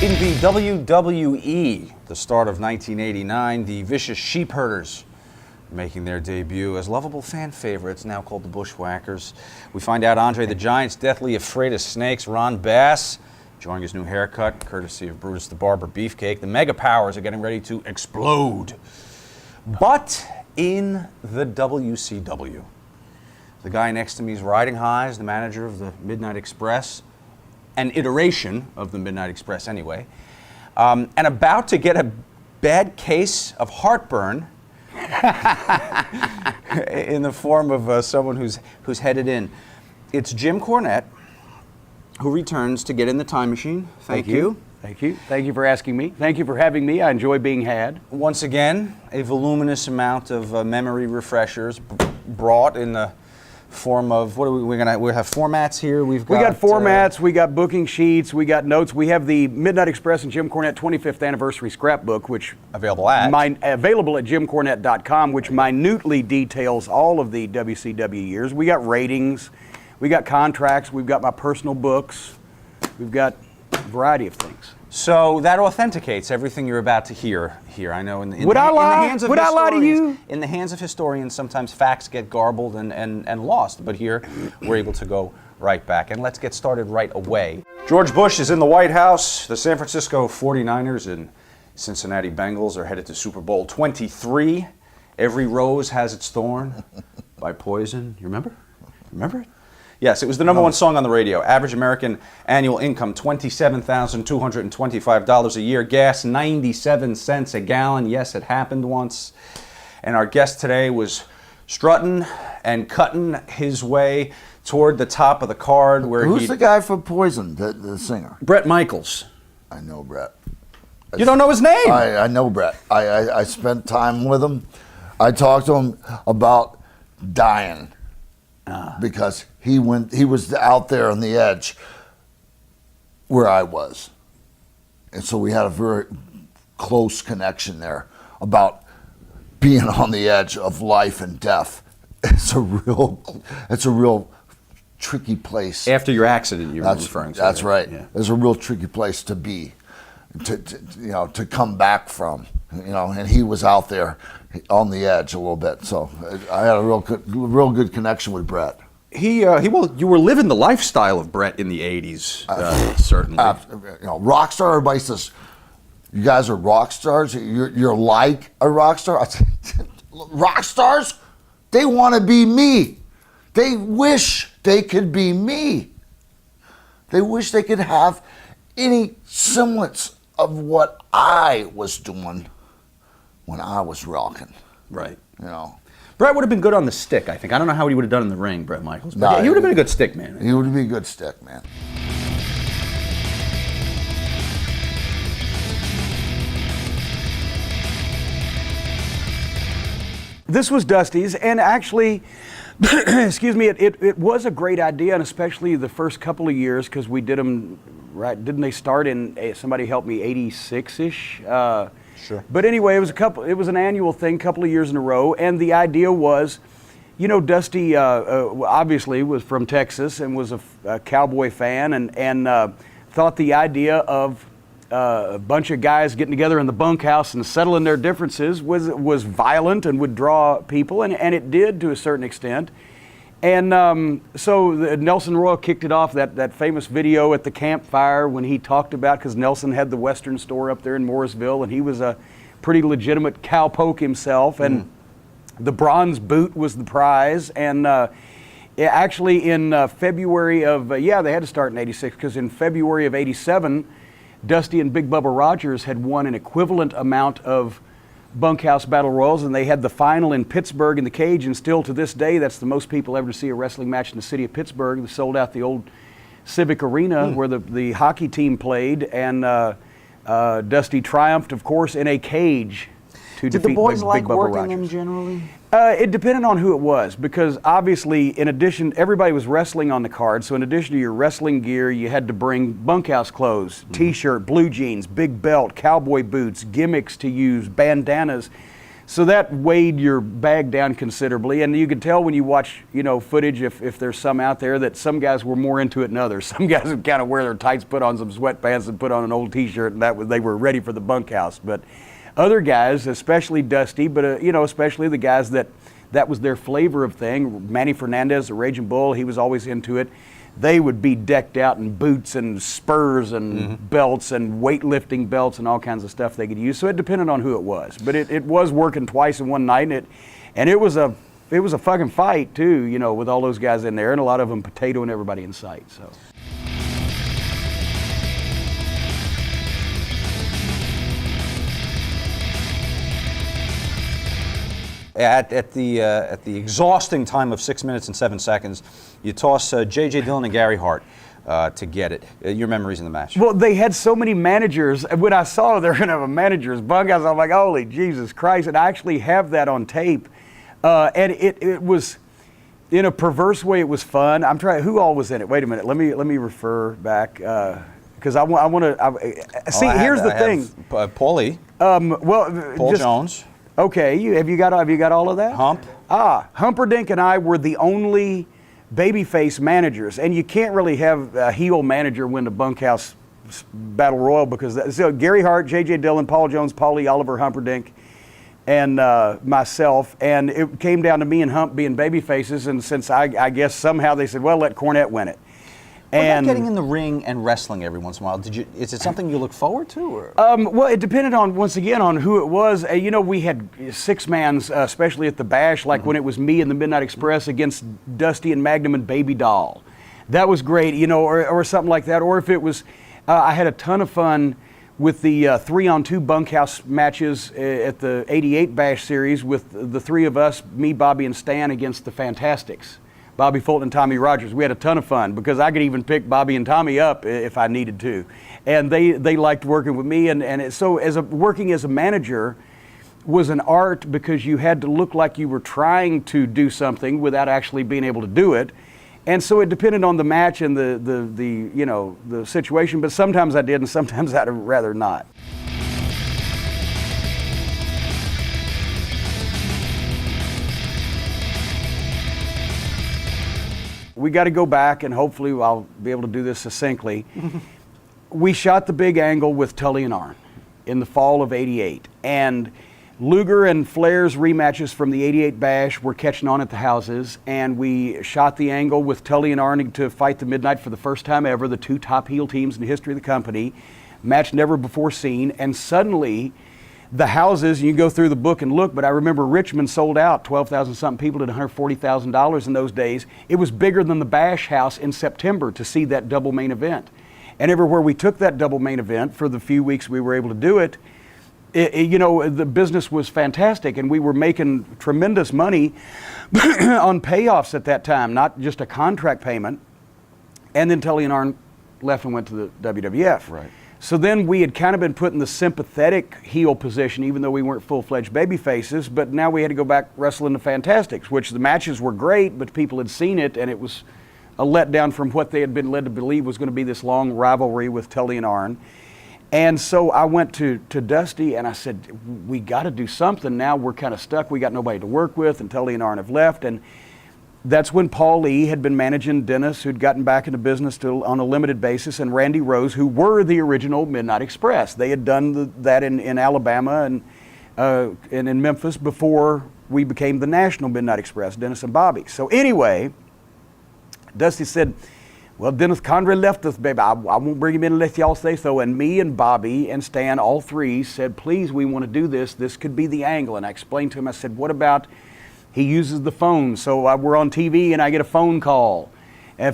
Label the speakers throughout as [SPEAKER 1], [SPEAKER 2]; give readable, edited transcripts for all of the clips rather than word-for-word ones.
[SPEAKER 1] In the WWE, the start of 1989, the Vicious Sheepherders making their debut as lovable fan favorites, now called the Bushwhackers. We find out Andre the Giant's deathly afraid of snakes. Ron Bass enjoying his new haircut, courtesy of Brutus the Barber Beefcake. The Mega Powers are getting ready to explode. But in the WCW, the guy next to me is riding high as the manager of the Midnight Express, an iteration of the Midnight Express anyway, and about to get a bad case of heartburn in the form of someone who's headed in. It's Jim Cornette, who returns to get in the time machine. Thank you.
[SPEAKER 2] Thank you. Thank you for asking me. Thank you for having me. I enjoy being had.
[SPEAKER 1] Once again, a voluminous amount of memory refreshers brought in the form of, what are we have formats here? We
[SPEAKER 2] got formats, we got booking sheets, we got notes. We have the Midnight Express and Jim Cornette 25th Anniversary Scrapbook, which
[SPEAKER 1] available at
[SPEAKER 2] jimcornette.com, which minutely details all of the WCW years. We got ratings, we got contracts, we've got my personal books, we've got a variety of things.
[SPEAKER 1] So that authenticates everything you're about to hear here. I know in the
[SPEAKER 2] hands of historians, I lie to you?
[SPEAKER 1] In the hands of historians, sometimes facts get garbled and lost, but here we're able to go right back. And let's get started right away. George Bush is in the White House. The San Francisco 49ers and Cincinnati Bengals are headed to Super Bowl 23. Every Rose Has Its Thorn by Poison. You remember? Remember it? Yes, it was the number one song on the radio. Average American annual income, $27,225 a year. Gas, 97 cents a gallon. Yes, it happened once. And our guest today was strutting and cutting his way toward the top of the card.
[SPEAKER 3] Who's the guy for Poison, the singer?
[SPEAKER 1] Bret Michaels.
[SPEAKER 3] I know Bret.
[SPEAKER 1] You don't know his name?
[SPEAKER 3] I know Bret. I spent time with him. I talked to him about dying. Because he was out there on the edge where I was. And so we had a very close connection there about being on the edge of life and death. It's a real tricky place.
[SPEAKER 1] After your accident, you're referring to.
[SPEAKER 3] That's right. Yeah. It's a real tricky place to be, to come back from. And he was out there on the edge a little bit, so I had a real good connection with Bret.
[SPEAKER 1] You were living the lifestyle of Bret in the '80s, certainly.
[SPEAKER 3] Rock star. Everybody says, "You guys are rock stars. You're like a rock star." I said, rock stars, they want to be me. They wish they could be me. They wish they could have any semblance of what I was doing when I was rocking.
[SPEAKER 1] Right. Bret would have been good on the stick, I think. I don't know how he would have done in the ring, Bret Michaels. But
[SPEAKER 3] no,
[SPEAKER 1] he would have been a good stick man.
[SPEAKER 3] He would have been a good stick man.
[SPEAKER 2] This was Dusty's, and actually, excuse me, it was a great idea, and especially the first couple of years, because we did them, right, didn't they start in, somebody helped me, 86-ish?
[SPEAKER 1] Sure.
[SPEAKER 2] But anyway, it was an annual thing, couple of years in a row, and the idea was, Dusty obviously was from Texas and was a cowboy fan, and thought the idea of a bunch of guys getting together in the bunkhouse and settling their differences was violent and would draw people, and it did to a certain extent. And so Nelson Royal kicked it off, that famous video at the campfire when he talked about, because Nelson had the Western store up there in Morrisville, and he was a pretty legitimate cowpoke himself, and the bronze boot was the prize. And actually in February of, they had to start in '86, because in February of '87, Dusty and Big Bubba Rogers had won an equivalent amount of bunkhouse battle royals, and they had the final in Pittsburgh in the cage, and still to this day, that's the most people ever to see a wrestling match in the city of Pittsburgh. They sold out the old Civic Arena where the hockey team played, and Dusty triumphed, of course, in a cage to defeat Big Bubba Rogers. Did the boys like working them generally? It depended on who it was, because obviously, in addition, everybody was wrestling on the card, so in addition to your wrestling gear, you had to bring bunkhouse clothes, t-shirt, blue jeans, big belt, cowboy boots, gimmicks to use, bandanas. So that weighed your bag down considerably, and you could tell when you watch, footage, if there's some out there, that some guys were more into it than others. Some guys would kind of wear their tights, put on some sweatpants, and put on an old T-shirt, and they were ready for the bunkhouse. But other guys, especially Dusty, but especially the guys that was their flavor of thing. Manny Fernandez, the Raging Bull, he was always into it. They would be decked out in boots and spurs and belts and weightlifting belts and all kinds of stuff they could use. So it depended on who it was. But it was working twice in one night, and it was a fucking fight too, with all those guys in there, and a lot of them potatoing everybody in sight. So.
[SPEAKER 1] At the exhausting time of 6 minutes and 7 seconds, you toss J.J. Dillon and Gary Hart to get it. Your memories in the match?
[SPEAKER 2] Well, they had so many managers. When I saw they're going to have a manager's bunkhouse, I'm like, holy Jesus Christ. And I actually have that on tape. And it was, in a perverse way, it was fun. I'm trying, who all was in it? Wait a minute. Let me refer back. Because I want to, see, here's the thing.
[SPEAKER 1] Paulie. Paul Jones.
[SPEAKER 2] Okay, have you got all of that?
[SPEAKER 1] Hump.
[SPEAKER 2] Humperdinck and I were the only babyface managers, and you can't really have a heel manager win the bunkhouse battle royal because so Gary Hart, J.J. Dillon, Paul Jones, Paulie, Oliver, Humperdinck, and myself, and it came down to me and Hump being babyfaces, and since I guess somehow they said, well, let Cornette win it.
[SPEAKER 1] What about getting in the ring and wrestling every once in a while? Is it something you look forward to? Or?
[SPEAKER 2] Well, it depended once again on who it was. We had six-mans, especially at the Bash, like when it was me and the Midnight Express against Dusty and Magnum and Baby Doll. That was great, or something like that. Or if it was, I had a ton of fun with the 3-on-2 bunkhouse matches at the '88 Bash series with the three of us, me, Bobby, and Stan against the Fantastics. Bobby Fulton and Tommy Rogers. We had a ton of fun because I could even pick Bobby and Tommy up if I needed to. And they liked working with me. So working as a manager was an art because you had to look like you were trying to do something without actually being able to do it. And so it depended on the match and the situation, but sometimes I did and sometimes I'd rather not. We got to go back, and hopefully I'll be able to do this succinctly. We shot the big angle with Tully and Arn in the fall of '88, and Luger and Flair's rematches from the '88 Bash were catching on at the houses, and we shot the angle with Tully and Arn to fight the Midnight for the first time ever, the two top heel teams in the history of the company, match never before seen, and suddenly the houses, you can go through the book and look, but I remember Richmond sold out, 12,000 something people did $140,000 in those days. It was bigger than the Bash House in September to see that double main event. And everywhere we took that double main event for the few weeks we were able to do it, the business was fantastic, and we were making tremendous money on payoffs at that time, not just a contract payment. And then Tully and Arn left and went to the WWF.
[SPEAKER 1] Right.
[SPEAKER 2] So then we had kind of been put in the sympathetic heel position, even though we weren't full-fledged baby faces, but now we had to go back wrestling the Fantastics, which the matches were great, but people had seen it, and it was a letdown from what they had been led to believe was going to be this long rivalry with Tully and Arn. And so I went to Dusty, and I said, we got to do something now. We're kind of stuck. We got nobody to work with, and Tully and Arn have left. And that's when Paul Lee had been managing Dennis, who'd gotten back into business on a limited basis, and Randy Rose, who were the original Midnight Express. They had done that in Alabama and in Memphis before we became the National Midnight Express, Dennis and Bobby. So anyway, Dusty said, well, Dennis Condrey left us, baby. I won't bring him in unless y'all say so. And me and Bobby and Stan, all three, said, please, we want to do this. This could be the angle. And I explained to him, I said, what about he uses the phone? So we're on TV and I get a phone call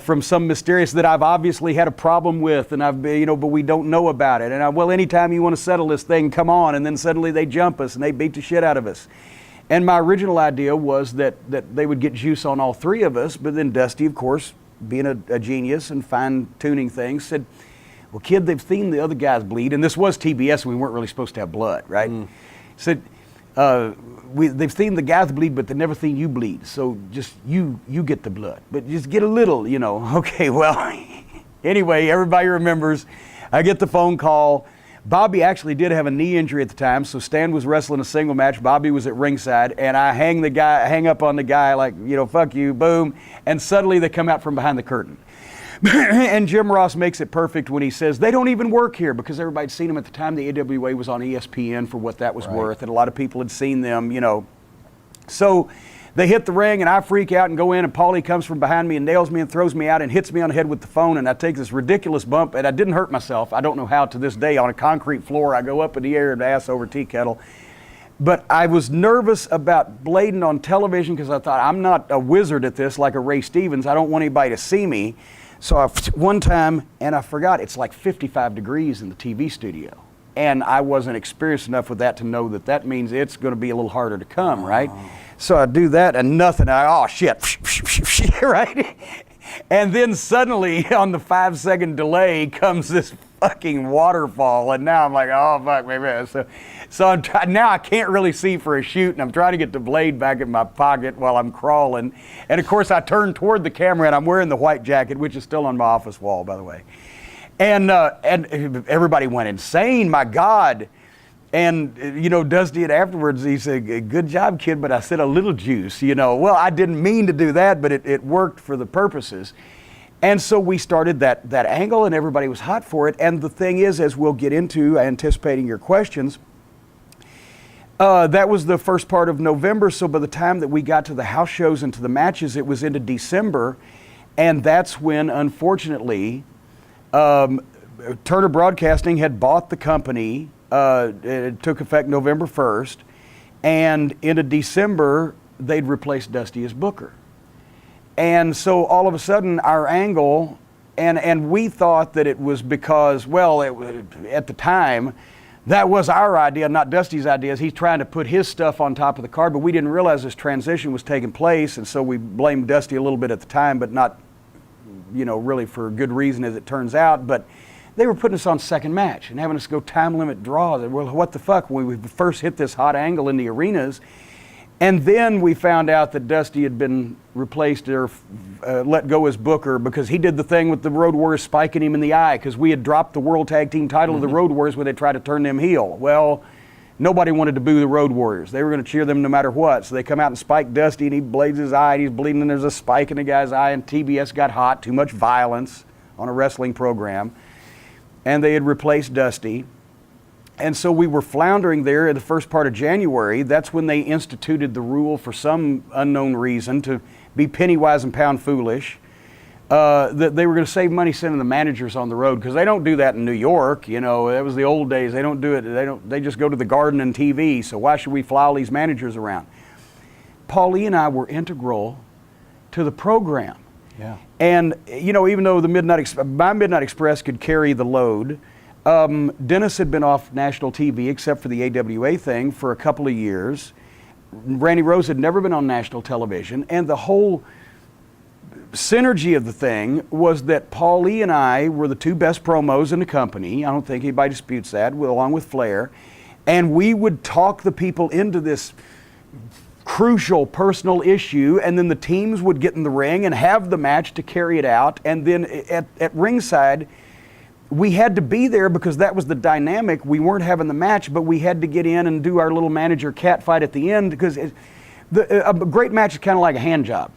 [SPEAKER 2] from some mysterious that I've obviously had a problem with, and but we don't know about it. And well, anytime you want to settle this thing, come on. And then suddenly they jump us and they beat the shit out of us. And my original idea was that they would get juice on all three of us, but then Dusty, of course, being a genius and fine-tuning things, said, well, kid, they've seen the other guys bleed, and this was TBS, and we weren't really supposed to have blood, right? Said, they've seen the guys bleed, but they've never seen you bleed, so just you get the blood, but just get a little, Okay, well, anyway, everybody remembers. I get the phone call. Bobby actually did have a knee injury at the time, so Stan was wrestling a single match. Bobby was at ringside, and I hang up on the guy like, fuck you, boom, and suddenly they come out from behind the curtain. And Jim Ross makes it perfect when he says, they don't even work here, because everybody'd seen them at the time. The AWA was on ESPN for what that was worth, and a lot of people had seen them, So they hit the ring, and I freak out and go in, and Paulie comes from behind me and nails me and throws me out and hits me on the head with the phone, and I take this ridiculous bump, and I didn't hurt myself. I don't know how to this day. On a concrete floor, I go up in the air and ass over tea kettle. But I was nervous about blading on television because I thought, I'm not a wizard at this like a Ray Stevens. I don't want anybody to see me. So one time, and I forgot, it's like 55 degrees in the TV studio. And I wasn't experienced enough with that to know that that means it's going to be a little harder to come, right? So I do that and nothing. Oh, shit, right? And then suddenly, on the 5-second delay, comes this fucking waterfall. And now I'm like, oh, fuck, maybe. So now I can't really see for a shoot, and I'm trying to get the blade back in my pocket while I'm crawling. And, of course, I turn toward the camera, and I'm wearing the white jacket, which is still on my office wall, by the way. And everybody went insane, my God. And, Dusty afterwards, he said, good job, kid, but I said a little juice, Well, I didn't mean to do that, but it worked for the purposes. And so we started that angle, and everybody was hot for it. And the thing is, as we'll get into, anticipating your questions, that was the first part of November. So by the time that we got to the house shows and to the matches, it was into December. And that's when, unfortunately, Turner Broadcasting had bought the company. It took effect November 1st, and into December, they'd replaced Dusty as Booker. And so all of a sudden, our angle, and we thought that it was because, at the time, that was our idea, not Dusty's idea. He's trying to put his stuff on top of the card, but we didn't realize this transition was taking place, and so we blamed Dusty a little bit at the time, but not, really for good reason as it turns out. But they were putting us on second match and having us go time limit draw. Well, what the fuck? When we first hit this hot angle in the arenas, and then we found out that Dusty had been replaced or let go as Booker because he did the thing with the Road Warriors spiking him in the eye because we had dropped the World Tag Team title of the Road Warriors when they tried to turn them heel. Well, nobody wanted to boo the Road Warriors. They were going to cheer them no matter what. So they come out and spike Dusty, and he blades his eye, and he's bleeding, and there's a spike in the guy's eye, and TBS got hot, too much violence on a wrestling program. And they had replaced Dusty. And so we were floundering there in the first part of January. That's when they instituted the rule, for some unknown reason, to be penny wise and pound foolish, that they were going to save money sending the managers on the road, because they don't do that in New York. That was the old days. They don't do it. They just go to the Garden and TV. So why should we fly all these managers around? Paulie and I were integral to the program.
[SPEAKER 1] Yeah.
[SPEAKER 2] And, even though my Midnight Express could carry the load, Dennis had been off national TV, except for the AWA thing, for a couple of years. Randy Rose had never been on national television, and the whole synergy of the thing was that Paulie and I were the two best promos in the company. I don't think anybody disputes that, along with Flair. And we would talk the people into this crucial personal issue, and then the teams would get in the ring and have the match to carry it out. And then at ringside, we had to be there because that was the dynamic. We weren't having the match, but we had to get in and do our little manager cat fight at the end, because a great match is kind of like a hand job,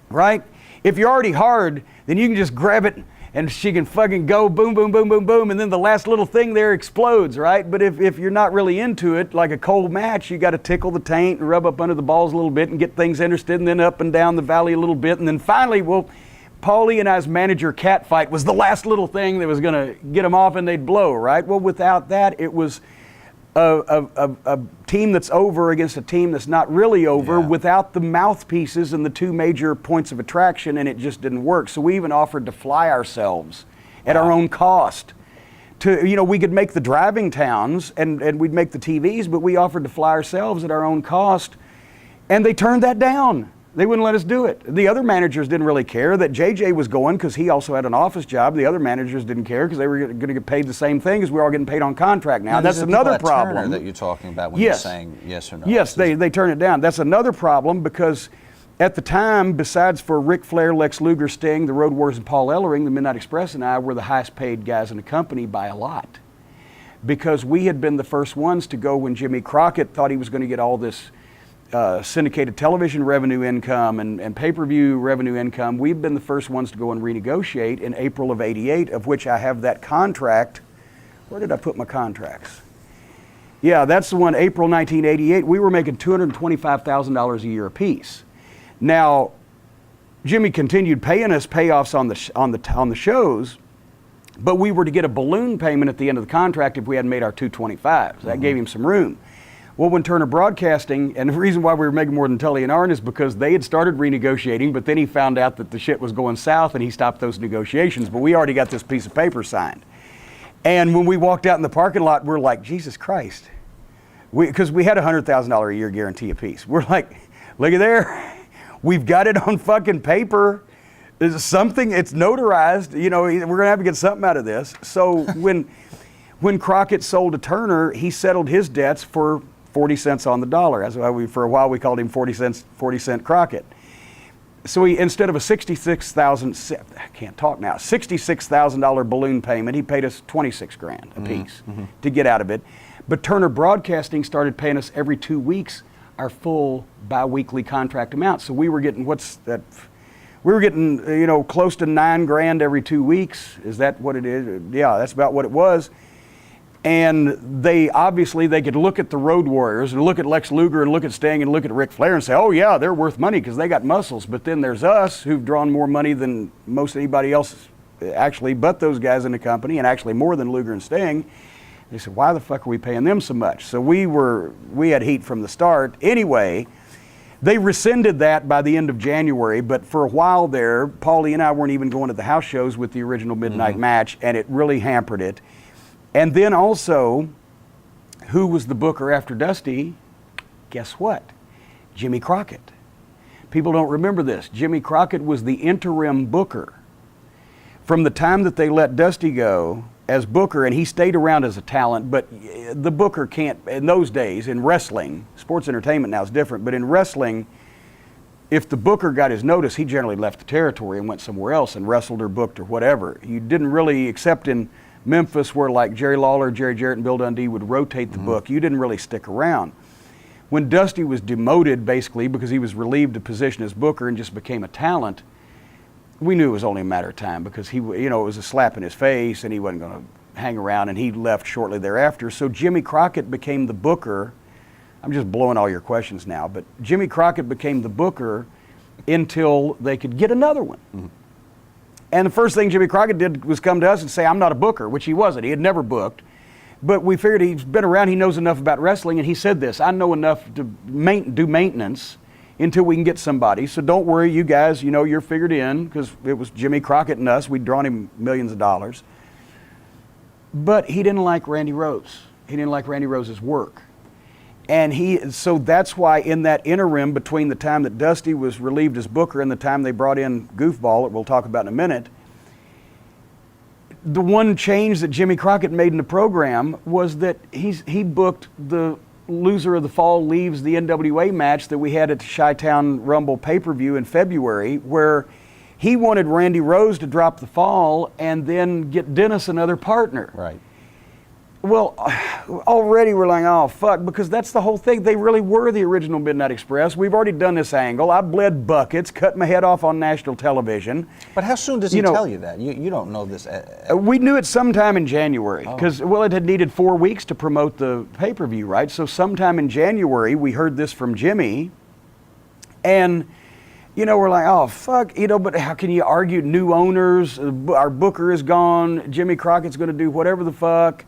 [SPEAKER 2] right? If you're already hard, then you can just grab it and she can fucking go boom, boom, boom, boom, boom, and then the last little thing there explodes, right? But if you're not really into it, like a cold match, you got to tickle the taint and rub up under the balls a little bit and get things interested, and then up and down the valley a little bit, and then finally, Paulie and I's manager cat fight was the last little thing that was going to get them off and they'd blow, right? Well, without that, it was a team that's over against a team that's not really over, without the mouthpieces and the two major points of attraction, and it just didn't work. So we even offered to fly ourselves at our own cost. We could make the driving towns and we'd make the TVs, but we offered to fly ourselves at our own cost, and they turned that down. They wouldn't let us do it. The other managers didn't really care that JJ was going because he also had an office job. The other managers didn't care because they were going to get paid the same thing, because we're all getting paid on contract now. That's another problem.
[SPEAKER 1] Turner that you're talking about when you're saying yes or no.
[SPEAKER 2] Yes, they turn it down. That's another problem, because at the time, besides for Ric Flair, Lex Luger, Sting, the Road Warriors, and Paul Ellering, the Midnight Express and I were the highest paid guys in the company by a lot. because we had been the first ones to go when Jimmy Crockett thought he was going to get all this syndicated television revenue income and pay-per-view revenue income. We've been the first ones to go and renegotiate in April of '88, of which I have that contract. Where did I put my contracts? Yeah, that's the one, April 1988. We were making $225,000 a year apiece. Now, Jimmy continued paying us payoffs on the shows, but we were to get a balloon payment at the end of the contract if we hadn't made our 225s. That gave him some room. Well, when Turner Broadcasting, and the reason why we were making more than Tully and Arn is because they had started renegotiating, but then he found out that the shit was going south and he stopped those negotiations. But we already got this piece of paper signed. And when we walked out in the parking lot, we're like, Jesus Christ. Because we had a $100,000 a year guarantee apiece. We're like, look at there. We've got it on fucking paper. There's something, it's notarized. You know, we're going to have to get something out of this. So when Crockett sold to Turner, he settled his debts for 40 cents on the dollar. That's why for a while we called him 40 cent Crockett. So he, instead of a $66,000 balloon payment, he paid us 26 grand a piece to get out of it. But Turner Broadcasting started paying us every 2 weeks our full bi-weekly contract amount. So we were getting, what's that? We were getting, you know, close to 9 grand every 2 weeks. Is that what it is? Yeah, that's about what it was. And they obviously, they could look at the Road Warriors and look at Lex Luger and look at Sting and look at Ric Flair and say, oh yeah, they're worth money because they got muscles. But then there's us who've drawn more money than most anybody else actually, but those guys in the company, and actually more than Luger and Sting. They said, why the fuck are we paying them so much? So we had heat from the start. Anyway, they rescinded that by the end of January, but for a while there, Paulie and I weren't even going to the house shows with the original Midnight Match, and it really hampered it. And then also, who was the booker after Dusty? Guess what? Jimmy Crockett. People don't remember this. Jimmy Crockett was the interim booker. From the time that they let Dusty go as booker, and he stayed around as a talent, but the booker can't, in those days, in wrestling, sports entertainment now is different, but in wrestling, if the booker got his notice, he generally left the territory and went somewhere else and wrestled or booked or whatever. You didn't really, except in Memphis, where like Jerry Lawler, Jerry Jarrett, and Bill Dundee would rotate the book, you didn't really stick around. When Dusty was demoted, basically, because he was relieved of position as booker and just became a talent, we knew it was only a matter of time because he, you know, it was a slap in his face and he wasn't going to hang around, and he left shortly thereafter. So Jimmy Crockett became the booker. I'm just blowing all your questions now, but Jimmy Crockett became the booker until they could get another one. And the first thing Jimmy Crockett did was come to us and say, I'm not a booker, which he wasn't. He had never booked. But we figured he's been around, he knows enough about wrestling, and he said this, I know enough to do maintenance until we can get somebody. So don't worry, you guys, you know, you're figured in, because it was Jimmy Crockett and us. We'd drawn him millions of dollars. But he didn't like Randy Rose. He didn't like Randy Rose's work. And so that's why in that interim between the time that Dusty was relieved as booker and the time they brought in Goofball, that we'll talk about in a minute, the one change that Jimmy Crockett made in the program was that he booked the loser of the fall leaves the NWA match that we had at the Chi-Town Rumble pay-per-view in February, where he wanted Randy Rose to drop the fall and then get Dennis another partner.
[SPEAKER 1] Right.
[SPEAKER 2] Well, already we're like, oh, fuck, because that's the whole thing. They really were the original Midnight Express. We've already done this angle. I bled buckets, cut my head off on national television.
[SPEAKER 1] But how soon does he tell you that? You don't know this.
[SPEAKER 2] We knew it sometime in January, because, well, it had needed 4 weeks to promote the pay-per-view, right? So sometime in January, we heard this from Jimmy, and, you know, we're like, oh, fuck, you know, but how can you argue? New owners, our booker is gone, Jimmy Crockett's going to do whatever the fuck.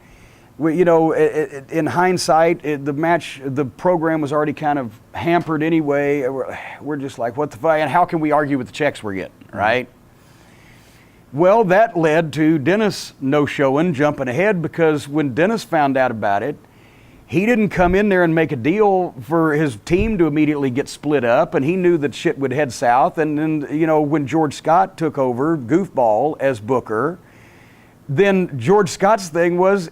[SPEAKER 2] You know, in hindsight, the program was already kind of hampered anyway. We're just like, what the fuck? And how can we argue with the checks we're getting, right? Well, that led to Dennis no-showing, jumping ahead, because when Dennis found out about it, he didn't come in there and make a deal for his team to immediately get split up, and he knew that shit would head south. And then, you know, when George Scott took over Goofball as booker, then George Scott's thing was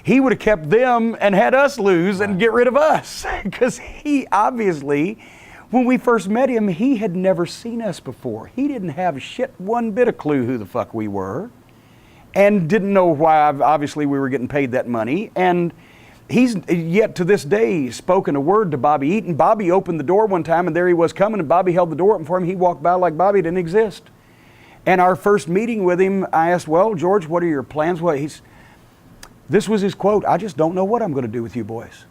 [SPEAKER 2] he would have kept them and had us lose and get rid of us. Because he obviously, when we first met him, he had never seen us before. He didn't have one bit of clue who the fuck we were. and didn't know why. Obviously, we were getting paid that money, and he's yet to this day spoken a word to Bobby Eaton. Bobby opened the door one time, and there he was coming, and Bobby held the door open for him. He walked by like Bobby didn't exist. And our first meeting with him, I asked, well, George, what are your plans? This was his quote, "I just don't know what I'm going to do with you boys."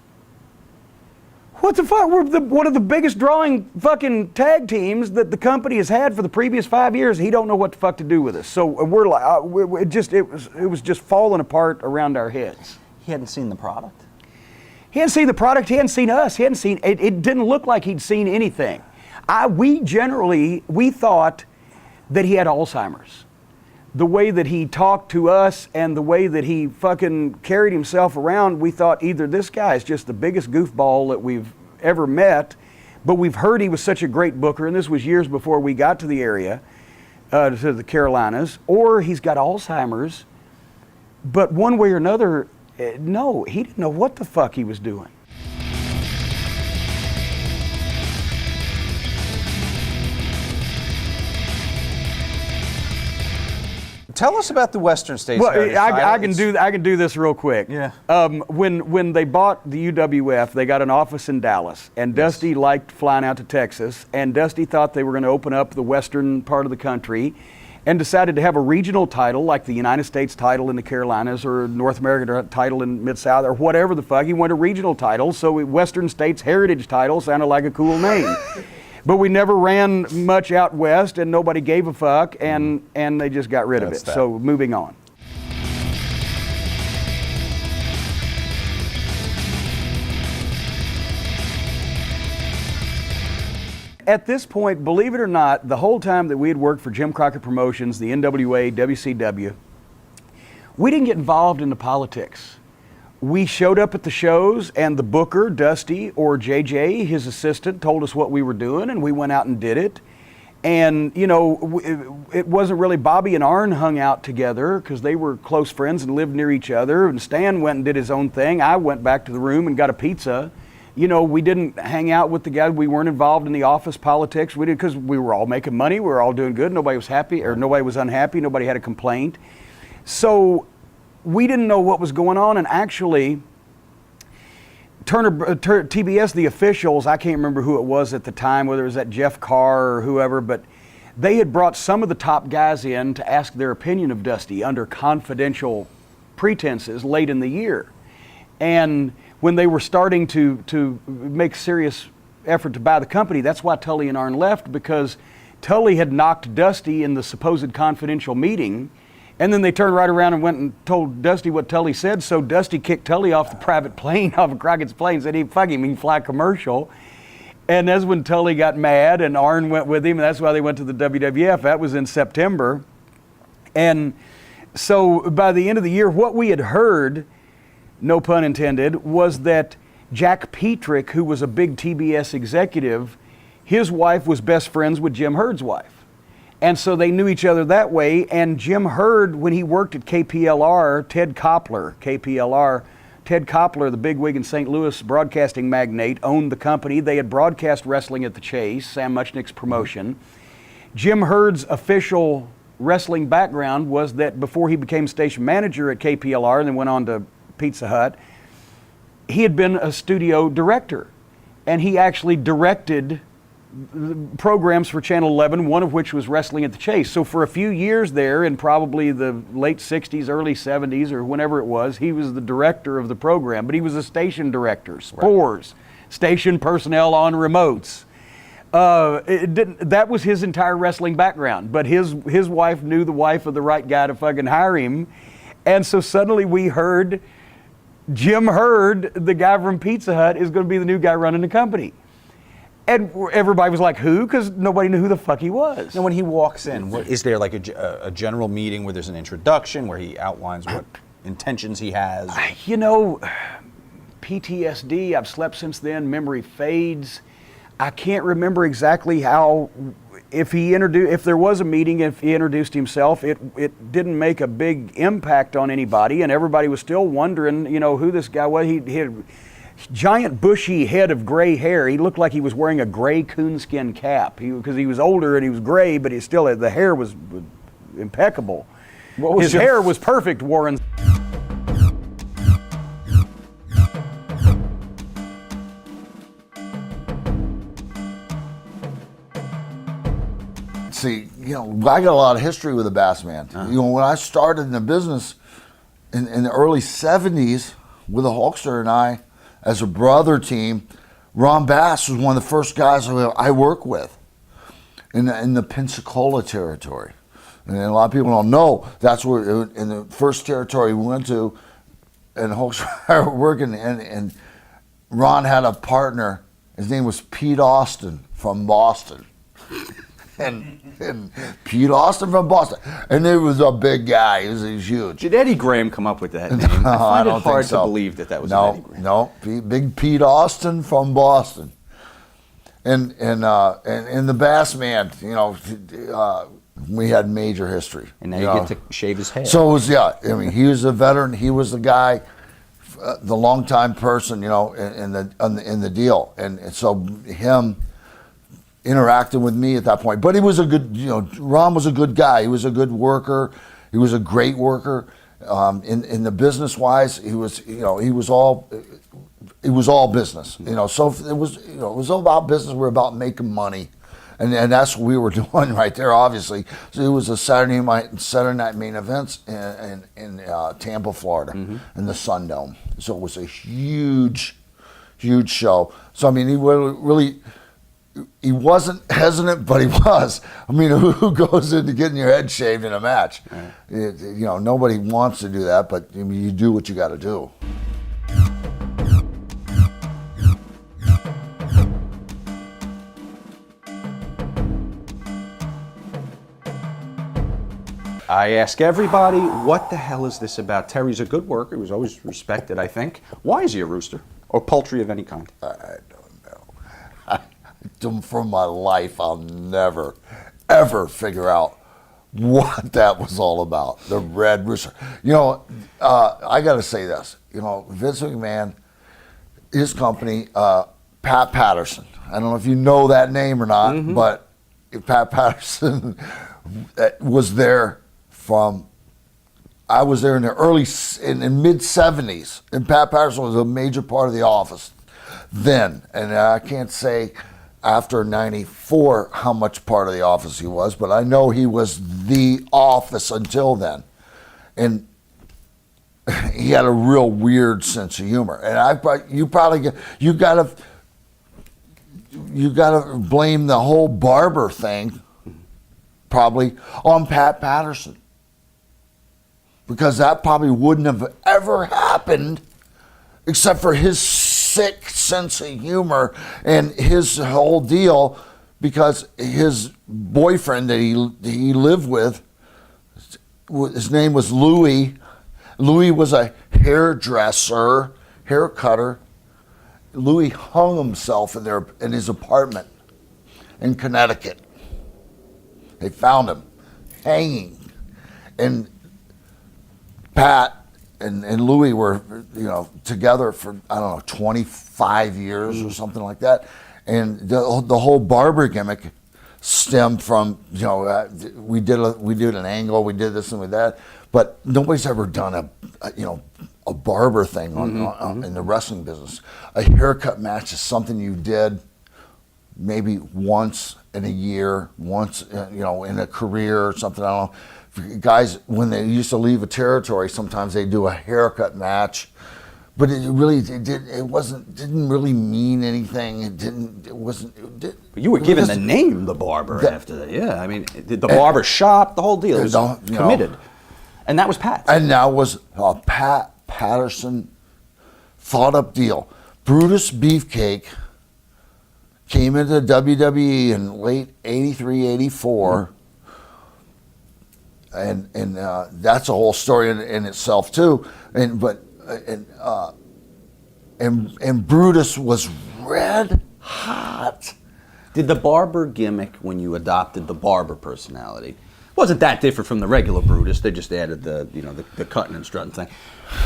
[SPEAKER 2] What the fuck? We're one of the biggest drawing fucking tag teams that the company has had for the previous 5 years. He don't know what the fuck to do with us. So we're like, it was just falling apart around our heads.
[SPEAKER 1] He hadn't seen the product?
[SPEAKER 2] He hadn't seen the product. He hadn't seen us. He hadn't seen it. It didn't look like he'd seen anything. We thought that he had Alzheimer's. The way that he talked to us and the way that he fucking carried himself around, we thought either this guy is just the biggest goofball that we've ever met, but we've heard he was such a great booker, and this was years before we got to the area, to the Carolinas, or he's got Alzheimer's. But one way or another, no, he didn't know what the fuck he was doing.
[SPEAKER 1] Tell us about the Western States.
[SPEAKER 2] Well, I can do this real quick.
[SPEAKER 1] Yeah.
[SPEAKER 2] When they bought the UWF, they got an office in Dallas, and Dusty liked flying out to Texas, and Dusty thought they were going to open up the western part of the country, and decided to have a regional title like the United States title in the Carolinas or North American title in Mid-South or whatever the fuck. He wanted a regional title, so Western States Heritage title sounded like a cool name. But we never ran much out west, and nobody gave a fuck, and they just got rid of it. So moving on. At this point, believe it or not, the whole time that we had worked for Jim Crockett Promotions, the NWA, WCW, we didn't get involved in the politics. We showed up at the shows, and the booker, Dusty, or JJ, his assistant, told us what we were doing, and we went out and did it. And, you know, it wasn't really Bobby and Arn hung out together because they were close friends and lived near each other. And Stan went and did his own thing. I went back to the room and got a pizza. You know, we didn't hang out with the guys. We weren't involved in the office politics. We did because we were all making money. We were all doing good. Nobody was happy, or nobody was unhappy. Nobody had a complaint. So we didn't know what was going on, and actually, TBS, the officials, I can't remember who it was at the time, whether it was that Jeff Carr or whoever, but they had brought some of the top guys in to ask their opinion of Dusty under confidential pretenses late in the year. And when they were starting to make serious effort to buy the company, that's why Tully and Arn left, because Tully had knocked Dusty in the supposed confidential meeting. And then they turned right around and went and told Dusty what Tully said. So Dusty kicked Tully off the private plane, off of Crockett's plane, said, fuck him, he can fly commercial. And that's when Tully got mad, and Arn went with him, and that's why they went to the WWF. That was in September. And so by the end of the year, what we had heard, no pun intended, was that Jack Petrick, who was a big TBS executive, his wife was best friends with Jim Herd's wife. And so they knew each other that way. And Jim Herd, when he worked at KPLR, Ted Koppler, the bigwig in St. Louis broadcasting magnate, owned the company. They had broadcast wrestling at the Chase, Sam Muchnick's promotion. Jim Herd's official wrestling background was that before he became station manager at KPLR and then went on to Pizza Hut, he had been a studio director. And he actually directed programs for Channel 11, one of which was Wrestling at the Chase. So for a few years there, in probably the late 60s, early 70s, or whenever it was, he was the director of the program, but he was a station director, spores, station personnel on remotes. That was his entire wrestling background, but his wife knew the wife of the right guy to fucking hire him. And so suddenly we heard Jim Herd, the guy from Pizza Hut, is going to be the new guy running the company. And everybody was like, who? Because nobody knew who the fuck he was.
[SPEAKER 1] And when he walks in, is there like a general meeting where there's an introduction, where he outlines what intentions he has?
[SPEAKER 2] You know, PTSD, I've slept since then, memory fades. I can't remember exactly how, if there was a meeting, if he introduced himself, it didn't make a big impact on anybody, and everybody was still wondering, you know, who this guy was. He had giant bushy head of gray hair. He looked like he was wearing a gray coonskin cap because he was older and he was gray, but the hair was impeccable. His hair was perfect, Warren.
[SPEAKER 3] See, you know, I got a lot of history with the Bass Man. You know, when I started in the business in the early 70s with the Hulkster and I, as a brother team, Ron Bass was one of the first guys I worked with in the Pensacola territory. And a lot of people don't know that's where, in the first territory we went to, and Hulkster and I were working, and Ron had a partner. His name was Pete Austin from Boston. And Pete Austin from Boston. And he was a big guy. He was huge.
[SPEAKER 1] Did Eddie Graham come up with that name?
[SPEAKER 3] No,
[SPEAKER 1] I find
[SPEAKER 3] don't
[SPEAKER 1] it hard
[SPEAKER 3] think so.
[SPEAKER 1] to believe that was
[SPEAKER 3] No,
[SPEAKER 1] Eddie Graham.
[SPEAKER 3] no, big Pete Austin from Boston. And the Bass Man, you know, we had major history.
[SPEAKER 1] And now you get to shave his head.
[SPEAKER 3] So it was, I mean, he was a veteran. He was the guy, the longtime person, you know, in the deal. And so him interacting with me at that point. But he was a good, you know, Ron was a good guy. He was a good worker. He was a great worker. In the business wise, he was, you know, it was all business, you know. So it was, you know, it was all about business. We were about making money, and that's what we were doing right there. Obviously, so it was a Saturday night main events in Tampa, Florida, in the Sun Dome. So it was a huge show. So I mean, he wasn't hesitant, but he was. I mean, who goes into getting your head shaved in a match? Right. You know, nobody wants to do that, but I mean, you do what you got to do.
[SPEAKER 1] I ask everybody, what the hell is this about? Terry's a good worker. He was always respected, I think. Why is he a rooster? Or poultry of any kind?
[SPEAKER 3] I don't know. For my life, I'll never, ever figure out what that was all about. The Red Rooster. You know, I got to say this. You know, Vince McMahon, his company, Pat Patterson. I don't know if you know that name or not, but Pat Patterson was there from. I was there in the mid '70s, and Pat Patterson was a major part of the office then. And I can't say after '94 how much part of the office he was, but I know he was the office until then. And he had a real weird sense of humor. And you gotta blame the whole Barber thing probably on Pat Patterson, because that probably wouldn't have ever happened except for his sick sense of humor and his whole deal, because his boyfriend that he lived with, his name was Louis. Louis was a hairdresser, hair cutter. Louis hung himself in his apartment in Connecticut. They found him hanging, and Pat and Louis were, you know, together for, I don't know, 25 years or something like that. And the whole Barber gimmick stemmed from, you know, we did an angle, we did this and with that, but nobody's ever done a Barber thing in the wrestling business. A haircut match is something you did maybe once in a year, once, you know, in a career or something. I don't know. Guys, when they used to leave a territory, sometimes they do a haircut match, but it really didn't really mean anything. But
[SPEAKER 1] you were given the name the Barber after that. Yeah, I mean, the Barber shop, the whole deal. It was committed, and that was Pat.
[SPEAKER 3] And that was a Pat Patterson thought up deal. Brutus Beefcake came into WWE in late '83, '84. And that's a whole story in itself too. And Brutus was red hot.
[SPEAKER 1] Did the Barber gimmick, when you adopted the Barber personality, wasn't that different from the regular Brutus? They just added the cutting and strutting thing.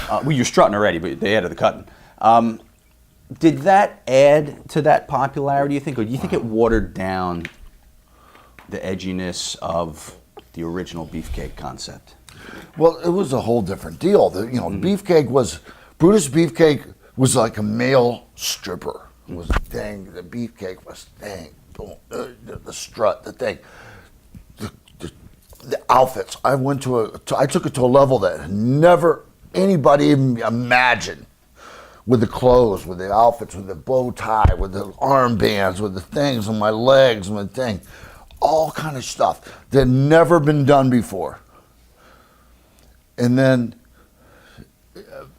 [SPEAKER 1] Well, you're strutting already, but they added the cutting. Did that add to that popularity, you think, or do you think it watered down the edginess of the original Beefcake concept?
[SPEAKER 3] Well, it was a whole different deal. Beefcake was, Brutus Beefcake was like a male stripper. It was dang, the Beefcake was dang, the strut, the thing. The outfits, I took it to a level that never anybody even imagined. With the clothes, with the outfits, with the bow tie, with the armbands, with the things on my legs, and the thing, all kind of stuff that had never been done before. And then,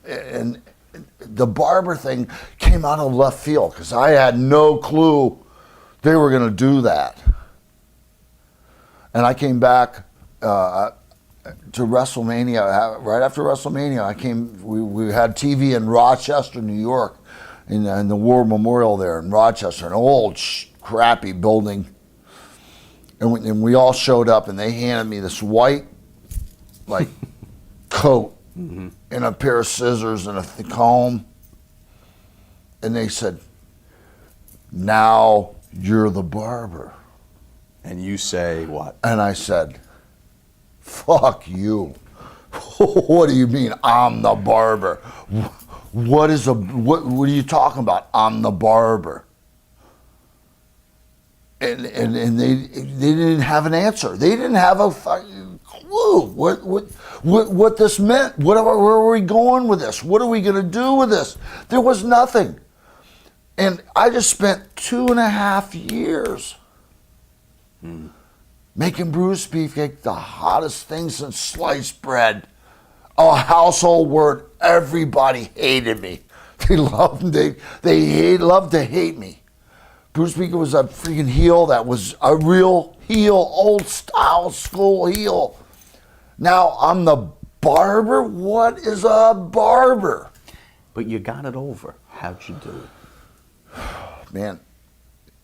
[SPEAKER 3] and the Barber thing came out of left field because I had no clue they were going to do that. And I came back to WrestleMania. Right after WrestleMania, we had TV in Rochester, New York, in the War Memorial there in Rochester, an old crappy building. And we all showed up, and they handed me this white, like, coat and a pair of scissors and a comb. And they said, "Now you're the Barber."
[SPEAKER 1] And you say what?
[SPEAKER 3] And I said, "Fuck you." What do you mean I'm the Barber? What are you talking about? I'm the Barber. And they didn't have an answer. They didn't have a fucking clue what this meant. Where are we going with this? What are we going to do with this? There was nothing. And I just spent 2.5 years making Brutus Beefcake the hottest thing since sliced bread. A household word. Everybody hated me. They loved to hate me. Brutus Beefcake was a freaking heel that was a real heel, old style school heel. Now I'm the Barber? What is a Barber?
[SPEAKER 1] But you got it over. How'd you do it?
[SPEAKER 3] Man,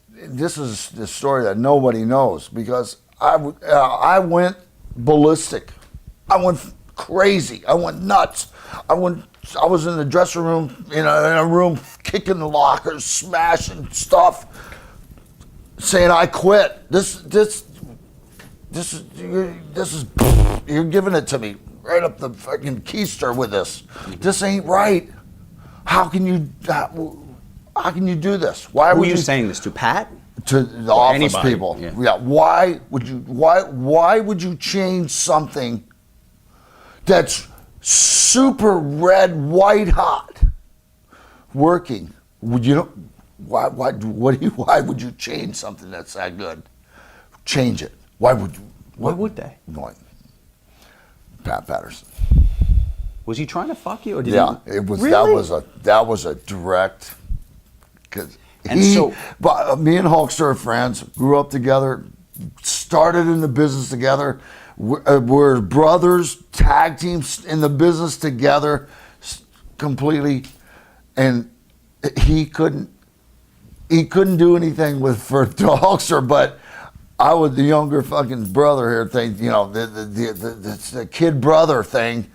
[SPEAKER 3] this is the story that nobody knows because I went ballistic. I went crazy. I went nuts. I was in the dressing room, in a room, kicking the lockers, smashing stuff, saying I quit. This is you're giving it to me right up the fucking keister with this. This ain't right. How can you do this? Why
[SPEAKER 1] Who
[SPEAKER 3] would
[SPEAKER 1] are you saying this to, Pat?
[SPEAKER 3] To the office
[SPEAKER 1] anybody,
[SPEAKER 3] people?
[SPEAKER 1] yeah.
[SPEAKER 3] Why would you change something that's super red, white hot, working? Why would you change something that's that good? Change it. Why would you?
[SPEAKER 1] Why would they?
[SPEAKER 3] Like Pat Patterson.
[SPEAKER 1] Was he trying to fuck you, or did
[SPEAKER 3] Yeah,
[SPEAKER 1] he?
[SPEAKER 3] it was.
[SPEAKER 1] Really?
[SPEAKER 3] That was a direct. Cause
[SPEAKER 1] But
[SPEAKER 3] me and Hulkster are friends. Grew up together. Started in the business together. We're brothers. Tag teams in the business together, completely. And he couldn't do anything for Hulkster, but I was the younger fucking brother here thing. The kid brother thing.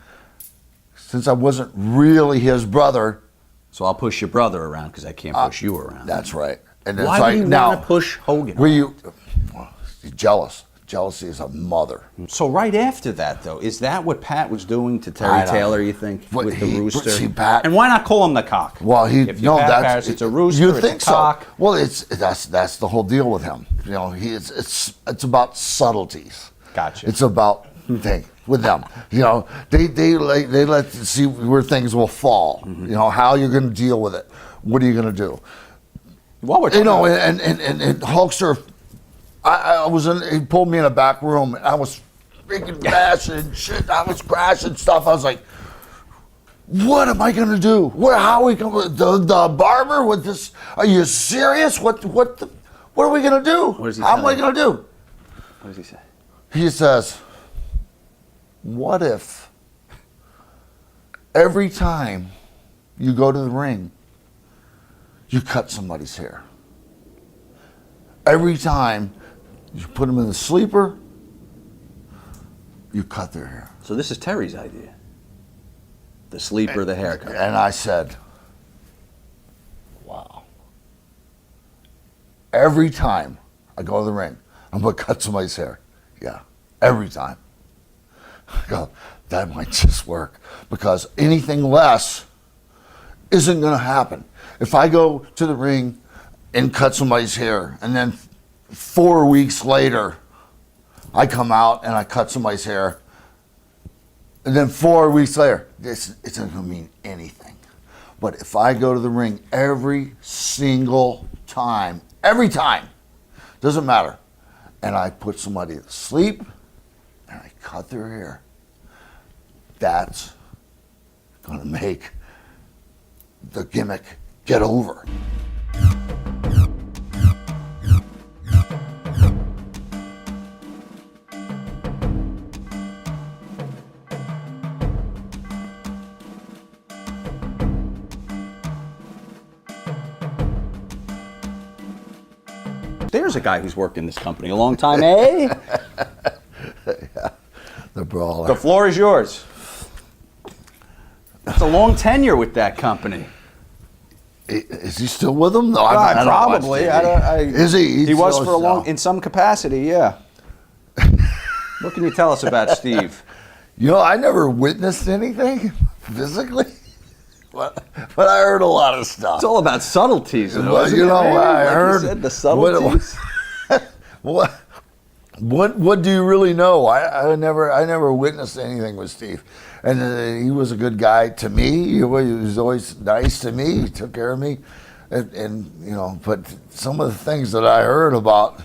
[SPEAKER 3] Since I wasn't really his brother.
[SPEAKER 1] So I'll push your brother around because I can't push you around.
[SPEAKER 3] That's right. And
[SPEAKER 1] Why would you want to push Hogan?
[SPEAKER 3] You're jealous. Jealousy is a mother.
[SPEAKER 1] So right after that, though, is that what Pat was doing to Terry Taylor, you think,
[SPEAKER 3] But
[SPEAKER 1] with the rooster?
[SPEAKER 3] see, Pat-
[SPEAKER 1] and why not call him the cock?
[SPEAKER 3] Well,
[SPEAKER 1] if you're Pat Patterson, it's a rooster,
[SPEAKER 3] You
[SPEAKER 1] it's
[SPEAKER 3] think
[SPEAKER 1] a cock.
[SPEAKER 3] so? Well, that's the whole deal with him. It's about subtleties.
[SPEAKER 1] Gotcha.
[SPEAKER 3] It's about with them. They let you see where things will fall. How you're going to deal with it. What are you going to do?
[SPEAKER 1] Well, we're talking about-
[SPEAKER 3] And Hulkster, I was in. He pulled me in a back room. And I was freaking bashing shit. I was crashing stuff. I was like, "What am I gonna do? How are we gonna the Barber with this? Are you serious? What are we gonna do?
[SPEAKER 1] What does he
[SPEAKER 3] How
[SPEAKER 1] say?
[SPEAKER 3] am I gonna do?"
[SPEAKER 1] What does he say?
[SPEAKER 3] He says, "What if every time you go to the ring, you cut somebody's hair? Every time you put them in the sleeper, you cut their hair."
[SPEAKER 1] So this is Terry's idea. The sleeper, the haircut.
[SPEAKER 3] And I said, "Wow. Every time I go to the ring, I'm going to cut somebody's hair." Yeah, every time. I go, that might just work, because anything less isn't going to happen. If I go to the ring and cut somebody's hair, and then 4 weeks later, I come out and I cut somebody's hair, and then 4 weeks later, it's not going to mean anything. But if I go to the ring every single time, doesn't matter, and I put somebody to sleep, and I cut their hair, that's going to make the gimmick get over.
[SPEAKER 1] There's a guy who's worked in this company a long time, eh?
[SPEAKER 3] Yeah, the brawler.
[SPEAKER 1] The floor is yours. It's a long tenure with that company.
[SPEAKER 3] Is he still with them? No,
[SPEAKER 1] Probably.
[SPEAKER 3] Is he?
[SPEAKER 1] He was for a long, in some capacity, yeah. What can you tell us about Steve?
[SPEAKER 3] You know, I never witnessed anything physically, but I heard a lot of stuff.
[SPEAKER 1] It's all about subtleties.
[SPEAKER 3] Well, you know, I heard
[SPEAKER 1] you said, the subtleties.
[SPEAKER 3] What do you really know? I never witnessed anything with Steve, and he was a good guy to me. He was always nice to me. He took care of me, and you know. But some of the things that I heard about,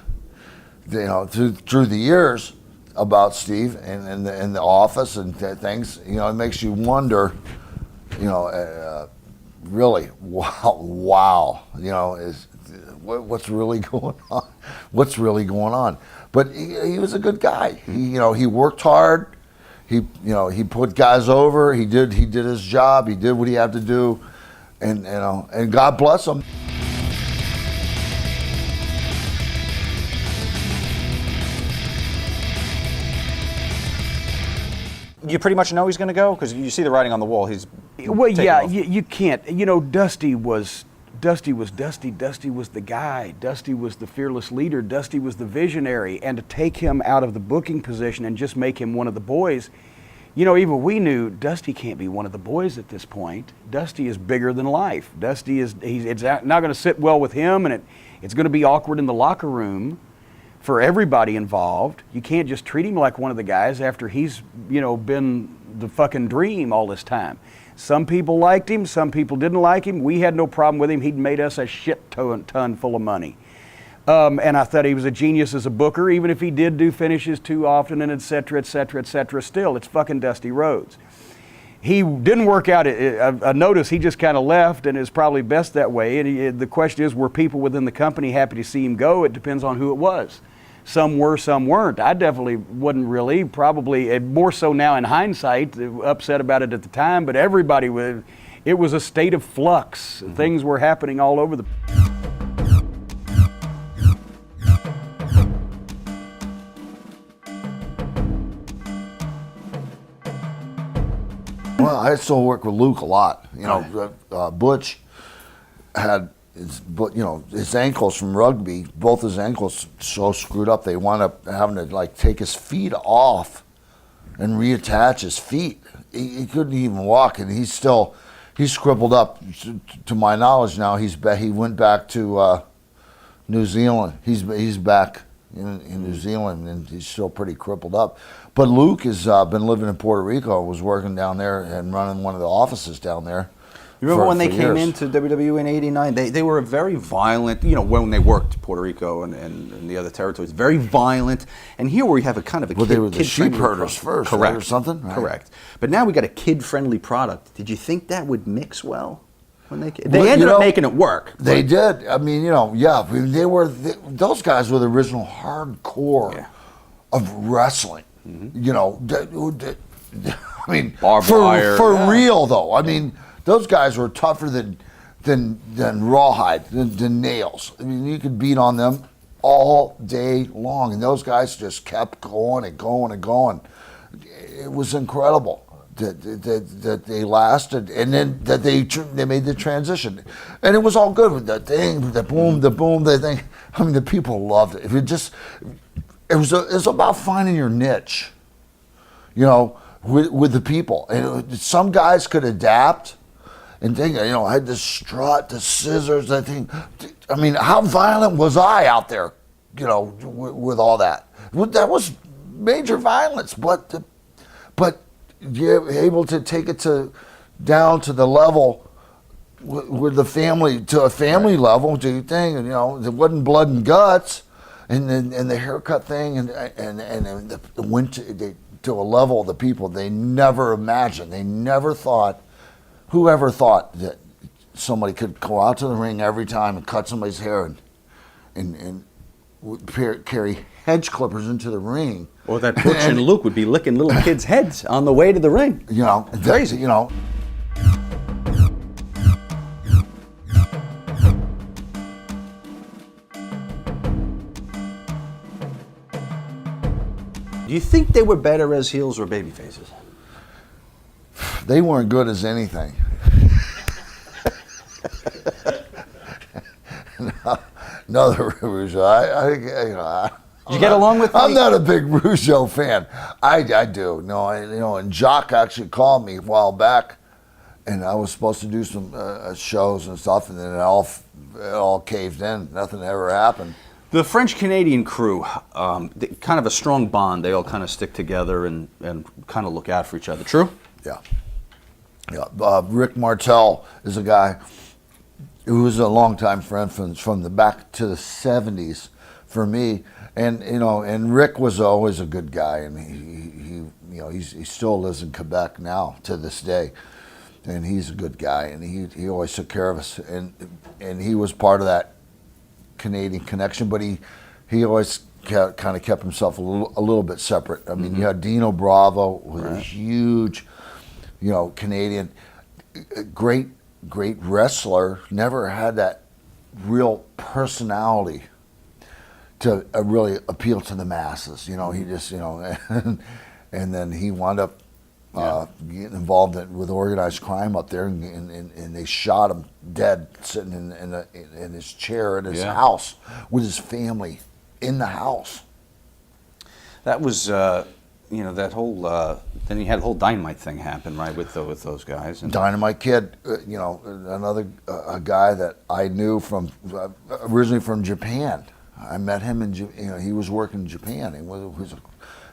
[SPEAKER 3] you know, through the years about Steve and the office and things, you know, it makes you wonder, you know, really, wow, you know, what's really going on? What's really going on? But he was a good guy. He worked hard. He put guys over. He did his job. He did what he had to do, and God bless him.
[SPEAKER 1] You pretty much know he's going to go because you see the writing on the wall.
[SPEAKER 2] You can't. You know, Dusty was Dusty. Dusty was the guy. Dusty was the fearless leader. Dusty was the visionary. And to take him out of the booking position and just make him one of the boys, you know, even we knew Dusty can't be one of the boys at this point. Dusty is bigger than life. It's not going to sit well with him, and it's going to be awkward in the locker room for everybody involved. You can't just treat him like one of the guys after he's, you know, been the fucking dream all this time. Some people liked him, some people didn't like him. We had no problem with him. He'd made us a shit ton full of money. And I thought he was a genius as a booker, even if he did do finishes too often and et cetera. Still, it's fucking Dusty Rhodes. He didn't work out. I noticed he just kind of left, and it's probably best that way. And the question is, were people within the company happy to see him go? It depends on who it was. Some were, some weren't. I definitely wasn't really, probably more so now in hindsight, upset about it at the time, but everybody was, it was a state of flux. Mm-hmm. Things were happening all over the...
[SPEAKER 3] Well, I still work with Luke a lot. You know, Butch had his ankles from rugby, both his ankles so screwed up they wound up having to like take his feet off and reattach his feet. He couldn't even walk, and he's crippled up. To my knowledge now, he went back to New Zealand. He's back in New Zealand, and he's still pretty crippled up. But Luke has been living in Puerto Rico, was working down there and running one of the offices down there.
[SPEAKER 1] You remember when they came into WWE in '89? They were very violent, you know, when they worked Puerto Rico and the other territories, very violent. And here we have a kind of a
[SPEAKER 3] they were the sheep herders first,
[SPEAKER 1] correct,
[SPEAKER 3] right, or something? Right.
[SPEAKER 1] Correct. But now we got a kid-friendly product. Did you think that would mix well? When they ended up making it work.
[SPEAKER 3] They did. I mean, those guys were the original hardcore of wrestling. Mm-hmm. You know, I mean, for real though. I mean, those guys were tougher than rawhide, than nails. I mean, you could beat on them all day long, and those guys just kept going and going and going. It was incredible that they lasted, and then that they made the transition, and it was all good with the thing, the boom, the thing. I mean, the people loved it. It was about finding your niche. You know, with the people. And some guys could adapt and think, you know, I had the strut, the scissors. I mean, how violent was I out there, you know, with all that? That was major violence, but you're able to take it down to the level with the family, to a family level, do you think? And, you know, there wasn't blood and guts, and the haircut thing, and it went to a level of the people they never imagined. They never thought, whoever thought that somebody could go out to the ring every time and cut somebody's hair and carry hedge clippers into the ring.
[SPEAKER 1] Or that Butch and Luke would be licking little kids' heads on the way to the ring.
[SPEAKER 3] You know,
[SPEAKER 1] Crazy.
[SPEAKER 3] You know.
[SPEAKER 1] Do you think they were better as heels or baby faces?
[SPEAKER 3] They weren't good as anything. No, the Rougeau.
[SPEAKER 1] Did you get along with me?
[SPEAKER 3] I'm not a big Rougeau fan. I do. No, you know, and Jock actually called me a while back, and I was supposed to do some shows and stuff, and then it all caved in. Nothing ever happened.
[SPEAKER 1] The French-Canadian crew, kind of a strong bond. They all kind of stick together and kind of look out for each other. True?
[SPEAKER 3] Yeah. Yeah. Rick Martel is a guy who was a longtime friend from the back to the 70s for me. And, you know, and Rick was always a good guy. And he you know, he still lives in Quebec now to this day. And he's a good guy. And he always took care of us. And he was part of that Canadian connection, but he always kind of kept himself a little bit separate. I mean, you had Dino Bravo, who was a huge, you know, Canadian, great wrestler, never had that real personality to really appeal to the masses. You know, he just, you know, and then he wound up getting involved with organized crime up there, and they shot him dead sitting in his chair in his house with his family in the house. That was,
[SPEAKER 1] you know, that whole, then you had the whole Dynamite thing happen, right, with those guys. And
[SPEAKER 3] Dynamite Kid, you know, another a guy that I knew from, originally from Japan. I met him in, you know, he was working in Japan. He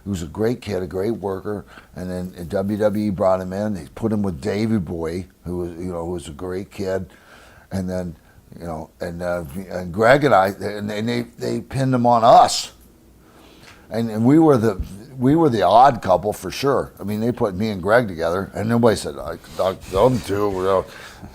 [SPEAKER 3] was a great kid, a great worker, and then WWE brought him in. They put him with Davey Boy, who was a great kid, and then, you know, and Greg and I, and they pinned him on us, and we were the odd couple for sure. I mean, they put me and Greg together, and nobody said, them two, you know,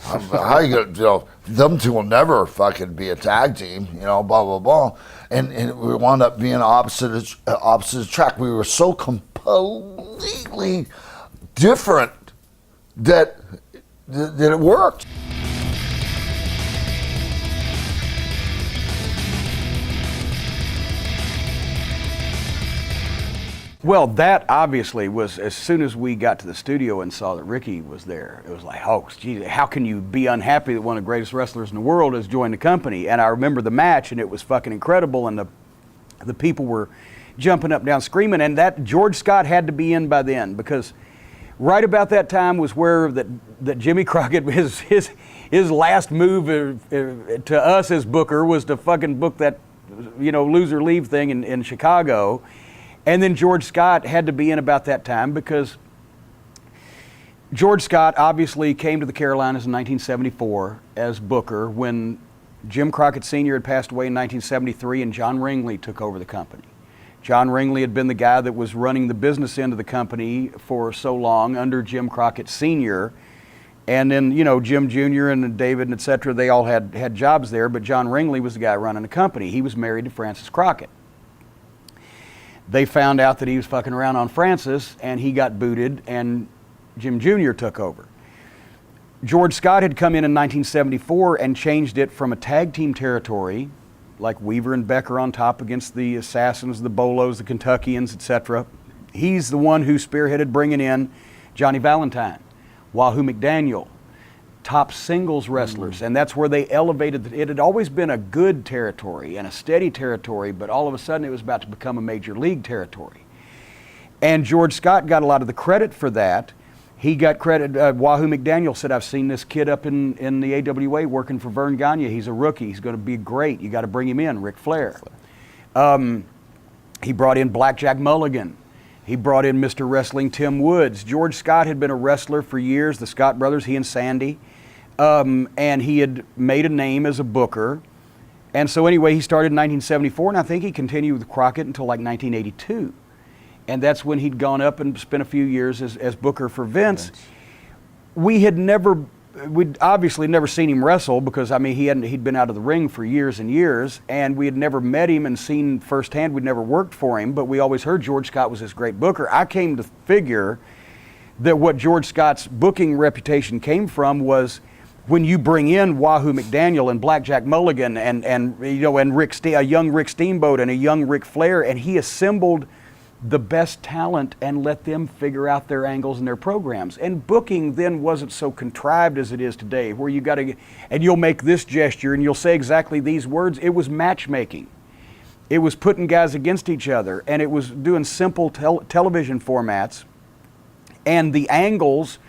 [SPEAKER 3] how you gonna, you know, them two will never fucking be a tag team, you know, blah blah blah, and we wound up being opposite track. We were so completely different that it worked.
[SPEAKER 2] Well, that obviously was, as soon as we got to the studio and saw that Ricky was there, it was like, oh, geez, how can you be unhappy that one of the greatest wrestlers in the world has joined the company? And I remember the match, and it was fucking incredible, and the people were jumping up, down, screaming, and that George Scott had to be in by then, because right about that time was where that Jimmy Crockett, his last move to us as booker was to fucking book that, you know, loser leave thing in Chicago. And then George Scott had to be in about that time, because George Scott obviously came to the Carolinas in 1974 as booker when Jim Crockett Sr. had passed away in 1973 and John Ringley took over the company. John Ringley had been the guy that was running the business end of the company for so long under Jim Crockett Sr. And then, you know, Jim Jr. and David and et cetera, they all had jobs there, but John Ringley was the guy running the company. He was married to Frances Crockett. They found out that he was fucking around on Francis, and he got booted, and Jim Jr. took over. George Scott had come in 1974 and changed it from a tag team territory, like Weaver and Becker on top against the Assassins, the Bolos, the Kentuckians, etc. He's the one who spearheaded bringing in Johnny Valentine, Wahoo McDaniel, top singles wrestlers, and that's where they elevated. It had always been a good territory and a steady territory, but all of a sudden it was about to become a major league territory. And George Scott got a lot of the credit for that. He got credit. Wahoo McDaniel said, "I've seen this kid up in the AWA working for Vern Gagne. He's a rookie. He's going to be great. You got to bring him in." Ric Flair. He brought in Blackjack Mulligan. He brought in Mr. Wrestling Tim Woods. George Scott had been a wrestler for years, the Scott brothers, he and Sandy. And he had made a name as a booker. And so anyway, he started in 1974, and I think he continued with Crockett until like 1982. And that's when he'd gone up and spent a few years as booker for Vince. We'd obviously never seen him wrestle because, I mean, he'd been out of the ring for years and years, and we had never met him and seen firsthand. We'd never worked for him, but we always heard George Scott was this great booker. I came to figure that what George Scott's booking reputation came from was when you bring in Wahoo McDaniel and Blackjack Mulligan and a young Rick Steamboat and a young Ric Flair, and he assembled the best talent and let them figure out their angles and their programs. And booking then wasn't so contrived as it is today, where you got to, and you'll make this gesture and you'll say exactly these words. It was matchmaking. It was putting guys against each other, and it was doing simple television formats. And the angles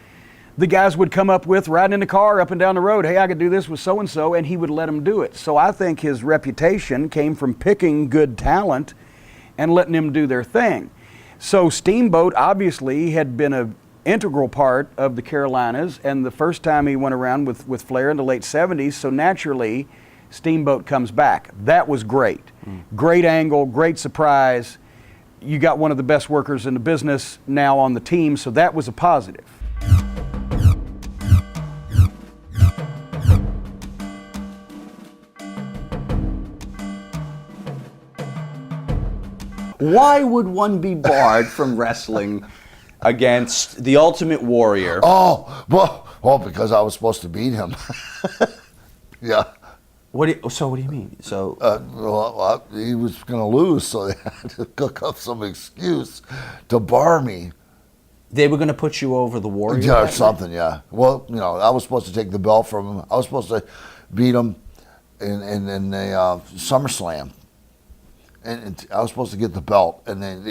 [SPEAKER 2] the guys would come up with riding in the car up and down the road, "Hey, I could do this with so-and-so," and he would let them do it. So I think his reputation came from picking good talent and letting them do their thing. So Steamboat obviously had been an integral part of the Carolinas, and the first time he went around with Flair in the late 70s, so naturally Steamboat comes back. That was great. Great angle, great surprise. You got one of the best workers in the business now on the team, so that was a positive.
[SPEAKER 1] Why would one be barred from wrestling against the Ultimate Warrior?
[SPEAKER 3] Oh, well, because I was supposed to beat him. Yeah.
[SPEAKER 1] What do you mean? So
[SPEAKER 3] he was going to lose, so they had to cook up some excuse to bar me.
[SPEAKER 1] They were going to put you over the Warrior?
[SPEAKER 3] Yeah, or something, yeah. Well, I was supposed to take the belt from him. I was supposed to beat him in the SummerSlam. And I was supposed to get the belt, and then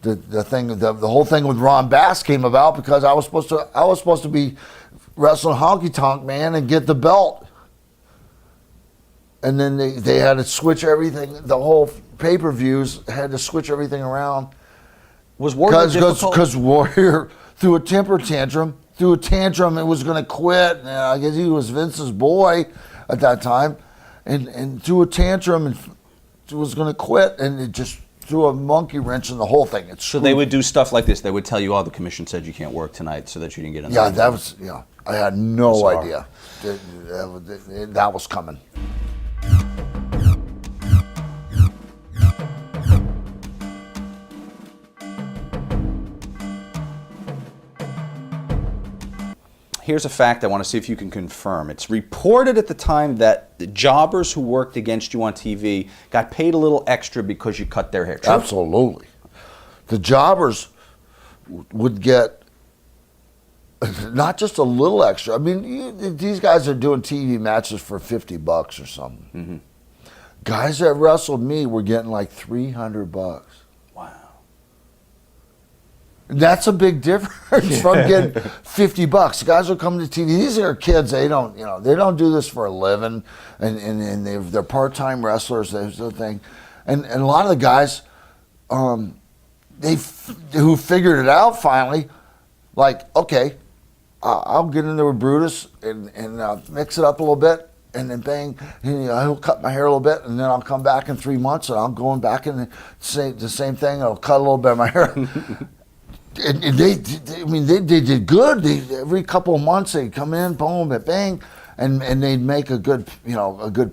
[SPEAKER 3] the whole thing with Ron Bass came about because I was supposed to be wrestling Honky Tonk Man and get the belt, and then they had to switch everything. The whole pay-per-views had to switch everything around.
[SPEAKER 1] Was Warrior difficult?
[SPEAKER 3] Because Warrior threw a temper tantrum. It was going to quit. And I guess he was Vince's boy at that time, and threw a tantrum and was going to quit, and it just threw a monkey wrench in the whole thing.
[SPEAKER 1] So they would do stuff like this. They would tell you, "Oh, the commission said you can't work tonight," so that you didn't get in.
[SPEAKER 3] Yeah, I had no idea that was coming.
[SPEAKER 1] Here's a fact I want to see if you can confirm. It's reported at the time that the jobbers who worked against you on TV got paid a little extra because you cut their hair. True?
[SPEAKER 3] Absolutely. The jobbers would get not just a little extra. I mean, these guys are doing TV matches for $50 or something. Mm-hmm. Guys that wrestled me were getting like $300.
[SPEAKER 1] Wow.
[SPEAKER 3] That's a big difference from getting $50. Guys are coming to TV. These are kids. They don't do this for a living, and they're part-time wrestlers. That's the thing, and a lot of the guys, who figured it out finally, like, okay, I'll get in there with Brutus and mix it up a little bit, and then bang, he'll cut my hair a little bit, and then I'll come back in 3 months, and I'm going back and say the same thing. I'll cut a little bit of my hair. And they did good. Every couple of months they'd come in, boom, bang, and they'd make a good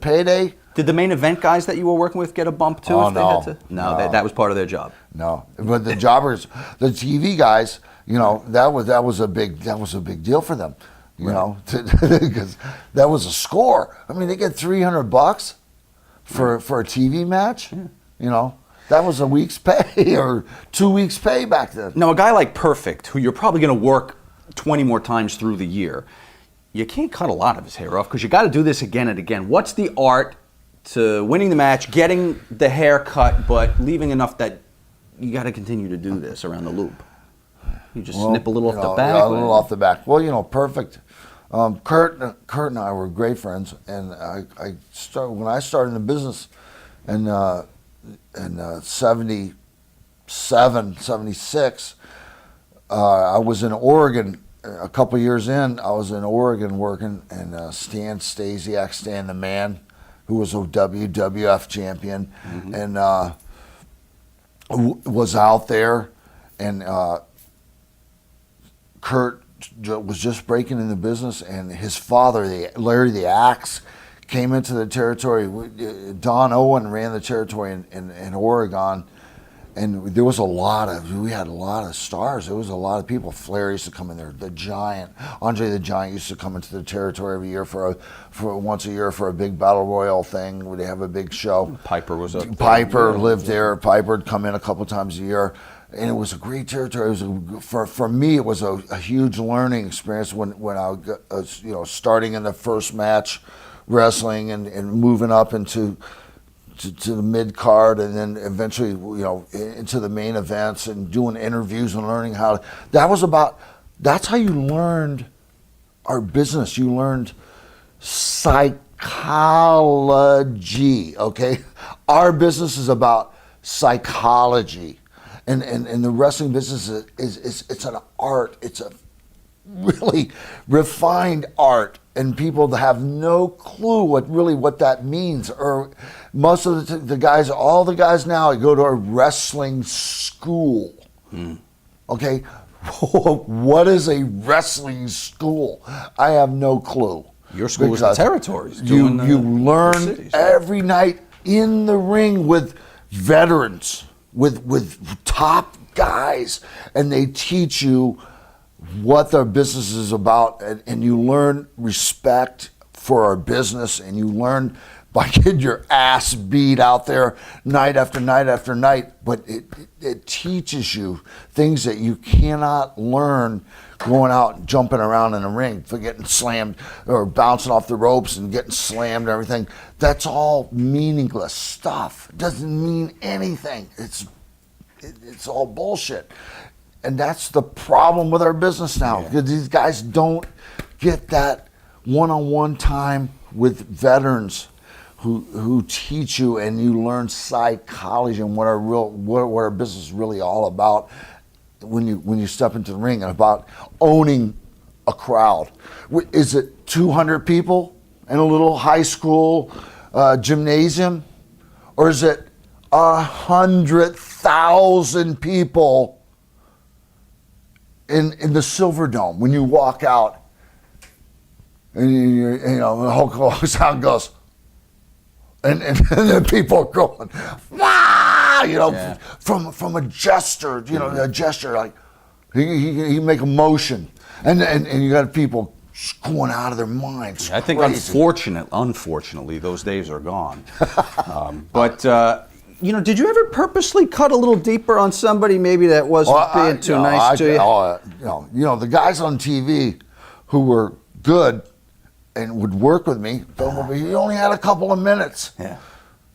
[SPEAKER 3] payday.
[SPEAKER 1] Did the main event guys that you were working with get a bump too?
[SPEAKER 3] Oh,
[SPEAKER 1] if they
[SPEAKER 3] no.
[SPEAKER 1] had to? No, that was part of their job.
[SPEAKER 3] No, but the jobbers, the TV guys, that was a big deal for them, because that was a score. I mean, they get $300 for a TV match, That was a week's pay or 2 weeks' pay back then.
[SPEAKER 1] Now, a guy like Perfect, who you're probably going to work 20 more times through the year, you can't cut a lot of his hair off because you got to do this again and again. What's the art to winning the match, getting the hair cut, but leaving enough that you got to continue to do this around the loop? You just snip a little off the back?
[SPEAKER 3] Yeah, a little off the back. Well, perfect. Kurt and I were great friends, and when I started in the business in 77, 76, I was in Oregon. A couple years in, I was in Oregon working, and Stan Stasiak, Stan the Man, who was a WWF champion, and was out there, and Kurt was just breaking in the business, and his father, Larry the Axe, came into the territory. Don Owen ran the territory in Oregon, and we had a lot of stars. There was a lot of people. Flair used to come in there. The Giant, Andre the Giant, used to come into the territory every year for once a year for a big battle royal thing where they have a big show.
[SPEAKER 1] Piper was up there.
[SPEAKER 3] Piper lived there. Piper would come in a couple times a year, and it was a great territory. It was for me, it was a huge learning experience when I was starting in the first match, wrestling and moving up into the mid card, and then eventually into the main events and doing interviews and learning how. That's how you learned our business. You learned psychology. Okay, our business is about psychology, and the wrestling business it's an art. It's a really refined art, and people have no clue what that means. Or most of the guys, all the guys now go to a wrestling school. Okay, what is a wrestling school? I have no clue.
[SPEAKER 1] Your school was the territories.
[SPEAKER 3] You learn every night in the ring with veterans, with top guys, and they teach you what their business is about, and you learn respect for our business, and you learn by getting your ass beat out there night after night after night. But it teaches you things that you cannot learn going out and jumping around in a ring, for getting slammed or bouncing off the ropes and getting slammed and everything. That's all meaningless stuff. It doesn't mean anything. It's all bullshit. And that's the problem with our business now, because these guys don't get that one-on-one time with veterans who teach you, and you learn psychology and what our business is really all about when you step into the ring, and about owning a crowd. Is it 200 people in a little high school gymnasium, or is it 100,000 people in the Silver Dome when you walk out, and the whole sound goes, and then people are going, "Wah!" from a gesture, a gesture like he make a motion, and you got people going out of their minds.
[SPEAKER 1] I think unfortunately those days are gone. But did you ever purposely cut a little deeper on somebody maybe that wasn't being too nice to you?
[SPEAKER 3] The guys on TV who were good and would work with me, he only had a couple of minutes.
[SPEAKER 1] Yeah.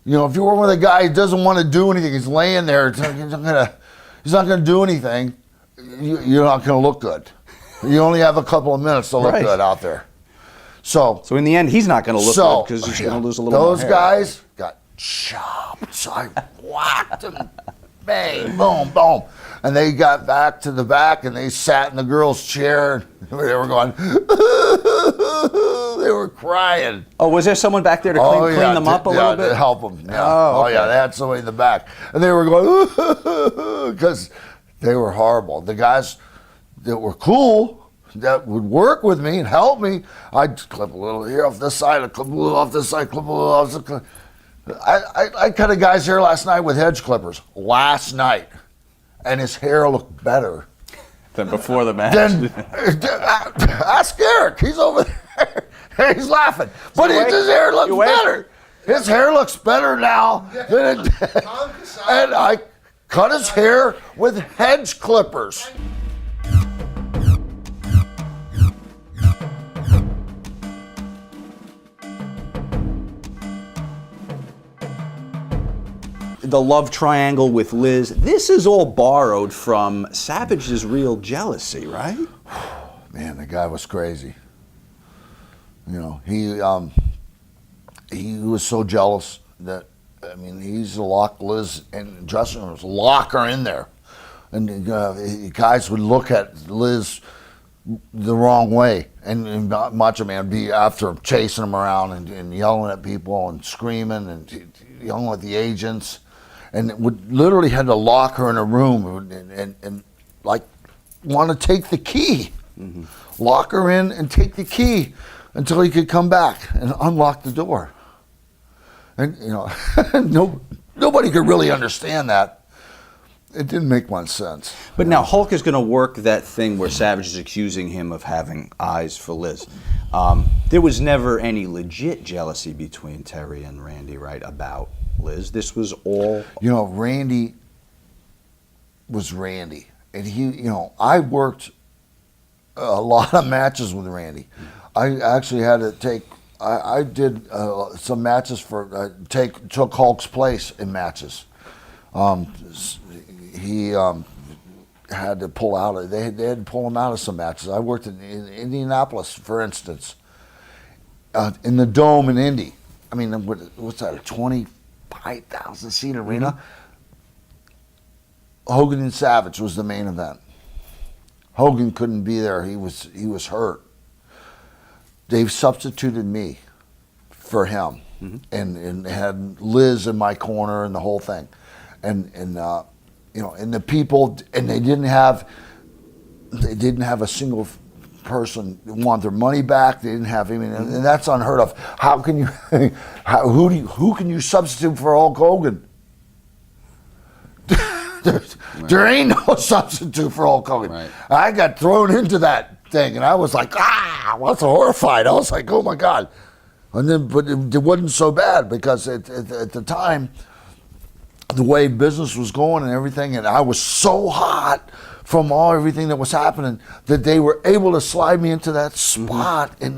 [SPEAKER 3] If you were with a guy who doesn't want to do anything, he's laying there, he's not going to do anything, you're not going to look good. You only have a couple of minutes to look good out there. So
[SPEAKER 1] in the end, he's not going to look good because he's going to lose a little more hair.
[SPEAKER 3] Those guys got chopped. So I whacked them. Bang, boom, boom. And they got back to the back, and they sat in the girl's chair. They were going, they were crying.
[SPEAKER 1] Oh, was there someone back there to clean them up a little bit?
[SPEAKER 3] To help them. Yeah.
[SPEAKER 1] Okay.
[SPEAKER 3] They had somebody in the back. And they were going, because they were horrible. The guys that were cool, that would work with me and help me, I'd clip a little here off this side, I'd clip a little off this side, clip a little off this side. I cut a guy's hair last night with hedge clippers. Last night. And his hair looked better
[SPEAKER 1] than before the match.
[SPEAKER 3] Ask Eric. He's over there. He's laughing. But his hair looks better. His hair looks better now than it did. And I cut his hair with hedge clippers.
[SPEAKER 1] the love triangle with Liz. This is all borrowed from Savage's real jealousy, right?
[SPEAKER 3] Man, the guy was crazy. You know, he was so jealous that, I mean, he used to lock Liz in the dressing rooms, lock her in there. And guys would look at Liz the wrong way, and Macho Man would be after him, chasing him around and yelling at people and screaming and yelling at the agents, and would literally had to lock her in a room and like want to take the key, lock her in and take the key until he could come back and unlock the door. And you know, nobody could really understand that. It didn't make much sense.
[SPEAKER 1] But now Hulk is going to work that thing where Savage is accusing him of having eyes for Liz. There was never any legit jealousy between Terry and Randy, right, about Liz. This was all...
[SPEAKER 3] You know, Randy was Randy. And he, you know, I worked a lot of matches with Randy. I actually had to take... I did some matches for... took Hulk's place in matches. He had to pull out. They had to pull him out of some matches. I worked in Indianapolis, for instance, in the Dome in Indy. I mean, what's that? A 25,000 seat arena. Hogan and Savage was the main event. Hogan couldn't be there. He was hurt. They've substituted me for him, and had Liz in my corner and the whole thing, and you know, and the people, and they didn't have a single person want their money back. They didn't have any, and that's unheard of. How can you, who can you substitute for Hulk Hogan? There ain't no substitute for Hulk Hogan.
[SPEAKER 1] Right.
[SPEAKER 3] I got thrown into that thing, and I was like, I was horrified. I was like, oh my God. And then, but it wasn't so bad because at the time, the way business was going and everything, and I was so hot from everything that was happening that they were able to slide me into that spot, and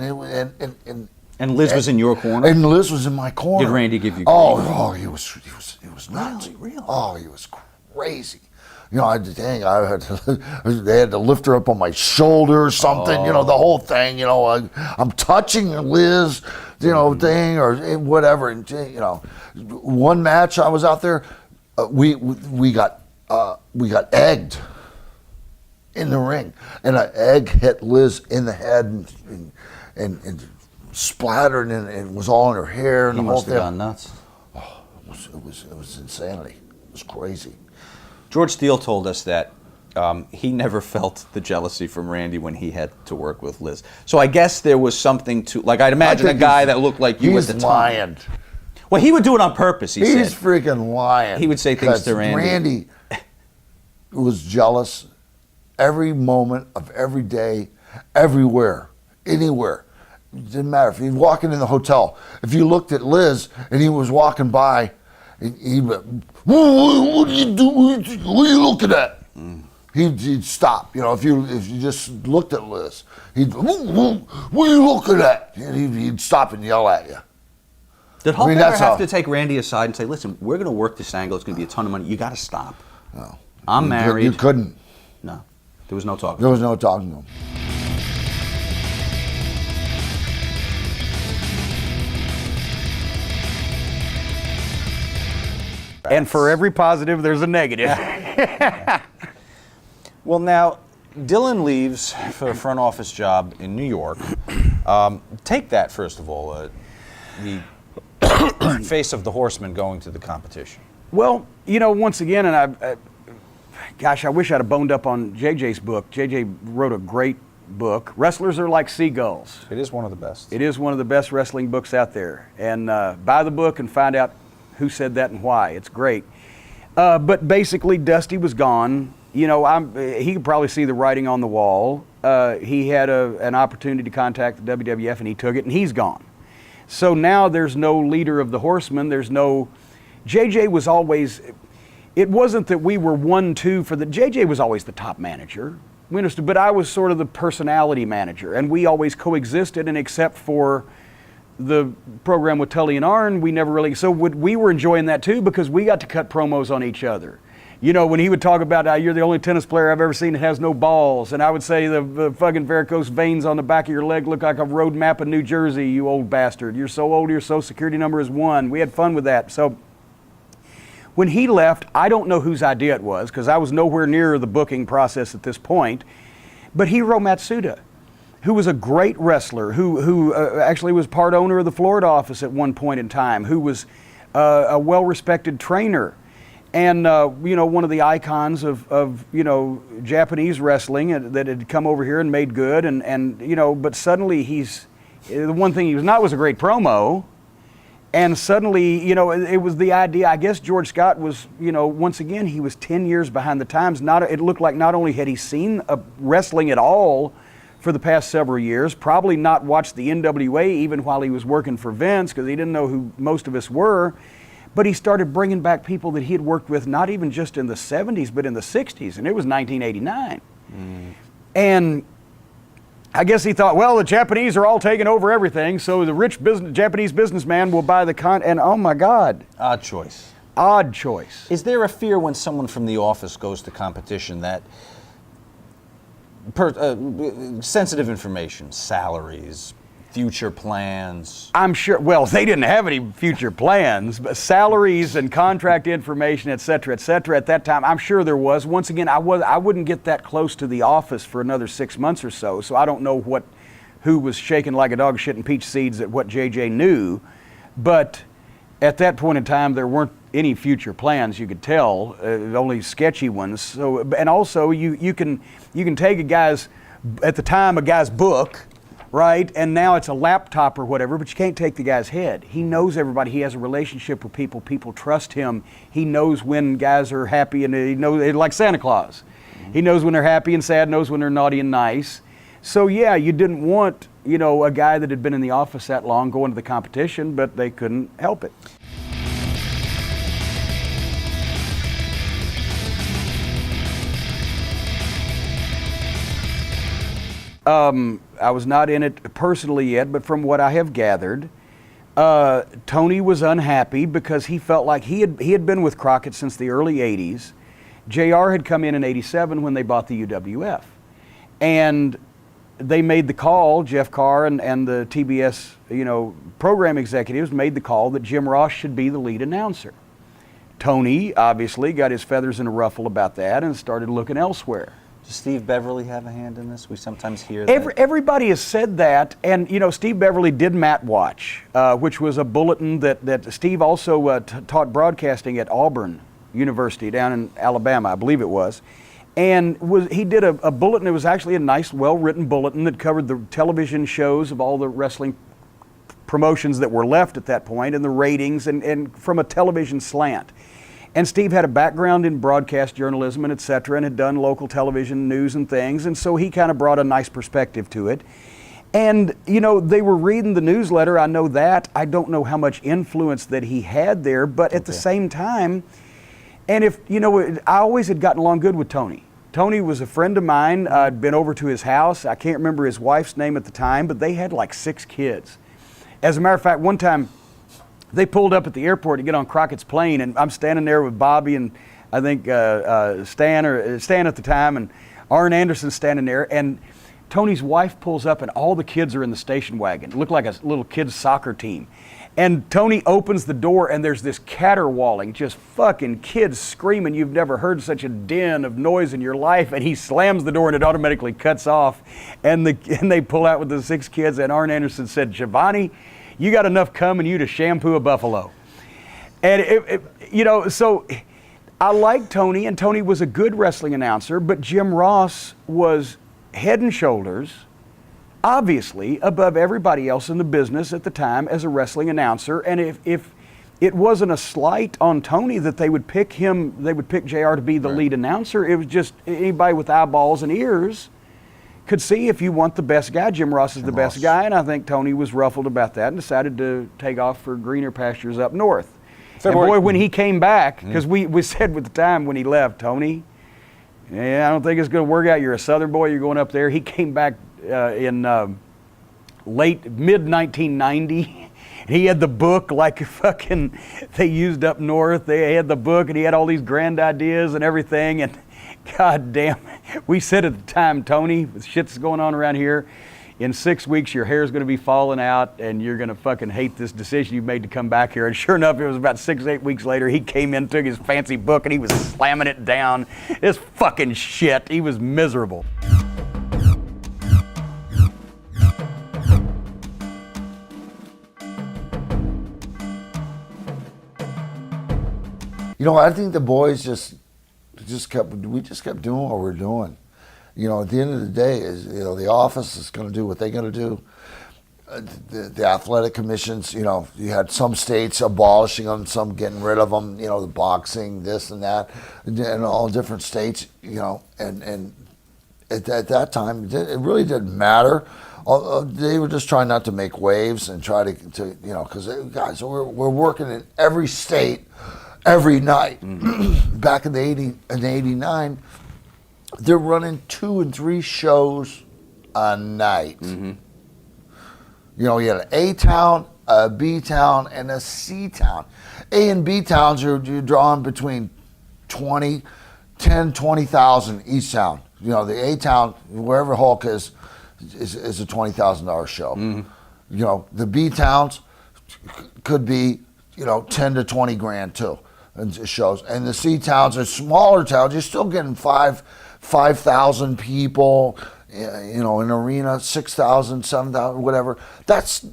[SPEAKER 1] Liz was in your corner?
[SPEAKER 3] And Liz was in my corner.
[SPEAKER 1] Did Randy give you grief?
[SPEAKER 3] Oh, he was nuts.
[SPEAKER 1] Really?
[SPEAKER 3] Oh, he was crazy. You know, they had to lift her up on my shoulder or something, you know, the whole thing, you know, I'm touching Liz, you know, thing or whatever. And, you know, one match I was out there, we got egged in the ring, and an egg hit Liz in the head and splattered, and it was all in her hair and
[SPEAKER 1] He
[SPEAKER 3] the whole
[SPEAKER 1] must have
[SPEAKER 3] thing.
[SPEAKER 1] gone nuts.
[SPEAKER 3] Oh, it was insanity. It was crazy.
[SPEAKER 1] George Steele told us that he never felt the jealousy from Randy when he had to work with Liz. So I guess there was something to, like, I'd imagine a guy that looked like you at the time.
[SPEAKER 3] He's lying.
[SPEAKER 1] Well, he would do it on purpose, he said.
[SPEAKER 3] He's freaking lying.
[SPEAKER 1] He would say things to Randy.
[SPEAKER 3] Randy was jealous every moment of every day, everywhere, anywhere. It didn't matter. If he'd walking in the hotel, if you looked at Liz and he was walking by, he'd be, what are you doing? What are you looking at? He'd stop. You know, if you just looked at Liz, he'd, what are you looking at? And he'd stop and yell at you.
[SPEAKER 1] Did Hulk ever have to take Randy aside and say, listen, we're going to work this angle. It's going to be a ton of money. You got to stop.
[SPEAKER 3] No.
[SPEAKER 1] I'm married.
[SPEAKER 3] You couldn't.
[SPEAKER 1] No. There was no talking.
[SPEAKER 3] There was no talking to him.
[SPEAKER 2] And for every positive, there's a negative.
[SPEAKER 1] Well, now, Dylan leaves for a front office job in New York. Take that, first of all, the face of the Horseman going to the competition.
[SPEAKER 2] Well, you know, once again, and gosh, I wish I'd have boned up on JJ's book. JJ wrote a great book. Wrestlers Are Like Seagulls.
[SPEAKER 1] It is one of the best.
[SPEAKER 2] It is one of the best wrestling books out there. And buy the book and find out who said that and why. It's great. But basically, Dusty was gone. You know, he could probably see the writing on the wall. He had an opportunity to contact the WWF, and he took it, and he's gone. So now there's no leader of the Horsemen. There's no... JJ was always... It wasn't that we were 1-2 for the... JJ was always the top manager. We understood, but I was sort of the personality manager, and we always coexisted, and except for the program with Tully and Arn, we never really, we were enjoying that too because we got to cut promos on each other. You know, when he would talk about, you're the only tennis player I've ever seen that has no balls, and I would say the fucking varicose veins on the back of your leg look like a road map of New Jersey, you old bastard. You're so old, your social security number is 1. We had fun with that. So when he left, I don't know whose idea it was because I was nowhere near the booking process at this point, but Hiro Matsuda, who was a great wrestler, who actually was part owner of the Florida office at one point in time, who was a well-respected trainer, and you know, one of the icons of you know, Japanese wrestling that had come over here and made good, and you know, but suddenly the one thing he was not was a great promo, and suddenly, you know, it was the idea, I guess George Scott was, you know, once again, he was 10 years behind the times. It looked like not only had he seen wrestling at all for the past several years, probably not watched the NWA even while he was working for Vince because he didn't know who most of us were, but he started bringing back people that he had worked with not even just in the 70s but in the 60s, and it was 1989. And I guess he thought, well, the Japanese are all taking over everything, so the rich Japanese businessman will buy the and oh my God.
[SPEAKER 1] Odd choice.
[SPEAKER 2] Odd choice.
[SPEAKER 1] Is there a fear when someone from the office goes to competition that sensitive information, salaries, future plans?
[SPEAKER 2] I'm sure, well, they didn't have any future plans, but salaries and contract information, et cetera, at that time, I'm sure there was. Once again, I wouldn't get that close to the office for another 6 months or so I don't know who was shaking like a dog shitting peach seeds at what JJ knew, but at that point in time, there weren't any future plans, you could tell, only sketchy ones. So, and also, you can take a guy's book, right? And now it's a laptop or whatever, but you can't take the guy's head. He knows everybody. He has a relationship with people. People trust him. He knows when guys are happy, and he knows, like Santa Claus. He knows when they're happy and sad, knows when they're naughty and nice. So yeah, you didn't want, you know, a guy that had been in the office that long going to the competition, but they couldn't help it. I was not in it personally yet, but from what I have gathered, Tony was unhappy because he felt like he had been with Crockett since the early 80s. JR had come in '87 when they bought the UWF. And they made the call, Jeff Carr and the TBS, you know, program executives made the call that Jim Ross should be the lead announcer. Tony obviously got his feathers in a ruffle about that and started looking elsewhere.
[SPEAKER 1] Does Steve Beverly have a hand in this? We sometimes hear that.
[SPEAKER 2] Everybody has said that, and you know, Steve Beverly did Matt Watch, which was a bulletin that Steve also taught broadcasting at Auburn University down in Alabama, I believe it was. And he did a bulletin. It was actually a nice, well-written bulletin that covered the television shows of all the wrestling promotions that were left at that point and the ratings and from a television slant. And Steve had a background in broadcast journalism and et cetera, and had done local television news and things, and so he kind of brought a nice perspective to it. And, you know, they were reading the newsletter, I know that. I don't know how much influence that he had there, but at the same time, and if, you know, I always had gotten along good with Tony. Tony was a friend of mine. I'd been over to his house. I can't remember his wife's name at the time, but they had like 6 kids. As a matter of fact, one time, they pulled up at the airport to get on Crockett's plane, and I'm standing there with Bobby and I think Stan at the time, and Arn Anderson standing there, and Tony's wife pulls up, and all the kids are in the station wagon. It looked like a little kids' soccer team. And Tony opens the door, and there's this caterwauling, just fucking kids screaming. You've never heard such a din of noise in your life. And he slams the door, and it automatically cuts off. And they pull out with the 6 kids, and Arn Anderson said, "Giovanni, you got enough cum in you to shampoo a buffalo." And, you know, so I liked Tony, and Tony was a good wrestling announcer, but Jim Ross was head and shoulders, obviously, above everybody else in the business at the time as a wrestling announcer. And if it wasn't a slight on Tony that they would pick him, they would pick JR to be the lead announcer, it was just anybody with eyeballs and ears could see if you want the best guy, Jim Ross is the best guy, and I think Tony was ruffled about that and decided to take off for greener pastures up north. And boy, when he came back, because we said at the time when he left, Tony, yeah, I don't think it's going to work out. You're a Southern boy, you're going up there. He came back in mid-1990, He had the book like fucking they used up north. They had the book, and he had all these grand ideas and everything. And God damn, we said at the time, Tony, with shit that's going on around here, in 6 weeks your hair's going to be falling out, and you're going to fucking hate this decision you made to come back here. And sure enough, it was about 6 or 8 weeks later, he came in, took his fancy book, and he was slamming it down. This fucking shit. He was miserable.
[SPEAKER 3] You know, I think the boys just kept doing what we're doing. You know, at the end of the day, is, you know, the office is going to do what they're going to do. The athletic commissions, you know, you had some states abolishing them, some getting rid of them. You know, the boxing, this and that, and all different states. You know, and at that time, it really didn't matter. They were just trying not to make waves and try to you know, because guys, we're working in every state. Every night. Back in the 80 and 89, they're running 2 and 3 shows a night. You know, you had an A town, a B town, and a C town. A and B towns, you're drawing between 20,000 each town. You know, the A town, wherever Hulk is a $20,000 show. You know, the B towns could be, you know, 10 to 20 grand too. And shows, and the C towns are smaller towns. You're still getting 5,000 people, you know, an arena, 6,000, 7,000, whatever. That's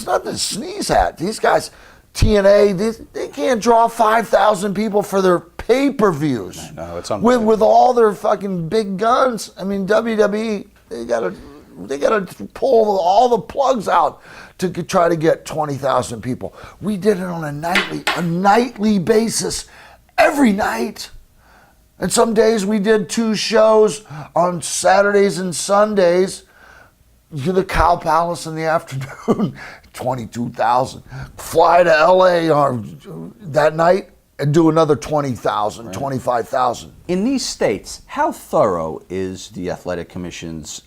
[SPEAKER 3] nothing to sneeze at. These guys, TNA, they can't draw 5,000 people for their pay-per-views.
[SPEAKER 1] No, it's unbelievable.
[SPEAKER 3] With all their fucking big guns. I mean, WWE, they gotta pull all the plugs out to try to get 20,000 people. We did it on a nightly basis, every night. And some days we did 2 shows on Saturdays and Sundays. To the Cow Palace in the afternoon, 22,000. Fly to LA that night and do another 20,000, 25,000.
[SPEAKER 1] In these states, how thorough is the athletic commission's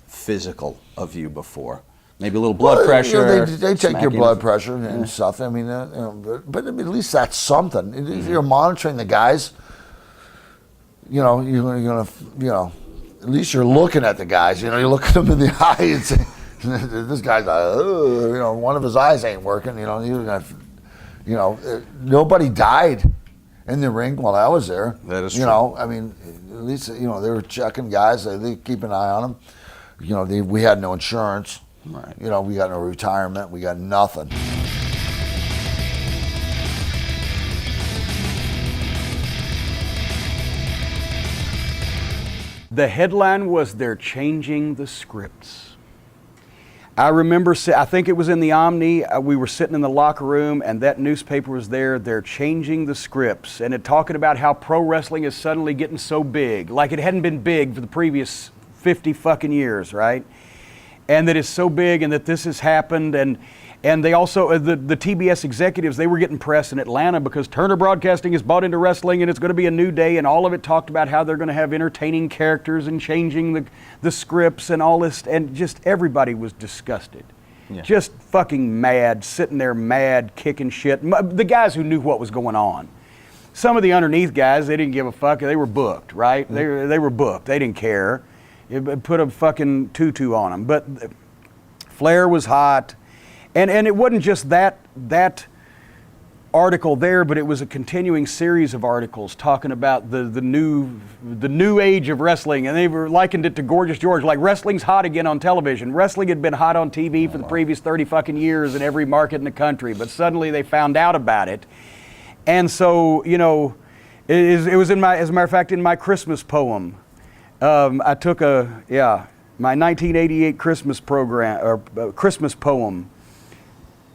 [SPEAKER 1] physical of you before? Maybe a little blood pressure.
[SPEAKER 3] You know, they take your blood pressure and stuff. I mean, you know, but at least that's something. If you're monitoring the guys, you know, you're gonna, you know, at least you're looking at the guys. You know, you look at them in the eye and say, "This guy's, you know, one of his eyes ain't working." You know, you're gonna, you know, nobody died in the ring while I was there.
[SPEAKER 1] That is true.
[SPEAKER 3] You know, I mean, at least, you know, they were checking guys. They keep an eye on them. You know, we had no insurance.
[SPEAKER 1] Right.
[SPEAKER 3] You know, we got no retirement. We got nothing.
[SPEAKER 2] The headline was, "They're changing the scripts." I remember, I think it was in the Omni, we were sitting in the locker room and that newspaper was there, "They're changing the scripts." And it talking about how pro wrestling is suddenly getting so big, like it hadn't been big for the previous 50 fucking years, right? And that it's so big and that this has happened. And they also, the TBS executives, they were getting press in Atlanta because Turner Broadcasting is bought into wrestling and it's going to be a new day, and all of it talked about how they're going to have entertaining characters and changing the scripts and all this, and just everybody was disgusted. Yeah. Just fucking mad, sitting there mad, kicking shit. The guys who knew what was going on. Some of the underneath guys, they didn't give a fuck. They were booked, right? Mm-hmm. They were booked. They didn't care. It put a fucking tutu on them. But Flair was hot. And it wasn't just that article there, but it was a continuing series of articles talking about the new age of wrestling, and they were likened it to Gorgeous George, like wrestling's hot again on television. Wrestling had been hot on TV for the previous 30 fucking years in every market in the country, but suddenly they found out about it. And so, you know, it was in my, as a matter of fact, in my Christmas poem. I took my 1988 Christmas program, or Christmas poem.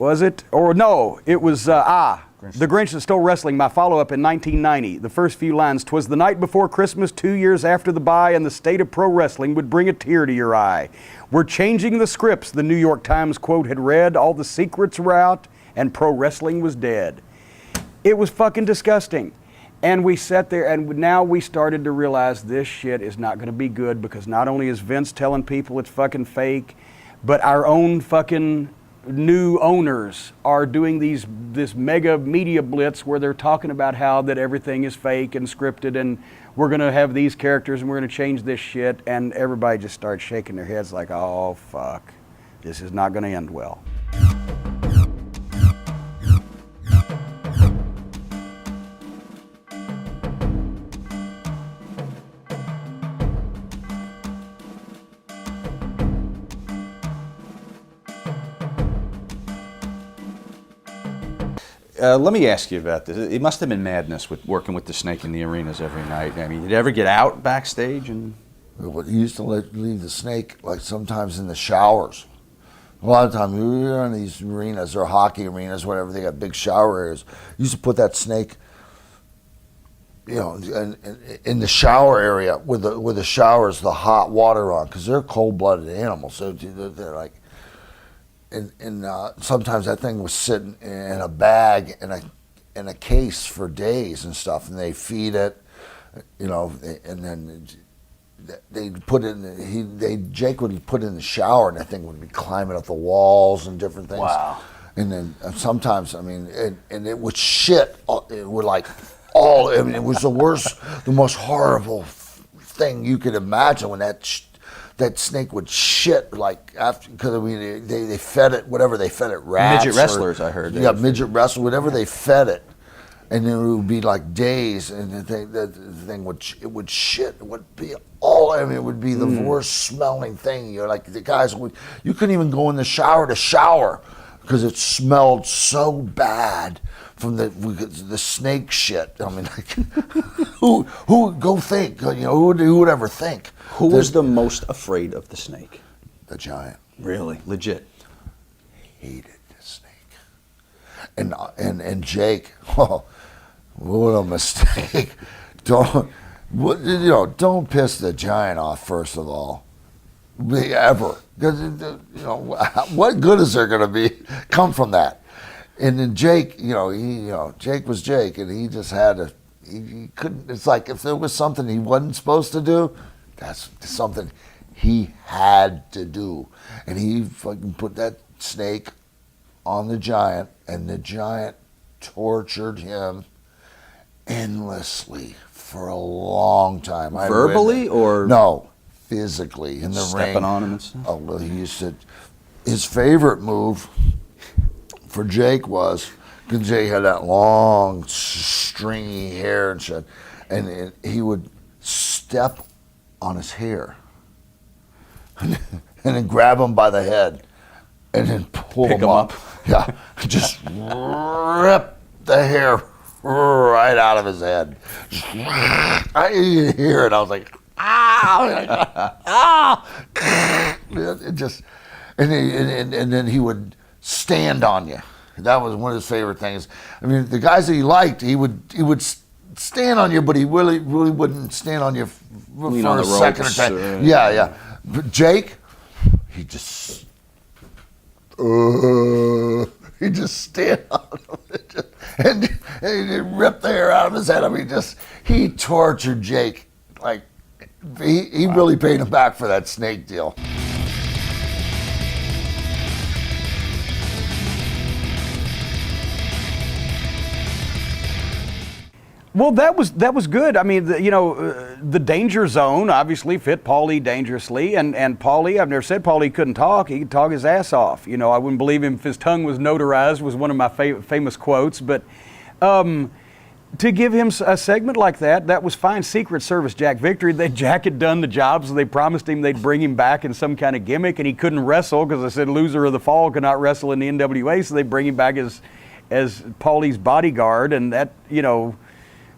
[SPEAKER 2] Was it? Or no, it was, The Grinch That Stole Wrestling, my follow-up in 1990. The first few lines, "'Twas the night before Christmas, 2 years after the bye, and the state of pro wrestling would bring a tear to your eye. We're changing the scripts," the New York Times quote had read. "All the secrets were out, and pro wrestling was dead." It was fucking disgusting. And we sat there, and now we started to realize this shit is not going to be good, because not only is Vince telling people it's fucking fake, but our own fucking new owners are doing this mega media blitz where they're talking about how that everything is fake and scripted and we're going to have these characters and we're going to change this shit, and everybody just starts shaking their heads like, oh fuck, this is not going to end well.
[SPEAKER 1] Let me ask you about this. It must have been madness with working with the Snake in the arenas every night. I mean, did you ever get out backstage? And
[SPEAKER 3] You used to leave the Snake like sometimes in the showers. A lot of times we were in these arenas or hockey arenas, whatever. They got big shower areas. You used to put that Snake, you know, in the shower area with the showers, the hot water on, because they're cold-blooded animals. So they're like. And sometimes that thing was sitting in a bag in a case for days and stuff, and they feed it, you know, and then they put it in. Jake would put it in the shower, and that thing would be climbing up the walls and different things.
[SPEAKER 2] Wow.
[SPEAKER 3] And then sometimes, I mean, and it would shit. It would like all. I mean, it was the worst, the most horrible thing you could imagine when that snake would shit like after, because I mean they fed it whatever they fed it, rats,
[SPEAKER 1] midget wrestlers, I heard.
[SPEAKER 3] Yeah, midget wrestlers, whatever they fed it, and then it would be like days, and the thing would shit. It would be all. I mean, it would be the worst smelling thing. You're like the guys you couldn't even go in the shower to shower because it smelled so bad from the snake shit. I mean, like, who would go think? You know, who would ever think?
[SPEAKER 1] Who was the most afraid of the Snake?
[SPEAKER 3] The Giant.
[SPEAKER 1] Really? Legit?
[SPEAKER 3] Hated the Snake. And Jake, oh, what a mistake. Don't piss the Giant off, first of all. Ever. Because, you know, what good is there going to be come from that? And then Jake, Jake was Jake, and he just had to, he couldn't, it's like if there was something he wasn't supposed to do, that's something he had to do. And he fucking put that Snake on the Giant, and the Giant tortured him endlessly for a long time.
[SPEAKER 1] Verbally or?
[SPEAKER 3] No, physically in the ring.
[SPEAKER 1] Stepping on him and stuff? Oh,
[SPEAKER 3] well, his favorite move for Jake was, because Jake had that long, stringy hair and shit, and he would step on his hair and then grab him by the head and then pull him up. Yeah, just rip the hair right out of his head. I could hear it. I was like, it just, and then he would stand on you. That was one of his favorite things. I mean, the guys that he liked, he would stand on you, but he really wouldn't stand on you for a second or time. Yeah. But Jake, he just stand on him and he ripped the hair out of his head. I mean, he tortured Jake. Like, he really paid him back for that Snake deal.
[SPEAKER 2] Well, that was good. I mean, the danger zone obviously fit Paulie dangerously, and Paulie, I've never said Paulie couldn't talk. He could talk his ass off. You know, I wouldn't believe him if his tongue was notarized, was one of my famous quotes. But to give him a segment like that was fine. Secret Service Jack Victory. Jack had done the job, so they promised him they'd bring him back in some kind of gimmick, and he couldn't wrestle because I said loser of the fall could not wrestle in the NWA, so they bring him back as Paulie's bodyguard, and that, you know.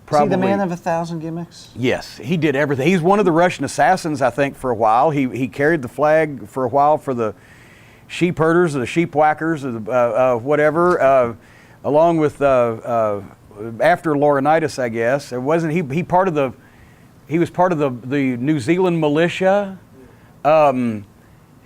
[SPEAKER 2] Probably.
[SPEAKER 1] Is he the man of 1,000 gimmicks?
[SPEAKER 2] Yes, he did everything. He's one of the Russian assassins, I think, for a while. He carried the flag for a while for the sheep herders, or the sheep whackers, or whatever, along with after Laurinaitis, I guess. It wasn't he was part of the New Zealand militia. Had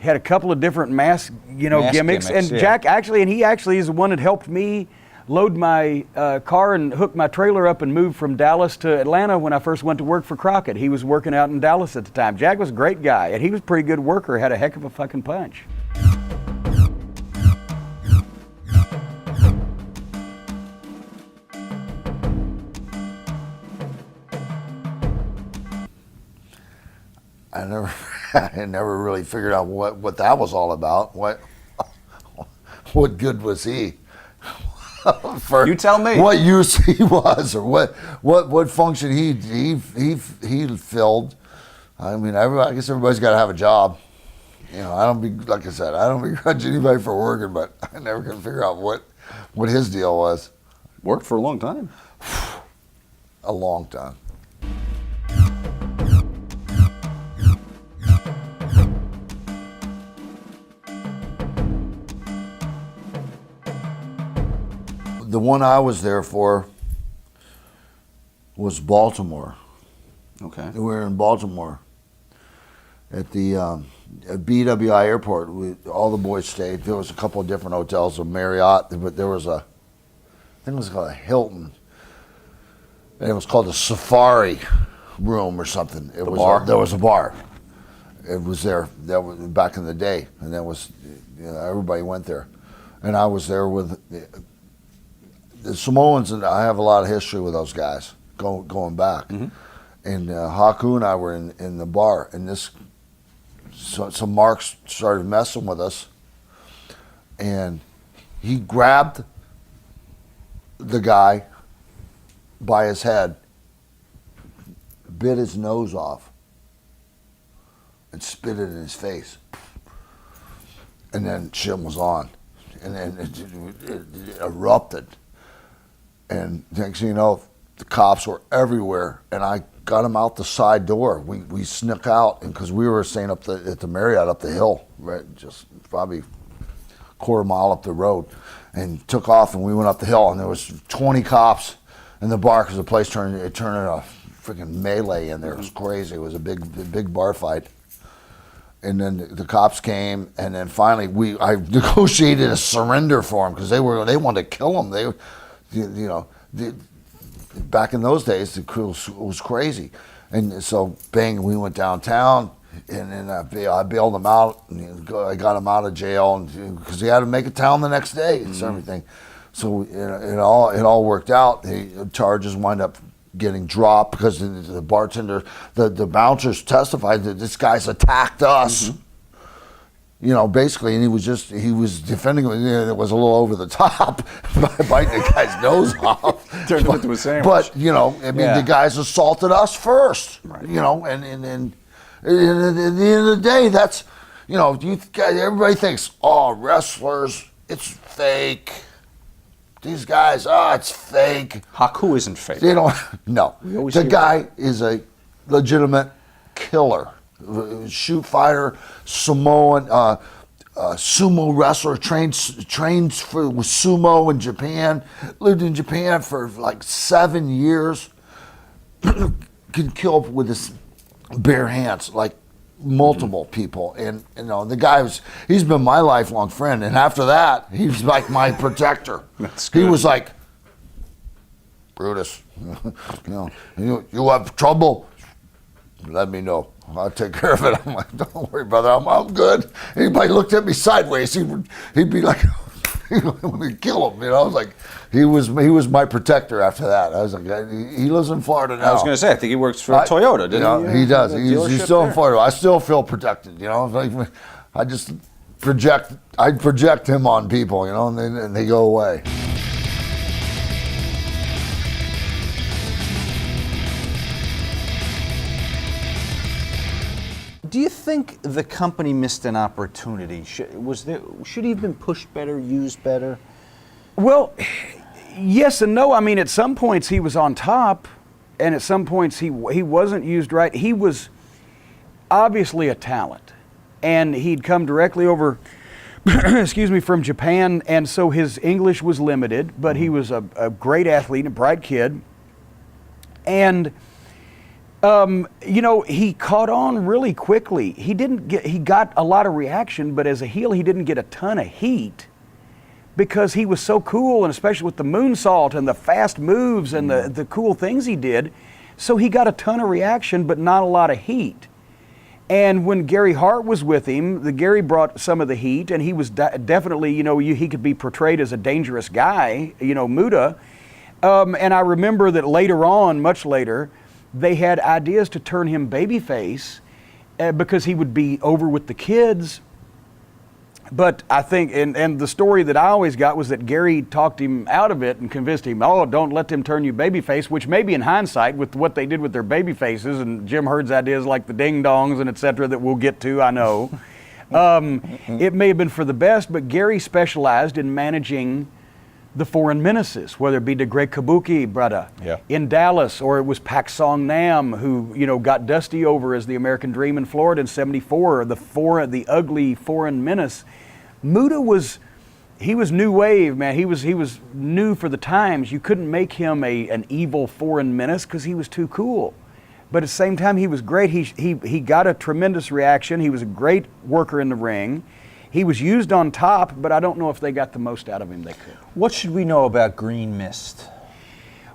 [SPEAKER 2] a couple of different mask gimmicks, and
[SPEAKER 1] yeah.
[SPEAKER 2] Jack he actually is the one that helped me load my car and hook my trailer up and move from Dallas to Atlanta when I first went to work for Crockett. He was working out in Dallas at the time. Jack was a great guy, and he was a pretty good worker, had a heck of a fucking punch.
[SPEAKER 3] I never, I never really figured out what that was all about. What good was he?
[SPEAKER 1] You tell me.
[SPEAKER 3] What use he was, or what function he filled. I mean, I guess everybody's got to have a job. You know, like I said, I don't begrudge anybody for working, but I never can figure out what his deal was.
[SPEAKER 1] Worked for a long time.
[SPEAKER 3] A long time. The one I was there for was Baltimore.
[SPEAKER 1] Okay.
[SPEAKER 3] We were in Baltimore at the at BWI Airport. All the boys stayed. There was a couple of different hotels, a Marriott, but there was I think it was called a Hilton. And it was called the Safari Room or something. There was a bar. It was there. That was back in the day, and that was, everybody went there, and I was there with the Samoans, and I have a lot of history with those guys going back. Mm-hmm. And Haku and I were in the bar, and some marks started messing with us, and he grabbed the guy by his head, bit his nose off, and spit it in his face. And then Jim was on, and then it erupted. And next thing you know, the cops were everywhere, and I got him out the side door. We snuck out, and because we were staying at the Marriott up the hill, right, just probably a quarter mile up the road, and took off, and we went up the hill, and there was 20 cops in the bar because the place turned into a freaking melee in there. It was crazy. It was a big bar fight. And then the cops came, and then finally I negotiated a surrender for him because they wanted to kill him. Back in those days, the crew was crazy, and so bang, we went downtown, and then I bailed him out, and I got him out of jail, because he had to make a town the next day and everything. So it all worked out. The charges wind up getting dropped because the bartender, the bouncers testified that this guy's attacked us. Mm-hmm. Basically, and he was defending him. It was a little over the top by biting the guy's nose off.
[SPEAKER 1] Turned into a sandwich.
[SPEAKER 3] But the guys assaulted us first.
[SPEAKER 1] Right.
[SPEAKER 3] And at the end of the day, that's everybody thinks, oh, wrestlers, it's fake. These guys, it's fake.
[SPEAKER 1] Haku isn't fake.
[SPEAKER 3] They don't. No, the guy is a legitimate killer. Shoot fighter, Samoan, sumo wrestler, trains with sumo in Japan, lived in Japan for like 7 years, can kill with his bare hands, like multiple people. And the guy he's been my lifelong friend, and after that, he was like my protector.
[SPEAKER 1] That's good.
[SPEAKER 3] He was like, Brutus, you have trouble, let me know. I'll take care of it. I'm like, don't worry, brother. I'm good. Anybody looked at me sideways, he'd be like, we'd kill him. I was like, he was my protector after that. I was like, he lives in Florida now.
[SPEAKER 1] I was going to say, I think he works for Toyota, didn't he?
[SPEAKER 3] He does. He's still in Florida. I still feel protected. Like, I just project him on people. And they go away.
[SPEAKER 1] Do you think the company missed an opportunity? Should he have been pushed better, used better?
[SPEAKER 2] Well, yes and no. I mean, at some points he was on top, and at some points he wasn't used right. He was obviously a talent, and he'd come directly over, from Japan, and so his English was limited, but he was a great athlete and a bright kid. And he caught on really quickly. He got a lot of reaction, but as a heel, he didn't get a ton of heat because he was so cool, and especially with the moonsault and the fast moves and the cool things he did. So he got a ton of reaction, but not a lot of heat. And when Gary Hart was with him, Gary brought some of the heat, and he was definitely, he could be portrayed as a dangerous guy, Muta. And I remember that later on, much later, they had ideas to turn him babyface, because he would be over with the kids. But I think, and the story that I always got was that Gary talked him out of it and convinced him, oh, don't let them turn you babyface, which maybe in hindsight with what they did with their baby faces and Jim Herd's ideas like the ding-dongs and et cetera that we'll get to, I know, it may have been for the best, but Gary specialized in managing the foreign menaces, whether it be the Great Kabuki, brother, in Dallas, or it was Pak Song Nam, who, you know, got Dusty over as the American Dream in Florida in '74, the ugly foreign menace. Muta was new wave, man. He was new for the times. You couldn't make him an evil foreign menace because he was too cool. But at the same time, he was great. He got a tremendous reaction. He was a great worker in the ring. He was used on top, but I don't know if they got the most out of him they could.
[SPEAKER 1] What should we know about green mist?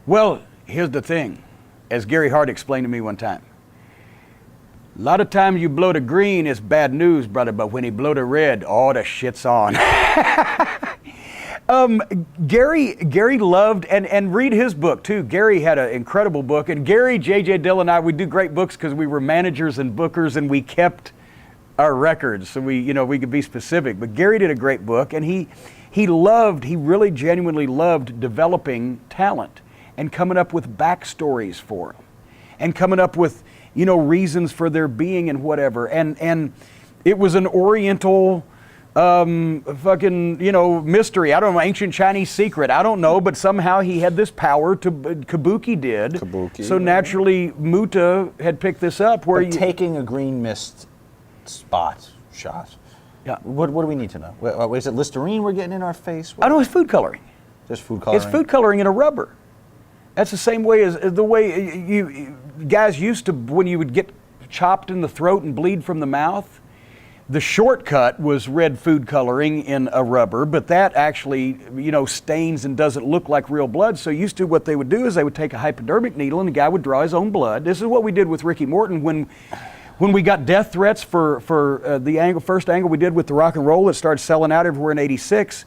[SPEAKER 2] Well, here's the thing. As Gary Hart explained to me one time, a lot of times you blow the green, it's bad news, brother, but when you blow the red, all the shit's on. Gary loved, and read his book too. Gary had an incredible book, and Gary, J.J. Dill, and I, we do great books because we were managers and bookers, and we kept our records, so we could be specific. But Gary did a great book, and he really genuinely loved developing talent and coming up with backstories for them, and coming up with, you know, reasons for their being and whatever. And it was an Oriental fucking, you know, mystery. I don't know, ancient Chinese secret. I don't know, but somehow he had this power to, Kabuki did.
[SPEAKER 1] Kabuki.
[SPEAKER 2] So naturally, Muta had picked this up where
[SPEAKER 1] taking a green mist shot.
[SPEAKER 2] Yeah.
[SPEAKER 1] What do we need to know? Wait, is it Listerine we're getting in our face?
[SPEAKER 2] I know it's food coloring.
[SPEAKER 1] Just food coloring?
[SPEAKER 2] It's food coloring in a rubber. That's the same way as the way you guys used to, when you would get chopped in the throat and bleed from the mouth. The shortcut was red food coloring in a rubber, but that actually, you know, stains and doesn't look like real blood. So used to, what they would do is they would take a hypodermic needle and the guy would draw his own blood. This is what we did with Ricky Morton when we got death threats for the first angle we did with the rock and roll that started selling out everywhere in '86.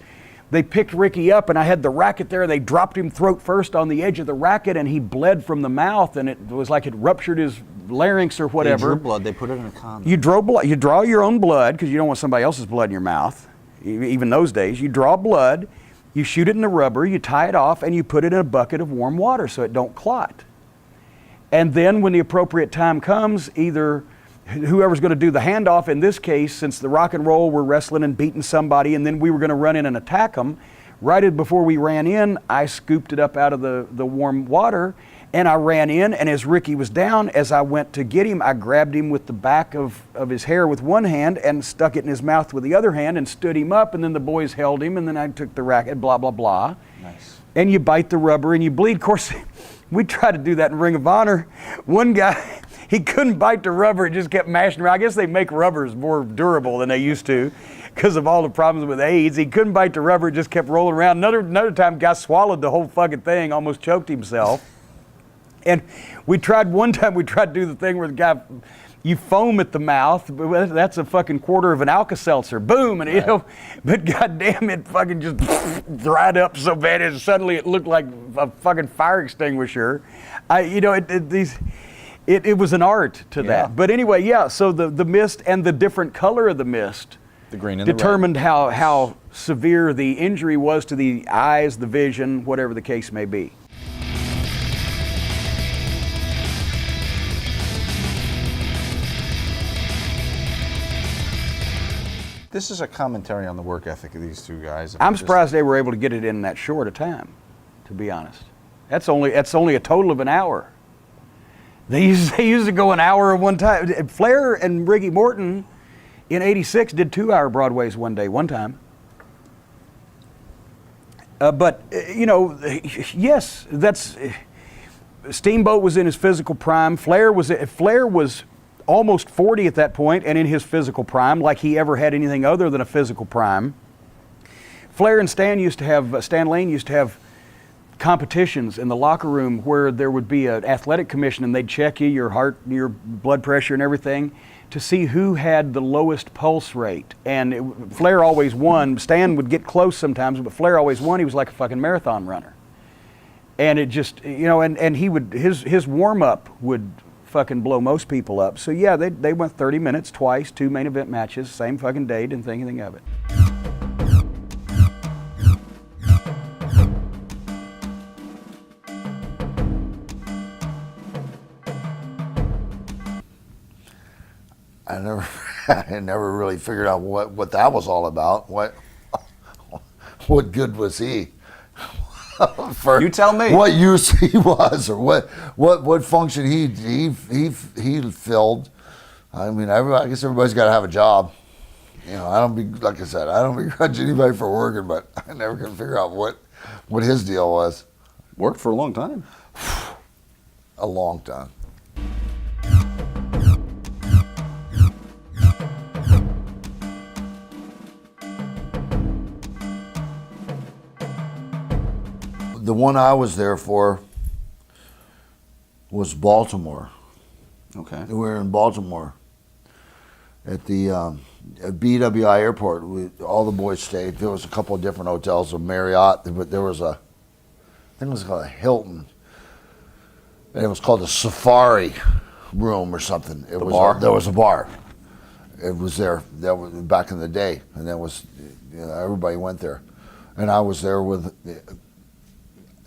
[SPEAKER 2] They picked Ricky up, and I had the racket there. They dropped him throat first on the edge of the racket, and he bled from the mouth, and it was like it ruptured his larynx or whatever.
[SPEAKER 1] They drew blood. They put it in a condom.
[SPEAKER 2] You draw your own blood because you don't want somebody else's blood in your mouth. Even those days, you draw blood, you shoot it in the rubber, you tie it off, and you put it in a bucket of warm water so it don't clot. And then when the appropriate time comes, either whoever's going to do the handoff, in this case, since the rock and roll were wrestling and beating somebody, and then we were going to run in and attack them, right before we ran in, I scooped it up out of the warm water, and I ran in, and as Ricky was down, as I went to get him, I grabbed him with the back of his hair with one hand and stuck it in his mouth with the other hand and stood him up, and then the boys held him, and then I took the racket, blah, blah, blah.
[SPEAKER 1] Nice.
[SPEAKER 2] And you bite the rubber and you bleed. Of course, we tried to do that in Ring of Honor. One guy, he couldn't bite the rubber, it just kept mashing around. I guess they make rubbers more durable than they used to because of all the problems with AIDS. He couldn't bite the rubber, it just kept rolling around. Another time, guy swallowed the whole fucking thing, almost choked himself. And one time we tried to do the thing where the guy, you foam at the mouth, but that's a fucking quarter of an Alka-Seltzer. Boom, and
[SPEAKER 1] right.
[SPEAKER 2] You know, but goddamn, it fucking just dried up so bad, and suddenly it looked like a fucking fire extinguisher. It was an art to that. But anyway, yeah, so the mist and the different color of the mist
[SPEAKER 1] the green and
[SPEAKER 2] determined
[SPEAKER 1] the red.
[SPEAKER 2] how severe the injury was to the eyes, the vision, whatever the case may be.
[SPEAKER 1] This is a commentary on the work ethic of these two guys.
[SPEAKER 2] I'm surprised they were able to get it in that short a time, to be honest. That's only a total of an hour. They used to go an hour at one time. Flair and Ricky Morton in '86 did 2-hour Broadways one time. But yes, that's Steamboat was in his physical prime. Flair was almost 40 at that point and in his physical prime, like he ever had anything other than a physical prime. Flair and Stan Lane used to have competitions in the locker room where there would be an athletic commission and they'd check you, your heart, your blood pressure and everything to see who had the lowest pulse rate. And Flair always won. Stan would get close sometimes, but Flair always won. He was like a fucking marathon runner. And it just, and he would, his warm-up would fucking blow most people up. So yeah, they went 30 minutes twice, 2 main event matches, same fucking day, didn't think anything of it.
[SPEAKER 3] I never really figured out what that was all about. What good was he?
[SPEAKER 1] You tell me.
[SPEAKER 3] What use he was, or what function he filled. I mean, I guess everybody's got to have a job. You know, like I said, I don't begrudge anybody for working, but I never can figure out what his deal was.
[SPEAKER 1] Worked for a long time.
[SPEAKER 3] A long time. The one I was there for was Baltimore.
[SPEAKER 1] Okay.
[SPEAKER 3] We were in Baltimore at the at BWI Airport. All the boys stayed. There was a couple of different hotels, a Marriott, but there was I think it was called a Hilton, and it was called the Safari Room or something. It was
[SPEAKER 1] bar?
[SPEAKER 3] There was a bar. It was there. That was back in the day, and that was, you know, everybody went there, and I was there with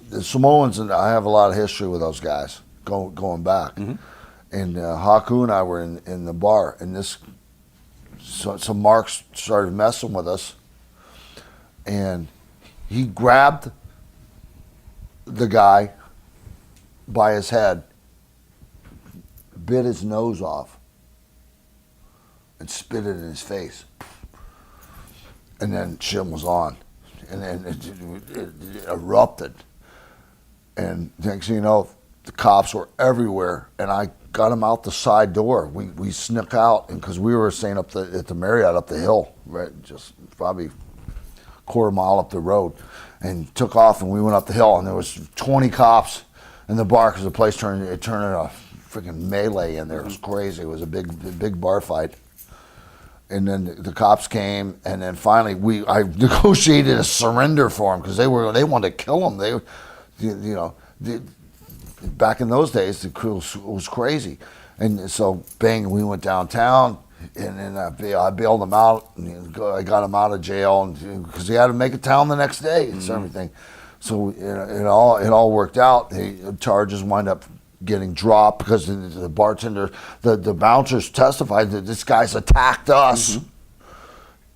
[SPEAKER 3] the Samoans, and I have a lot of history with those guys going back.
[SPEAKER 1] Mm-hmm.
[SPEAKER 3] And Haku and I were in the bar, and some marks started messing with us, and he grabbed the guy by his head, bit his nose off, and spit it in his face. And then shit was on, and then it erupted. And next thing you know, the cops were everywhere, and I got him out the side door. We snuck out, and because we were staying at the Marriott up the hill, right, just probably a quarter mile up the road, and took off, and we went up the hill, and there was 20 cops in the bar because the place turned into a freaking melee in there. It was crazy. It was a big bar fight. And then the cops came, and then finally I negotiated a surrender for them because they wanted to kill him. Back in those days, the crew was crazy, and so bang, we went downtown, and then I bailed him out, and I got him out of jail, because he had to make a town the next day and everything. So it all worked out. The charges wind up getting dropped because the bartender, the bouncers testified that this guy's attacked us. Mm-hmm.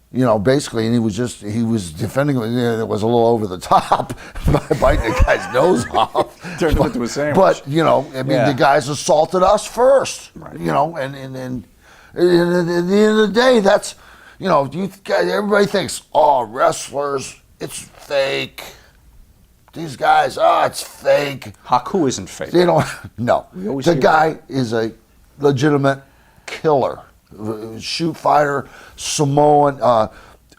[SPEAKER 3] You know, basically, and he was defending him. It was a little over the top by biting the guy's nose off.
[SPEAKER 1] Turned him into a sandwich.
[SPEAKER 3] But, you know, I mean, the guys assaulted us first.
[SPEAKER 1] Right.
[SPEAKER 3] You know, and at the end of the day, that's, you know, everybody thinks, oh, wrestlers, it's fake. These guys, it's fake.
[SPEAKER 1] Haku isn't fake.
[SPEAKER 3] They don't, no. The guy is a legitimate killer. Shoot fighter, Samoan,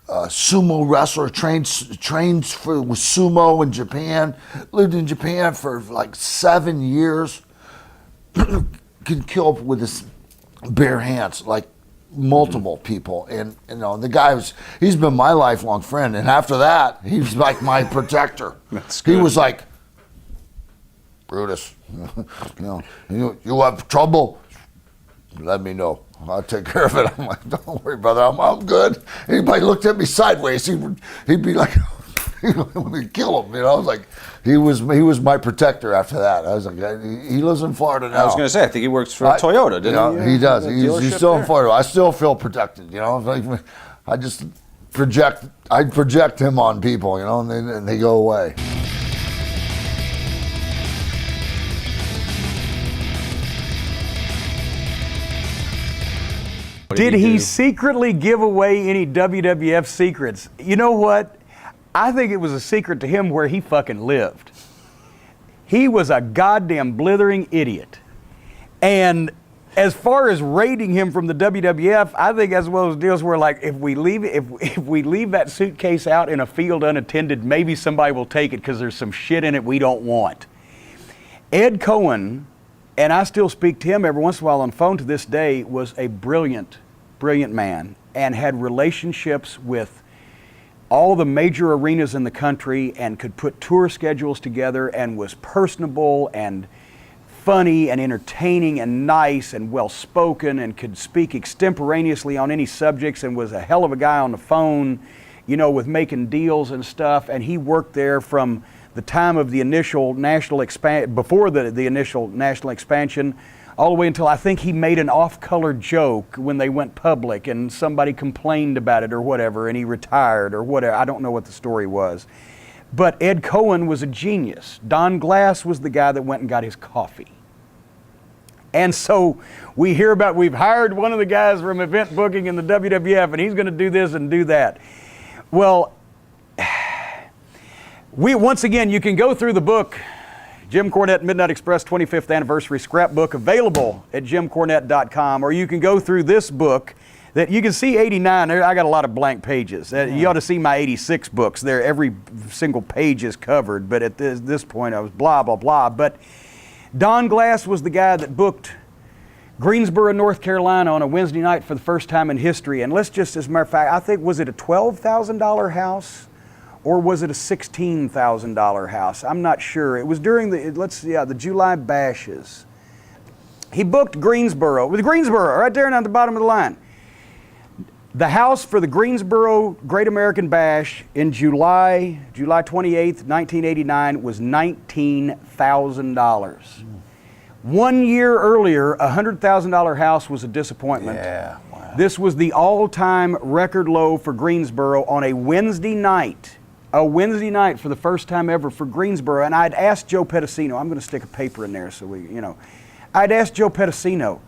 [SPEAKER 3] sumo wrestler, trains with sumo in Japan, lived in Japan for like 7 years, can kill with his bare hands, like multiple people. And you know, the guy he's been my lifelong friend, and after that, he was like my protector.
[SPEAKER 1] That's good.
[SPEAKER 3] He was like, Brutus, you have trouble, let me know. I'll take care of it. I'm like, don't worry, brother. I'm good. Anybody looked at me sideways, he'd be like, he'd kill him. You know, I was like, he was my protector after that. I was like, he lives in Florida now.
[SPEAKER 1] I was going to say, I think he works for Toyota, didn't he?
[SPEAKER 3] He does. He's still in Florida. I still feel protected. You know, like, I just project him on people. You know, and they go away.
[SPEAKER 2] Did he secretly give away any WWF secrets? You know what? I think it was a secret to him where he fucking lived. He was a goddamn blithering idiot. And as far as rating him from the WWF, I think as well as deals where, like, if we leave that suitcase out in a field unattended, maybe somebody will take it because there's some shit in it we don't want. Ed Cohen, and I still speak to him every once in a while on the phone to this day, was a brilliant man and had relationships with all the major arenas in the country and could put tour schedules together and was personable and funny and entertaining and nice and well-spoken and could speak extemporaneously on any subjects and was a hell of a guy on the phone, you know, with making deals and stuff. And he worked there from the time of the initial national expansion, before the initial national expansion, all the way until I think he made an off-color joke when they went public and somebody complained about it or whatever and he retired or whatever. I don't know what the story was. But Ed Cohen was a genius. Don Glass was the guy that went and got his coffee. And so we hear about, we've hired one of the guys from event booking in the WWF and he's going to do this and do that. Well, once again, you can go through the book, Jim Cornette Midnight Express 25th Anniversary Scrapbook, available at jimcornette.com, or you can go through this book that you can see 89. I got a lot of blank pages. You ought to see my 86 books. There, every single page is covered, but at this point I was blah, blah, blah. But Don Glass was the guy that booked Greensboro, North Carolina on a Wednesday night for the first time in history. And let's just, as a matter of fact, I think, was it a $12,000 house? Or was it a $16,000 house? I'm not sure. It was during the July bashes. He booked Greensboro, right there at the bottom of the line. The house for the Greensboro Great American Bash in July 28th, 1989 was $19,000. 1 year earlier, a $100,000 house was a disappointment.
[SPEAKER 1] Yeah, wow.
[SPEAKER 2] This was the all-time record low for Greensboro on a Wednesday night. A Wednesday night for the first time ever for Greensboro. And I'd asked Joe Pedicino, I'm going to stick a paper in there so we, you know. I'd asked Joe Pedicino,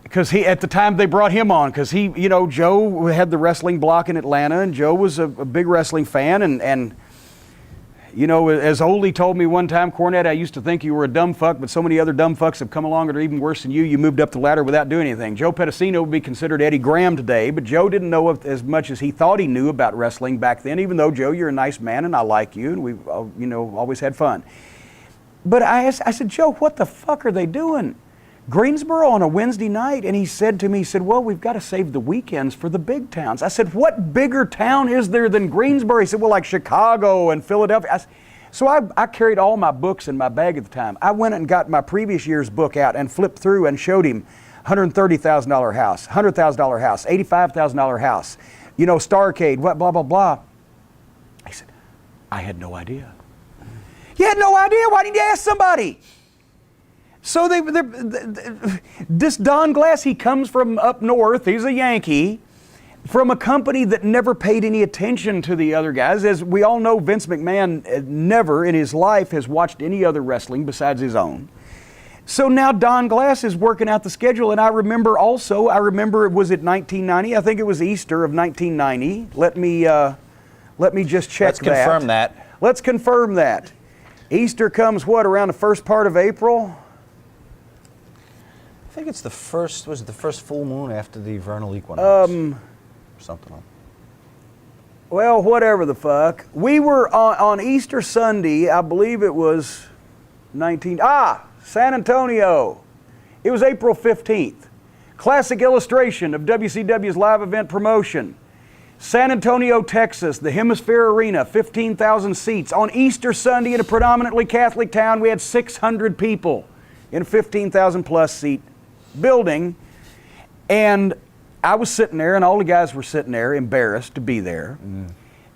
[SPEAKER 2] because at the time they brought him on, because he, you know, Joe had the wrestling block in Atlanta, and Joe was a big wrestling fan, and you know, as Oldie told me one time, Cornette, I used to think you were a dumb fuck, but so many other dumb fucks have come along that are even worse than you. You moved up the ladder without doing anything. Joe Pedicino would be considered Eddie Graham today, but Joe didn't know as much as he thought he knew about wrestling back then, even though, Joe, you're a nice man and I like you, and we've, you know, always had fun. But I said, Joe, what the fuck are they doing? Greensboro on a Wednesday night? And he said to me, he said, well, we've got to save the weekends for the big towns. I said, what bigger town is there than Greensboro? He said, well, like Chicago and Philadelphia. So I carried all my books in my bag at the time. I went and got my previous year's book out and flipped through and showed him $130,000 house, $100,000 house, $85,000 house, you know, Starcade, what, blah, blah, blah. He said, I had no idea. You had no idea? Why didn't you ask somebody? So this Don Glass, he comes from up north, he's a Yankee, from a company that never paid any attention to the other guys. As we all know, Vince McMahon never in his life has watched any other wrestling besides his own. So now Don Glass is working out the schedule, and I remember, was it 1990? I think it was Easter of 1990. Let me just check
[SPEAKER 1] Let's confirm that.
[SPEAKER 2] Let's confirm that. Easter comes what, around the first part of April?
[SPEAKER 1] I think it's the first full moon after the vernal equinox. Something like that.
[SPEAKER 2] Well, whatever the fuck. We were on Easter Sunday, I believe it was San Antonio. It was April 15th. Classic illustration of WCW's live event promotion. San Antonio, Texas, the Hemisphere Arena, 15,000 seats. On Easter Sunday in a predominantly Catholic town, we had 600 people in a 15,000 plus seat building. And I was sitting there, and all the guys were sitting there, embarrassed to be there.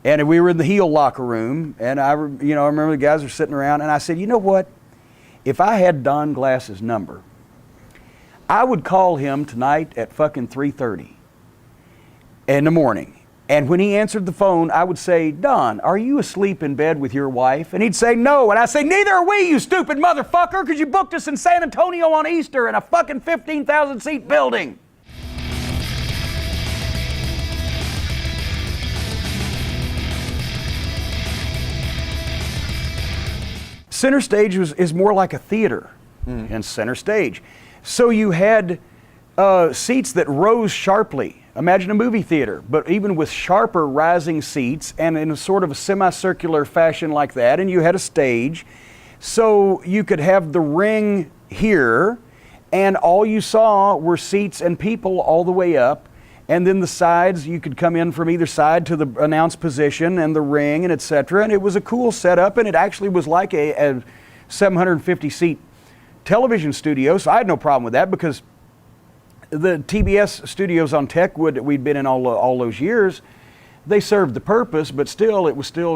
[SPEAKER 2] And we were in the heel locker room, and I remember the guys were sitting around, and I said, you know what? If I had Don Glass's number, I would call him tonight at fucking 3:30 in the morning. And when he answered the phone, I would say, Don, are you asleep in bed with your wife? And he'd say, no. And I'd say, neither are we, you stupid motherfucker, because you booked us in San Antonio on Easter in a fucking 15,000 seat building. Center stage is more like a theater in center stage. So you had seats that rose sharply. Imagine a movie theater, but even with sharper rising seats and in a sort of a semicircular fashion like that, and you had a stage. So you could have the ring here, and all you saw were seats and people all the way up, and then the sides, you could come in from either side to the announced position and the ring and etc. And it was a cool setup, and it actually was like a 750 seat television studio. So I had no problem with that because the TBS studios on Techwood that we'd been in all those years, they served the purpose, but still,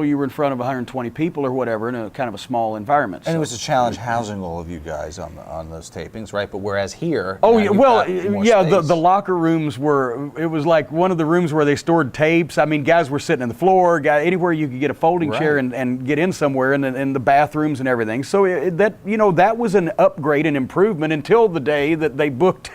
[SPEAKER 2] you were in front of 120 people or whatever in a kind of a small environment.
[SPEAKER 1] And
[SPEAKER 2] so.
[SPEAKER 1] it was a challenge housing all of you guys on those tapings, right? But whereas here,
[SPEAKER 2] Oh,
[SPEAKER 1] now
[SPEAKER 2] yeah,
[SPEAKER 1] you've
[SPEAKER 2] well,
[SPEAKER 1] got more
[SPEAKER 2] yeah,
[SPEAKER 1] space.
[SPEAKER 2] the locker rooms it was like one of the rooms where they stored tapes. I mean, guys were sitting on the floor, anywhere you could get a folding chair
[SPEAKER 1] Right.
[SPEAKER 2] and get in somewhere, and the bathrooms and everything. So that was an upgrade and improvement until the day that they booked.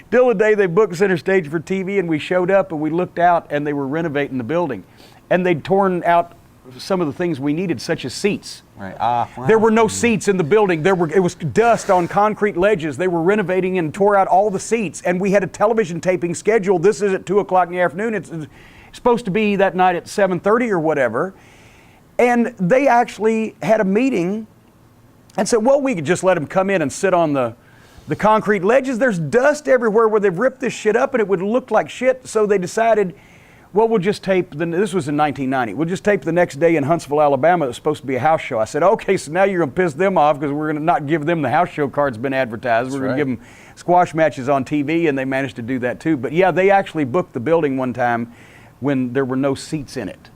[SPEAKER 2] Till the day they booked Center Stage for TV, and we showed up and we looked out and they were renovating the building, and they'd torn out some of the things we needed, such as seats.
[SPEAKER 1] Right. Wow.
[SPEAKER 2] There were no seats in the building. It was dust on concrete ledges. They were renovating and tore out all the seats, and we had a television taping scheduled. This is at 2:00 in the afternoon. It's supposed to be that night at 7:30 or whatever, and they actually had a meeting and said, well, we could just let them come in and sit on the concrete ledges. There's dust everywhere where they've ripped this shit up and it would look like shit. So they decided, well, we'll just tape, this was in 1990, we'll just tape the next day in Huntsville, Alabama. It was supposed to be a house show. I said, okay, so now you're going to piss them off because we're going to not give them the house show card's been advertised. We're going to give them squash matches on TV, and they managed to do that too. But yeah, they actually booked the building one time when there were no seats in it,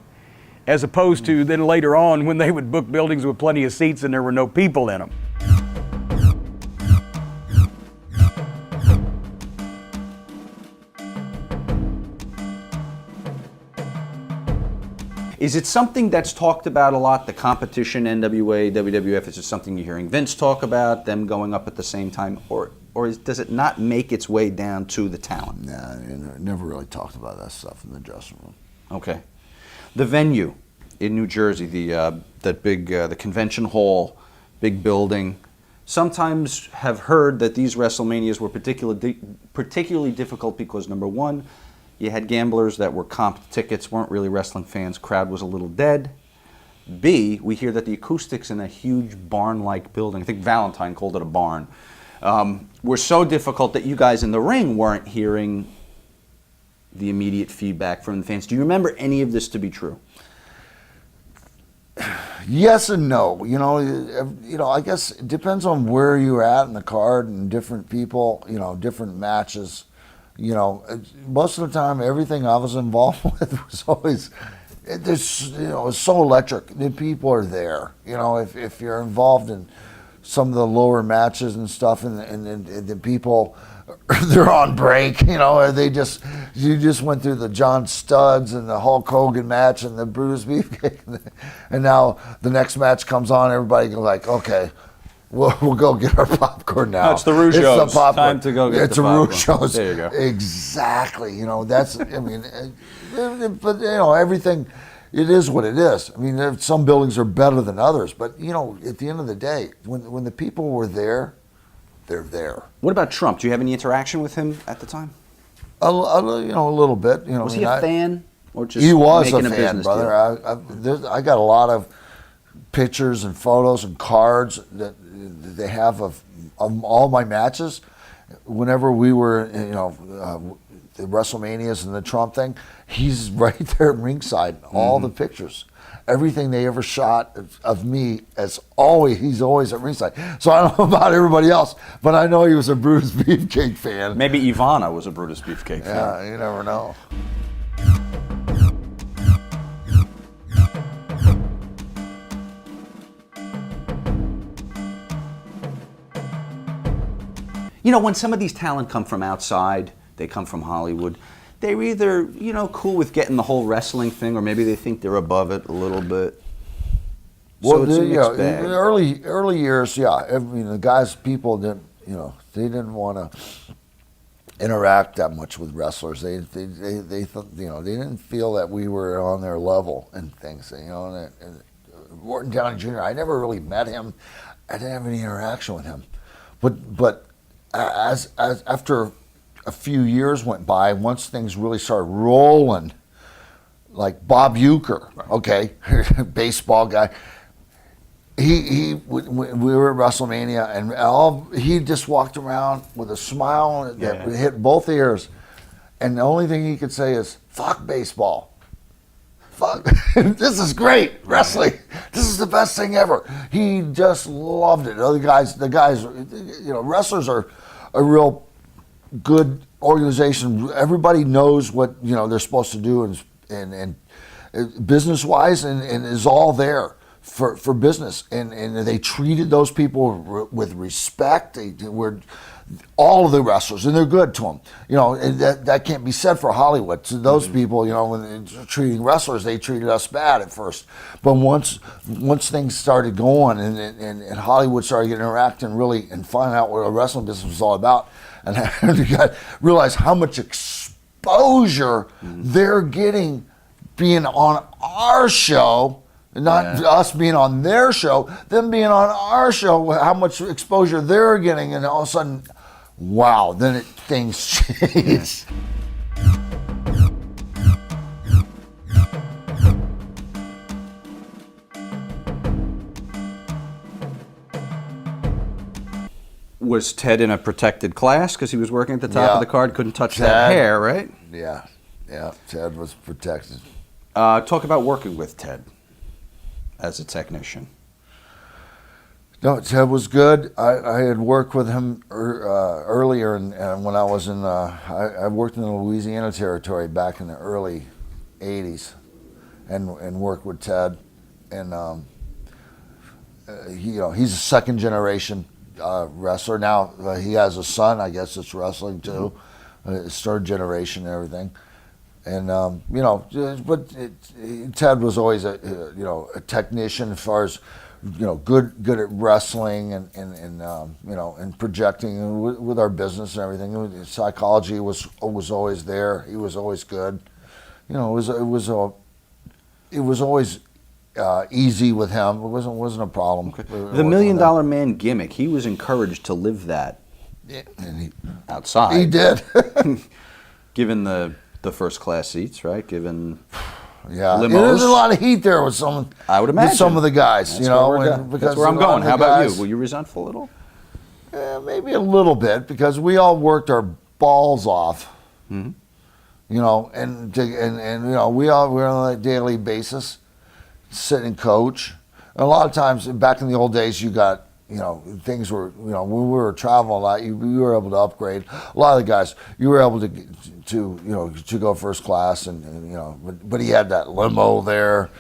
[SPEAKER 2] as opposed to then later on when they would book buildings with plenty of seats and there were no people in them.
[SPEAKER 1] Is it something that's talked about a lot, the competition, NWA, WWF? Is it something you're hearing Vince talk about, them going up at the same time? Or does it not make its way down to the talent?
[SPEAKER 3] Nah, never really talked about that stuff in the dressing room.
[SPEAKER 1] Okay. The venue in New Jersey, that big, the convention hall, big building. Sometimes have heard that these WrestleManias were particularly difficult because, number one, you had gamblers that were comped tickets, weren't really wrestling fans, crowd was a little dead. B, we hear that the acoustics in a huge barn-like building, I think Valentine called it a barn, were so difficult that you guys in the ring weren't hearing the immediate feedback from the fans. Do you remember any of this to be true?
[SPEAKER 3] Yes and no. You know, I guess it depends on where you're at in the card and different people, different matches. Most of the time, everything I was involved with was always, it's so electric. The people are there. If you're involved in some of the lower matches and stuff, and the people, they're on break. You just went through the John Studs and the Hulk Hogan match and the Brutus Beefcake, and now the next match comes on. Everybody goes like, okay. We'll go get our popcorn now.
[SPEAKER 1] No, it's the Rougeos.
[SPEAKER 3] It's the popcorn.
[SPEAKER 1] Time to go get
[SPEAKER 3] it's
[SPEAKER 1] the popcorn.
[SPEAKER 3] Rougeos.
[SPEAKER 1] There you go.
[SPEAKER 3] Exactly. That's, but everything, it is what it is. Some buildings are better than others, but at the end of the day, when the people were there, they're there.
[SPEAKER 1] What about Trump? Do you have any interaction with him at the time?
[SPEAKER 3] A little bit.
[SPEAKER 1] Was he a fan? Or just
[SPEAKER 3] he was
[SPEAKER 1] making
[SPEAKER 3] a fan,
[SPEAKER 1] business
[SPEAKER 3] brother. I got a lot of pictures and photos and cards that they have of all my matches. Whenever we were, the WrestleManias and the Trump thing, he's right there at ringside. All the pictures, everything they ever shot of me, he's always at ringside. So I don't know about everybody else, but I know he was a Brutus Beefcake fan.
[SPEAKER 1] Maybe Ivana was a Brutus Beefcake fan.
[SPEAKER 3] Yeah, you never know.
[SPEAKER 1] When some of these talent come from outside, they come from Hollywood, they're either, cool with getting the whole wrestling thing, or maybe they think they're above it a little bit.
[SPEAKER 3] Well,
[SPEAKER 1] so it's a mixed bag.
[SPEAKER 3] in the early years, the guys, people didn't, they didn't want to interact that much with wrestlers. They thought, they didn't feel that we were on their level and things. And Morton Downey Jr., I never really met him. I didn't have any interaction with him, but as after a few years went by, once things really started rolling, like Bob Uecker, okay, baseball guy, we were at WrestleMania, and he just walked around with a smile that hit both ears, and the only thing he could say is, "Fuck baseball. Fuck, this is great wrestling." This is the best thing ever. He just loved it. The guys, wrestlers are a real good organization. Everybody knows what they're supposed to do, and business wise, and is all there for business. And they treated those people with respect. They were all of the wrestlers, and they're good to them. And that can't be said for Hollywood. To those people, when they're treating wrestlers, they treated us bad at first. But once things started going, and Hollywood started getting interacting really and finding out what a wrestling business was all about, and you got realize how much exposure they're getting being on our show. Not us being on their show, them being on our show, how much exposure they're getting, and all of a sudden, wow, then things change.
[SPEAKER 1] Was Ted in a protected class because he was working at the top of the card, couldn't touch that hair, right?
[SPEAKER 3] Yeah, Ted was protected.
[SPEAKER 1] Talk about working with Ted as a technician.
[SPEAKER 3] No, Ted was good. I had worked with him earlier, and when I was in, I worked in the Louisiana Territory back in the early '80s, and worked with Ted, and he's a second generation wrestler now. He has a son, I guess it's wrestling too, it's third generation and everything. And Ted was always a technician as far as good at wrestling and projecting with our business and everything. Psychology was always there. He was always good. It was always easy with him. It wasn't a problem.
[SPEAKER 1] Okay. The $1 Million Man gimmick, he was encouraged to live that outside.
[SPEAKER 3] He did.
[SPEAKER 1] Given the first class seats, right? Given
[SPEAKER 3] limos. There's a lot of heat there with some.
[SPEAKER 1] I would imagine
[SPEAKER 3] with some of the guys.
[SPEAKER 1] That's where I'm going. How about you? Were you resentful at all?
[SPEAKER 3] Maybe a little bit, because we all worked our balls off. Mm-hmm. We all were on a daily basis, sit and coach. And a lot of times back in the old days, you got. Things were, when we were traveling a lot, you were able to upgrade. A lot of the guys, you were able to go first class, but he had that limo there.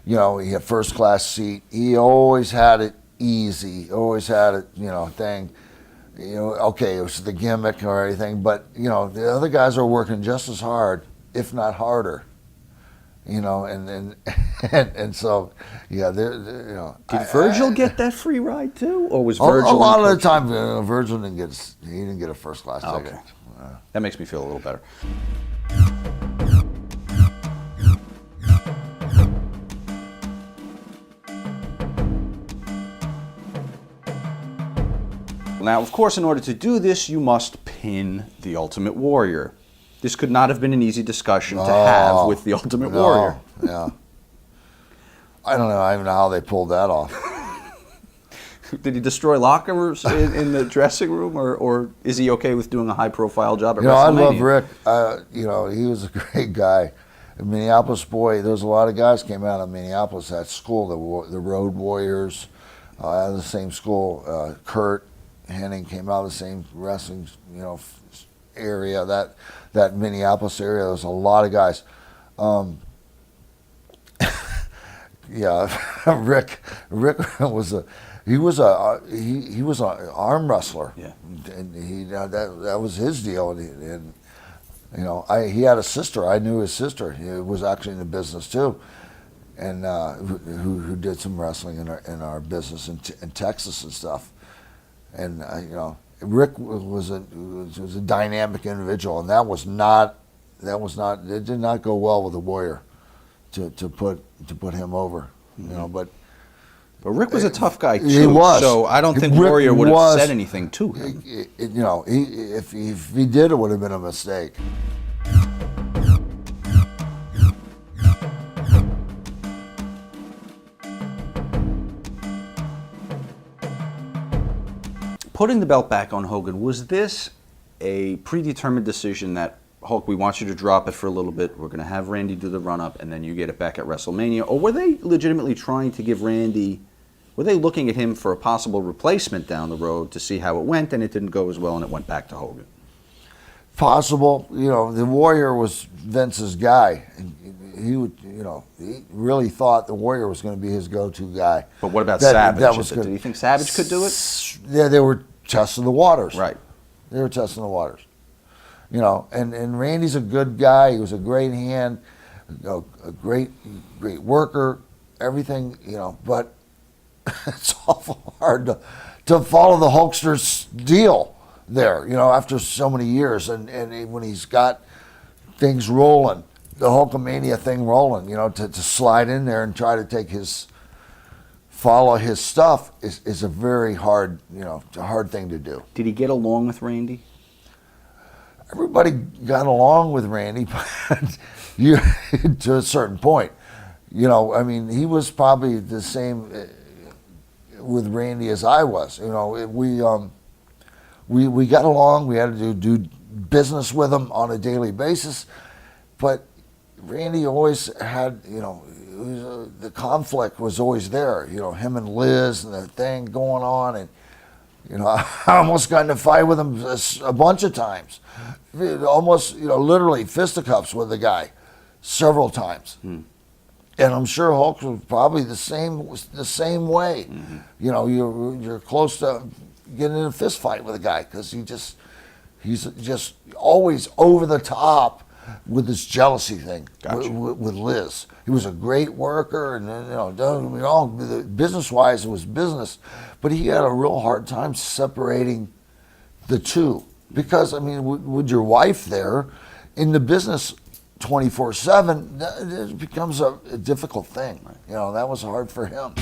[SPEAKER 3] He had first class seat. He always had it easy. Always had it, thing. Okay, it was the gimmick or anything, but the other guys are working just as hard, if not harder. And so,
[SPEAKER 1] Did Virgil get that free ride too, or was Virgil?
[SPEAKER 3] A lot of the time, Virgil didn't get a first class ticket.
[SPEAKER 1] Okay. That makes me feel a little better. Now, of course, in order to do this, you must pin the Ultimate Warrior. This could not have been an easy discussion to have with the Ultimate Warrior.
[SPEAKER 3] Yeah. I don't even know how they pulled that off.
[SPEAKER 1] Did he destroy lockers in the dressing room, or is he okay with doing a high-profile job at WrestleMania?
[SPEAKER 3] I love Rick. He was a great guy. A Minneapolis boy. There was a lot of guys came out of Minneapolis at school. The Road Warriors, out of the same school. Kurt Hennig came out of the same wrestling, area. That Minneapolis area. There was a lot of guys. Rick was an arm wrestler. Yeah, and that was his deal. And he had a sister. I knew his sister. He was actually in the business too, and who did some wrestling in our business in Texas and stuff. And Rick was a dynamic individual, and it did not go well with the Warrior to put him over, but
[SPEAKER 1] Rick was a tough guy too.
[SPEAKER 3] He was.
[SPEAKER 1] So I don't think Warrior would have said anything to him.
[SPEAKER 3] If he did, it would have been a mistake.
[SPEAKER 1] Putting the belt back on Hogan, was this a predetermined decision that Hulk, we want you to drop it for a little bit. We're going to have Randy do the run-up, and then you get it back at WrestleMania. Or were they legitimately trying to give Randy, were they looking at him for a possible replacement down the road to see how it went, and it didn't go as well, and it went back to Hogan?
[SPEAKER 3] Possible. You know, the Warrior was Vince's guy. He would, you know, he really thought the Warrior was going to be his go-to guy.
[SPEAKER 1] But what about Savage? Did you think Savage could do it?
[SPEAKER 3] Yeah, they were testing the waters.
[SPEAKER 1] Right.
[SPEAKER 3] They were testing the waters. You know, and Randy's a good guy. He was a great hand, you know, a great worker, everything, you know, but it's awful hard to follow the Hulkster's deal there, you know, after so many years. And when he's got things rolling, the Hulkamania thing rolling, you know, to slide in there and try to follow his stuff is a very hard, you know, it's a hard thing to do.
[SPEAKER 1] Did he get along with Randy?
[SPEAKER 3] Everybody got along with Randy, but to a certain point. You know, I mean, he was probably the same with Randy as I was. You know, we got along. We had to do business with him on a daily basis, but Randy always had, you know, the conflict was always there. You know, him and Liz and the thing going on, and you know, I almost got in a fight with him a bunch of times. Almost, you know, literally fisticuffs with the guy several times. And I'm sure Hulk was probably the same way. Mm-hmm. You know, you're close to getting in a fist fight with a guy because he's just always over the top with this jealousy thing. Gotcha. with Liz. He was a great worker, and you know, don't get me wrong, business-wise it was business, but he had a real hard time separating the two. Because, I mean, with your wife there, in the business 24/7, it becomes a difficult thing. You know, that was hard for him.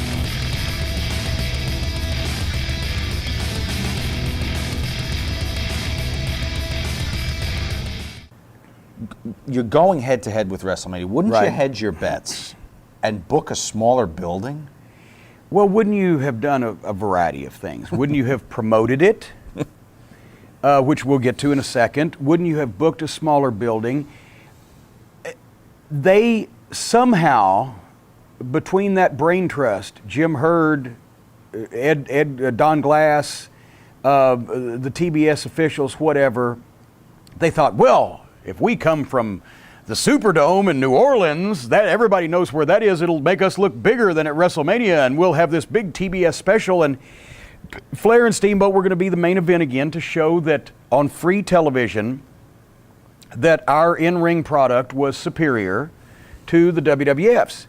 [SPEAKER 1] You're going head-to-head with WrestleMania. Wouldn't
[SPEAKER 2] Right.
[SPEAKER 1] you hedge your bets and book a smaller building?
[SPEAKER 2] Well, wouldn't you have done a variety of things? Wouldn't you have promoted it? Which we'll get to in a second. Wouldn't you have booked a smaller building? They somehow, between that brain trust, Jim Hurd, Don Glass, the TBS officials, whatever, they thought, well, if we come from the Superdome in New Orleans, that everybody knows where that is, it'll make us look bigger than at WrestleMania, and we'll have this big TBS special, and Flair and Steamboat were going to be the main event again to show that on free television that our in-ring product was superior to the WWF's.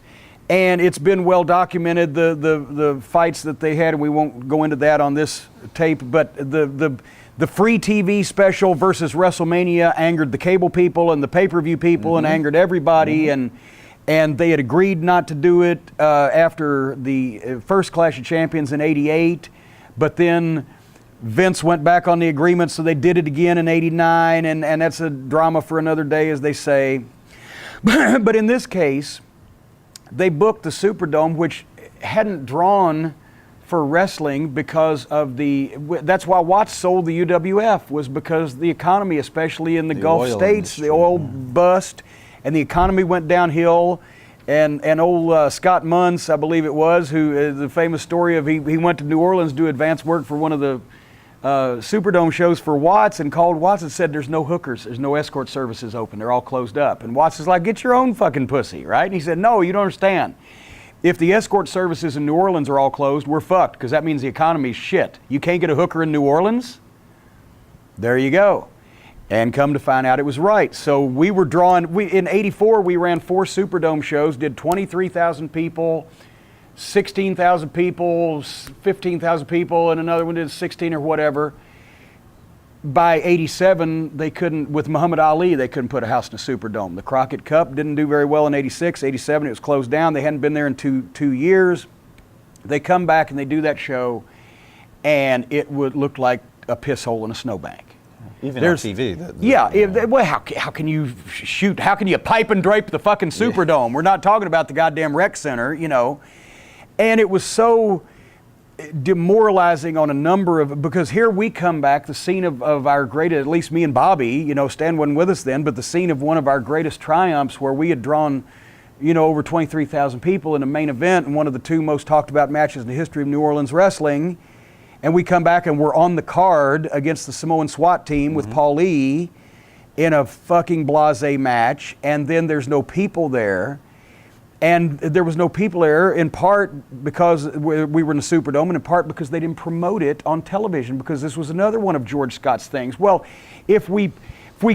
[SPEAKER 2] And it's been well documented, the fights that they had, and we won't go into that on this tape, but the free TV special versus WrestleMania angered the cable people and the pay-per-view people and angered everybody, and they had agreed not to do it after the first Clash of Champions in '88. But then Vince went back on the agreement, so they did it again in '89, and that's a drama for another day, as they say. But in this case, they booked the Superdome, which hadn't drawn for wrestling because of that's why Watts sold the UWF, was because the economy, especially in the Gulf states, the oil bust, and the economy went downhill. And old Scott Munz, I believe it was, who the famous story of he went to New Orleans to do advance work for one of the Superdome shows for Watts, and called Watts and said, there's no hookers, there's no escort services open, they're all closed up. And Watts is like, get your own fucking pussy, right? And he said, no, you don't understand. If the escort services in New Orleans are all closed, we're fucked, because that means the economy's shit. You can't get a hooker in New Orleans? There you go. And come to find out it was right. So we were drawing, in '84 we ran 4 Superdome shows, did 23,000 people, 16,000 people, 15,000 people, and another one did 16 or whatever. By '87, they couldn't, with Muhammad Ali, they couldn't put a house in a Superdome. The Crockett Cup didn't do very well in '86, '87 it was closed down. They hadn't been there in two years. They come back and they do that show, and it would look like a piss hole in a snowbank.
[SPEAKER 1] Even on TV.
[SPEAKER 2] Well, how can you shoot? How can you pipe and drape the fucking Superdome? We're not talking about the goddamn rec center, you know. And it was so, demoralizing on a number of, because here we come back, the scene of our greatest, at least me and Bobby, you know, Stan wasn't with us then, but the scene of one of our greatest triumphs where we had drawn, you know, over 23,000 people in a main event and one of the two most talked about matches in the history of New Orleans wrestling. And we come back and we're on the card against the Samoan SWAT team with Paul Lee in a fucking blasé match, and then there's no people there. And there was no people there in part because we were in the Superdome, and in part because they didn't promote it on television, because this was another one of George Scott's things. Well, if we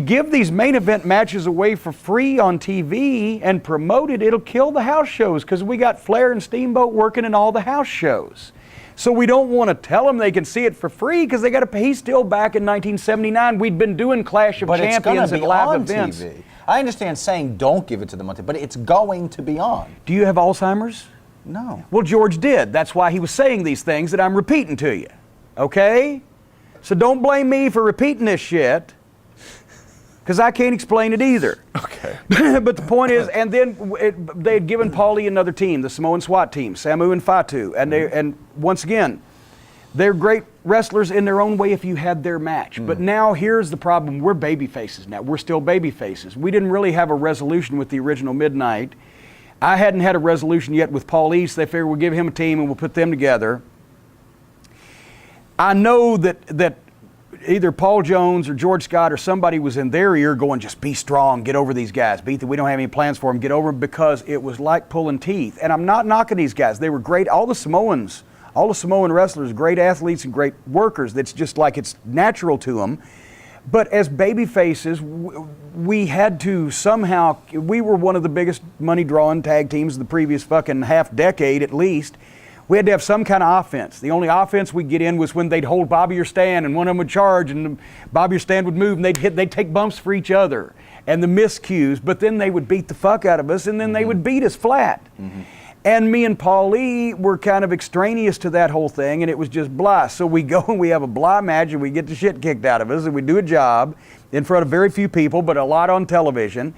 [SPEAKER 2] give these main event matches away for free on TV and promote it, it'll kill the house shows, because we got Flair and Steamboat working in all the house shows. So we don't want to tell them they can see it for free, because they got to pay. He's still back in 1979. We'd been doing Clash of Champions and live events.
[SPEAKER 1] TV. I understand saying don't give it to them on TV, but it's going to be on.
[SPEAKER 2] Do you have Alzheimer's?
[SPEAKER 1] No.
[SPEAKER 2] Well, George did. That's why he was saying these things that I'm repeating to you. Okay? So don't blame me for repeating this shit, because I can't explain it either.
[SPEAKER 1] Okay.
[SPEAKER 2] But the point is, and then they had given Paulie another team, the Samoan SWAT team, Samu and Fatu, and once again, they're great wrestlers in their own way if you had their match. But now here's the problem. We're baby faces now. We're still baby faces. We didn't really have a resolution with the original Midnight. I hadn't had a resolution yet with Paul East. They figured we'll give him a team and we'll put them together. I know that either Paul Jones or George Scott or somebody was in their ear going, just be strong, get over these guys. We don't have any plans for them, get over them, because it was like pulling teeth. And I'm not knocking these guys. They were great. All the Samoan wrestlers, great athletes and great workers. That's just like it's natural to them. But as baby faces, we had to somehow, we were one of the biggest money drawing tag teams of the previous fucking half decade at least. We had to have some kind of offense. The only offense we'd get in was when they'd hold Bobby or Stan and one of them would charge and Bobby or Stan would move and they'd take bumps for each other and the miscues, but then they would beat the fuck out of us and then they would beat us flat. And me and Paul Lee were kind of extraneous to that whole thing, and it was just blah. So we go and we have a blah match and we get the shit kicked out of us and we do a job in front of very few people, but a lot on television.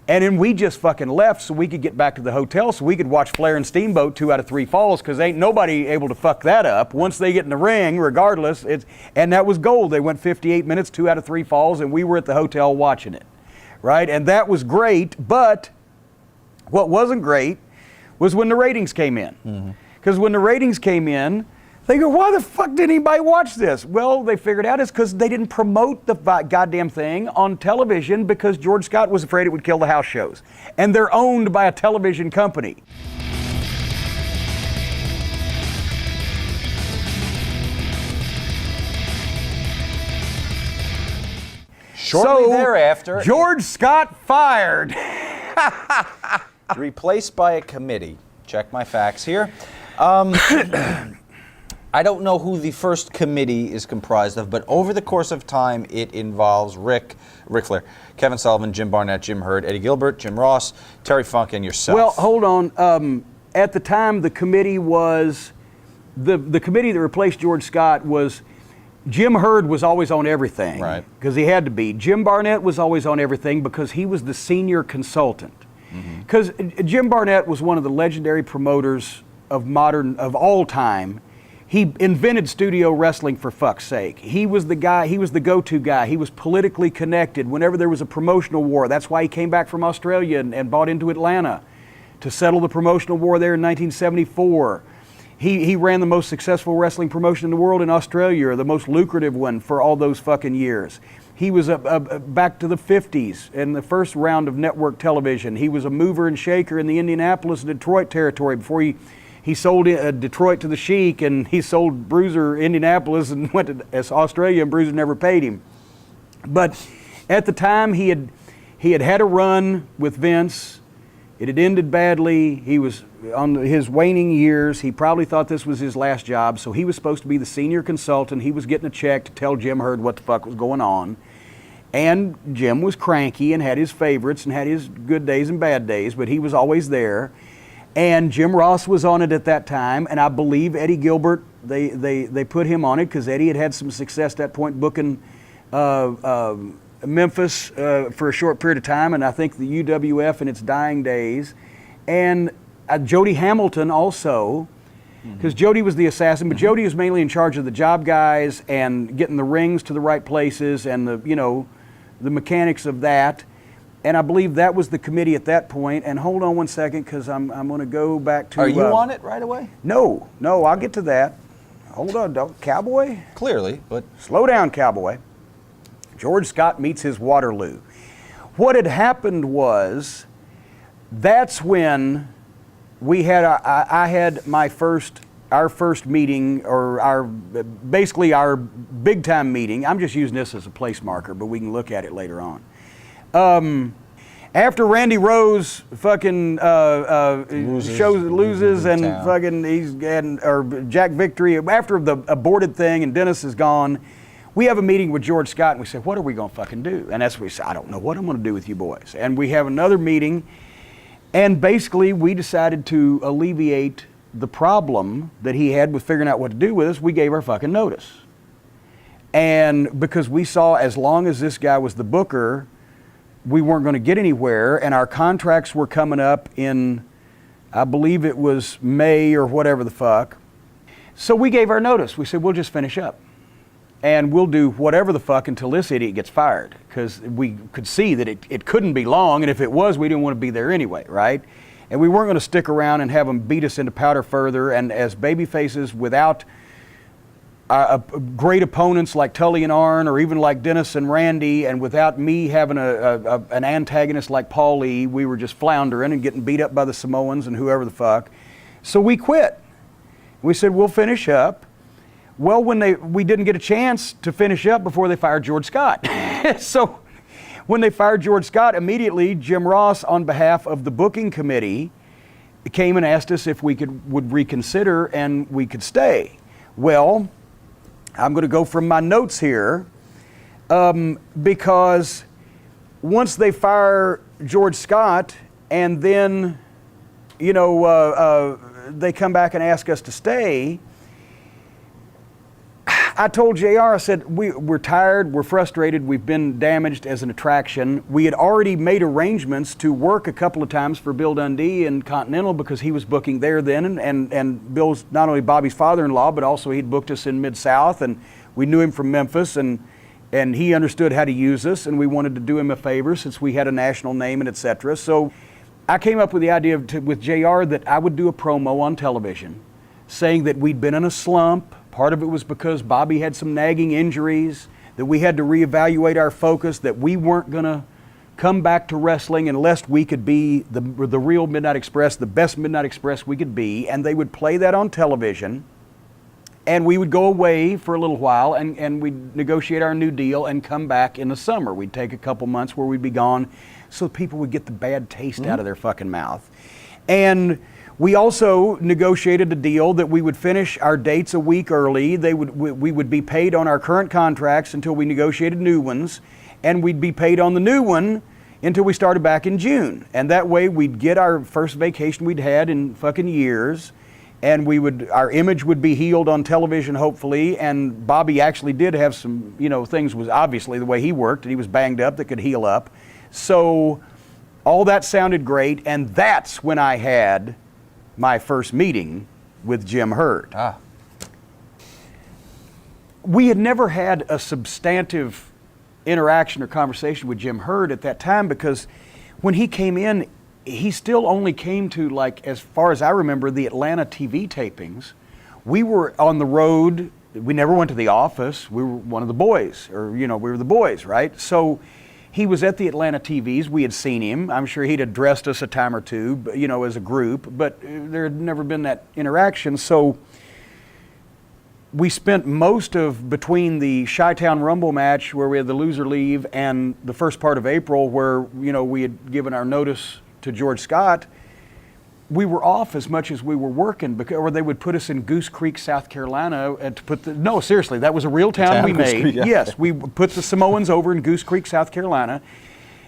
[SPEAKER 2] And then we just fucking left so we could get back to the hotel so we could watch Flair and Steamboat 2 out of 3 falls, because ain't nobody able to fuck that up. Once they get in the ring, regardless, and that was gold. They went 58 minutes, 2 out of 3 falls, and we were at the hotel watching it, right? And that was great, but what wasn't great was when the ratings came in. Because when the ratings came in, they go, why the fuck didn't anybody watch this? Well, they figured out it's because they didn't promote the goddamn thing on television, because George Scott was afraid it would kill the house shows. And they're owned by a television company.
[SPEAKER 1] Shortly thereafter,
[SPEAKER 2] George Scott fired.
[SPEAKER 1] replaced by a committee. Check my facts here. I don't know who the first committee is comprised of, but over the course of time, it involves Ric Flair, Kevin Sullivan, Jim Barnett, Jim Herd, Eddie Gilbert, Jim Ross, Terry Funk, and yourself.
[SPEAKER 2] Well, hold on. At the time, the committee was, the committee that replaced George Scott was, Jim Herd was always on everything.
[SPEAKER 1] Right.
[SPEAKER 2] Because he had to be. Jim Barnett was always on everything because he was the senior consultant. Because Jim Barnett was one of the legendary promoters of all time. He invented studio wrestling, for fuck's sake. He was the guy, he was the go-to guy. He was politically connected. Whenever there was a promotional war, that's why he came back from Australia and bought into Atlanta to settle the promotional war there in 1974. He ran the most successful wrestling promotion in the world in Australia, the most lucrative one for all those fucking years. He was back to the 50s in the first round of network television. He was a mover and shaker in the Indianapolis and Detroit territory before he sold Detroit to the Sheik, and he sold Bruiser Indianapolis and went to Australia, and Bruiser never paid him. But at the time, he had a run with Vince. It had ended badly. He was on his waning years. He probably thought this was his last job, so he was supposed to be the senior consultant. He was getting a check to tell Jim Herd what the fuck was going on. And Jim was cranky and had his favorites and had his good days and bad days, but he was always there. And Jim Ross was on it at that time, and I believe Eddie Gilbert, they put him on it because Eddie had some success at that point booking Memphis for a short period of time, and I think the UWF in its dying days. And Jody Hamilton also. because Jody was the assassin, but Jody was mainly in charge of the job guys and getting the rings to the right places and the mechanics of that. And I believe that was the committee at that point. And hold on one second, because I'm going to go back to.
[SPEAKER 1] Are you on it right away?
[SPEAKER 2] No, I'll get to that. Hold on, Cowboy.
[SPEAKER 1] Clearly, but
[SPEAKER 2] Slow down, Cowboy. George Scott meets his Waterloo. What had happened was, that's when we had I had our first meeting, or basically our big time meeting. I'm just using this as a place marker, but we can look at it later on. After Randy Rose fucking loses and fucking or Jack Victory, after the aborted thing and Dennis is gone, we have a meeting with George Scott and we say, what are we gonna fucking do? And that's what we say, I don't know what I'm gonna do with you boys. And we have another meeting, and basically we decided to alleviate the problem that he had with figuring out what to do with us. We gave our fucking notice. And because we saw, as long as this guy was the booker, we weren't going to get anywhere, and our contracts were coming up in, I believe it was May or whatever the fuck. So we gave our notice. We said, we'll just finish up. And we'll do whatever the fuck until this idiot gets fired. Because we could see that it couldn't be long, and if it was, we didn't want to be there anyway, right? And we weren't going to stick around and have them beat us into powder further, and as baby faces without great opponents like Tully and Arn, or even like Dennis and Randy, and without me having an antagonist like Paul Lee, we were just floundering and getting beat up by the Samoans and whoever the fuck. So we quit. We said, we'll finish up. Well, we didn't get a chance to finish up before they fired George Scott. So when they fired George Scott, immediately Jim Ross, on behalf of the booking committee, came and asked us if we would reconsider and we could stay. Well, I'm going to go from my notes here, because once they fire George Scott and then, they come back and ask us to stay, I told JR, I said, we're tired, we're frustrated, we've been damaged as an attraction. We had already made arrangements to work a couple of times for Bill Dundee in Continental, because he was booking there then, and Bill's not only Bobby's father-in-law, but also he'd booked us in Mid-South, and we knew him from Memphis, and he understood how to use us, and we wanted to do him a favor since we had a national name and etc. So I came up with the idea with JR that I would do a promo on television saying that we'd been in a slump. Part of it was because Bobby had some nagging injuries, that we had to reevaluate our focus, that we weren't going to come back to wrestling unless we could be the real Midnight Express, the best Midnight Express we could be. And they would play that on television, and we would go away for a little while, and we'd negotiate our new deal and come back in the summer. We'd take a couple months where we'd be gone so people would get the bad taste out of their fucking mouth. And we also negotiated a deal that we would finish our dates a week early. We would be paid on our current contracts until we negotiated new ones, and we'd be paid on the new one until we started back in June. And that way we'd get our first vacation we'd had in fucking years, and our image would be healed on television, hopefully. And Bobby actually did have some, things, was obviously the way he worked, and he was banged up, that could heal up. So all that sounded great, and that's when I had my first meeting with Jim Herd. We had never had a substantive interaction or conversation with Jim Herd at that time, because when he came in, he still only came to, like, as far as I remember, the Atlanta TV tapings. We were on the road. We never went to the office. We were one of the boys, or, we were the boys, right? So he was at the Atlanta TVs. We had seen him. I'm sure he'd addressed us a time or two, as a group, but there had never been that interaction. So we spent most of between the Chi-Town Rumble match, where we had the loser leave, and the first part of April, where, we had given our notice to George Scott. We were off as much as we were working, or they would put us in Goose Creek, South Carolina, and no, seriously, that was a real town we made. Creek, yeah. Yes, we put the Samoans over in Goose Creek, South Carolina,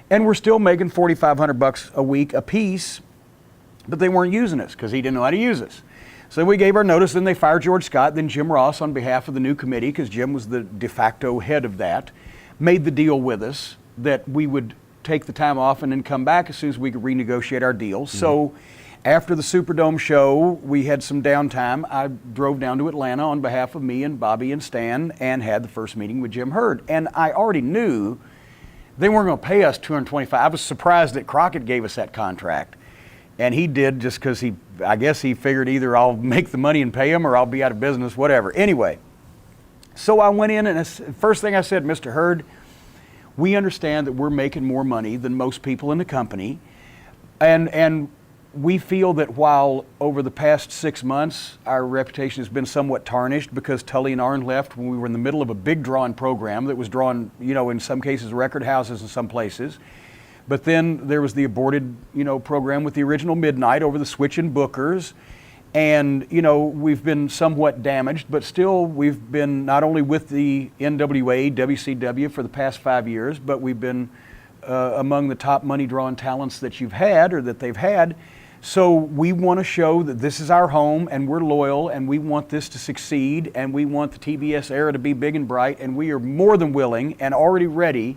[SPEAKER 2] and we're still making $4,500 a week a piece, but they weren't using us because he didn't know how to use us. So we gave our notice, then they fired George Scott, then Jim Ross, on behalf of the new committee, because Jim was the de facto head of that, made the deal with us that we would take the time off and then come back as soon as we could renegotiate our deal. So After the Superdome show, we had some downtime. I drove down to Atlanta on behalf of me and Bobby and Stan and had the first meeting with Jim Herd. And I already knew they weren't going to pay us $225. I was surprised that Crockett gave us that contract. And he did just because I guess he figured either I'll make the money and pay him or I'll be out of business, whatever. Anyway, so I went in and first thing I said, Mr. Herd, we understand that we're making more money than most people in the company. And we feel that while over the past 6 months, our reputation has been somewhat tarnished because Tully and Arn left when we were in the middle of a big drawing program that was drawing, in some cases, record houses in some places. But then there was the aborted, program with the original Midnight over the switching bookers. And, we've been somewhat damaged, but still we've been not only with the NWA, WCW for the past 5 years, but we've been among the top money drawing talents that you've had or that they've had. So we want to show that this is our home and we're loyal and we want this to succeed and we want the TBS era to be big and bright, and we are more than willing and already ready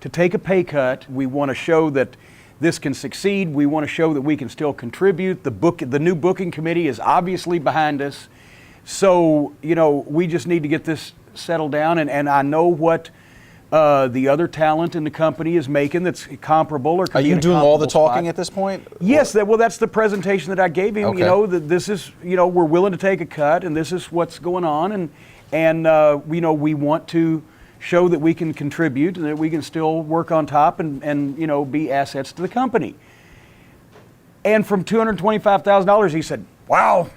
[SPEAKER 2] to take a pay cut. We want to show that this can succeed. We want to show that we can still contribute. The new booking committee is obviously behind us. So, we just need to get this settled down, and I know what the other talent in the company is making that's comparable or
[SPEAKER 1] Are you doing all the talking at this point?
[SPEAKER 2] Yes, that's the presentation that I gave him.
[SPEAKER 1] Okay.
[SPEAKER 2] That this is, we're willing to take a cut, and this is what's going on, and we want to show that we can contribute and that we can still work on top and be assets to the company. And from $225,000, he said, "Wow,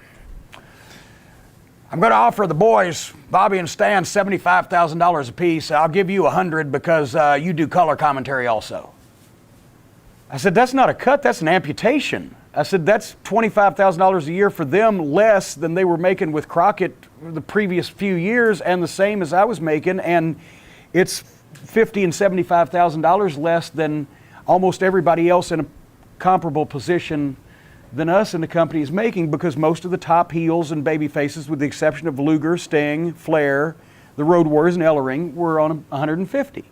[SPEAKER 2] I'm going to offer the boys, Bobby and Stan, $75,000 apiece. I'll give you $100 because you do color commentary also." I said, "That's not a cut, that's an amputation." I said, "That's $25,000 a year for them, less than they were making with Crockett the previous few years and the same as I was making, and it's $50,000 and $75,000 less than almost everybody else in a comparable position than us in the company is making, because most of the top heels and baby faces, with the exception of Luger, Sting, Flair, the Road Warriors, and Ellering, were on $150.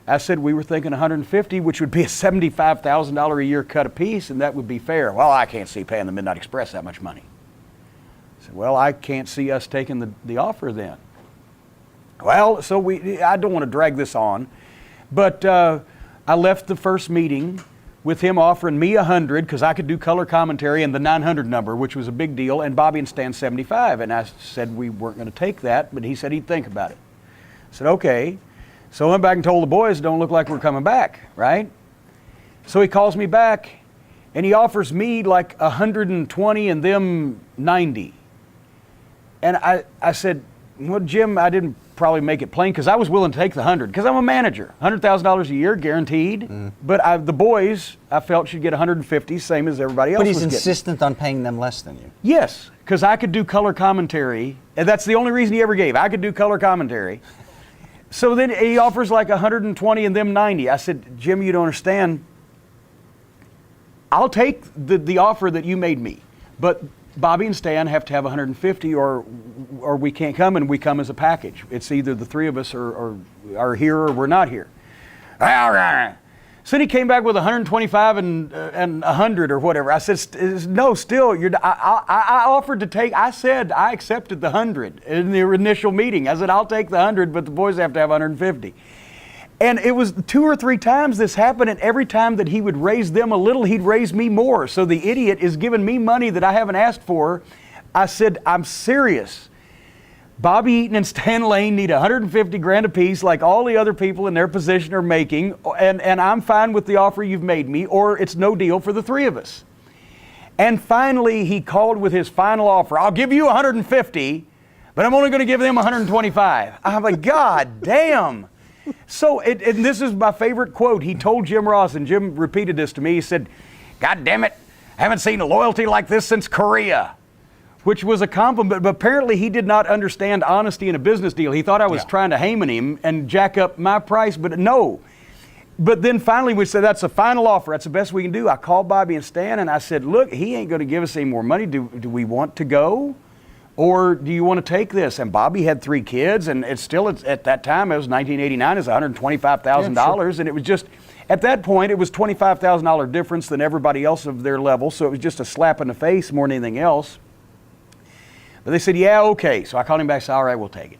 [SPEAKER 2] I said we were thinking $150, which would be a $75,000 a year cut apiece, and that would be fair. "Well, I can't see paying the Midnight Express that much money." I said, "Well, I can't see us taking the offer then." Well, so I don't want to drag this on, but I left the first meeting with him offering me $100 because I could do color commentary and the 900 number, which was a big deal, and Bobby and Stan $75. And I said we weren't going to take that, but he said he'd think about it. I said, "Okay." So I went back and told the boys, "Don't look like we're coming back," right? So he calls me back and he offers me like 120 and them 90. And I said, "Well, Jim, I didn't probably make it plain because I was willing to take the 100 because I'm a manager, $100,000 a year guaranteed." But the boys, I felt, should get 150, same as everybody else.
[SPEAKER 1] But he's
[SPEAKER 2] was
[SPEAKER 1] insistent on paying them less than you.
[SPEAKER 2] Yes, because I could do color commentary, and that's the only reason he ever gave. I could do color commentary. So then he offers like 120 and them 90. I said, "Jim, you don't understand. I'll take the offer that you made me, but Bobby and Stan have to have 150 or we can't come, and we come as a package. It's either the three of us are here or we're not here." So then he came back with 125 and 100 or whatever. I said, "No, still, I offered to take," I said I accepted the 100 in the initial meeting. I said, "I'll take the 100, but the boys have to have 150. And it was 2 or 3 times this happened, and every time that he would raise them a little, he'd raise me more. So the idiot is giving me money that I haven't asked for. I said, "I'm serious. Bobby Eaton and Stan Lane need 150 grand apiece like all the other people in their position are making, and I'm fine with the offer you've made me, or it's no deal for the three of us." And finally, he called with his final offer. "I'll give you 150, but I'm only going to give them 125. I'm like, God damn. So, and this is my favorite quote. He told Jim Ross, and Jim repeated this to me. He said, "God damn it, I haven't seen a loyalty like this since Korea," which was a compliment, but apparently he did not understand honesty in a business deal. He thought I was trying to Heyman him and jack up my price, but no. But then finally we said, "That's a final offer. That's the best we can do." I called Bobby and Stan and I said, "Look, he ain't going to give us any more money. Do we want to go? Or do you want to take this?" And Bobby had 3 kids, and it's still, at that time, it was 1989, it was $125,000, and it was just, At that point, it was $25,000 difference than everybody else of their level, so it was just a slap in the face more than anything else. But they said, yeah, okay. So I called him back and said, all right, we'll take it.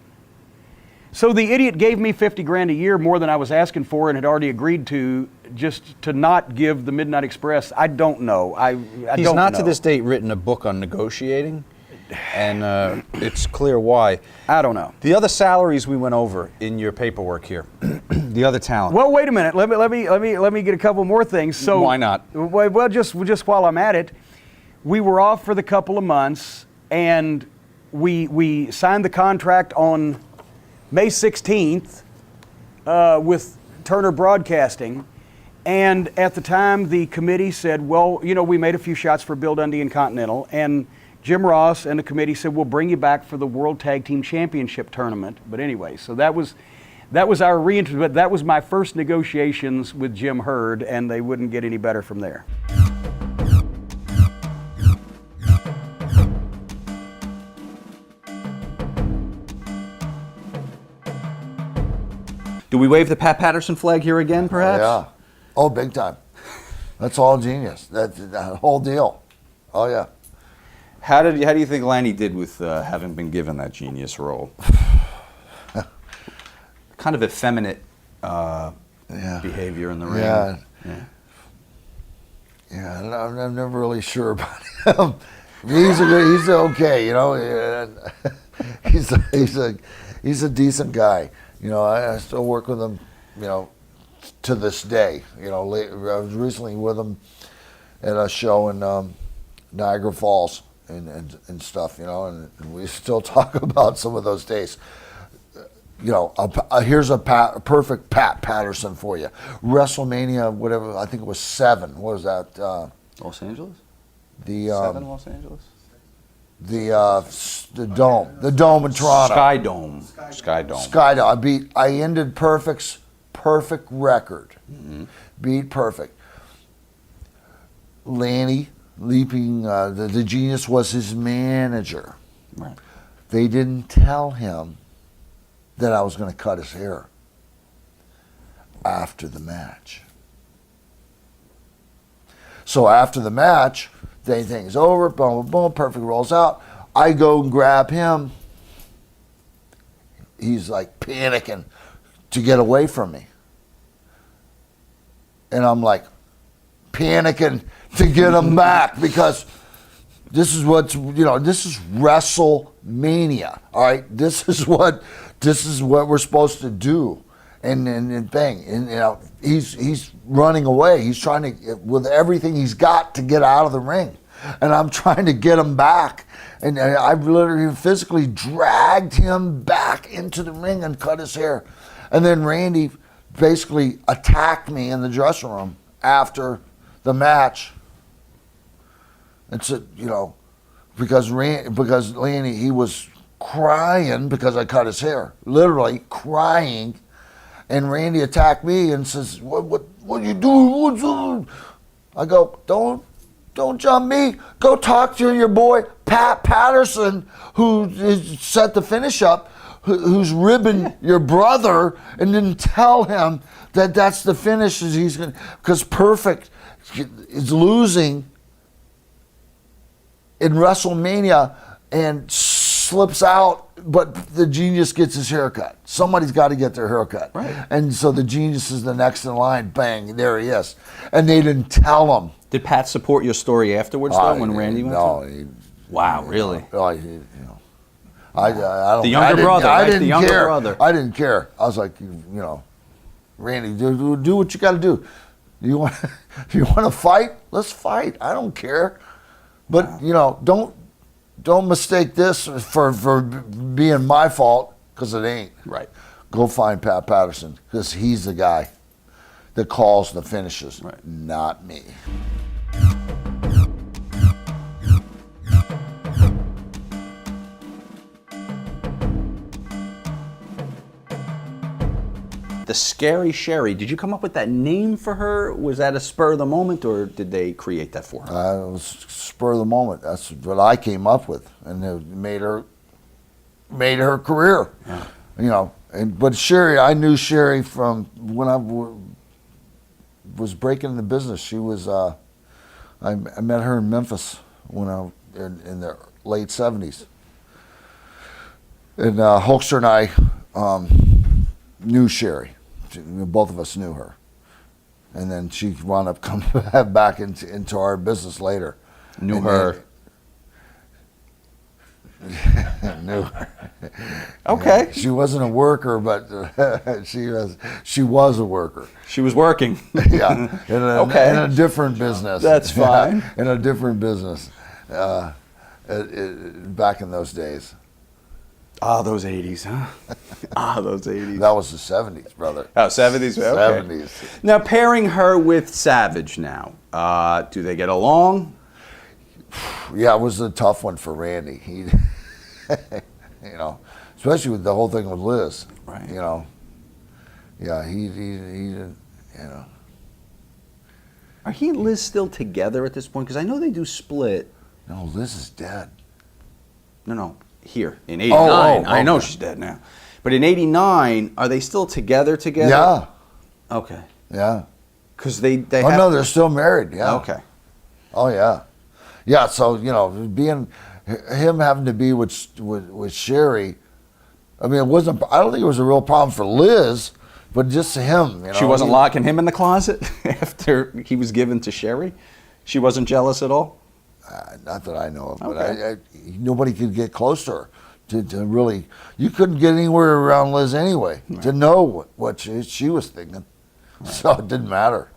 [SPEAKER 2] So the idiot gave me $50,000 a year, more than I was asking for and had already agreed to, just to not give the Midnight Express. I don't know.
[SPEAKER 1] He's not to this date written a book on negotiating, and it's clear why.
[SPEAKER 2] I don't know.
[SPEAKER 1] The other salaries we went over in your paperwork here, the other talent.
[SPEAKER 2] Well, wait a minute. Let me get a couple more things. So
[SPEAKER 1] why not?
[SPEAKER 2] Well, just while I'm at it, we were off for the couple of months, and we signed the contract on May 16th with Turner Broadcasting, and at the time the committee said, well, you know, we made a few shots for Bill Dundee and Continental, and Jim Ross and the committee said, we'll bring you back for the World Tag Team Championship tournament. But anyway, so that was our reentry, but that was my first negotiations with Jim Herd, and they wouldn't get any better from there.
[SPEAKER 1] Do we wave the Pat Patterson flag here again, perhaps?
[SPEAKER 3] Yeah. Oh, big time. That's all genius. That whole deal. Oh, yeah.
[SPEAKER 1] How do you think Lanny did with having been given that genius role? Kind of effeminate behavior in the ring.
[SPEAKER 3] Yeah. I'm never really sure about him. He's okay, you know. He's a decent guy. You know, I still work with him, you know, to this day. You know, I was recently with him at a show in Niagara Falls and stuff, you know, and we still talk about some of those days. You know, here's a perfect Pat Patterson for you. WrestleMania, whatever, I think it was 7. What was that?
[SPEAKER 1] Los Angeles?
[SPEAKER 3] 7
[SPEAKER 1] Los Angeles?
[SPEAKER 3] The dome in Toronto.
[SPEAKER 1] Sky Dome.
[SPEAKER 3] I ended Perfect's perfect record. Mm-hmm. Beat Perfect. Lanny Leaping, the genius was his manager.
[SPEAKER 1] Right.
[SPEAKER 3] They didn't tell him that I was going to cut his hair after the match. So after the match, they think it's over, boom, boom, boom, Perfect rolls out. I go and grab him. He's like panicking to get away from me. And I'm like panicking to get him back because this is what's, you know, this is WrestleMania, all right? This is what we're supposed to do. And bang, and you know, he's running away. He's trying to, with everything he's got, to get out of the ring, and I'm trying to get him back. And I've literally physically dragged him back into the ring and cut his hair. And then Randy basically attacked me in the dressing room after the match. And said, you know, because Lanny, he was crying because I cut his hair, literally crying. And Randy attacked me and says, "What you doing?" I go, "Don't jump me. Go talk to your boy Pat Patterson, who set the finish up, who's ribbing your brother, and then tell him that that's the finish. He's gonna, because Perfect is losing in WrestleMania and slips out, but the genius gets his haircut. Somebody's got to get their haircut.
[SPEAKER 1] Right. And
[SPEAKER 3] so the genius is the next in line. Bang, there he is. And they didn't tell him.
[SPEAKER 1] Did Pat support your story afterwards, though, when Randy went?
[SPEAKER 3] No.
[SPEAKER 1] Wow, really?
[SPEAKER 3] I don't.
[SPEAKER 1] The younger brother, right? The younger brother.
[SPEAKER 3] I didn't care. I was like, you know, Randy, do what you got to do. You want to fight? Let's fight. I don't care. But you know, don't mistake this for being my fault, because it ain't.
[SPEAKER 1] Right.
[SPEAKER 3] Go find Pat Patterson, because he's the guy that calls the finishes,
[SPEAKER 1] right.
[SPEAKER 3] Not me.
[SPEAKER 1] The Scary Sherry, did you come up with that name for her? Was that a spur of the moment, or did they create that for her?
[SPEAKER 3] It was spur of the moment. That's what I came up with, and it made her career.
[SPEAKER 1] Yeah.
[SPEAKER 3] You know, but Sherry, I knew Sherry from when was breaking into business. She was, I met her in Memphis when in the late 70s. And Hulkster and I knew Sherry. Both of us knew her. And then she wound up coming back into our business later.
[SPEAKER 1] Knew her.
[SPEAKER 3] Knew her.
[SPEAKER 1] Okay.
[SPEAKER 3] Yeah, she wasn't a worker, but she was a worker.
[SPEAKER 1] She was working.
[SPEAKER 3] Yeah. In a different business.
[SPEAKER 1] That's fine.
[SPEAKER 3] Yeah, in a different business. Back in those days.
[SPEAKER 1] Ah, those 80s, huh? Ah, those 80s.
[SPEAKER 3] That was the 70s, brother.
[SPEAKER 1] Oh, 70s? Okay.
[SPEAKER 3] 70s.
[SPEAKER 1] Now, pairing her with Savage now, do they get along?
[SPEAKER 3] Yeah, it was a tough one for Randy. He, especially with the whole thing with Liz.
[SPEAKER 1] Right.
[SPEAKER 3] Yeah, he didn't,
[SPEAKER 1] Are he and Liz still together at this point? Because I know they do split.
[SPEAKER 3] No, Liz is dead.
[SPEAKER 1] No. Here, in 89. I know
[SPEAKER 3] okay.
[SPEAKER 1] she's dead now. But in 89, are they still together?
[SPEAKER 3] Yeah.
[SPEAKER 1] Okay.
[SPEAKER 3] Yeah.
[SPEAKER 1] Because they
[SPEAKER 3] Oh,
[SPEAKER 1] have...
[SPEAKER 3] no, they're still married, yeah.
[SPEAKER 1] Okay.
[SPEAKER 3] Oh, yeah. Yeah, so, being him having to be with Sherry, I mean, I don't think it was a real problem for Liz, but just to him,
[SPEAKER 1] She wasn't locking him in the closet after he was given to Sherry? She wasn't jealous at all?
[SPEAKER 3] Not that I know of,
[SPEAKER 1] Okay.
[SPEAKER 3] but nobody could get close to her to really. You couldn't get anywhere around Liz anyway to know what she was thinking, so it didn't matter.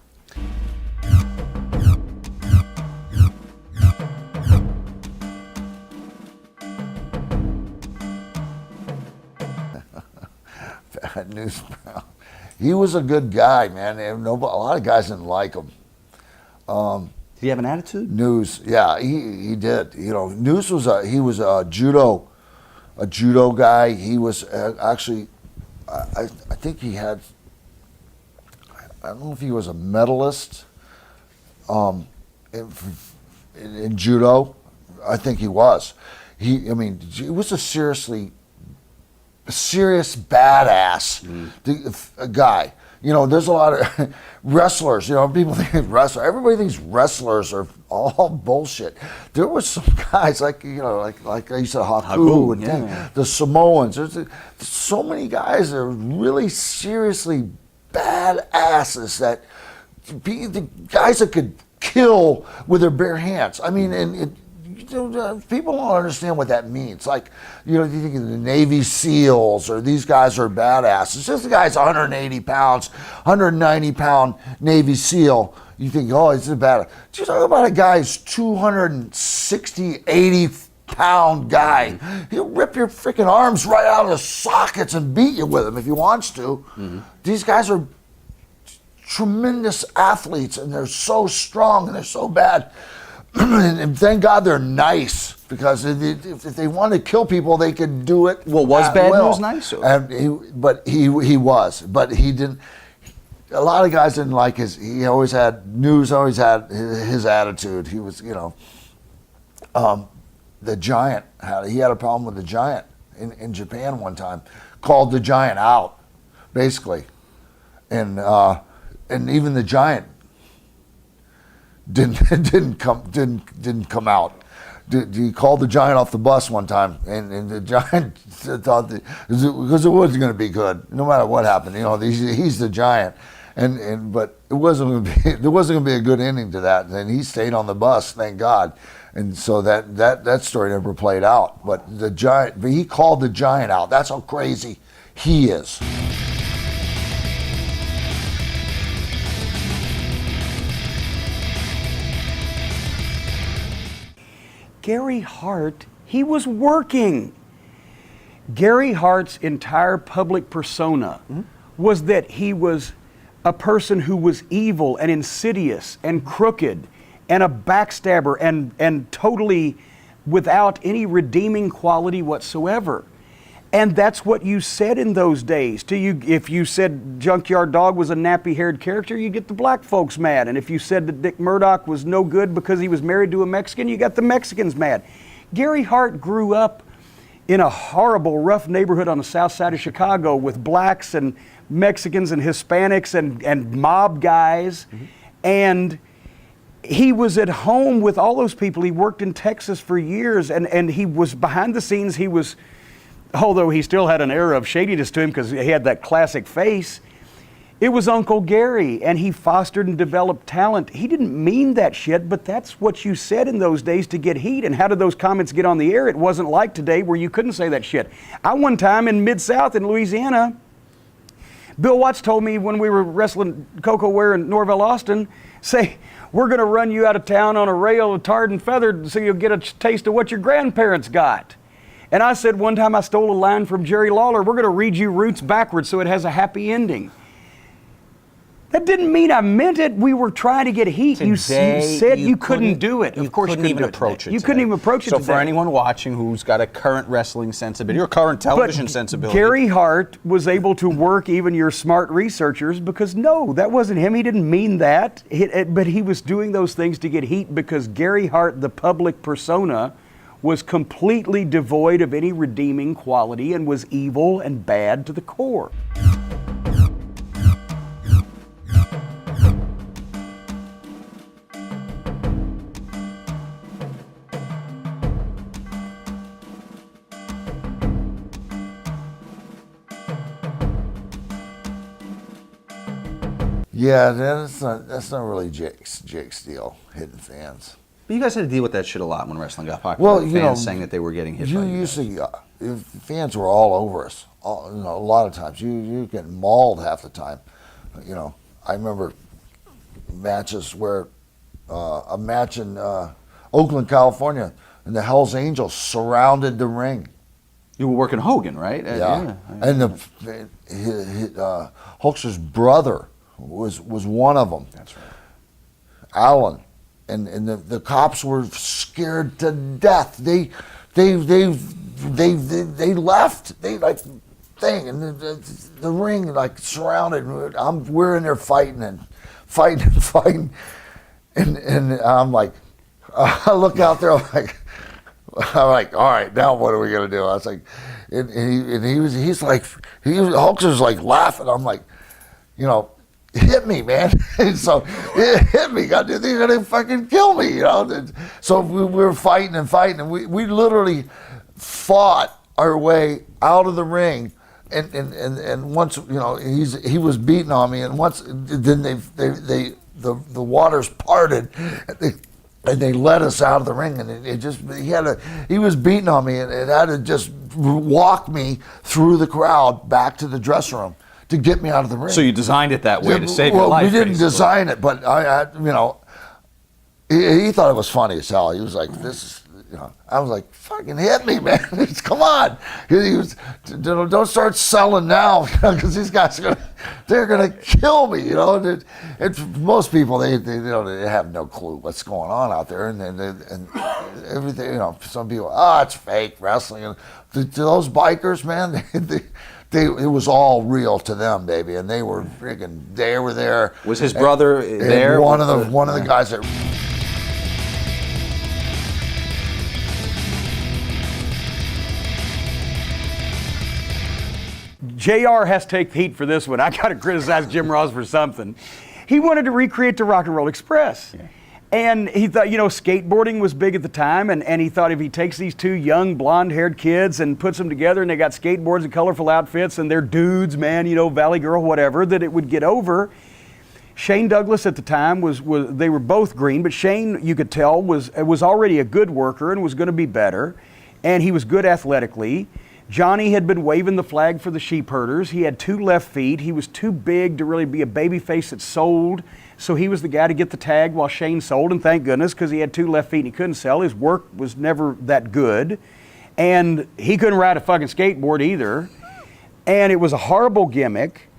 [SPEAKER 3] Bad News Brown. He was a good guy, man. And a lot of guys didn't like him.
[SPEAKER 1] Did he have an attitude?
[SPEAKER 3] News, yeah, he did. News was a judo guy. He was actually, I think he had, I don't know if he was a medalist in judo. I think he was. He was a serious badass guy. There's a lot of wrestlers. People think everybody thinks wrestlers are all bullshit. There was some guys like you said, Haku and the Samoans. There's so many guys that are really seriously badasses, that the guys that could kill with their bare hands. I mean, people don't understand what that means. Like, you think of the Navy SEALs, or these guys are badasses. This guy's 180 pounds, 190 pound Navy SEAL. You think, oh, he's a badass. You talk about a guy who's 260, 80 pound guy. He'll rip your freaking arms right out of the sockets and beat you with them if he wants to. Mm-hmm. These guys are tremendous athletes, and they're so strong and they're so bad. And thank God they're nice, because if they wanted to kill people, they could do it.
[SPEAKER 1] Well, was Bad News nice?
[SPEAKER 3] And he was, but he didn't. A lot of guys didn't like his. He always had his attitude. He was, the Giant he had a problem with the Giant in Japan one time. Called the Giant out, basically, and even the Giant didn't come out. He called the Giant off the bus one time, and the Giant thought that, because it wasn't going to be good, no matter what happened. He's the Giant, but there wasn't going to be a good ending to that. And he stayed on the bus, thank God, and so that story never played out. But he called the Giant out. That's how crazy he is.
[SPEAKER 2] Gary Hart, he was working. Gary Hart's entire public persona was that he was a person who was evil and insidious and crooked and a backstabber and totally without any redeeming quality whatsoever. And that's what you said in those days. If you said Junkyard Dog was a nappy-haired character, you get the black folks mad. And if you said that Dick Murdoch was no good because he was married to a Mexican, you got the Mexicans mad. Gary Hart grew up in a horrible, rough neighborhood on the south side of Chicago with blacks and Mexicans and Hispanics and mob guys. And he was at home with all those people. He worked in Texas for years, and he was behind the scenes. He was, although he still had an air of shadiness to him because he had that classic face, it was Uncle Gary, and he fostered and developed talent. He didn't mean that shit, but that's what you said in those days to get heat. And how did those comments get on the air? It wasn't like today where you couldn't say that shit. I one time in Mid-South in Louisiana, Bill Watts told me when we were wrestling Coco Ware in Norvell, Austin, say, we're going to run you out of town on a rail of tarred and feathered so you'll get a taste of what your grandparents got. And I said one time I stole a line from Jerry Lawler, we're going to read you Roots backwards so it has a happy ending. That didn't mean I meant it. We were trying to get heat. You said you couldn't do it. Of course you couldn't even approach it. You couldn't even approach it
[SPEAKER 1] So
[SPEAKER 2] today.
[SPEAKER 1] for anyone watching who's got a current wrestling sensibility or current television sensibility.
[SPEAKER 2] Gary Hart was able to work even your smart researchers because no, that wasn't him. He didn't mean that. But he was doing those things to get heat because Gary Hart, the public persona, was completely devoid of any redeeming quality and was evil and bad to the core.
[SPEAKER 3] Yeah, that's not really Jake's deal, hitting fans.
[SPEAKER 1] But you guys had to deal with that shit a lot when wrestling got popular.
[SPEAKER 3] Well,
[SPEAKER 1] fans saying that they were getting hit by you guys.
[SPEAKER 3] Fans were all over us. A lot of times you get mauled half the time. I remember matches where a match in Oakland, California, and the Hells Angels surrounded the ring.
[SPEAKER 1] You were working Hogan, right?
[SPEAKER 3] Yeah. And Hulkster's brother was one of them.
[SPEAKER 1] That's right.
[SPEAKER 3] Alan, and the cops were scared to death. They left. They and the ring surrounded. We're in there fighting, and I'm like, I look out there, I'm like, all right, now what are we gonna do? I was like, Hulkster's like laughing. I'm like, hit me, man. So hit me. God, they're gonna fucking kill me, So we were fighting and we literally fought our way out of the ring. And once he was beating on me, and once then the waters parted. And they let us out of the ring, and he was beating on me, and it had to just walk me through the crowd back to the dressing room to get me out of the ring.
[SPEAKER 1] So you designed it that way to save your life.
[SPEAKER 3] We didn't design it, but he thought it was funny as hell. He was like, "This is," I was like, "Fucking hit me, man! Come on!" He was, "Don't start selling now, because these guys they're gonna kill me." Most people they have no clue what's going on out there, and everything. Some people, it's fake wrestling. And to those bikers, man, it was all real to them, baby, and they were freaking. They were there.
[SPEAKER 1] Was his brother there?
[SPEAKER 3] One of the guys that.
[SPEAKER 2] JR has to take the heat for this one. I got to criticize Jim Ross for something. He wanted to recreate the Rock and Roll Express. Yeah. And he thought, skateboarding was big at the time, and he thought if he takes these two young blonde-haired kids and puts them together, and they got skateboards and colorful outfits, and they're dudes, man, Valley Girl, whatever, that it would get over. Shane Douglas at the time was they were both green, but Shane, you could tell, was already a good worker and was going to be better, and he was good athletically. Johnny had been waving the flag for the sheep herders. He had 2 left feet. He was too big to really be a baby face that sold. So he was the guy to get the tag while Shane sold, and thank goodness, because he had 2 left feet and he couldn't sell. His work was never that good. And he couldn't ride a fucking skateboard either. And it was a horrible gimmick.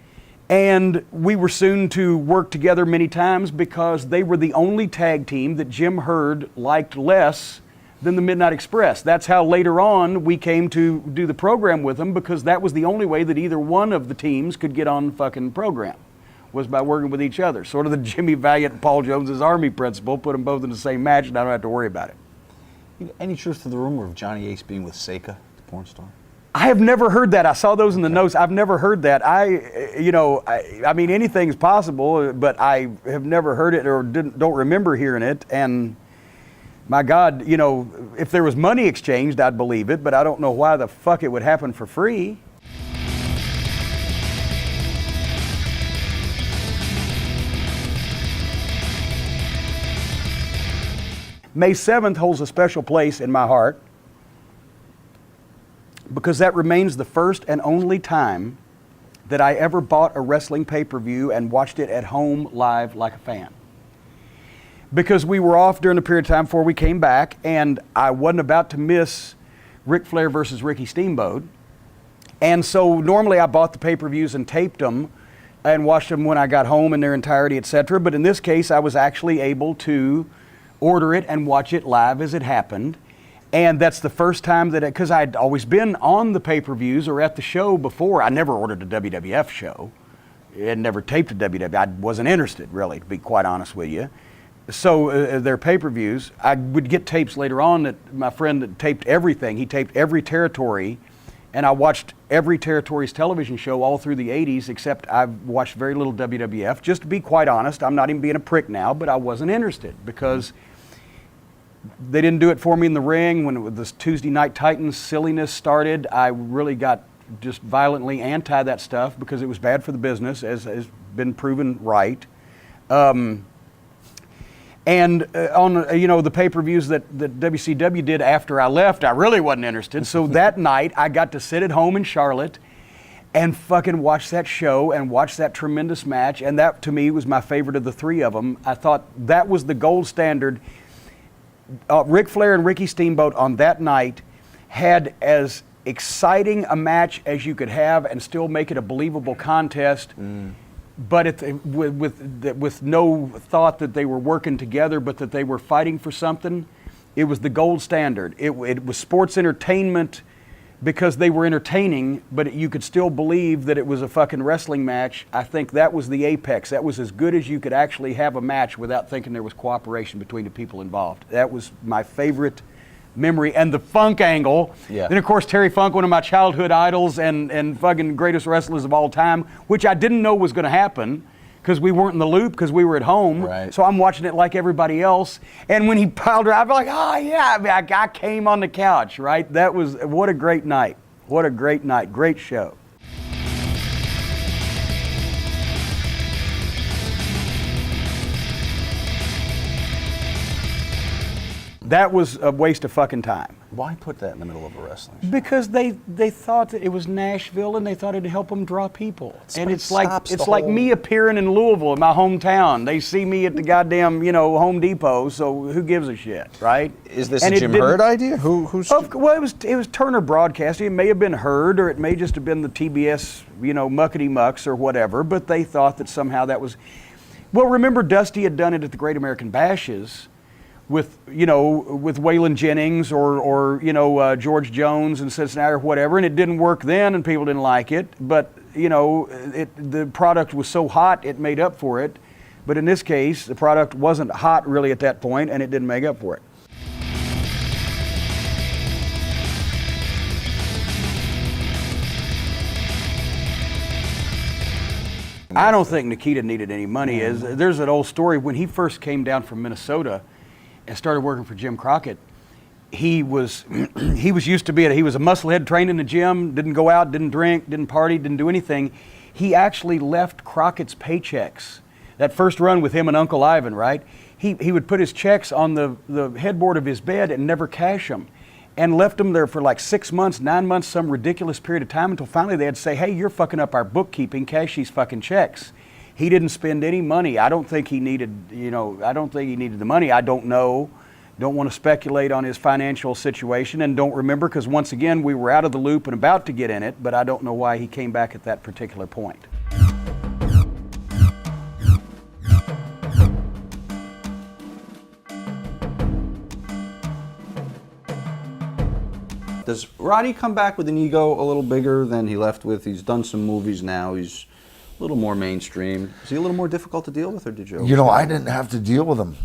[SPEAKER 2] And we were soon to work together many times because they were the only tag team that Jim Herd liked less than the Midnight Express. That's how later on we came to do the program with them, because that was the only way that either one of the teams could get on the fucking program, was by working with each other. Sort of the Jimmy Valiant and Paul Jones's Army principle, put them both in the same match and I don't have to worry about it.
[SPEAKER 1] Any truth to the rumor of Johnny Ace being with Seika at the porn star?
[SPEAKER 2] I have never heard that. I saw those in the notes. I've never heard that. I mean, anything's possible, but I have never heard it or don't remember hearing it. And my God, if there was money exchanged, I'd believe it, but I don't know why the fuck it would happen for free. May 7th holds a special place in my heart, because that remains the first and only time that I ever bought a wrestling pay-per-view and watched it at home live like a fan. Because we were off during the period of time before we came back, and I wasn't about to miss Ric Flair versus Ricky Steamboat. And so normally I bought the pay-per-views and taped them and watched them when I got home in their entirety, etc. But in this case, I was actually able to order it and watch it live as it happened. And that's the first time that, because I'd always been on the pay-per-views or at the show before. I never ordered a WWF show. I had never taped a WWF. I wasn't interested, really, to be quite honest with you. So their pay-per-views, I would get tapes later on that my friend that taped everything. He taped every territory, and I watched every territory's television show all through the 80s, except I've watched very little WWF. Just to be quite honest, I'm not even being a prick now, but I wasn't interested because they didn't do it for me in the ring. When this Tuesday Night Titans silliness started, I really got just violently anti that stuff because it was bad for the business, as has been proven right. And on the pay-per-views that WCW did after I left, I really wasn't interested. So that night, I got to sit at home in Charlotte and fucking watch that show and watch that tremendous match. And that, to me, was my favorite of the three of them. I thought that was the gold standard. Ric Flair and Ricky Steamboat on that night had as exciting a match as you could have and still make it a believable contest, but with no thought that they were working together, but that they were fighting for something. It was the gold standard. It was sports entertainment because they were entertaining, but you could still believe that it was a fucking wrestling match. I think that was the apex. That was as good as you could actually have a match without thinking there was cooperation between the people involved. That was my favorite memory. And the Funk angle. Yeah. Then, of course, Terry Funk, one of my childhood idols and fucking greatest wrestlers of all time, which I didn't know was going to happen because we weren't in the loop because we were at home. Right. So I'm watching it like everybody else. And when he piled her, I'd be like, oh, yeah. I came on the couch, right? That was, what a great night. What a great night. Great show. That was a waste of fucking time.
[SPEAKER 1] Why put that in the middle of a wrestling show?
[SPEAKER 2] Because they thought that it was Nashville and they thought it'd help them draw people. And it's like me appearing in Louisville, in my hometown. They see me at the goddamn, Home Depot, so who gives a shit, right?
[SPEAKER 1] Is this a Jim Herd idea?
[SPEAKER 2] Well, it was Turner Broadcasting. It may have been Herd, or it may just have been the TBS, muckety mucks or whatever, but they thought that somehow that was... Well, remember Dusty had done it at the Great American Bashes with Waylon Jennings or George Jones in Cincinnati or whatever, and it didn't work then and people didn't like it, but the product was so hot it made up for it. But in this case, the product wasn't hot really at that point and it didn't make up for it. I don't think Nikita needed any money. There's an old story when he first came down from Minnesota and started working for Jim Crockett. He was used to he was a musclehead, trained in the gym, didn't go out, didn't drink, didn't party, didn't do anything. He actually left Crockett's paychecks. That first run with him and Uncle Ivan, right? He would put his checks on the headboard of his bed and never cash them, and left them there for like 6 months, 9 months, some ridiculous period of time, until finally they had to say, hey, you're fucking up our bookkeeping, cash these fucking checks. He didn't spend any money. I don't think he needed, the money. I don't know. Don't want to speculate on his financial situation, and don't remember, because once again, we were out of the loop and about to get in it, but I don't know why he came back at that particular point.
[SPEAKER 1] Does Roddy come back with an ego a little bigger than he left with? He's done some movies now. He's a little more mainstream. Is he a little more difficult to deal with, or did you?
[SPEAKER 3] I didn't have to deal with him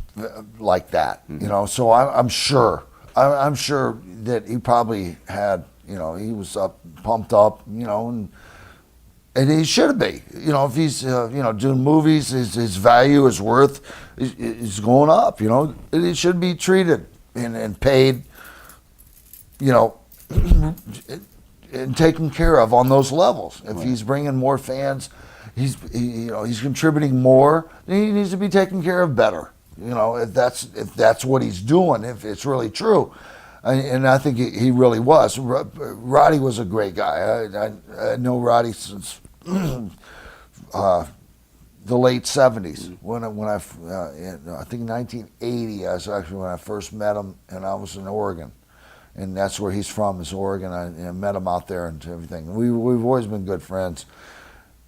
[SPEAKER 3] like that. So I'm sure. I'm sure that he probably had You know, he was pumped up, you know, and he should be. You know, if he's, you know, doing movies, his value, his worth is going up, you know. He should be treated and paid, you know, and taken care of on those levels. If he's bringing more fans, you know, he's contributing more, then he needs to be taken care of better. You know, if that's what he's doing, if it's really true. And I think he really was. Roddy was a great guy. I know Roddy since the late 70s. When I think 1980, was actually when I first met him, and I was in Oregon. And that's where he's from, is Oregon. I met him out there and everything. We've always been good friends.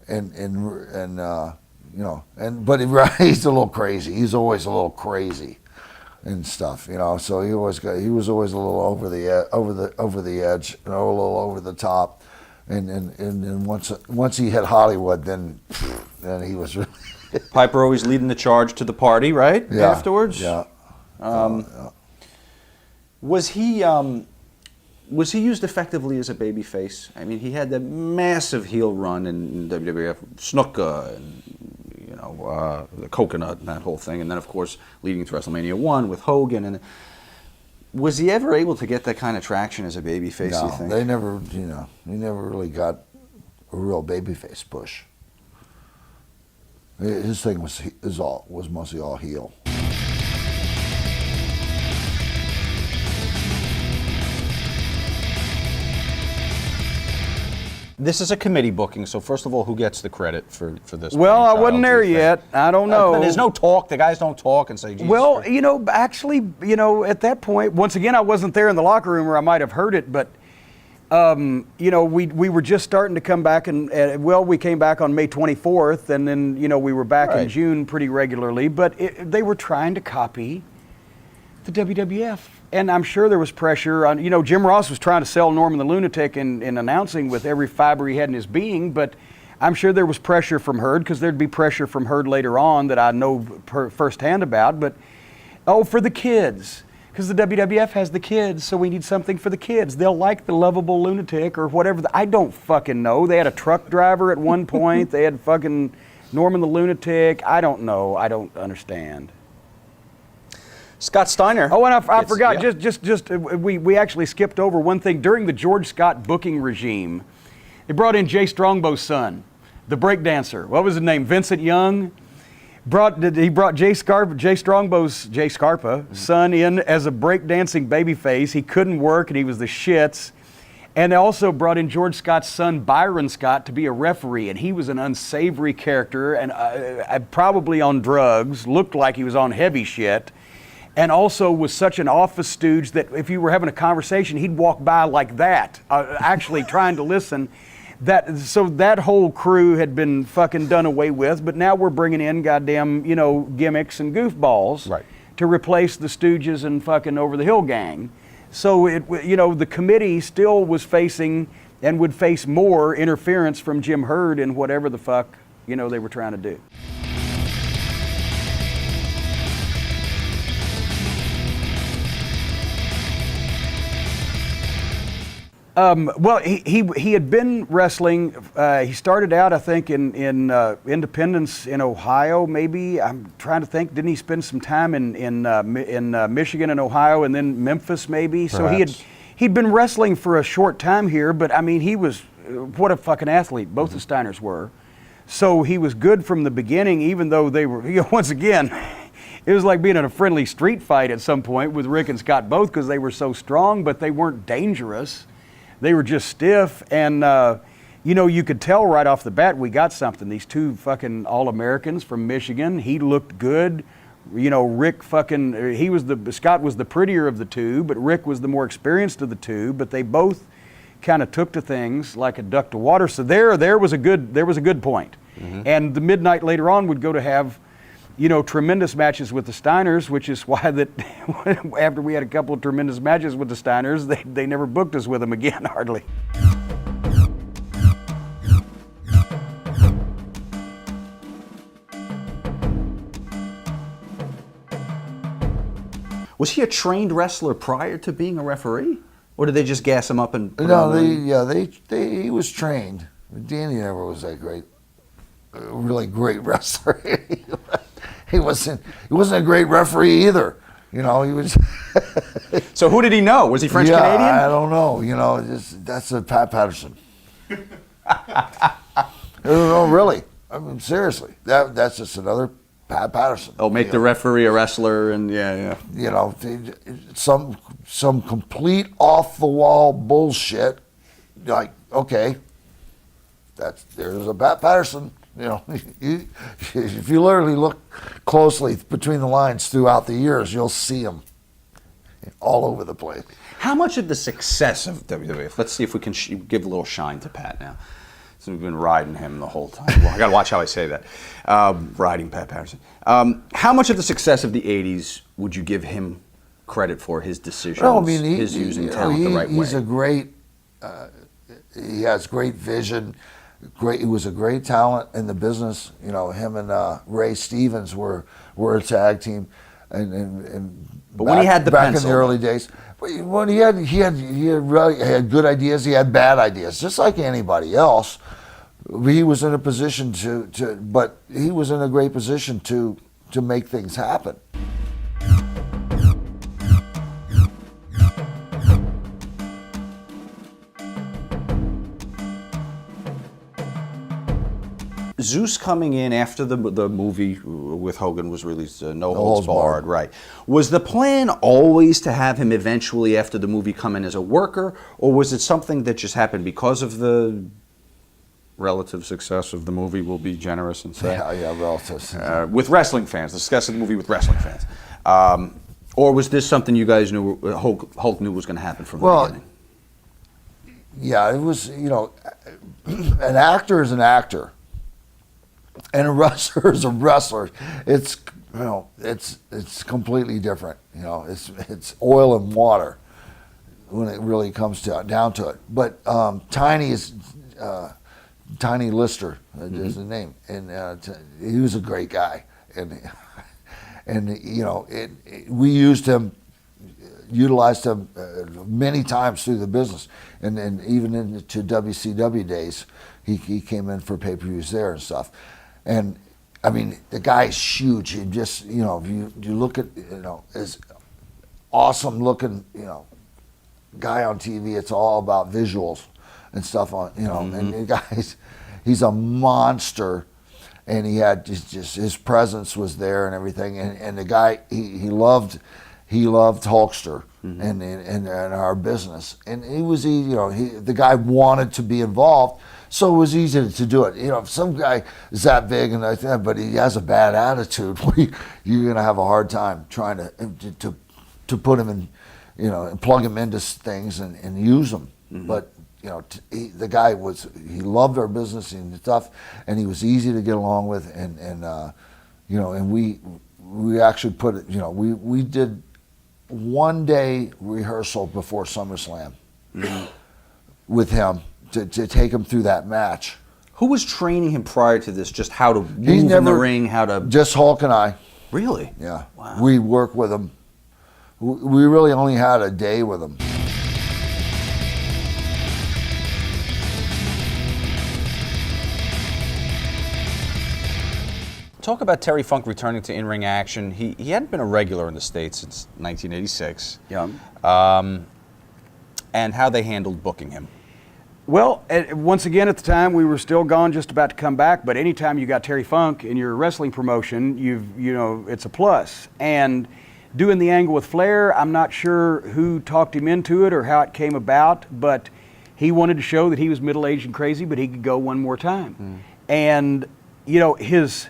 [SPEAKER 3] And you know, but he's a little crazy. He's always a little crazy and stuff, you know. So he was always a little over the edge, you know, a little over the top. And once he hit Hollywood, then he was really
[SPEAKER 1] Piper always leading the charge to the party, right?
[SPEAKER 3] Yeah.
[SPEAKER 1] Afterwards.
[SPEAKER 3] Yeah.
[SPEAKER 1] Yeah. Was he used effectively as a baby face? I mean, he had that massive heel run in WWF, Snuka, and you know, the Coconut and that whole thing, and then of course leading to WrestleMania 1 with Hogan. And was he ever able to get that kind of traction as a baby face?
[SPEAKER 3] No,
[SPEAKER 1] you think?
[SPEAKER 3] they never, you know, he never really got a real baby face push. His thing was mostly all heel.
[SPEAKER 1] This is a committee booking, so first of all, who gets the credit for this?
[SPEAKER 2] Well, I
[SPEAKER 1] brainchild,
[SPEAKER 2] wasn't there
[SPEAKER 1] do you think?
[SPEAKER 2] yet. I don't know.
[SPEAKER 1] There's no talk. The guys don't talk and say, Jesus
[SPEAKER 2] Well,
[SPEAKER 1] Christ.
[SPEAKER 2] you know, actually, you know, at that point, once again, I wasn't there in the locker room, or I might have heard it, but, you know, we were just starting to come back, and, well, we came back on May 24th, and then, you know, we were back in June pretty regularly, but they were trying to copy the WWF. And I'm sure there was pressure on, you know, Jim Ross was trying to sell Norman the Lunatic in announcing with every fiber he had in his being, but I'm sure there was pressure from Herd, because there'd be pressure from Herd later on that I know firsthand about, but, oh, for the kids, because the WWF has the kids, so we need something for the kids. They'll like the lovable lunatic or whatever. I don't fucking know. They had a truck driver at one point. They had fucking Norman the Lunatic. I don't know. I don't understand.
[SPEAKER 1] Scott Steiner.
[SPEAKER 2] Oh, and I forgot.
[SPEAKER 1] Yeah.
[SPEAKER 2] We actually skipped over one thing during the George Scott booking regime. They brought in Jay Strongbow's son, the breakdancer. What was his name? Vincent Young. He brought Jay Scarpa's son in as a breakdancing babyface. He couldn't work, and he was the shits. And they also brought in George Scott's son, Byron Scott, to be a referee, and he was an unsavory character and probably on drugs. Looked like he was on heavy shit. And also was such an office stooge that if you were having a conversation, he'd walk by like that, actually trying to listen. So that whole crew had been fucking done away with, but now we're bringing in goddamn, you know, gimmicks and goofballs to replace the Stooges and fucking Over the Hill gang. So you know, the committee still was facing and would face more interference from Jim Herd in whatever the fuck, you know, they were trying to do. Well, he had been wrestling. He started out, I think, in Independence in Ohio. Maybe I'm trying to think. Didn't he spend some time in Michigan and Ohio, and then Memphis, maybe?
[SPEAKER 1] Perhaps.
[SPEAKER 2] So he'd been wrestling for a short time here. But I mean, he was what a fucking athlete. Both the Steiners were. So he was good from the beginning, even though they were. You know, once again, it was like being in a friendly street fight at some point with Rick and Scott both, because they were so strong, but they weren't dangerous. They were just stiff, and you know, you could tell right off the bat we got something. These two fucking All-Americans from Michigan. He looked good. You know, Rick Scott was the prettier of the two, but Rick was the more experienced of the two. But they both kind of took to things like a duck to water. So there was a good point. Mm-hmm. And the Midnight later on would go to have, you know, tremendous matches with the Steiners, which is why that after we had a couple of tremendous matches with the Steiners, they never booked us with them again, hardly.
[SPEAKER 1] Was he a trained wrestler prior to being a referee? Or did they just gas him up and put him
[SPEAKER 3] No,
[SPEAKER 1] on the ring?
[SPEAKER 3] he was trained. Danny never was that really great wrestler. he wasn't a great referee either. You know, he was.
[SPEAKER 1] So who did he know? Was he French Canadian?
[SPEAKER 3] I don't know. You know, that's a Pat Patterson. No, really. I mean, seriously. That's just another Pat Patterson.
[SPEAKER 1] Oh, make the referee a wrestler, and yeah.
[SPEAKER 3] You know, some complete off the wall bullshit. Like, okay, there's a Pat Patterson. You know, if you literally look closely between the lines throughout the years, you'll see him all over the place.
[SPEAKER 1] How much of the success of WWF, let's see if we can give a little shine to Pat now. So we've been riding him the whole time. Well, I got to watch how I say that. Riding Pat Patterson. How much of the success of the 80s would you give him credit for, his decisions,
[SPEAKER 3] No, I mean,
[SPEAKER 1] his using talent the right way?
[SPEAKER 3] He's a great, he has great vision. He was a great talent in the business. You know, him and Ray Stevens were a tag team,
[SPEAKER 1] but when he had the
[SPEAKER 3] back
[SPEAKER 1] pencil,
[SPEAKER 3] in the early days, when he had good ideas, he had bad ideas, just like anybody else. He was in a position but he was in a great position to make things happen.
[SPEAKER 1] Zeus coming in after the movie with Hogan was released, No Holds Barred, right? Was the plan always to have him eventually, after the movie, come in as a worker, or was it something that just happened because of the relative success of the movie? We'll be generous and say,
[SPEAKER 3] relative.
[SPEAKER 1] with wrestling fans, discussing the movie with wrestling fans, or was this something you guys knew Hulk knew was going to happen from the beginning?
[SPEAKER 3] Yeah, it was. You know, an actor is an actor. And a wrestler is a wrestler. It's it's completely different. You know, it's oil and water when it really comes down to it. But Tiny Lister is his name, and he was a great guy. And you know, we utilized him many times through the business, and even into WCW days, he came in for pay-per-views there and stuff. And I mean, the guy's huge. He just, you know, if you look at, you know, as awesome looking, you know, guy on TV, it's all about visuals and stuff on, you know, and the guy's, he's a monster, and he had just his presence was there and everything. And the guy, he loved Hulkster and our business. And the guy wanted to be involved. So it was easy to do it. You know, if some guy is that big and like that, but he has a bad attitude, you're going to have a hard time trying to put him in, you know, and plug him into things and use them. But you know, the guy he loved our business and stuff, and he was easy to get along with, and you know, and we actually put it. You know, we did 1 day rehearsal before SummerSlam with him. To take him through that match.
[SPEAKER 1] Who was training him prior to this? Just how to move in the ring, how to...
[SPEAKER 3] Just Hulk and I.
[SPEAKER 1] Really?
[SPEAKER 3] Yeah.
[SPEAKER 1] Wow.
[SPEAKER 3] We worked with him. We really only had a day with him.
[SPEAKER 1] Talk about Terry Funk returning to in-ring action. He hadn't been a regular in the States since 1986.
[SPEAKER 2] Yeah.
[SPEAKER 1] And how they handled booking him.
[SPEAKER 2] Well, once again, at the time, we were still gone, just about to come back. But anytime you got Terry Funk in your wrestling promotion, you know, it's a plus. And doing the angle with Flair, I'm not sure who talked him into it or how it came about, but he wanted to show that he was middle-aged and crazy, but he could go one more time. And you know, his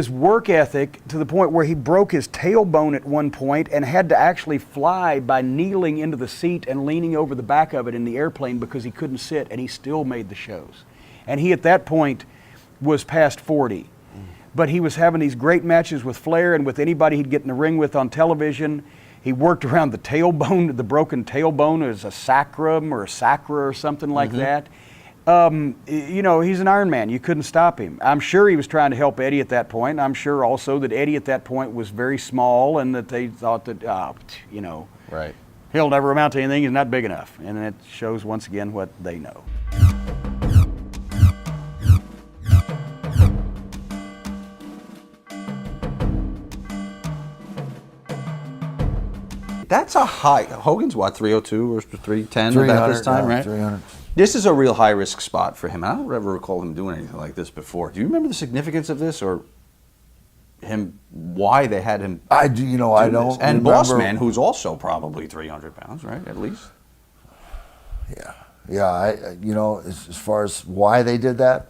[SPEAKER 2] work ethic, to the point where he broke his tailbone at one point and had to actually fly by kneeling into the seat and leaning over the back of it in the airplane because he couldn't sit, and he still made the shows. And he, at that point, was past 40. But he was having these great matches with Flair and with anybody he'd get in the ring with on television. He worked around the tailbone, the broken tailbone, as a sacrum or a sacra or something like that. You know, he's an Iron Man. You couldn't stop him. I'm sure he was trying to help Eddie at that point. I'm sure also that Eddie at that point was very small, and that they thought that, you know,
[SPEAKER 1] right,
[SPEAKER 2] he'll never amount to anything. He's not big enough. And it shows once again what they know.
[SPEAKER 1] That's a high. Hogan's what, 302 or 310 about this time, right?
[SPEAKER 3] 300.
[SPEAKER 1] This is a real high-risk spot for him. I don't ever recall him doing anything like this before. Do you remember the significance of this, or him? Why they had him?
[SPEAKER 3] I do. You know, I don't.
[SPEAKER 1] This? And
[SPEAKER 3] remember.
[SPEAKER 1] Bossman, who's also probably 300 pounds, right? At least.
[SPEAKER 3] Yeah. You know, as far as why they did that,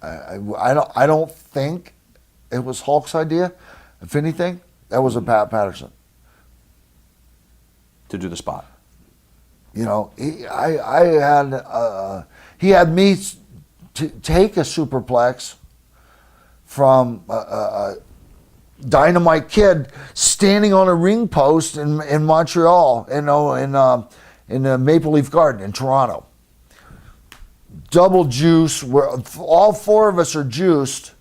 [SPEAKER 3] I don't think it was Hulk's idea. If anything, that was a Pat Patterson.
[SPEAKER 1] To do the spot.
[SPEAKER 3] You know, he had me take a superplex from a Dynamite Kid standing on a ring post in Montreal, in the Maple Leaf Garden in Toronto. Double juice, where all four of us are juiced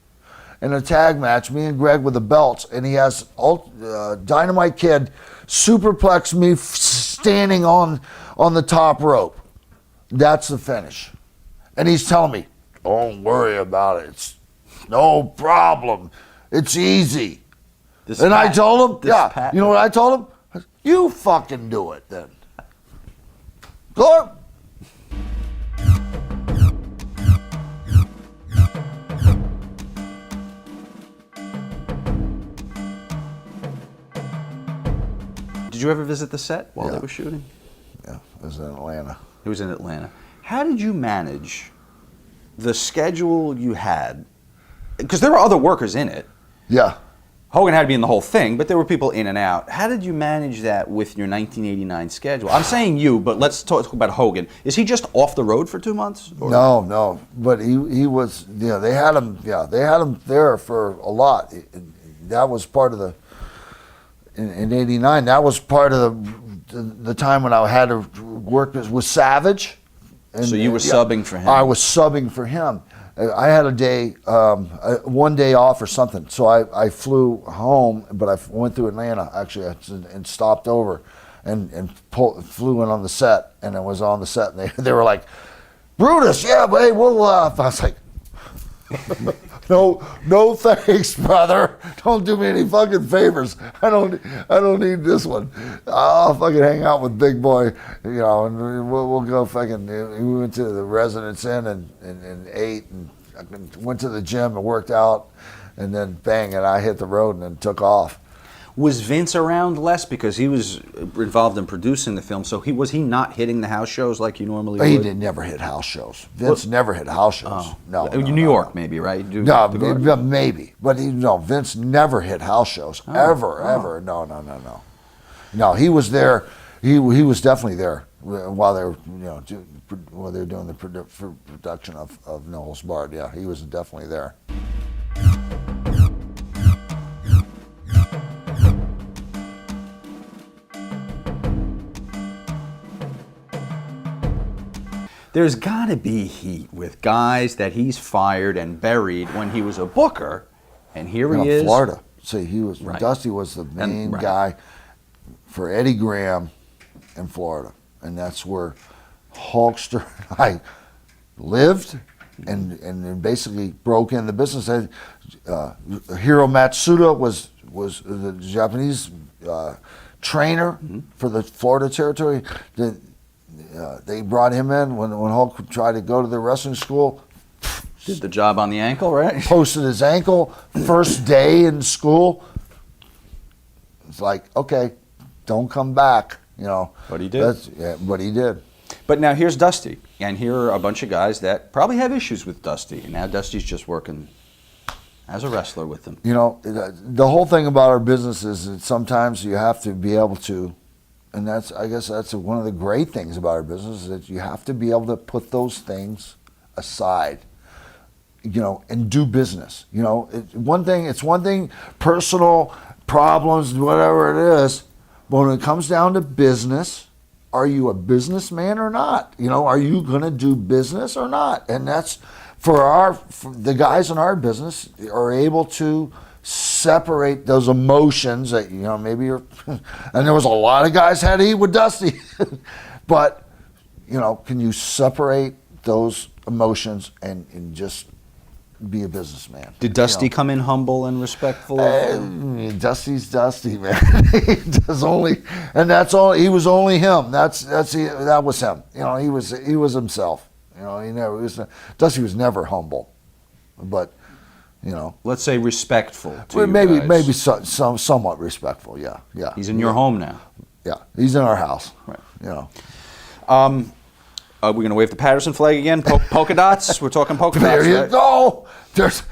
[SPEAKER 3] in a tag match, me and Greg with the belts, and he has Dynamite Kid superplex me standing on the top rope. That's the finish. And he's telling me, don't worry about it. It's no problem. It's easy. I told him, you know what I told him? You fucking do it then. Go.
[SPEAKER 1] Did you ever visit the set while they were shooting?
[SPEAKER 3] Yeah, it was in Atlanta.
[SPEAKER 1] It was in Atlanta. How did you manage the schedule you had? Because there were other workers in it.
[SPEAKER 3] Yeah.
[SPEAKER 1] Hogan had to be in the whole thing, but there were people in and out. How did you manage that with your 1989 schedule? I'm saying you, but let's talk about Hogan. Is he just off the road for 2 months? Or?
[SPEAKER 3] No, but he was. Yeah, they had him. Yeah, they had him there for a lot. That was part of the. In '89, that was part of the time when I had to work with Savage. And,
[SPEAKER 1] so you were subbing for him?
[SPEAKER 3] I was subbing for him. I had a day, 1 day off or something. So I flew home, but I went through Atlanta actually and stopped over and flew in on the set, and I was on the set, and they were like, Brutus, yeah, but hey, we'll. I was like, no thanks, brother. Don't do me any fucking favors. I don't need this one. I'll fucking hang out with Big Boy, you know, and we'll go fucking. We went to the Residence Inn and ate and went to the gym and worked out, and then bang, and I hit the road and then took off.
[SPEAKER 1] Was Vince around less because he was involved in producing the film? So was he not hitting the house shows like you normally would?
[SPEAKER 3] He did never hit house shows. Vince never hit house shows.
[SPEAKER 1] Oh.
[SPEAKER 3] No,
[SPEAKER 1] New York, maybe, right?
[SPEAKER 3] No, maybe, but Vince never hit house shows ever. No. No, he was there. He was definitely there while they were while they were doing the production of No Holds Barred. Yeah, he was definitely there.
[SPEAKER 1] There's got to be heat with guys that he's fired and buried when he was a booker, and here he is.
[SPEAKER 3] Florida. See,
[SPEAKER 1] Right.
[SPEAKER 3] Dusty was the main guy for Eddie Graham in Florida, and that's where Hulkster and I lived, and basically broke in the business. Hiro Matsuda was the Japanese trainer for the Florida territory. They brought him in when Hulk tried to go to the wrestling school.
[SPEAKER 1] Did the job on the ankle, right?
[SPEAKER 3] Posted his ankle first day in school. It's like, okay, don't come back, you know.
[SPEAKER 1] But he did.
[SPEAKER 3] But he did.
[SPEAKER 1] But now here's Dusty, and here are a bunch of guys that probably have issues with Dusty, and now Dusty's just working as a wrestler with them.
[SPEAKER 3] You know, the whole thing about our business is that sometimes you have to be able to, and I guess that's one of the great things about our business, is that you have to be able to put those things aside, you know, and do business. You know, it's one thing, personal problems, whatever it is, but when it comes down to business, are you a businessman or not? You know, are you going to do business or not? And that's for the guys in our business are able to separate those emotions that, you know, maybe you're, and there was a lot of guys had heat with Dusty, but, you know, can you separate those emotions and just be a businessman?
[SPEAKER 1] Did Dusty come in humble and respectful?
[SPEAKER 3] Dusty's Dusty, man. He does only, and that's all. He was only him. That was him. You know, he was himself. You know, Dusty was never humble, but, you know,
[SPEAKER 1] Let's say respectful to
[SPEAKER 3] well,
[SPEAKER 1] you guys.
[SPEAKER 3] maybe somewhat respectful. Yeah.
[SPEAKER 1] He's in your home now.
[SPEAKER 3] Yeah, he's in our house.
[SPEAKER 1] Right.
[SPEAKER 3] You know.
[SPEAKER 1] Are we going to wave the Patterson flag again? Polka dots? We're talking polka dots,
[SPEAKER 3] There you
[SPEAKER 1] right?
[SPEAKER 3] go. That's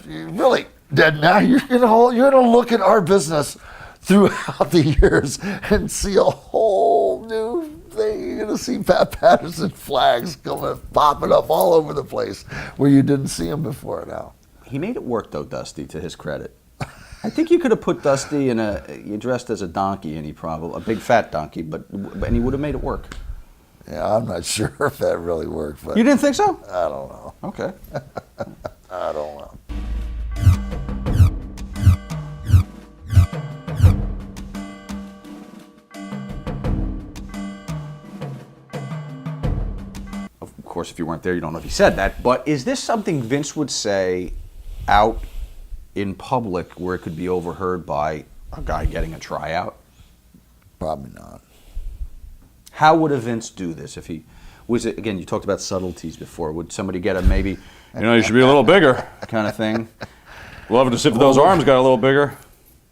[SPEAKER 3] really dead now. You're gonna look at our business throughout the years and see a whole new thing. You're gonna see Pat Patterson flags popping up all over the place where you didn't see them before now.
[SPEAKER 1] He made it work, though, Dusty, to his credit. I think you could have put Dusty you dressed as a donkey, and a big fat donkey, and he would have made it work.
[SPEAKER 3] Yeah, I'm not sure if that really worked, but
[SPEAKER 1] You didn't think so?
[SPEAKER 3] I don't know.
[SPEAKER 1] Okay.
[SPEAKER 3] I don't know.
[SPEAKER 1] Of course, if you weren't there, you don't know if he said that. But is this something Vince would say out in public where it could be overheard by a guy getting a tryout?
[SPEAKER 3] Probably not.
[SPEAKER 1] How would a Vince do this if he was it again? You talked about subtleties before. Would somebody get a maybe? You should be a little bigger kind of thing. Love to see if those arms got a little bigger.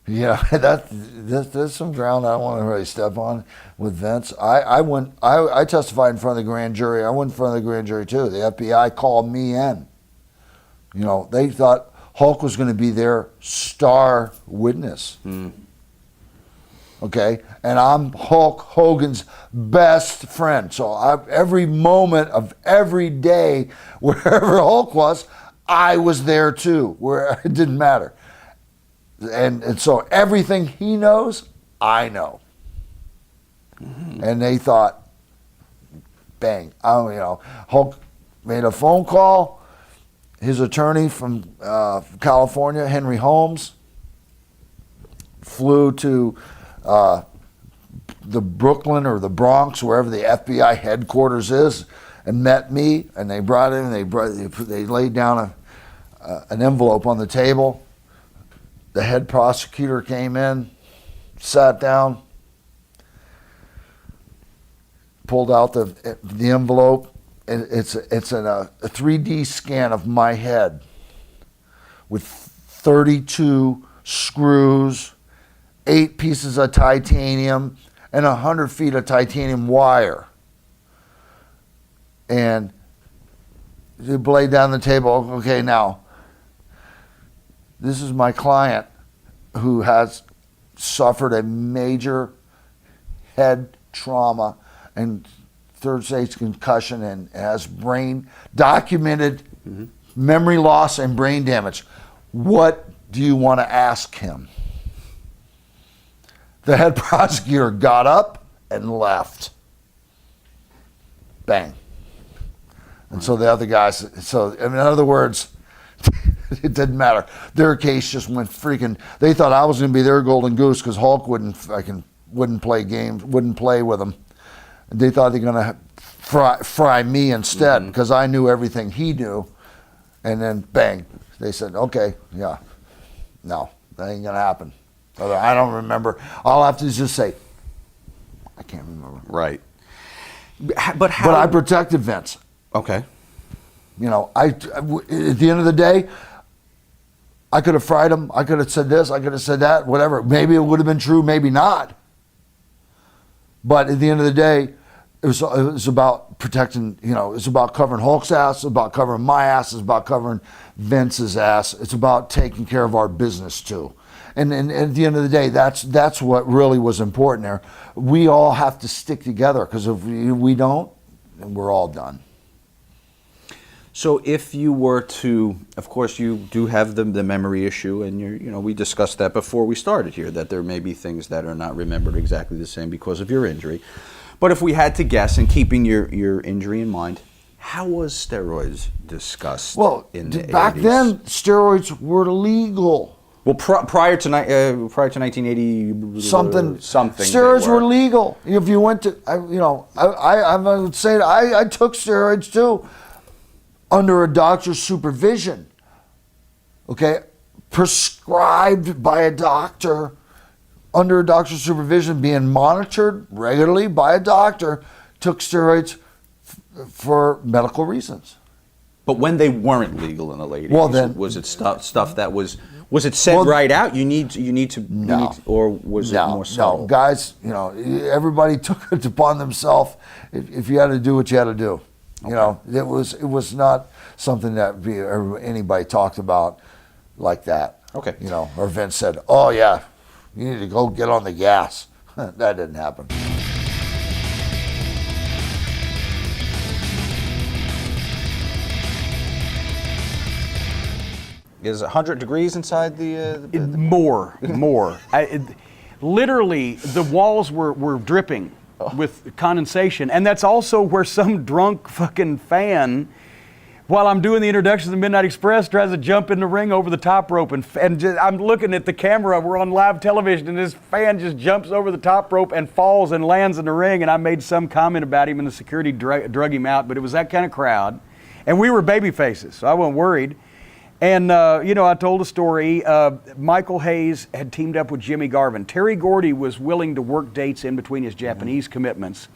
[SPEAKER 3] Yeah, there's some ground I don't want to really step on with Vince. I testified in front of the grand jury. I went in front of the grand jury too. The FBI called me in. You know, they thought Hulk was going to be their star witness. Okay, and I'm Hulk Hogan's best friend. So every moment of every day, wherever Hulk was, I was there too. Where it didn't matter, and so everything he knows, I know. And they thought, bang! Hulk made a phone call. His attorney from California, Henry Holmes, flew to the Brooklyn or the Bronx, wherever the FBI headquarters is, and met me. And they brought him. They laid down an envelope on the table. The head prosecutor came in, sat down, pulled out the envelope. And it's a 3D scan of my head with 32 screws, 8 pieces of titanium, and 100 feet of titanium wire. And they laid down the table. Okay, now, this is my client who has suffered a major head trauma and third-stage concussion and has documented memory loss and brain damage. What do you want to ask him? The head prosecutor got up and left. Bang. And so the other guys, in other words, it didn't matter. Their case just went freaking, they thought I was going to be their golden goose because Hulk wouldn't play with them. They thought they were going to fry me instead because I knew everything he knew. And then, bang, they said, okay, yeah, no, that ain't going to happen. I don't remember. All I have to just say, I can't remember.
[SPEAKER 1] Right. But
[SPEAKER 3] I protected Vince.
[SPEAKER 1] Okay.
[SPEAKER 3] You know, at the end of the day, I could have fried him. I could have said this. I could have said that, whatever. Maybe it would have been true, maybe not. But at the end of the day, it was about protecting, it's about covering Hulk's ass, it's about covering my ass, it's about covering Vince's ass. It's about taking care of our business too. And at the end of the day, that's what really was important there. We all have to stick together because if we don't, then we're all done.
[SPEAKER 1] So if you were to, of course, you do have the memory issue, and we discussed that before we started here, that there may be things that are not remembered exactly the same because of your injury. But if we had to guess, and keeping your injury in mind, how was steroids discussed in the
[SPEAKER 3] back
[SPEAKER 1] 80s?
[SPEAKER 3] then, steroids were legal.
[SPEAKER 1] Well, prior to 1980,
[SPEAKER 3] something
[SPEAKER 1] something
[SPEAKER 3] steroids were legal. If you went to, I would say I took steroids too, under a doctor's supervision. Okay, prescribed by a doctor, under a doctor's supervision, being monitored regularly by a doctor. Took steroids for medical reasons.
[SPEAKER 1] But when they weren't legal in the late 80s,
[SPEAKER 3] Well, then,
[SPEAKER 1] was it stuff that was it said right out? You need to or was it more subtle?
[SPEAKER 3] No, guys, everybody took it upon themselves. If you had to do what you had to do, it was not something that anybody talked about like that.
[SPEAKER 1] Okay.
[SPEAKER 3] Or Vince said, "Oh yeah, you need to go get on the gas." That didn't happen.
[SPEAKER 1] Is it 100 degrees inside the
[SPEAKER 2] More. Literally, the walls were dripping with condensation, and that's also where some drunk fucking fan, while I'm doing the introduction of the Midnight Express, tries to jump in the ring over the top rope, and I'm looking at the camera. We're on live television, and this fan just jumps over the top rope and falls and lands in the ring. And I made some comment about him, and the security drug him out. But it was that kind of crowd, and we were baby faces, so I wasn't worried. And, I told a story. Michael Hayes had teamed up with Jimmy Garvin. Terry Gordy was willing to work dates in between his Japanese commitments,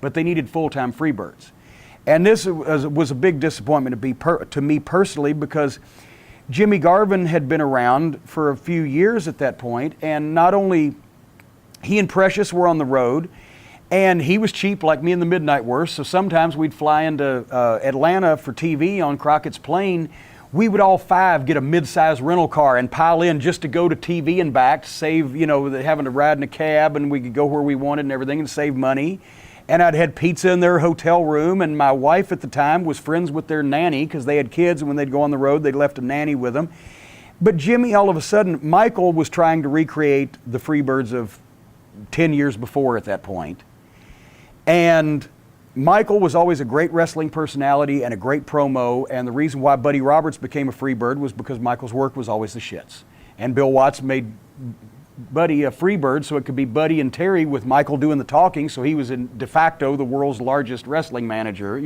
[SPEAKER 2] but they needed full-time freebirds. And this was a big disappointment to me personally, because Jimmy Garvin had been around for a few years at that point, and not only he and Precious were on the road, and he was cheap like me and the Midnight were, so sometimes we'd fly into Atlanta for TV on Crockett's plane. We would all five get a mid-size rental car and pile in just to go to TV and back to save, having to ride in a cab, and we could go where we wanted and everything and save money. And I'd had pizza in their hotel room, and my wife at the time was friends with their nanny because they had kids, and when they'd go on the road, they'd left a nanny with them. But Jimmy, all of a sudden, Michael was trying to recreate the Freebirds of 10 years before at that point. And Michael was always a great wrestling personality and a great promo, and the reason why Buddy Roberts became a Freebird was because Michael's work was always the shits. And Bill Watts made Buddy a Freebird so it could be Buddy and Terry with Michael doing the talking, so he was de facto the world's largest wrestling manager,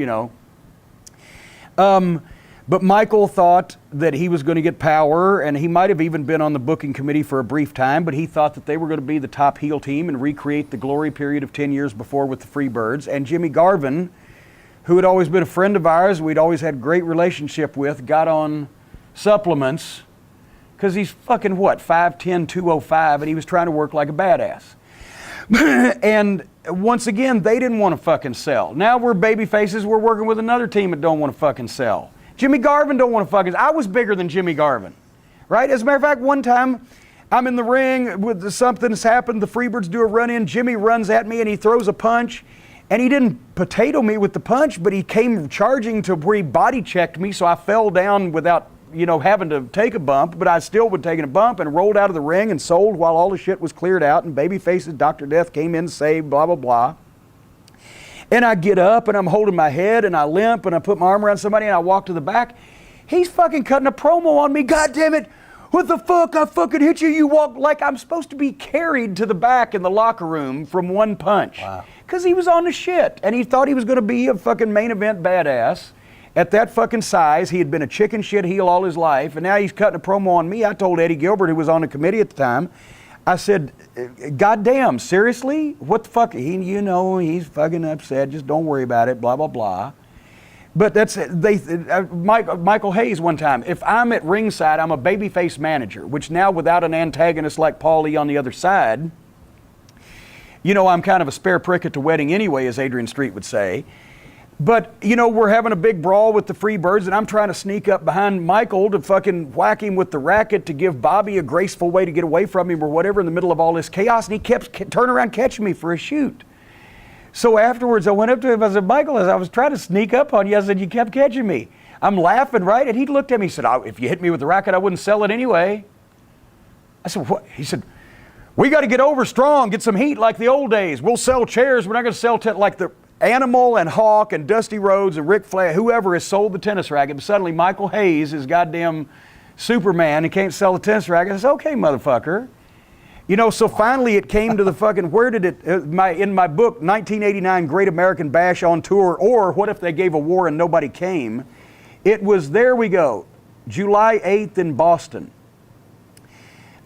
[SPEAKER 2] But Michael thought that he was going to get power, and he might have even been on the booking committee for a brief time, but he thought that they were going to be the top heel team and recreate the glory period of 10 years before with the Freebirds. And Jimmy Garvin, who had always been a friend of ours, we'd always had a great relationship with, got on supplements, because he's fucking 5'10", 205, and he was trying to work like a badass. And once again, they didn't want to fucking sell. Now we're baby faces, we're working with another team that don't want to fucking sell. Jimmy Garvin don't want to fucking... I was bigger than Jimmy Garvin, right? As a matter of fact, one time, I'm in the ring, with something's happened, the Freebirds do a run-in, Jimmy runs at me and he throws a punch, and he didn't potato me with the punch, but he came charging to where he body checked me, so I fell down without, having to take a bump, but I still would taking a bump, and rolled out of the ring and sold while all the shit was cleared out, and Babyface's Dr. Death came in, saved, blah, blah, blah. And I get up and I'm holding my head and I limp and I put my arm around somebody and I walk to the back. He's fucking cutting a promo on me. God damn it. What the fuck? I fucking hit you. You walk like I'm supposed to be carried to the back in the locker room from one punch. Wow. Because he was on the shit. And he thought he was going to be a fucking main event badass. At that fucking size, he had been a chicken shit heel all his life. And now he's cutting a promo on me. I told Eddie Gilbert, who was on the committee at the time, I said, God damn, seriously? What the fuck? He's fucking upset. Just don't worry about it, blah, blah, blah. But that's Michael Hayes one time. If I'm at ringside, I'm a babyface manager, which now without an antagonist like Paulie on the other side, I'm kind of a spare prick at the wedding anyway, as Adrian Street would say. But, we're having a big brawl with the Freebirds, and I'm trying to sneak up behind Michael to fucking whack him with the racket to give Bobby a graceful way to get away from him or whatever in the middle of all this chaos, and he kept turning around catching me for a shoot. So afterwards, I went up to him, I said, Michael, as I was trying to sneak up on you, I said, you kept catching me. I'm laughing, right? And he looked at me, he said, if you hit me with the racket, I wouldn't sell it anyway. I said, what? He said, we got to get over strong, get some heat like the old days. We'll sell chairs, we're not going to sell like the Animal and Hawk and Dusty Rhodes and Ric Flair, whoever has sold the tennis racket. But suddenly Michael Hayes is goddamn Superman, he can't sell a tennis racket. I said, okay, motherfucker. You know, so finally it came to the fucking, where did it, in my book, 1989 Great American Bash on Tour, or What If They Gave a War and Nobody Came? It was, there we go, July 8th in Boston.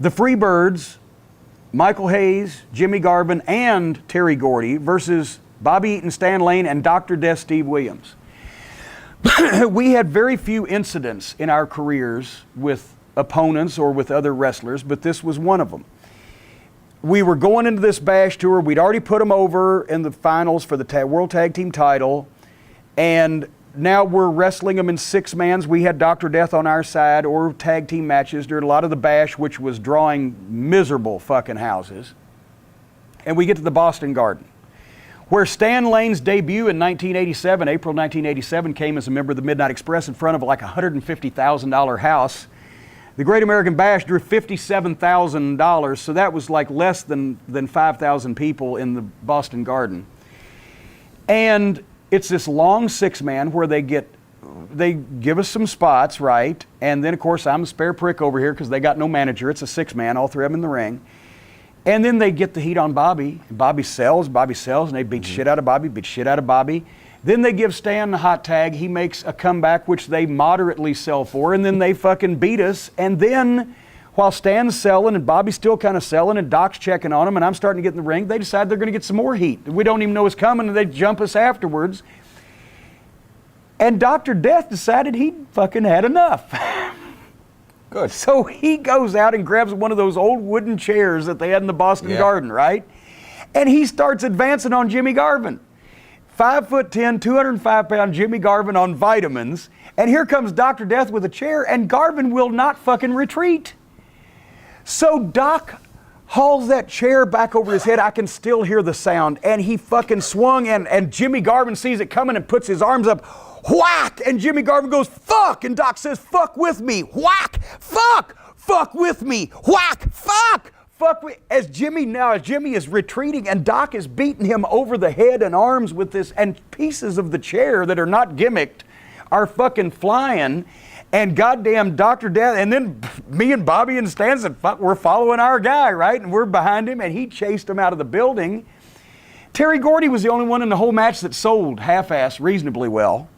[SPEAKER 2] The Freebirds, Michael Hayes, Jimmy Garvin, and Terry Gordy versus Bobby Eaton, Stan Lane, and Dr. Death Steve Williams. We had very few incidents in our careers with opponents or with other wrestlers, but this was one of them. We were going into this bash tour. We'd already put them over in the finals for the World Tag Team title, and now we're wrestling them in six-mans. We had Dr. Death on our side, or tag team matches during a lot of the bash, which was drawing miserable fucking houses. And we get to the Boston Garden, where Stan Lane's debut in 1987, April 1987, came as a member of the Midnight Express in front of like a $150,000 house. The Great American Bash drew $57,000, so that was like less than 5,000 people in the Boston Garden. And it's this long six-man where they give us some spots, right? And then, of course, I'm a spare prick over here because they got no manager. It's a six-man, all three of them in the ring. And then they get the heat on Bobby. Bobby sells, and they beat shit out of Bobby. Then they give Stan the hot tag. He makes a comeback, which they moderately sell for, and then they fucking beat us. And then, while Stan's selling and Bobby's still kind of selling and Doc's checking on him and I'm starting to get in the ring, they decide they're going to get some more heat. We don't even know it's coming, and they jump us afterwards. And Dr. Death decided he'd fucking had enough.
[SPEAKER 1] Good.
[SPEAKER 2] So he goes out and grabs one of those old wooden chairs that they had in the Boston Garden, right? And he starts advancing on Jimmy Garvin. 5'10", 205-pound Jimmy Garvin on vitamins. And here comes Dr. Death with a chair, and Garvin will not fucking retreat. So Doc hauls that chair back over his head. I can still hear the sound. And he fucking swung, and Jimmy Garvin sees it coming and puts his arms up. Whack! And Jimmy Garvin goes, fuck! And Doc says, fuck with me. Whack! Fuck! Fuck with me. Whack! Fuck! Fuck with, as Jimmy is retreating, and Doc is beating him over the head and arms with this, and pieces of the chair that are not gimmicked are fucking flying, and goddamn Dr. Death, and then me and Bobby and Stan said, fuck, we're following our guy, right? And we're behind him, and he chased him out of the building. Terry Gordy was the only one in the whole match that sold half-ass reasonably well,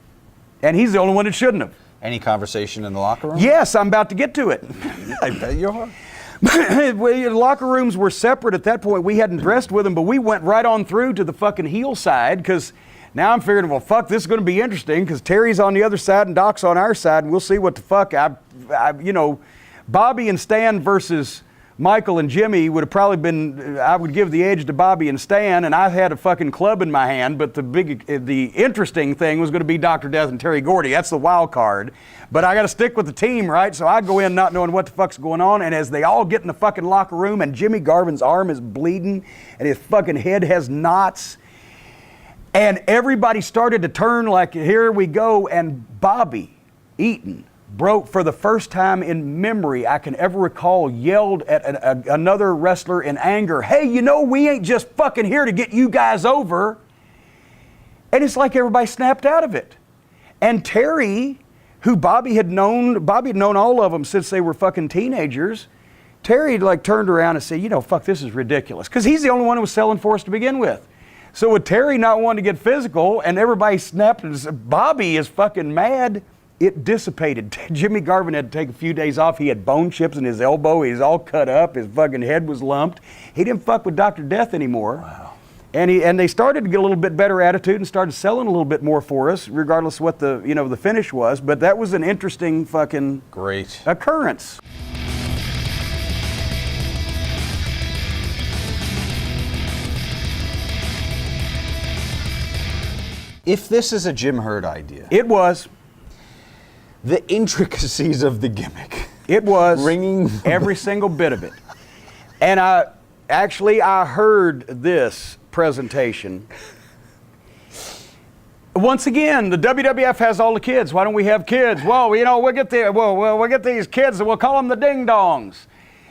[SPEAKER 2] and he's the only one that shouldn't have.
[SPEAKER 1] Any conversation in the locker room?
[SPEAKER 2] Yes, I'm about to get to it.
[SPEAKER 1] I bet you are.
[SPEAKER 2] The locker rooms were separate at that point. We hadn't dressed with them, but we went right on through to the fucking heel side, because now I'm figuring, well, fuck, this is going to be interesting, because Terry's on the other side and Doc's on our side, and we'll see what the fuck. You know, Bobby and Stan versus Michael and Jimmy would have probably been, I would give the edge to Bobby and Stan, and I had a fucking club in my hand, but the interesting thing was going to be Dr. Death and Terry Gordy. That's the wild card. But I got to stick with the team, right? So I go in not knowing what the fuck's going on, and as they all get in the fucking locker room, and Jimmy Garvin's arm is bleeding, and his fucking head has knots, and everybody started to turn like, here we go, and Bobby Eaton broke, for the first time in memory I can ever recall, yelled at another wrestler in anger, hey, you know, we ain't just fucking here to get you guys over. And it's like everybody snapped out of it. And Terry, who Bobby had known all of them since they were fucking teenagers, Terry like turned around and said, you know, fuck, this is ridiculous. Because he's the only one who was selling for us to begin with. So with Terry not wanting to get physical and everybody snapped and said, Bobby is fucking mad, it dissipated. Jimmy Garvin had to take a few days off. He had bone chips in his elbow. He was all cut up. His fucking head was lumped. He didn't fuck with Dr. Death anymore.
[SPEAKER 1] Wow.
[SPEAKER 2] And they started to get a little bit better attitude and started selling a little bit more for us, regardless of what the finish was. But that was an interesting fucking
[SPEAKER 1] great
[SPEAKER 2] occurrence.
[SPEAKER 1] If this is a Jim Herd idea,
[SPEAKER 2] It was.
[SPEAKER 1] the intricacies of the gimmick.
[SPEAKER 2] It was.
[SPEAKER 1] Ringing
[SPEAKER 2] every single bit of it. And I heard this presentation. Once again, the WWF has all the kids. Why don't we have kids? Well, you know, we'll get these kids and we'll call them the Ding Dongs.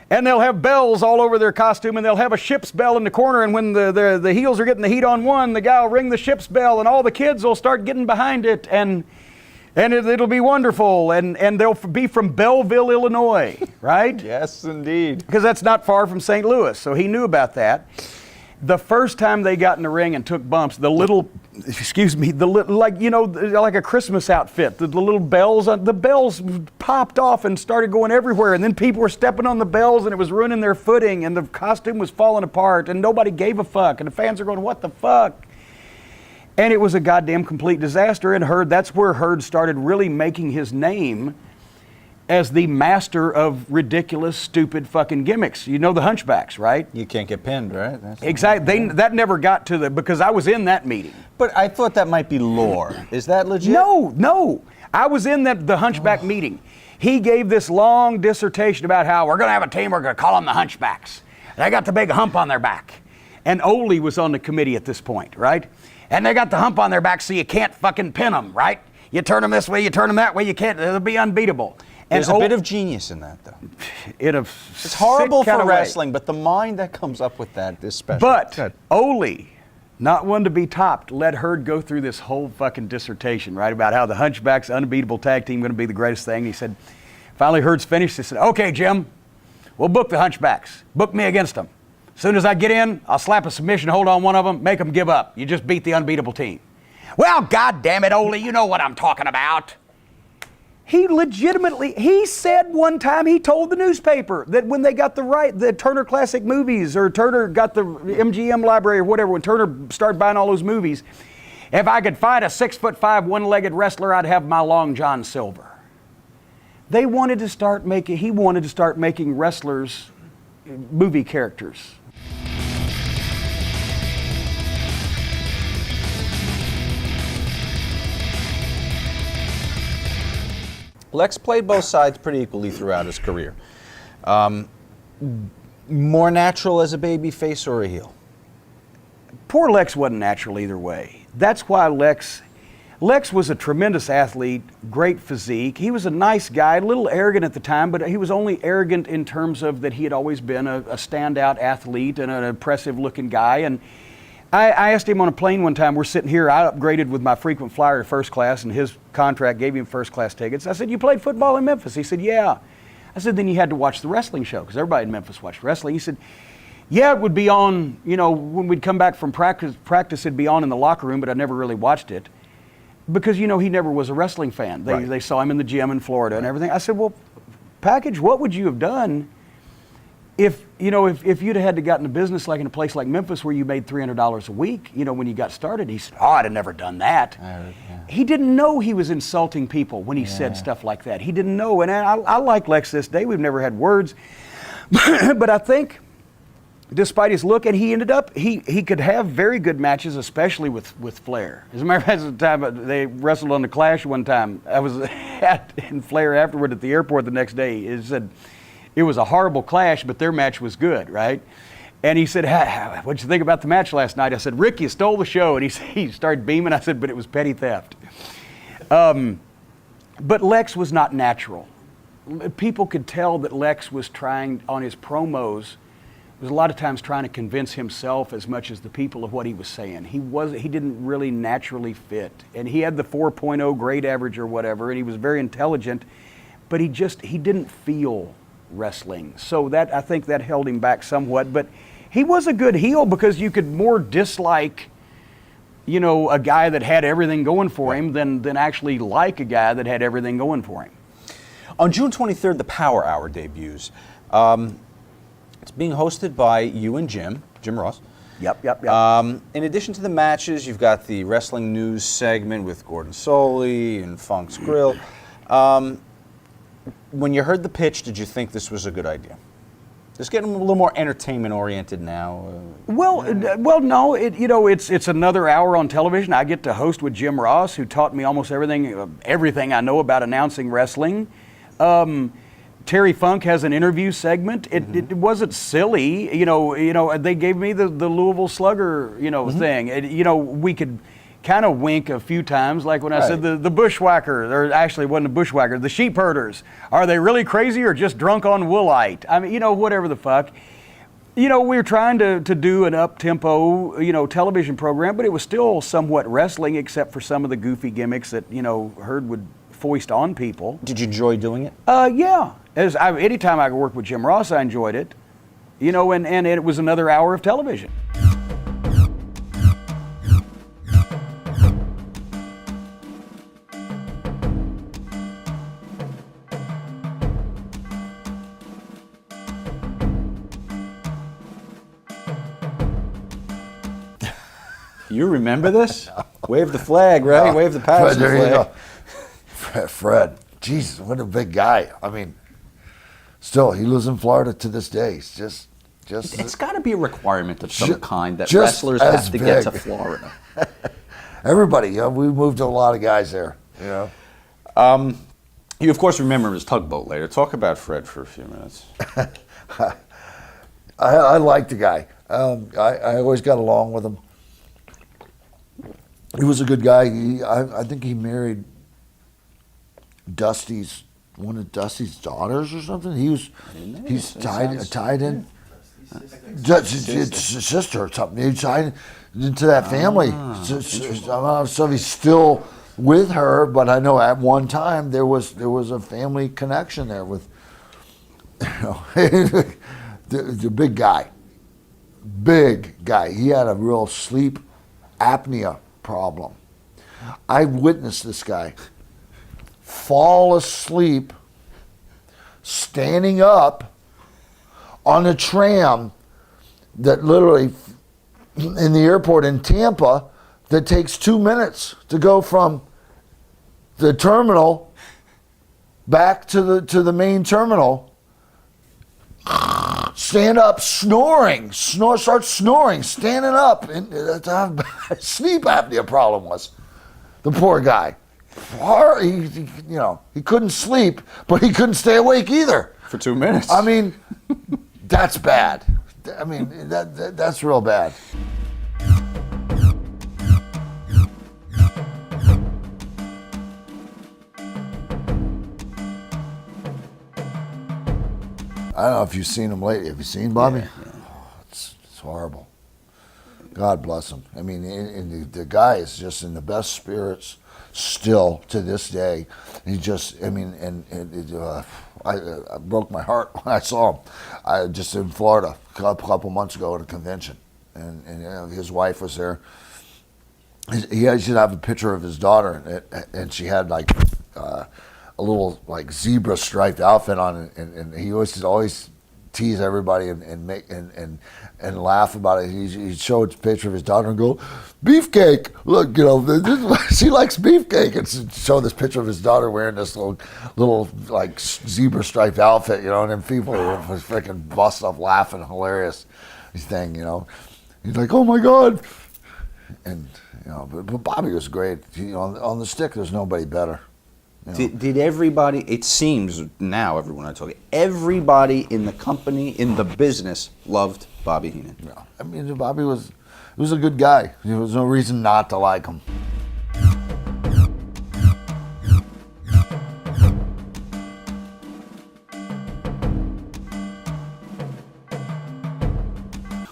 [SPEAKER 2] And they'll have bells all over their costume, and they'll have a ship's bell in the corner, and when the heels are getting the heat on one, the guy will ring the ship's bell, and all the kids will start getting behind it. And And it'll be wonderful, and they'll be from Belleville, Illinois, right?
[SPEAKER 1] Yes, indeed.
[SPEAKER 2] Because that's not far from St. Louis, so he knew about that. The first time they got in the ring and took bumps, like a Christmas outfit, the little bells, the bells popped off and started going everywhere, and then people were stepping on the bells, and it was ruining their footing, and the costume was falling apart, and nobody gave a fuck, and the fans are going, what the fuck? And it was a goddamn complete disaster, and that's where Herd started really making his name as the master of ridiculous, stupid fucking gimmicks. You know the Hunchbacks, right?
[SPEAKER 1] You can't get pinned, right?
[SPEAKER 2] Exactly. That never got to because I was in that meeting.
[SPEAKER 1] But I thought that might be lore. Is that legit?
[SPEAKER 2] No. I was in the Hunchback meeting. He gave this long dissertation about how we're going to have a team, we're going to call them the Hunchbacks. They got the big hump on their back. And Ole was on the committee at this point, right? And they got the hump on their back so you can't fucking pin them, right? You turn them this way, you turn them that way, you can't, they'll be unbeatable. And
[SPEAKER 1] There's a bit of genius in that, though.
[SPEAKER 2] It's
[SPEAKER 1] horrible for wrestling, but the mind that comes up with that is special.
[SPEAKER 2] But Ole, not one to be topped, let Herd go through this whole fucking dissertation, right, about how the Hunchbacks, unbeatable tag team, going to be the greatest thing. He said, finally Herd's finished. He said, okay, Jim, we'll book the Hunchbacks. Book me against them. As soon as I get in, I'll slap a submission hold on one of them, make them give up. You just beat the unbeatable team. Well, God damn it, Ole, you know what I'm talking about. He said one time, he told the newspaper that when they got the Turner Classic Movies, or Turner got the MGM library or whatever, when Turner started buying all those movies, if I could find a 6'5", one-legged wrestler, I'd have my Long John Silver. He wanted to start making wrestlers movie characters.
[SPEAKER 1] Lex played both sides pretty equally throughout his career. More natural as a baby face or a heel?
[SPEAKER 2] Poor Lex wasn't natural either way. That's why Lex was a tremendous athlete, great physique. He was a nice guy, a little arrogant at the time, but he was only arrogant in terms of that he had always been a standout athlete and an impressive-looking guy. And I asked him on a plane one time, we're sitting here, I upgraded with my frequent flyer to first class, and his contract gave him first class tickets. I said, you played football in Memphis? He said, yeah. I said, then you had to watch the wrestling show, because everybody in Memphis watched wrestling. He said, yeah, it would be on, when we'd come back from practice it'd be on in the locker room, but I never really watched it. Because, he never was a wrestling fan. They saw him in the gym in Florida and everything. I said, well, Package, what would you have done if you'd had to got into business like in a place like Memphis where you made $300 a week, when you got started? He said, I'd have never done that. Yeah. He didn't know he was insulting people when he said stuff like that. He didn't know. And I like Lex this day. We've never had words. But I think, despite his look, and he ended up, he could have very good matches, especially with Flair. As a matter of fact, at the time they wrestled on the Clash one time, I was in Flair afterward at the airport the next day. He said, it was a horrible clash, but their match was good, right? And he said, what'd you think about the match last night? I said, Rick, you stole the show. And he started beaming. I said, but it was petty theft. But Lex was not natural. People could tell that Lex was trying, on his promos, was a lot of times trying to convince himself as much as the people of what he was saying. He didn't really naturally fit. And he had the 4.0 grade average or whatever, and he was very intelligent, but he didn't feel wrestling. So I think that held him back somewhat, but he was a good heel because you could more dislike, a guy that had everything going for him than actually like a guy that had everything going for him.
[SPEAKER 1] On June 23rd, the Power Hour debuts. It's being hosted by you and Jim Ross.
[SPEAKER 2] Yep.
[SPEAKER 1] In addition to the matches, you've got the wrestling news segment with Gordon Soley and Funk's Grill. When you heard the pitch, did you think this was a good idea? Just getting a little more entertainment-oriented now.
[SPEAKER 2] Well, no. It's another hour on television. I get to host with Jim Ross, who taught me almost everything I know about announcing wrestling. Terry Funk has an interview segment. It wasn't silly. They gave me the Louisville Slugger, thing. We could kind of wink a few times, like when I said the bushwhacker, or actually it wasn't a bushwhacker, the sheep herders. Are they really crazy or just drunk on woolite? I mean, whatever the fuck. We were trying to do an up-tempo, television program, but it was still somewhat wrestling, except for some of the goofy gimmicks that, Herd would foist on people.
[SPEAKER 1] Did you enjoy doing it?
[SPEAKER 2] Yeah. Anytime I could work with Jim Ross, I enjoyed it. You know, and it was another hour of television.
[SPEAKER 1] You remember this? Wave the flag, right? Wave the Patterson
[SPEAKER 3] There you
[SPEAKER 1] flag.
[SPEAKER 3] go. Fred, Jesus, what a big guy. I mean, still, he lives in Florida to this day. He's just.
[SPEAKER 1] It's got to be a requirement of some kind that
[SPEAKER 3] just
[SPEAKER 1] wrestlers
[SPEAKER 3] as
[SPEAKER 1] have to get to
[SPEAKER 3] big.
[SPEAKER 1] Florida.
[SPEAKER 3] Everybody, we moved a lot of guys there. You know.
[SPEAKER 1] You, of course, remember his tugboat later. Talk about Fred for a few minutes.
[SPEAKER 3] I like the guy. I always got along with him. He was a good guy. I think he married one of Dusty's daughters or something. He's tied in. Sister or something. He's tied into that family. So he's still with her, but I know at one time there was a family connection there with the big guy. Big guy. He had a real sleep apnea problem. I witnessed this guy fall asleep standing up on a tram that literally in the airport in Tampa that takes 2 minutes to go from the terminal back to the main terminal. Stand up, start snoring, standing up. And sleep apnea problem was the poor guy. He couldn't sleep, but he couldn't stay awake either.
[SPEAKER 1] For 2 minutes.
[SPEAKER 3] I mean, that's bad. I mean, that's real bad. I don't know if you've seen him lately. Have you seen Bobby?
[SPEAKER 1] Yeah.
[SPEAKER 3] Oh, it's horrible. God bless him. I mean, and the guy is just in the best spirits still to this day. He just, I mean, I broke my heart when I saw him. I just in Florida a couple months ago at a convention, and his wife was there. He should have a picture of his daughter, and she had like a little like zebra striped outfit on, and he always tease everybody and laugh about it. He'd show a picture of his daughter and go, "Beefcake, look, she likes beefcake," and show this picture of his daughter wearing this little like zebra striped outfit, and then people were freaking bust up laughing, hilarious thing, He's like, "Oh my God," and but Bobby was great. On the stick, there's nobody better.
[SPEAKER 1] Did everybody, it seems now, everyone I talk, everybody in the company, in the business, loved Bobby Heenan?
[SPEAKER 3] Yeah. I mean, Bobby was a good guy. There was no reason not to like him.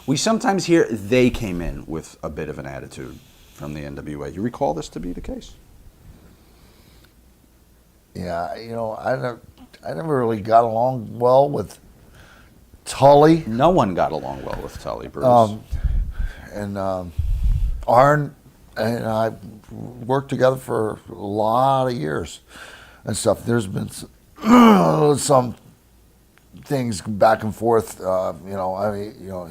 [SPEAKER 1] We sometimes hear they came in with a bit of an attitude from the NWA. You recall this to be the case?
[SPEAKER 3] Yeah, I never really got along well with Tully.
[SPEAKER 1] No one got along well with Tully, Brutus.
[SPEAKER 3] And Arn and I worked together for a lot of years and stuff. There's been some things back and forth.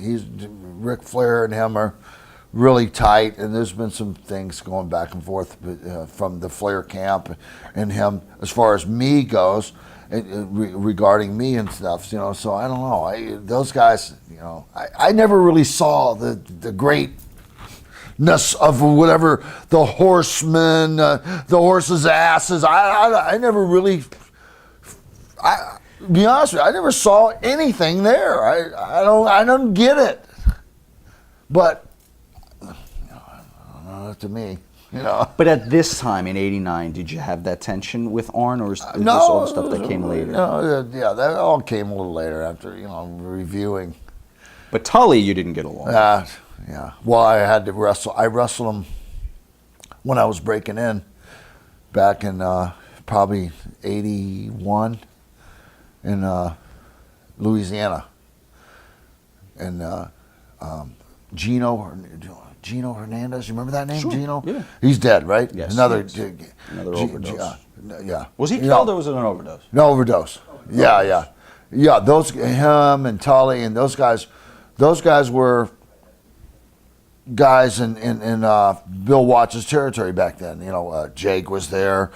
[SPEAKER 3] He's Ric Flair and him are really tight, and there's been some things going back and forth from the Flair camp and him as far as me goes, regarding me and stuff. So I don't know. Those guys, I never really saw the greatness of whatever the horsemen, the horses' asses. I never really. Be honest with you, I never saw anything there. I don't get it, but. To me,
[SPEAKER 1] But at this time in '89, did you have that tension with Arn, or is this all the stuff that came later?
[SPEAKER 3] No, yeah, that all came a little later after reviewing.
[SPEAKER 1] But Tully, you didn't get along.
[SPEAKER 3] Yeah. Well, I had to wrestle. I wrestled him when I was breaking in back in probably 81 in Louisiana. And Gino Hernandez, you remember that name?
[SPEAKER 1] Sure,
[SPEAKER 3] Gino?
[SPEAKER 1] yeah.
[SPEAKER 3] He's dead, right?
[SPEAKER 1] Yes,
[SPEAKER 3] Another
[SPEAKER 1] overdose.
[SPEAKER 3] Yeah.
[SPEAKER 1] Was he killed or was it an overdose?
[SPEAKER 3] No overdose. Yeah. Those him and Tully and those guys were guys in Bill Watts' territory back then. You know, Jake was there,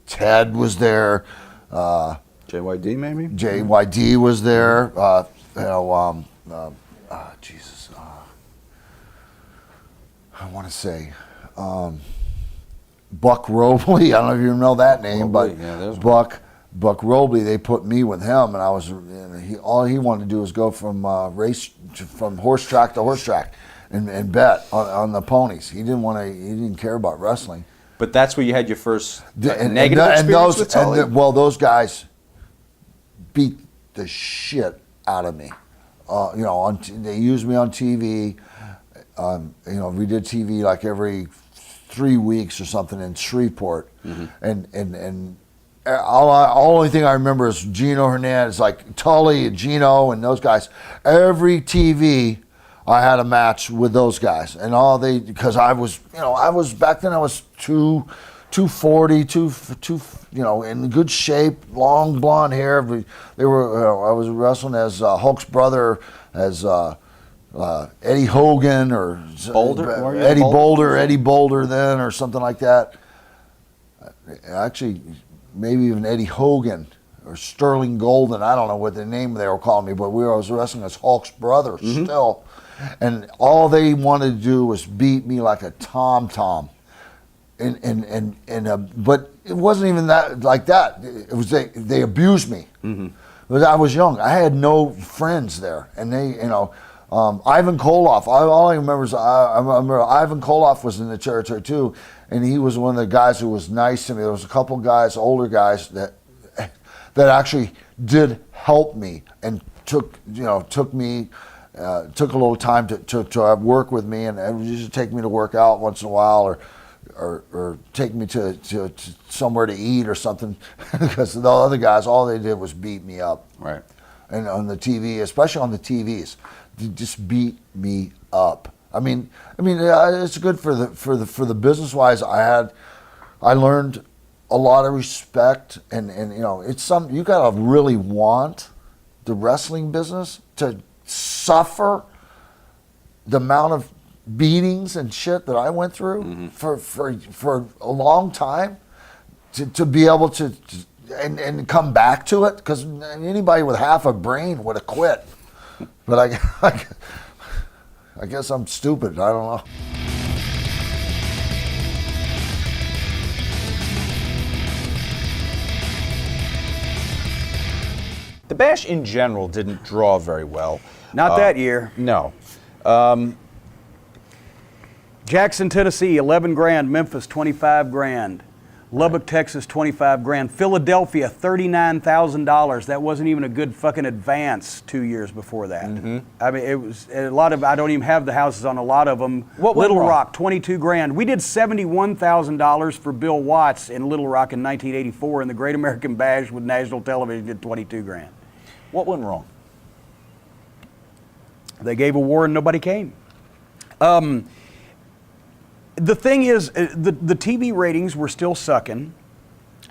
[SPEAKER 3] Ted was there,
[SPEAKER 1] JYD maybe?
[SPEAKER 3] JYD was there. Jesus, I want to say Buck Robley. I don't know if you know that name,
[SPEAKER 1] Robley,
[SPEAKER 3] but
[SPEAKER 1] yeah,
[SPEAKER 3] Buck Robley. They put me with him, and all he wanted to do was go from horse track to horse track, and bet on the ponies. He didn't care about wrestling.
[SPEAKER 1] But that's where you had your first negative experience with Tully?
[SPEAKER 3] Those guys beat the shit out of me. They used me on TV. We did TV like every 3 weeks or something in Shreveport, and only thing I remember is Gino Hernandez, like Tully and Gino and those guys. Every TV, I had a match with those guys, and because I was back then I was 240, in good shape, long blonde hair. I was wrestling as Hulk's brother, as Eddie Hogan or
[SPEAKER 1] Boulder?
[SPEAKER 3] Eddie Boulder then, or something like that. Actually, maybe even Eddie Hogan or Sterling Golden. I don't know what the name they were calling me, but I was wrestling as Hulk's brother still, and all they wanted to do was beat me like a tom-tom. But it wasn't even like that. It was they abused me. But I was young. I had no friends there, and they, Ivan Koloff. All I remember is I remember Ivan Koloff was in the territory too, and he was one of the guys who was nice to me. There was a couple guys, older guys that actually did help me and took me. Took a little time to work with me, and used to take me to work out once in a while, or take me to somewhere to eat or something, because the other guys, all they did was beat me up.
[SPEAKER 1] Right.
[SPEAKER 3] And on the TV, especially on the TVs, they just beat me up. I mean, it's good for the business wise. I learned a lot of respect, and it's you gotta really want the wrestling business to suffer the amount of beatings and shit that I went through for a long time to be able to and come back to it, because anybody with half a brain would have quit. But I guess I'm stupid. I don't know.
[SPEAKER 1] The Bash in general didn't draw very well.
[SPEAKER 2] Not that year.
[SPEAKER 1] No.
[SPEAKER 2] Jackson, Tennessee, 11 grand. Memphis, 25 grand. Lubbock, Texas, 25 grand. Philadelphia, $39,000. That wasn't even a good fucking advance 2 years before that. I mean, it was a lot of, I don't even have the houses on a lot of them. Little Rock, 22 grand. We did $71,000 for Bill Watts in Little Rock in 1984, and the Great American Bash with national television did 22 grand.
[SPEAKER 1] What went wrong?
[SPEAKER 2] They gave a war and nobody came. The thing is, the TV ratings were still sucking,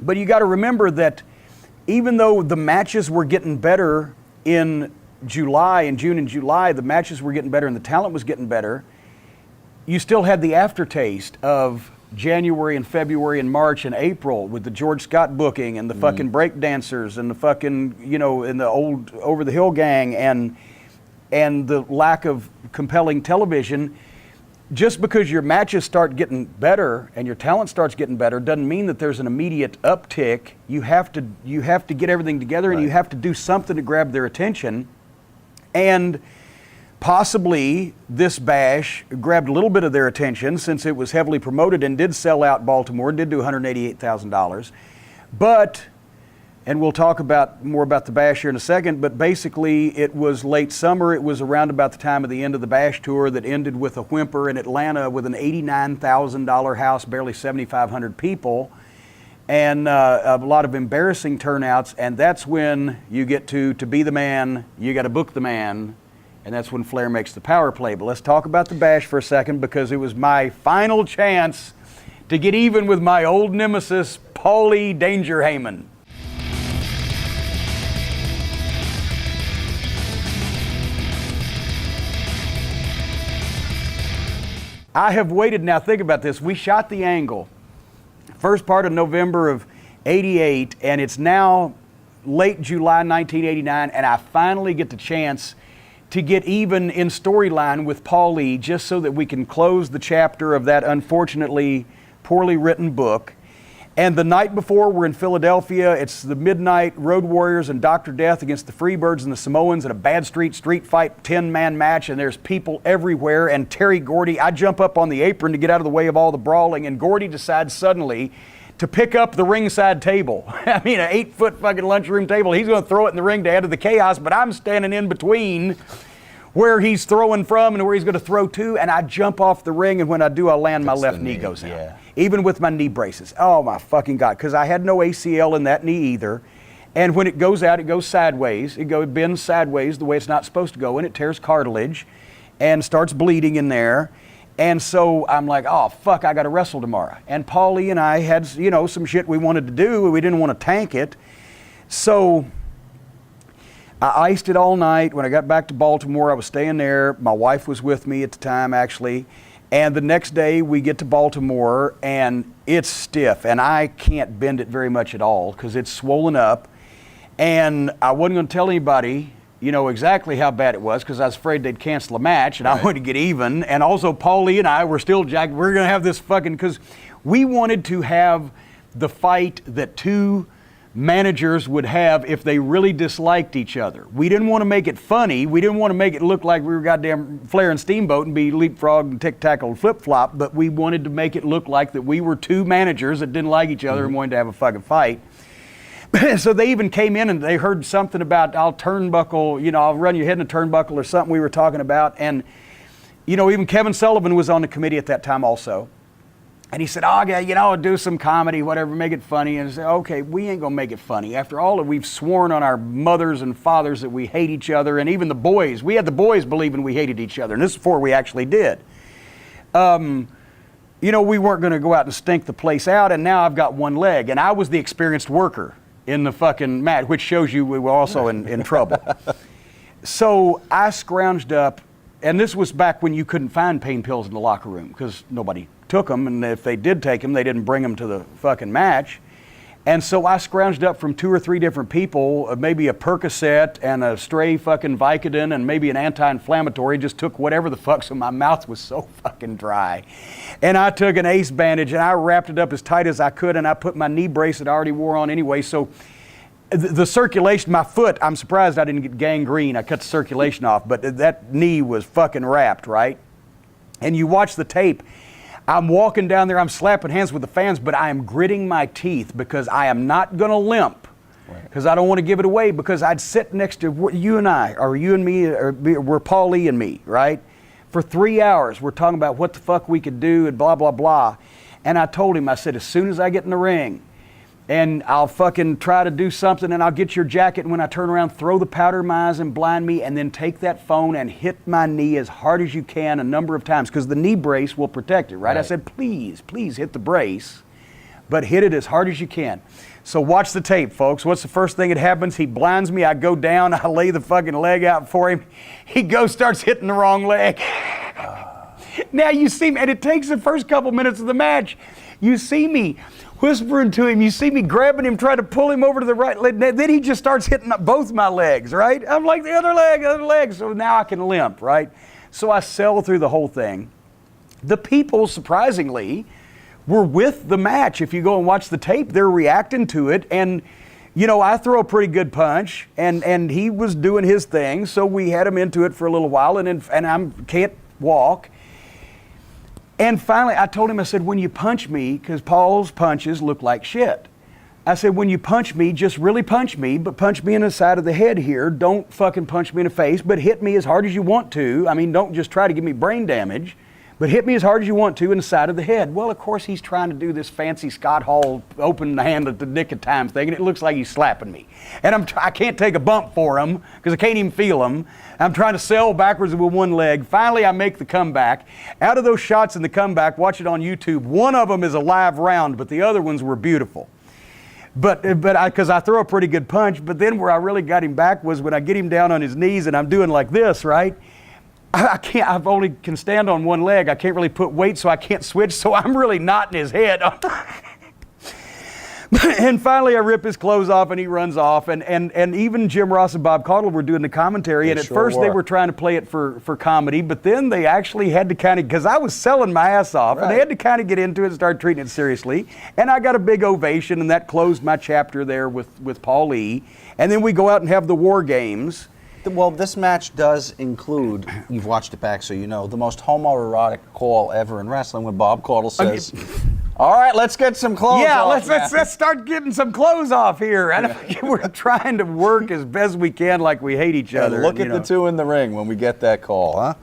[SPEAKER 2] but you got to remember that even though the matches were getting better in July, in June and July, the matches were getting better and the talent was getting better, you still had the aftertaste of January and February and March and April with the George Scott booking and the fucking break dancers and the fucking, and the old Over the Hill gang and the lack of compelling television. Just because your matches start getting better and your talent starts getting better doesn't mean that there's an immediate uptick. You have to get everything together, and you have to do something to grab their attention. And possibly this bash grabbed a little bit of their attention, since it was heavily promoted and did sell out Baltimore, did do $188,000. But And we'll talk more about the Bash here in a second, but basically it was late summer. It was around about the time of the end of the Bash tour that ended with a whimper in Atlanta with an $89,000 house, barely 7,500 people, and a lot of embarrassing turnouts. And that's when you get to be the man, you got to book the man, and that's when Flair makes the power play. But let's talk about the Bash for a second, because it was my final chance to get even with my old nemesis, Paulie Danger Heyman. I have waited, now think about this, we shot the angle first part of November of '88, and it's now late July 1989, and I finally get the chance to get even in storyline with Paulie, just so that we can close the chapter of that unfortunately poorly written book. And the night before, we're in Philadelphia. It's the Midnight Road Warriors and Dr. Death against the Freebirds and the Samoans in a bad street fight 10-man match, and there's people everywhere. And Terry Gordy, I jump up on the apron to get out of the way of all the brawling, and Gordy decides suddenly to pick up the ringside table. I mean, an 8-foot fucking lunchroom table. He's going to throw it in the ring to add to the chaos, but I'm standing in between where he's throwing from and where he's going to throw to, and I jump off the ring, and when I do, I land, my left knee goes out.
[SPEAKER 1] Yeah.
[SPEAKER 2] Even with my knee braces. Oh my fucking God, because I had no ACL in that knee either. And when it goes out, it goes sideways. It bends sideways the way it's not supposed to go, and it tears cartilage and starts bleeding in there. And so I'm like, oh fuck, I got to wrestle tomorrow. And Paulie and I had, some shit we wanted to do. We didn't want to tank it. So I iced it all night. When I got back to Baltimore, I was staying there. My wife was with me at the time, actually. And the next day we get to Baltimore, and it's stiff, and I can't bend it very much at all because it's swollen up. And I wasn't going to tell anybody, exactly how bad it was, because I was afraid they'd cancel the match, and I wanted to get even. And also Paulie and I were still jacked. We're going to have this fucking, because we wanted to have the fight that two managers would have if they really disliked each other. We didn't want to make it funny. We didn't want to make it look like we were goddamn Flair and Steamboat and be leapfrog and tic-tackle and flip-flop, but we wanted to make it look like that we were two managers that didn't like each other and wanted to have a fucking fight. So they even came in and they heard something about, I'll turnbuckle, I'll run your head in a turnbuckle or something we were talking about. And, even Kevin Sullivan was on the committee at that time also. And he said, oh, yeah, do some comedy, whatever, make it funny. And I said, okay, we ain't going to make it funny. After all that we've sworn on our mothers and fathers that we hate each other, and even the boys. We had the boys believing we hated each other, and this is before we actually did. We weren't going to go out and stink the place out, and now I've got one leg. And I was the experienced worker in the fucking mat, which shows you we were also in trouble. So I scrounged up, and this was back when you couldn't find pain pills in the locker room because nobody took them, and if they did take them, they didn't bring them to the fucking match. And so I scrounged up from 2 or 3 different people, maybe a Percocet and a stray fucking Vicodin and maybe an anti-inflammatory, just took whatever the fuck, so my mouth was so fucking dry. And I took an ace bandage and I wrapped it up as tight as I could, and I put my knee brace that I already wore on anyway. So the circulation, my foot, I'm surprised I didn't get gangrene. I cut the circulation off, but that knee was fucking wrapped, right? And you watch the tape, I'm walking down there, I'm slapping hands with the fans, but I am gritting my teeth because I am not going to limp, because I don't want to give it away, because I'd sit next to you and I, or you and me, or we're Paulie and me, right? For 3 hours, we're talking about what the fuck we could do and blah, blah, blah. And I told him, I said, as soon as I get in the ring, and I'll fucking try to do something, and I'll get your jacket, and when I turn around, throw the powder in my eyes and blind me, and then take that phone and hit my knee as hard as you can a number of times, because the knee brace will protect it, right? I said, please hit the brace, but hit it as hard as you can. So watch the tape, folks. What's the first thing that happens? He blinds me, I go down, I lay the fucking leg out for him. He starts hitting the wrong leg. Now you see me, and it takes the first couple minutes of the match. You see me whispering to him, you see me grabbing him, trying to pull him over to the right leg. Then he just starts hitting up both my legs, right? I'm like, the other leg. So now I can limp, right? So I sell through the whole thing. The people, surprisingly, were with the match. If you go and watch the tape, they're reacting to it. And, I throw a pretty good punch, and he was doing his thing. So we had him into it for a little while, and I can't walk. And finally, I told him, I said, when you punch me, because Paul's punches look like shit. I said, when you punch me, just really punch me, but punch me in the side of the head here. Don't fucking punch me in the face, but hit me as hard as you want to. I mean, don't just try to give me brain damage, but hit me as hard as you want to in the side of the head. Well, of course, he's trying to do this fancy Scott Hall open hand at the nick of time thing, and it looks like he's slapping me. And I can't take a bump for him because I can't even feel him. I'm trying to sell backwards with one leg. Finally, I make the comeback. Out of those shots in the comeback, watch it on YouTube, one of them is a live round, but the other ones were beautiful. But because I throw a pretty good punch, but then where I really got him back was when I get him down on his knees and I'm doing like this, right? I can't, I've only can stand on one leg. I can't really put weight, so I can't switch, so I'm really knotting his head. And finally I rip his clothes off and he runs off, and even Jim Ross and Bob Caudle were doing the commentary, and at first they were trying to play it for comedy, but then they actually had to kind of, because I was selling my ass off, and they had to kind of get into it and start treating it seriously, and I got a big ovation, and that closed my chapter there with Paul E. And then we go out and have the War Games.
[SPEAKER 1] Well, this match does include, you've watched it back so you know, the most homoerotic call ever in wrestling when Bob Caudle says, all right, let's get some clothes off.
[SPEAKER 2] Yeah, let's start getting some clothes off here. And we're trying to work as best we can like we hate each other.
[SPEAKER 1] And look at the two in the ring when we get that call, huh?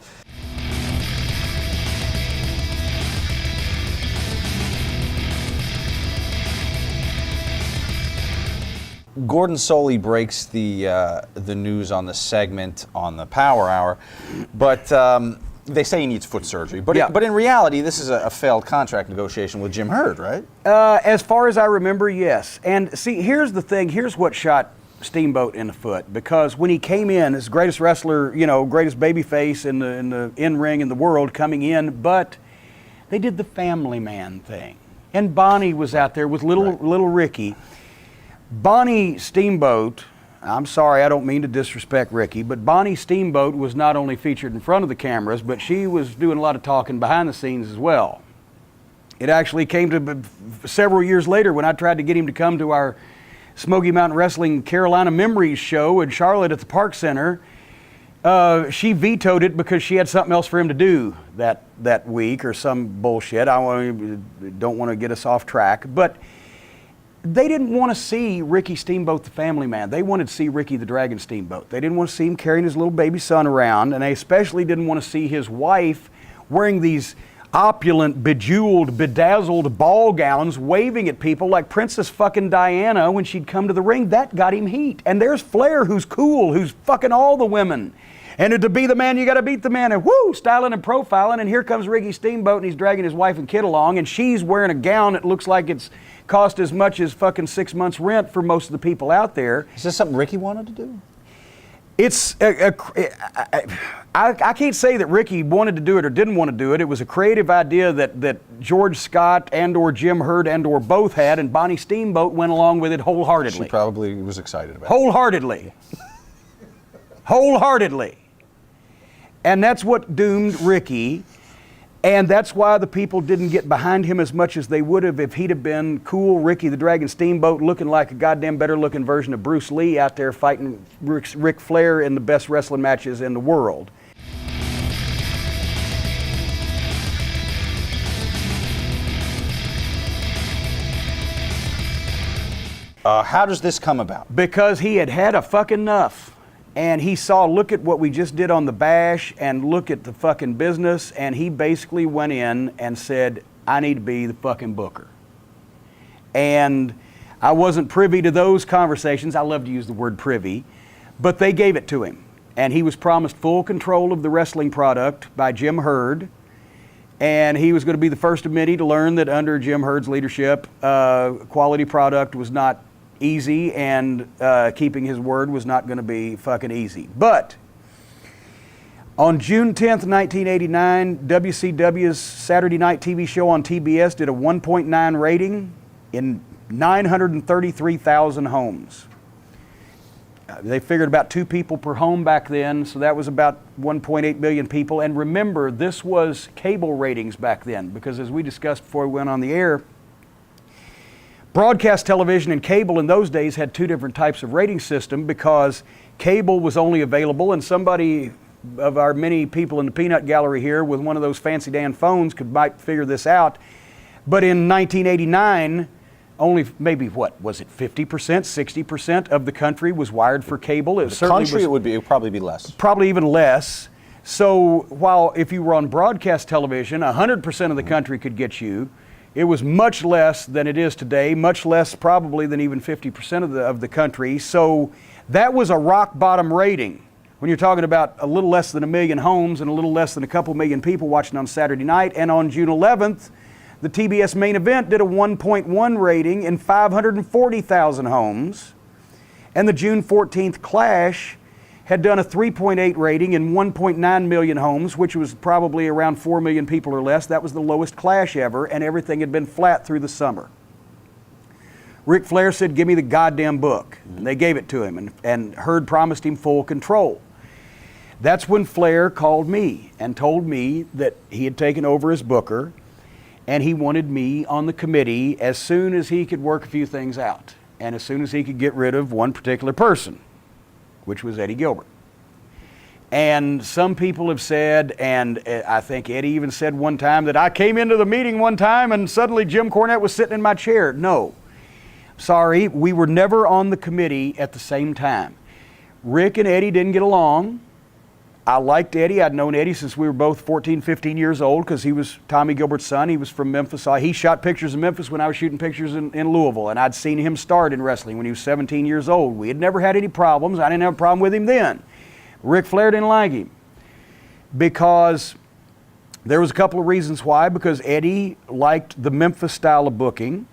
[SPEAKER 1] Gordon Soley breaks the news on the segment on the Power Hour, but they say he needs foot surgery. But but in reality, this is a failed contract negotiation with Jim Herd, right?
[SPEAKER 2] As far as I remember, yes. And see, here's the thing. Here's what shot Steamboat in the foot, because when he came in as greatest wrestler, greatest babyface in the in-ring in the world coming in, but they did the family man thing, and Bonnie was out there with little Ricky. Bonnie Steamboat, I'm sorry, I don't mean to disrespect Ricky, but Bonnie Steamboat was not only featured in front of the cameras, but she was doing a lot of talking behind the scenes as well. It actually came to several years later when I tried to get him to come to our Smoky Mountain Wrestling Carolina Memories show in Charlotte at the Park Center. She vetoed it because she had something else for him to do that week or some bullshit. I don't want to get us off track, but they didn't want to see Ricky Steamboat the family man. They wanted to see Ricky the Dragon Steamboat. They didn't want to see him carrying his little baby son around, and they especially didn't want to see his wife wearing these opulent, bejeweled, bedazzled ball gowns, waving at people like Princess fucking Diana when she'd come to the ring. That got him heat. And there's Flair, who's cool, who's fucking all the women. And to be the man, you got to beat the man, and whoo, styling and profiling. And here comes Ricky Steamboat, and he's dragging his wife and kid along, and she's wearing a gown that looks like it's cost as much as fucking 6 months rent for most of the people out there.
[SPEAKER 1] Is this something Ricky wanted to do?
[SPEAKER 2] It's I can't say that Ricky wanted to do it or didn't want to do it. It was a creative idea that George Scott and or Jim Herd and or both had, and Bonnie Steamboat went along with it wholeheartedly.
[SPEAKER 1] She probably was excited about it.
[SPEAKER 2] Wholeheartedly. Wholeheartedly. And that's what doomed Ricky. And that's why the people didn't get behind him as much as they would have if he'd have been cool Ricky the Dragon Steamboat, looking like a goddamn better looking version of Bruce Lee out there fighting Ric Flair in the best wrestling matches in the world.
[SPEAKER 1] How does this come about?
[SPEAKER 2] Because he had had a fucking enough. And he saw, look at what we just did on the Bash, and look at the fucking business, and he basically went in and said, I need to be the fucking booker. And I wasn't privy to those conversations. I love to use the word privy, but they gave it to him. And he was promised full control of the wrestling product by Jim Herd, and he was going to be the first of many to learn that under Jim Herd's leadership, quality product was not easy, and keeping his word was not going to be fucking easy. But on June 10th, 1989, WCW's Saturday night TV show on TBS did a 1.9 rating in 933,000 homes. They figured about 2 people per home back then, so that was about 1.8 million people. And remember, this was cable ratings back then, because as we discussed before we went on the air, broadcast television and cable in those days had 2 different types of rating system, because cable was only available, and somebody of our many people in the peanut gallery here with one of those fancy Dan phones might figure this out. But in 1989, only maybe, what, was it 50%, 60% of the country was wired for cable? It
[SPEAKER 1] The
[SPEAKER 2] certainly
[SPEAKER 1] country,
[SPEAKER 2] was,
[SPEAKER 1] it would probably be less.
[SPEAKER 2] probably even less. So while if you were on broadcast television, 100% of the country could get you, it was much less than it is today, much less probably than even 50% of the country. So that was a rock bottom rating. When you're talking about a little less than 1 million homes and a little less than a couple million people watching on Saturday night, and on June 11th, the TBS main event did a 1.1 rating in 540,000 homes, and the June 14th Clash had done a 3.8 rating in 1.9 million homes, which was probably around 4 million people or less. That was the lowest Clash ever, and everything had been flat through the summer. Ric Flair said, "Give me the goddamn book." And they gave it to him, and Herd promised him full control. That's when Flair called me and told me that he had taken over as booker, and he wanted me on the committee as soon as he could work a few things out, and as soon as he could get rid of one particular person, which was Eddie Gilbert. And some people have said, and I think Eddie even said one time, that I came into the meeting one time and suddenly Jim Cornette was sitting in my chair. No. Sorry, we were never on the committee at the same time. Rick and Eddie didn't get along. I liked Eddie. I'd known Eddie since we were both 14, 15 years old because he was Tommy Gilbert's son. He was from Memphis. He shot pictures in Memphis when I was shooting pictures in Louisville, and I'd seen him start in wrestling when he was 17 years old. We had never had any problems. I didn't have a problem with him then. Ric Flair didn't like him because there was a couple of reasons why. Because Eddie liked the Memphis style of booking,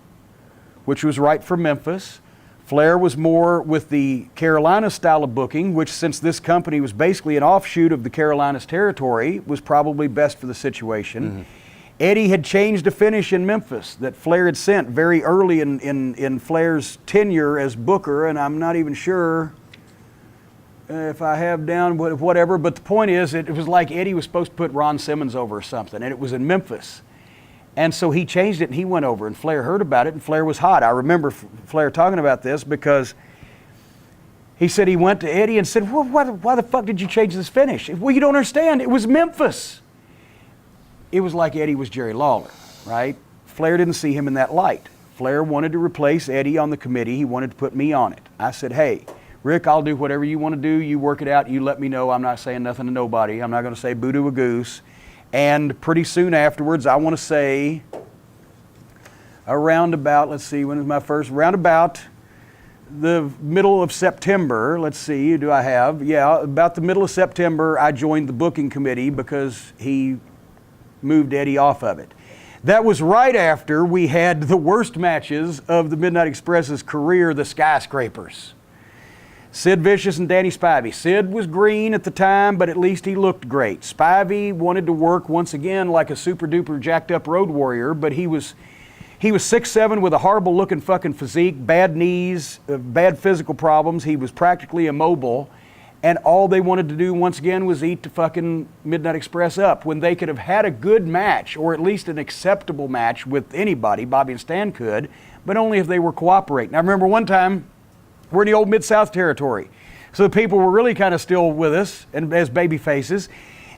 [SPEAKER 2] which was right for Memphis. Flair was more with the Carolina style of booking, which, since this company was basically an offshoot of the Carolinas territory, was probably best for the situation. Mm-hmm. Eddie had changed a finish in Memphis that Flair had sent very early in Flair's tenure as booker, and I'm not even sure if I have down whatever, but the point is, it was like Eddie was supposed to put Ron Simmons over or something, and it was in Memphis. And so he changed it and he went over, and Flair heard about it, and Flair was hot. I remember Flair talking about this because he said he went to Eddie and said, well, why the fuck did you change this finish? Well, you don't understand. It was Memphis. It was like Eddie was Jerry Lawler, right? Flair didn't see him in that light. Flair wanted to replace Eddie on the committee. He wanted to put me on it. I said, hey, Rick, I'll do whatever you want to do. You work it out. You let me know. I'm not saying nothing to nobody. I'm not going to say boo to a goose. And pretty soon afterwards, I want to say around about, let's see, when was my first? Around about the middle of September, let's see, do I have? Yeah, about the middle of September, I joined the booking committee because he moved Eddie off of it. That was right after we had the worst matches of the Midnight Express's career, the Skyscrapers. Sid Vicious and Danny Spivey. Sid was green at the time, but at least he looked great. Spivey wanted to work once again like a super duper jacked up road warrior, but he was 6'7" with a horrible looking fucking physique, bad knees, bad physical problems. He was practically immobile, and all they wanted to do once again was eat the fucking Midnight Express up when they could have had a good match, or at least an acceptable match with anybody. Bobby and Stan could, but only if they were cooperating. I remember one time, we're in the old Mid-South territory. So the people were really kind of still with us and as baby faces.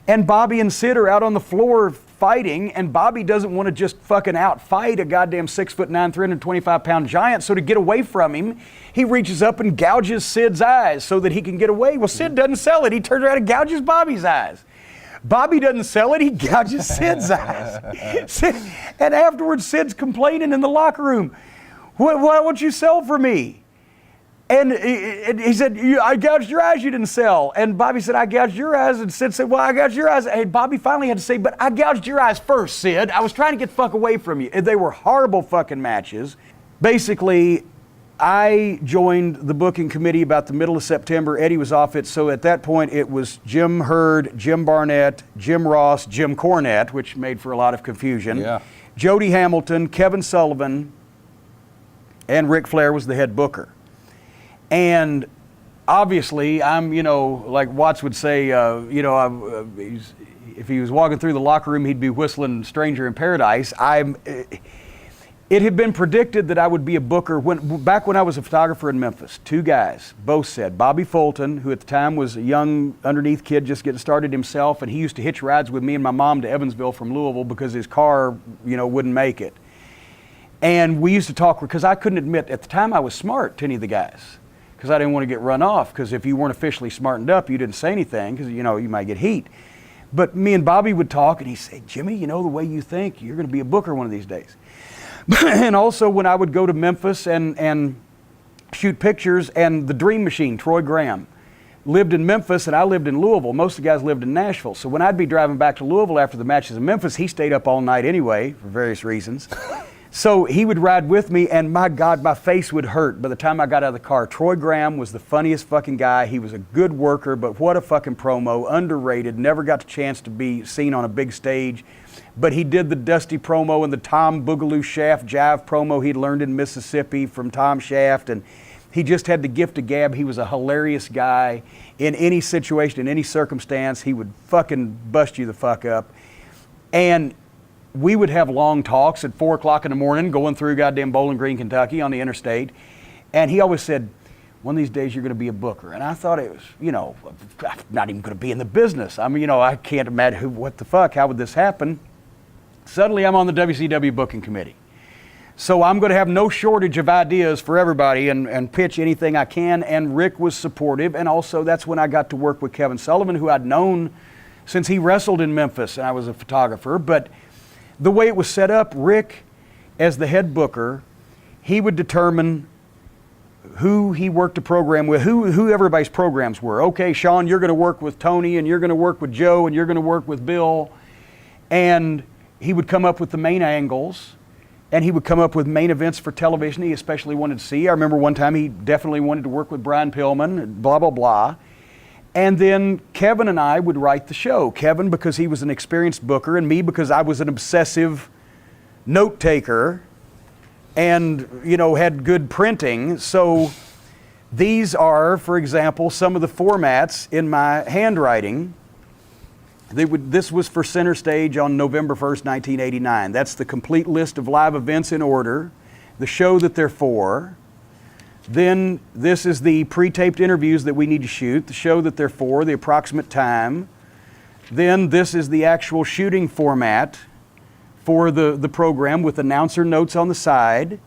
[SPEAKER 2] And Bobby and Sid are out on the floor fighting, and Bobby doesn't want to just fucking out-fight a goddamn 6'9", 325-pound giant. So to get away from him, he reaches up and gouges Sid's eyes so that he can get away. Well, Sid doesn't sell it. He turns around and gouges Bobby's eyes. Bobby doesn't sell it. He gouges Sid's eyes. And afterwards, Sid's complaining in the locker room. What won't you sell for me? And he said, I gouged your eyes, you didn't sell. And Bobby said, I gouged your eyes. And Sid said, well, I gouged your eyes. And Bobby finally had to say, but I gouged your eyes first, Sid. I was trying to get the fuck away from you. And they were horrible fucking matches. Basically, I joined the booking committee about the middle of September. Eddie was off it. So at that point, it was Jim Herd, Jim Barnett, Jim Ross, Jim Cornette, which made for a lot of confusion. Yeah. Jody Hamilton, Kevin Sullivan, and Ric Flair was the head booker. And obviously, I'm, like Watts would say, if he was walking through the locker room, he'd be whistling Stranger in Paradise. It had been predicted that I would be a booker back when I was a photographer in Memphis. Two guys both said, Bobby Fulton, who at the time was a young underneath kid just getting started himself, and he used to hitch rides with me and my mom to Evansville from Louisville because his car, wouldn't make it. And we used to talk, because I couldn't admit, at the time I was smart to any of the guys, because I didn't want to get run off, because if you weren't officially smartened up, you didn't say anything, because you might get heat. But me and Bobby would talk, and he'd say, Jimmy, the way you think, you're going to be a booker one of these days. And also when I would go to Memphis and shoot pictures, and the Dream Machine, Troy Graham, lived in Memphis and I lived in Louisville. Most of the guys lived in Nashville. So when I'd be driving back to Louisville after the matches in Memphis, he stayed up all night anyway for various reasons. So he would ride with me, and my God, my face would hurt by the time I got out of the car. Troy Graham was the funniest fucking guy. He was a good worker, but what a fucking promo, underrated, never got the chance to be seen on a big stage. But he did the Dusty promo and the Tom Boogaloo Shaft jive promo he'd learned in Mississippi from Tom Shaft, and he just had the gift of gab. He was a hilarious guy. In any situation, in any circumstance, he would fucking bust you the fuck up. And we would have long talks at 4 o'clock in the morning going through goddamn Bowling Green, Kentucky on the interstate. And he always said, one of these days you're going to be a booker. And I thought it was, I'm not even going to be in the business. I mean, I can't imagine what the fuck, how would this happen? Suddenly I'm on the WCW booking committee. So I'm going to have no shortage of ideas for everybody and pitch anything I can. And Rick was supportive. And also that's when I got to work with Kevin Sullivan, who I'd known since he wrestled in Memphis and I was a photographer. But the way it was set up, Rick, as the head booker, he would determine who he worked a program with, who everybody's programs were. Okay, Sean, you're going to work with Tony, and you're going to work with Joe, and you're going to work with Bill. And he would come up with the main angles, and he would come up with main events for television he especially wanted to see. I remember one time he definitely wanted to work with Brian Pillman, blah, blah, blah. And then Kevin and I would write the show. Kevin because he was an experienced booker, and me because I was an obsessive note taker and, had good printing. So these are, for example, some of the formats in my handwriting. This was for Center Stage on November 1st, 1989. That's the complete list of live events in order, the show that they're for. Then this is the pre-taped interviews that we need to shoot, the show that they're for, the approximate time. Then this is the actual shooting format for the program with announcer notes on the side.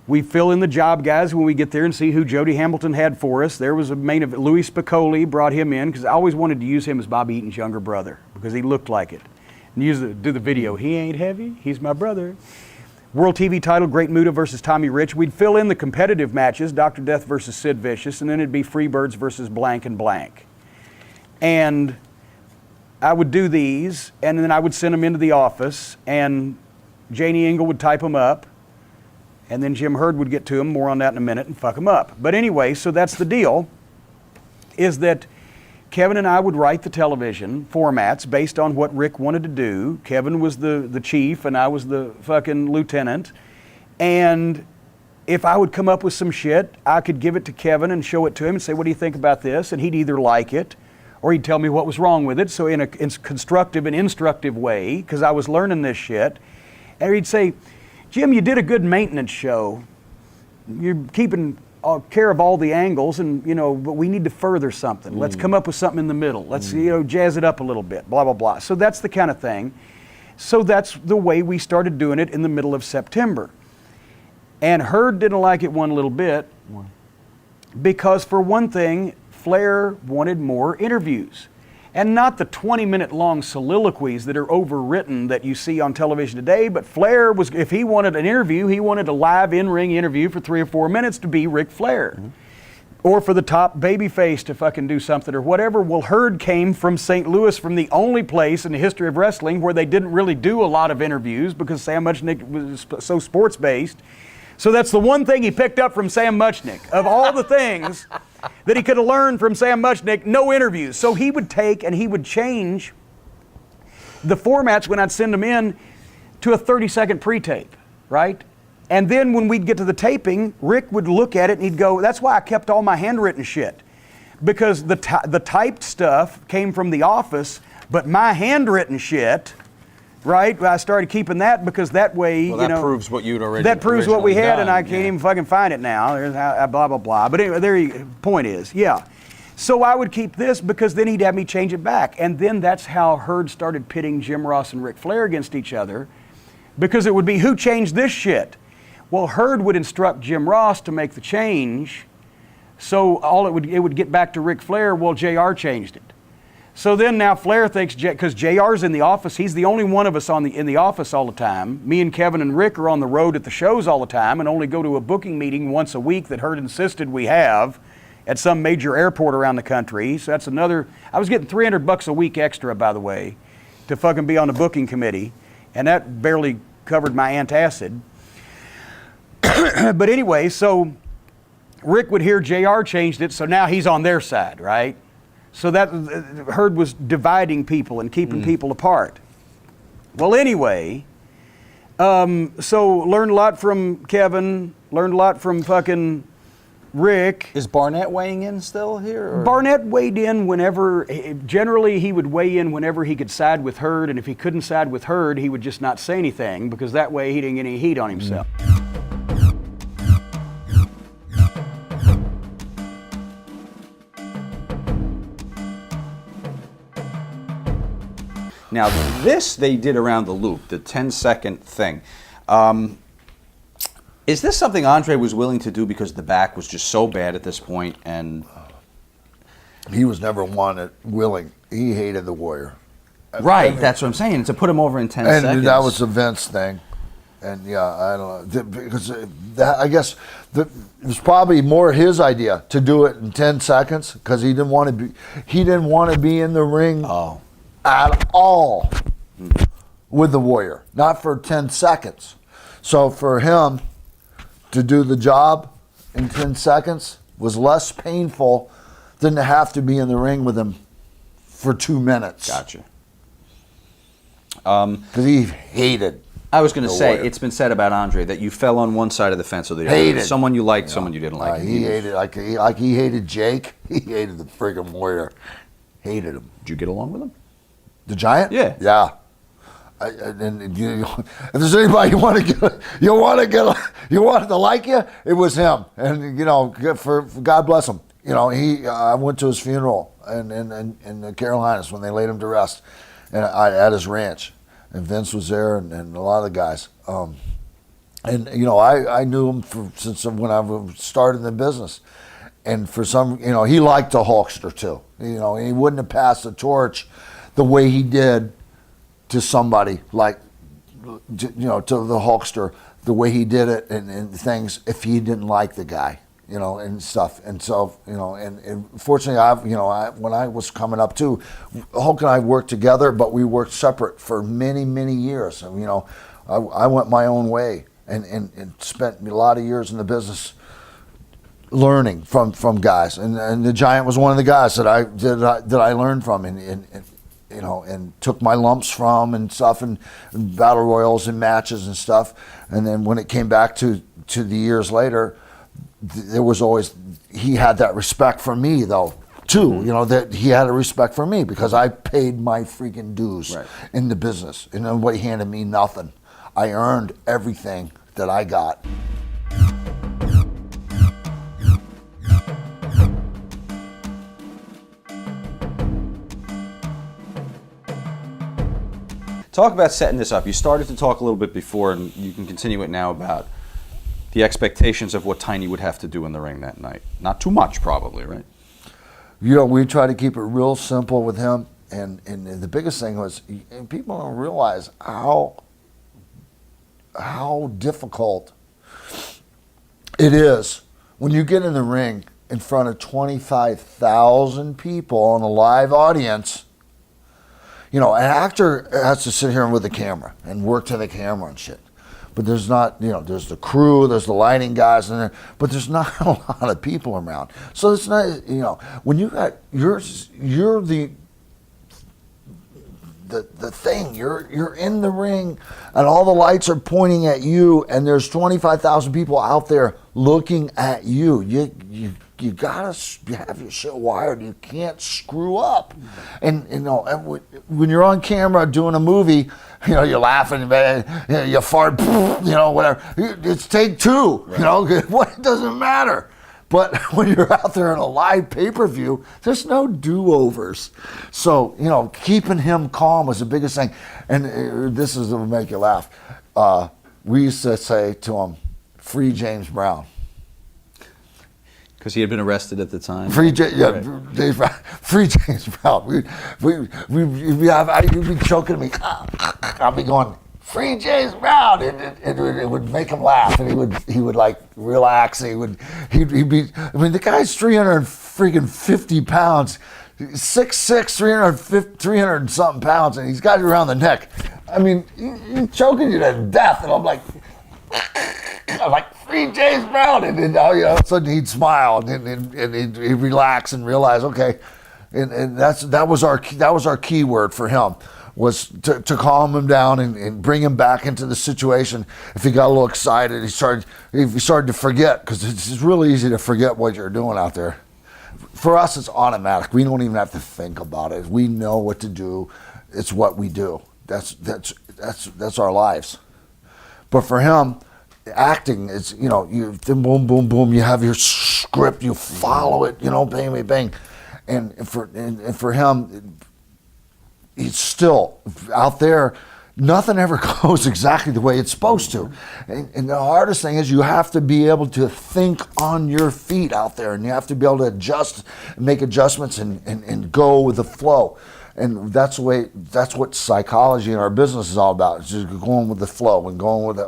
[SPEAKER 2] We fill in the job guys when we get there and see who Jody Hamilton had for us. There was a main event. Louis Spicoli brought him in because I always wanted to use him as Bobby Eaton's younger brother because he looked like it. And do the video, he ain't heavy, he's my brother. World TV title, Great Muta versus Tommy Rich. We'd fill in the competitive matches, Dr. Death versus Sid Vicious, and then it'd be Freebirds versus blank and blank. And I would do these, and then I would send them into the office, and Janie Engel would type them up, and then Jim Hurd would get to them, more on that in a minute, and fuck them up. But anyway, so that's the deal, is that Kevin and I would write the television formats based on what Rick wanted to do. Kevin was the chief and I was the fucking lieutenant. And if I would come up with some shit, I could give it to Kevin and show it to him and say, what do you think about this? And he'd either like it or he'd tell me what was wrong with it. So in a constructive and instructive way, because I was learning this shit. And he'd say, Jim, you did a good maintenance show. You're keeping care of all the angles, and but we need to further something. Let's come up with something in the middle. Let's jazz it up a little bit. Blah blah blah. So that's the kind of thing. So that's the way we started doing it in the middle of September. And Hurd didn't like it one little bit because, for one thing, Flair wanted more interviews. And not the 20-minute long soliloquies that are overwritten that you see on television today, but Flair was, if he wanted an interview, he wanted a live in-ring interview for 3 or 4 minutes to be Ric Flair. Or for the top babyface to fucking do something or whatever. Well, Hurd came from St. Louis, from the only place in the history of wrestling where they didn't really do a lot of interviews because Sam Muchnick was so sports-based. So that's the one thing he picked up from Sam Muchnick. Of all the things that he could have learned from Sam Muchnick, no interviews. So he would take and he would change the formats when I'd send them in to a 30-second pre-tape, right? And then when we'd get to the taping, Rick would look at it and he'd go, that's why I kept all my handwritten shit. Because the typed stuff came from the office, but my handwritten shit, right? I started keeping that because that way,
[SPEAKER 1] well, that proves what you'd already
[SPEAKER 2] that proves what we had,
[SPEAKER 1] done,
[SPEAKER 2] and I can't even fucking find it now. There's blah blah blah. But anyway, point is, yeah. So I would keep this because then he'd have me change it back, and then that's how Hurd started pitting Jim Ross and Ric Flair against each other, because it would be who changed this shit. Well, Herd would instruct Jim Ross to make the change, so it would get back to Ric Flair. Well, JR changed it. So then now Flair thinks, because JR's in the office, he's the only one of us in the office all the time. Me and Kevin and Rick are on the road at the shows all the time and only go to a booking meeting once a week that Herd insisted we have at some major airport around the country. So that's another, I was getting $300 a week extra, by the way, to fucking be on the booking committee. And that barely covered my antacid. But anyway, so Rick would hear JR changed it, so now he's on their side, right? So that Herd was dividing people and keeping people apart. Well, anyway, so learned a lot from Kevin, learned a lot from fucking Rick.
[SPEAKER 1] Is Barnett weighing in still here? Or?
[SPEAKER 2] Barnett weighed in whenever, generally he would weigh in whenever he could side with Herd, and if he couldn't side with Herd, he would just not say anything, because that way he didn't get any heat on himself.
[SPEAKER 1] Now this they did around the loop, the 10-second thing. Is this something Andre was willing to do because the back was just so bad at this point? And
[SPEAKER 3] He was never willing. He hated the Warrior.
[SPEAKER 1] right, that's what I'm saying. To put him over in 10 seconds.
[SPEAKER 3] And that was a Vince thing. And yeah, I don't know, because I guess it was probably more his idea to do it in 10 seconds because he didn't want to be in the ring at all with the Warrior, not for 10 seconds. So for him to do the job in 10 seconds was less painful than to have to be in the ring with him for 2 minutes.
[SPEAKER 1] Gotcha.
[SPEAKER 3] Because he hated.
[SPEAKER 1] I was going to say,
[SPEAKER 3] Warrior.
[SPEAKER 1] it's been said about Andre that you fell on one side of the fence or the other.
[SPEAKER 3] Hated.
[SPEAKER 1] Someone you liked, someone you didn't like.
[SPEAKER 3] He hated, like he hated Jake. He hated the friggin' Warrior. Hated him.
[SPEAKER 1] Did you get along with him?
[SPEAKER 3] The Giant?
[SPEAKER 1] Yeah.
[SPEAKER 3] Yeah. If there's anybody you want to like you, it was him. And for God bless him. I went to his funeral in the Carolinas when they laid him to rest, and at his ranch, and Vince was there and a lot of the guys. I knew him since when I started in the business, and for some, he liked the Hulkster too. He wouldn't have passed the torch the way he did to somebody like, to the Hulkster, the way he did it and things, if he didn't like the guy, and stuff. And so, and fortunately, when I was coming up too, Hulk and I worked together, but we worked separate for many, many years. And, I went my own way and spent a lot of years in the business learning from guys. And the Giant was one of the guys that I learned from and took my lumps from and stuff, and battle royals and matches and stuff. And then when it came back to the years later, there was always, he had that respect for me though too. That he had a respect for me because I paid my freaking dues in the business, and nobody handed me nothing. I earned everything that I got.
[SPEAKER 1] Talk about setting this up. You started to talk a little bit before, and you can continue it now, about the expectations of what Tiny would have to do in the ring that night. Not too much, probably, right?
[SPEAKER 3] We try to keep it real simple with him, and the biggest thing was, and people don't realize how difficult it is when you get in the ring in front of 25,000 people in a live audience. An actor has to sit here with the camera and work to the camera and shit. But there's not, there's the crew, there's the lighting guys in there, but there's not a lot of people around. So it's not, when you got, you're the thing, you're in the ring and all the lights are pointing at you and there's 25,000 people out there looking at you. You gotta have your shit wired. You can't screw up. And when you're on camera doing a movie, you're laughing, man, you fart, whatever. It's take two. Right. It doesn't matter. But when you're out there in a live pay-per-view, there's no do-overs. So keeping him calm was the biggest thing. And this is to make you laugh. We used to say to him, Free James Brown.
[SPEAKER 1] Because he had been arrested at the time.
[SPEAKER 3] Free James Brown. You'd be choking me. I'll be going, Free James Brown, and it would make him laugh, and he would like relax. And he'd be. I mean, the guy's 350 pounds, 6'6", 300 and something pounds, and he's got you around the neck. I mean, he's choking you to death, and I'm like, Free James Brown, and then all of a sudden he'd smile, and he'd relax and realize, okay, and that was our key word for him, was to calm him down and bring him back into the situation. If he got a little excited, he started to forget, because it's really easy to forget what you're doing out there. For us, it's automatic. We don't even have to think about it. We know what to do. It's what we do. That's our lives. But for him, acting is, you boom, boom, boom. You have your script. You follow it. Bang, bang, bang. And for him, he's still out there. Nothing ever goes exactly the way it's supposed to. And the hardest thing is you have to be able to think on your feet out there, and you have to be able to adjust, make adjustments, and go with the flow. And that's what psychology in our business is all about. It's just going with the flow and going with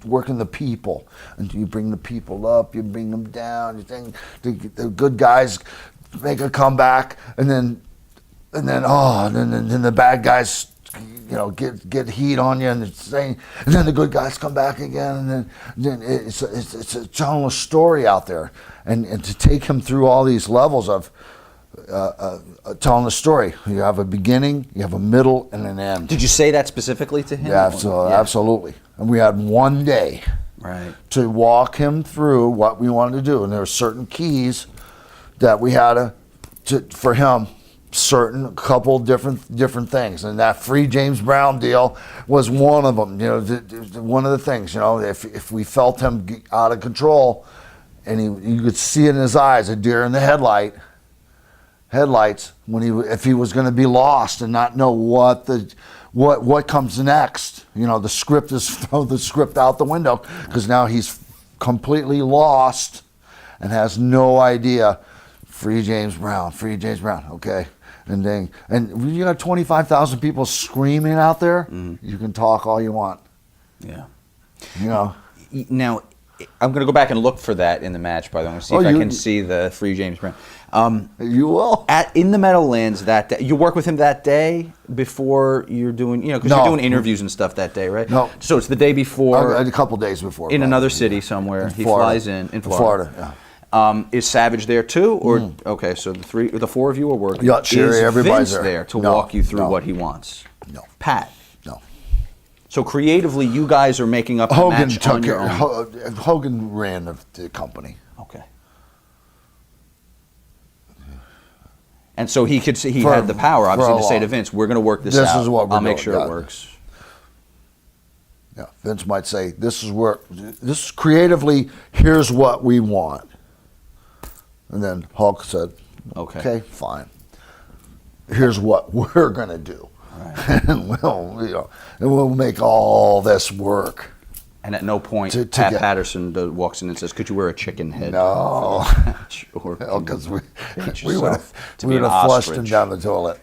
[SPEAKER 3] working the people. And you bring the people up, you bring them down. You think the good guys make a comeback, and then the bad guys, get heat on you, and then the good guys come back again, and then it's telling a story out there, and to take him through all these levels of telling the story. You have a beginning, you have a middle, and an end.
[SPEAKER 1] Did you say that specifically to him?
[SPEAKER 3] Yeah, absolutely. And we had one day to walk him through what we wanted to do, and there were certain keys that we had for him. Certain couple different things, and that Free James Brown deal was one of them. One of the things. If we felt him out of control, and you could see it in his eyes, a deer in the headlights, if he was going to be lost and not know what comes next. The script is throw the script out the window, because now he's completely lost and has no idea. Free James Brown, okay. And you got 25,000 people screaming out there. Mm-hmm. You can talk all you want.
[SPEAKER 1] Yeah. Now, I'm going to go back and look for that in the match, by the way. See if I can see the Free James Brown.
[SPEAKER 3] You will.
[SPEAKER 1] In the Meadowlands that day, you work with him that day before you're doing, because you're doing interviews and stuff that day, right?
[SPEAKER 3] No.
[SPEAKER 1] So it's the day before.
[SPEAKER 3] A couple days before.
[SPEAKER 1] In another city somewhere. He flies in Florida.
[SPEAKER 3] Yeah.
[SPEAKER 1] Is Savage there too, or okay? So the four of you are working.
[SPEAKER 3] Yeah, Sherry,
[SPEAKER 1] is
[SPEAKER 3] everybody's
[SPEAKER 1] Vince there to walk you through what he wants?
[SPEAKER 3] No.
[SPEAKER 1] Pat?
[SPEAKER 3] No.
[SPEAKER 1] So creatively, you guys are making up the match on your own.
[SPEAKER 3] Hogan ran the company.
[SPEAKER 1] Okay. And so he had the power, obviously, to say to Vince, "We're going to work this out.
[SPEAKER 3] This is what we're
[SPEAKER 1] I'll make
[SPEAKER 3] doing.
[SPEAKER 1] sure it works."
[SPEAKER 3] Yeah, Vince might say, "This is creatively. Here's what we want." And then Hulk said, "Okay, fine. Here's what we're gonna do, right. And we'll make all this work."
[SPEAKER 1] And at no point, Pat Patterson walks in and says, "Could you wear a chicken head?"
[SPEAKER 3] No, because we would have flushed him down the toilet.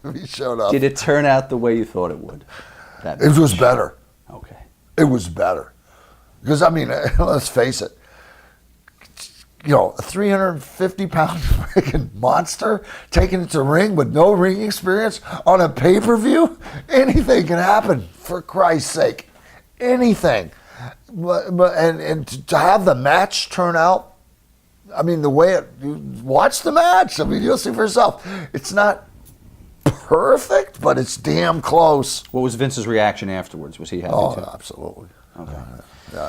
[SPEAKER 3] We showed up.
[SPEAKER 1] Did it turn out the way you thought it would?
[SPEAKER 3] It was better.
[SPEAKER 1] Okay.
[SPEAKER 3] It was better, because let's face it. A 350-pound freaking monster taking it to ring with no ring experience on a pay-per-view? Anything can happen, for Christ's sake. Anything. And to have the match turn out, the way watch the match. You'll see for yourself. It's not perfect, but it's damn close.
[SPEAKER 1] What was Vince's reaction afterwards? Was he happy too?
[SPEAKER 3] Oh, absolutely.
[SPEAKER 1] Okay.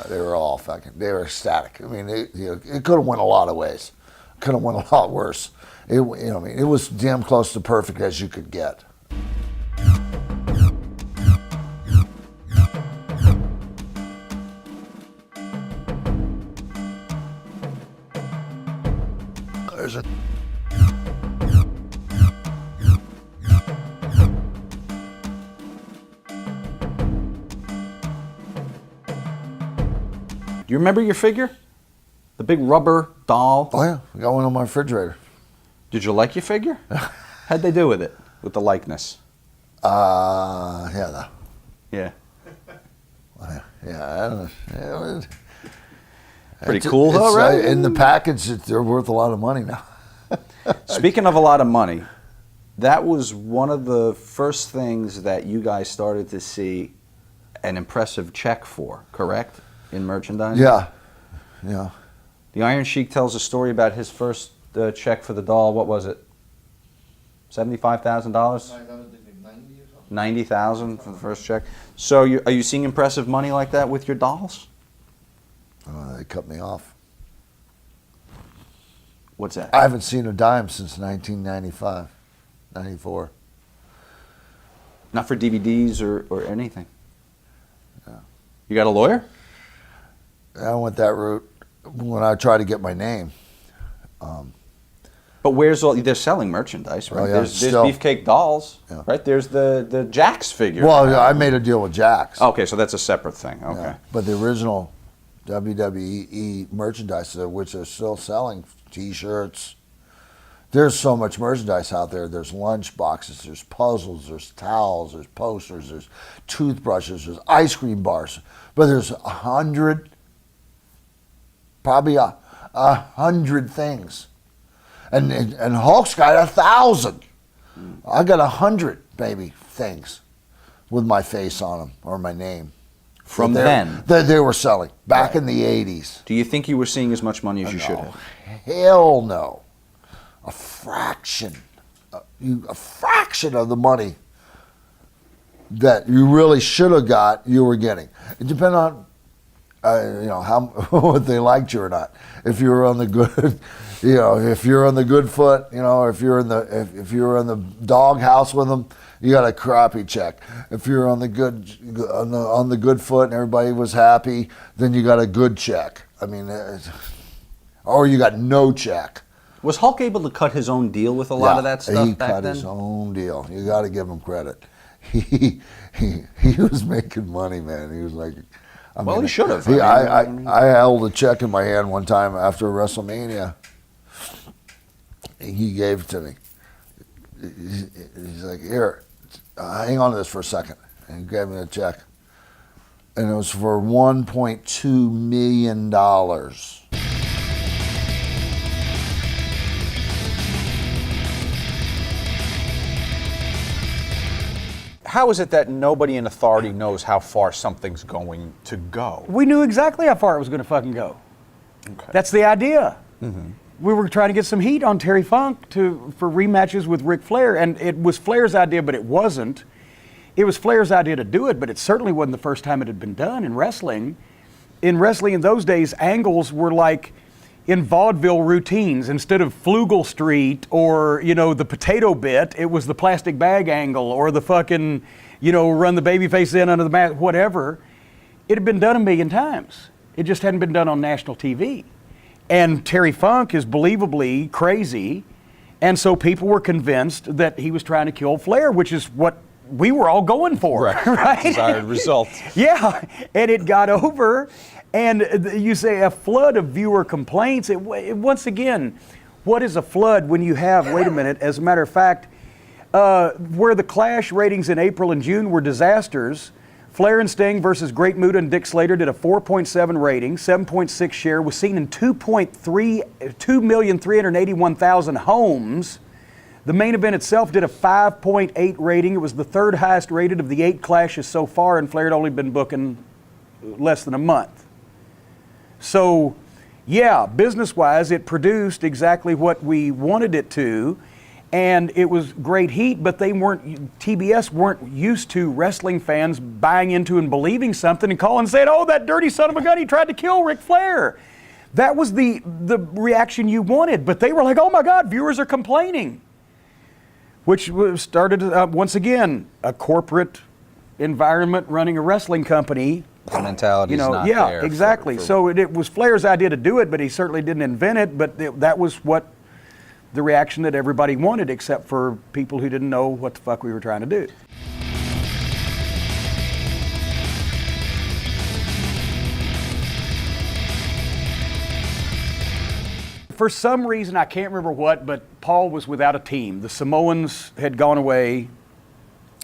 [SPEAKER 3] They were all they were ecstatic. It could have went a lot of ways. Could have went a lot worse. It was damn close to perfect as you could get. There's a
[SPEAKER 1] Do you remember your figure? The big rubber doll?
[SPEAKER 3] Oh, yeah. I got one on my refrigerator.
[SPEAKER 1] Did you like your figure? How'd they do with it, with the likeness?
[SPEAKER 3] Yeah.
[SPEAKER 1] Yeah.
[SPEAKER 3] Yeah. I don't know.
[SPEAKER 1] Pretty cool, though, right?
[SPEAKER 3] In the package, they're worth a lot of money now.
[SPEAKER 1] Speaking of a lot of money, that was one of the first things that you guys started to see an impressive check for, correct? In merchandise?
[SPEAKER 3] Yeah.
[SPEAKER 1] The Iron Sheik tells a story about his first check for the doll. What was it? $75,000? $90,000 for the first check. So are you seeing impressive money like that with your dolls?
[SPEAKER 3] They cut me off.
[SPEAKER 1] What's that?
[SPEAKER 3] I haven't seen a dime since 1995, 94.
[SPEAKER 1] Not for DVDs or anything?
[SPEAKER 3] No.
[SPEAKER 1] You got a lawyer?
[SPEAKER 3] I went that route when I tried to get my name.
[SPEAKER 1] But where's all? They're selling merchandise, right?
[SPEAKER 3] Oh, yeah,
[SPEAKER 1] There's
[SPEAKER 3] still.
[SPEAKER 1] Beefcake dolls,
[SPEAKER 3] Yeah.
[SPEAKER 1] right? There's the Jax figure.
[SPEAKER 3] Well, I made a deal with Jax.
[SPEAKER 1] Okay, so that's a separate thing. Okay.
[SPEAKER 3] Yeah. But the original WWE merchandise, which they're still selling, T-shirts. There's so much merchandise out there. There's lunch boxes, there's puzzles, there's towels, there's posters, there's toothbrushes, there's ice cream bars. But there's 100, probably 100 things. And Hulk's got 1,000. I got 100 maybe things with my face on them or my name.
[SPEAKER 1] From
[SPEAKER 3] then? They were selling back in the 80s.
[SPEAKER 1] Do you think you were seeing as much money as you should have?
[SPEAKER 3] Hell no. A fraction of the money that you really should have got, you were getting. It depended on how what they liked you or not. If you were on the good, if you're on the good foot, if you're in the dog house with them, you got a crappy check. If you're on the good foot and everybody was happy, then you got a good check. I mean, or you got no check.
[SPEAKER 1] Was Hulk able to cut his own deal with a lot of that stuff
[SPEAKER 3] he
[SPEAKER 1] back
[SPEAKER 3] cut
[SPEAKER 1] then?
[SPEAKER 3] his own deal. You got to give him credit. He was making money, man. He was like,
[SPEAKER 1] he should have.
[SPEAKER 3] I held a check in my hand one time after WrestleMania. He gave it to me. He's like, here, hang on to this for a second. And he gave me the check. And it was for $1.2 million.
[SPEAKER 1] How is it that nobody in authority knows how far something's going to go?
[SPEAKER 2] We knew exactly how far it was going to fucking go.
[SPEAKER 1] Okay.
[SPEAKER 2] That's the idea. Mm-hmm. We were trying to get some heat on Terry Funk for rematches with Ric Flair, and it was Flair's idea, but it wasn't. It was Flair's idea to do it, but it certainly wasn't the first time it had been done in wrestling. In wrestling in those days, angles were like in vaudeville routines. Instead of Flugel Street or, the potato bit, it was the plastic bag angle or the fucking, run the babyface in under the mask, whatever. It had been done a million times. It just hadn't been done on national TV. And Terry Funk is believably crazy, and so people were convinced that he was trying to kill Flair, which is what we were all going for, right?
[SPEAKER 1] Desired result.
[SPEAKER 2] Yeah, and it got over, and you say a flood of viewer complaints. Once again, what is a flood when you have, wait a minute, as a matter of fact, where the Clash ratings in April and June were disasters, Flair and Sting versus Great Muta and Dick Slater did a 4.7 rating, 7.6 share, was seen in 2,381,000 homes. The main event itself did a 5.8 rating. It was the third highest rated of the 8 clashes so far, and Flair had only been booking less than a month. So, yeah, business-wise, it produced exactly what we wanted it to, and it was great heat, but TBS weren't used to wrestling fans buying into and believing something and calling and saying, oh, that dirty son of a gun, he tried to kill Ric Flair. That was the reaction you wanted, but they were like, oh my God, viewers are complaining. Which started, once again, a corporate environment running a wrestling company.
[SPEAKER 1] The mentality is not
[SPEAKER 2] yeah,
[SPEAKER 1] there.
[SPEAKER 2] exactly. So it was Flair's idea to do it, but he certainly didn't invent it, but that was what the reaction that everybody wanted, except for people who didn't know what the fuck we were trying to do. for some reason, I can't remember what, but Paul was without a team. The Samoans had gone away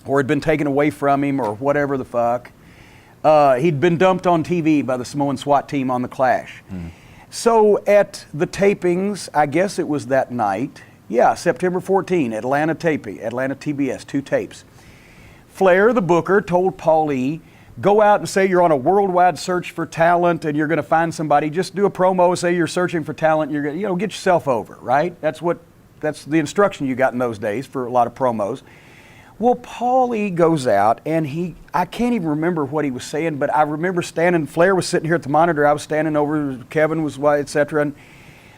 [SPEAKER 2] or had been taken away from him or whatever the fuck. He'd been dumped on TV by the Samoan SWAT team on The Clash. So at the tapings, I guess it was that night, yeah, September 14, Atlanta TBS, 2 tapes. Flair, the booker, told Paulie, go out and say you're on a worldwide search for talent and you're going to find somebody. Just do a promo, say you're searching for talent. You're going to, get yourself over, right? That's the instruction you got in those days for a lot of promos. Well, Paulie goes out and I can't even remember what he was saying, but I remember Flair was sitting here at the monitor. I was standing over, Kevin was, etc. And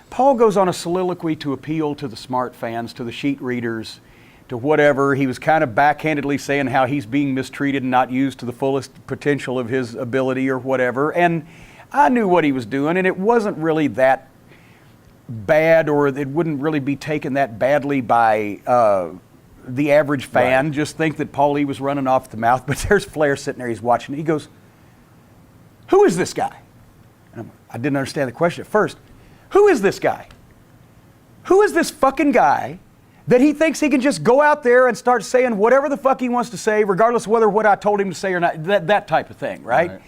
[SPEAKER 2] Paul goes on a soliloquy to appeal to the smart fans, to the sheet readers, to whatever. He was kind of backhandedly saying how he's being mistreated and not used to the fullest potential of his ability or whatever. And I knew what he was doing, and it wasn't really that bad, or it wouldn't really be taken that badly by the average fan. Right. Just think that Paulie was running off the mouth. But there's Flair sitting there, he's watching. He goes, who is this guy? And I didn't understand the question at first. Who is this guy? Who is this fucking guy that he thinks he can just go out there and start saying whatever the fuck he wants to say, regardless of whether what I told him to say or not, that type of thing, right?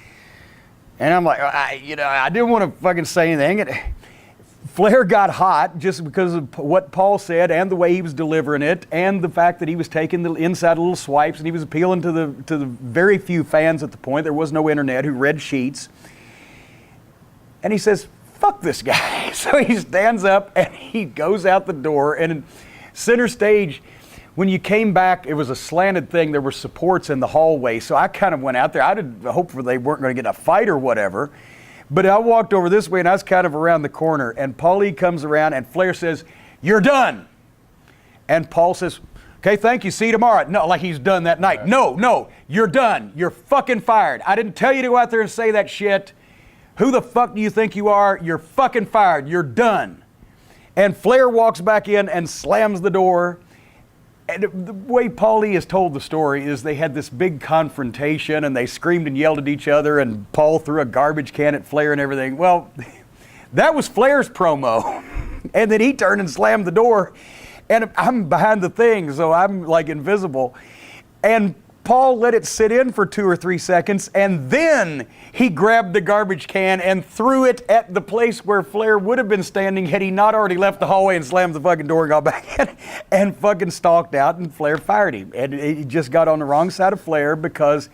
[SPEAKER 2] And I'm like, I didn't want to fucking say anything. And Flair got hot just because of what Paul said and the way he was delivering it and the fact that he was taking the inside little swipes and he was appealing to the very few fans at the point. There was no internet who read sheets. And he says, fuck this guy. So he stands up and he goes out the door, and center stage, when you came back, it was a slanted thing. There were supports in the hallway. So I kind of went out there. I did hope they weren't going to get in a fight or whatever. But I walked over this way and I was kind of around the corner. And Paulie comes around and Flair says, you're done. And Paul says, okay, thank you. See you tomorrow. No, like he's done that night. Right. No, you're done. You're fucking fired. I didn't tell you to go out there and say that shit. Who the fuck do you think you are? You're fucking fired. You're done. And Flair walks back in and slams the door. And the way Paulie has told the story is they had this big confrontation and they screamed and yelled at each other and Paul threw a garbage can at Flair and everything. Well, that was Flair's promo. And then he turned and slammed the door. And I'm behind the thing, so I'm like invisible. And Paul let it sit in for 2 or 3 seconds, and then he grabbed the garbage can and threw it at the place where Flair would have been standing had he not already left the hallway and slammed the fucking door and got back in and fucking stalked out, and Flair fired him. And he just got on the wrong side of Flair because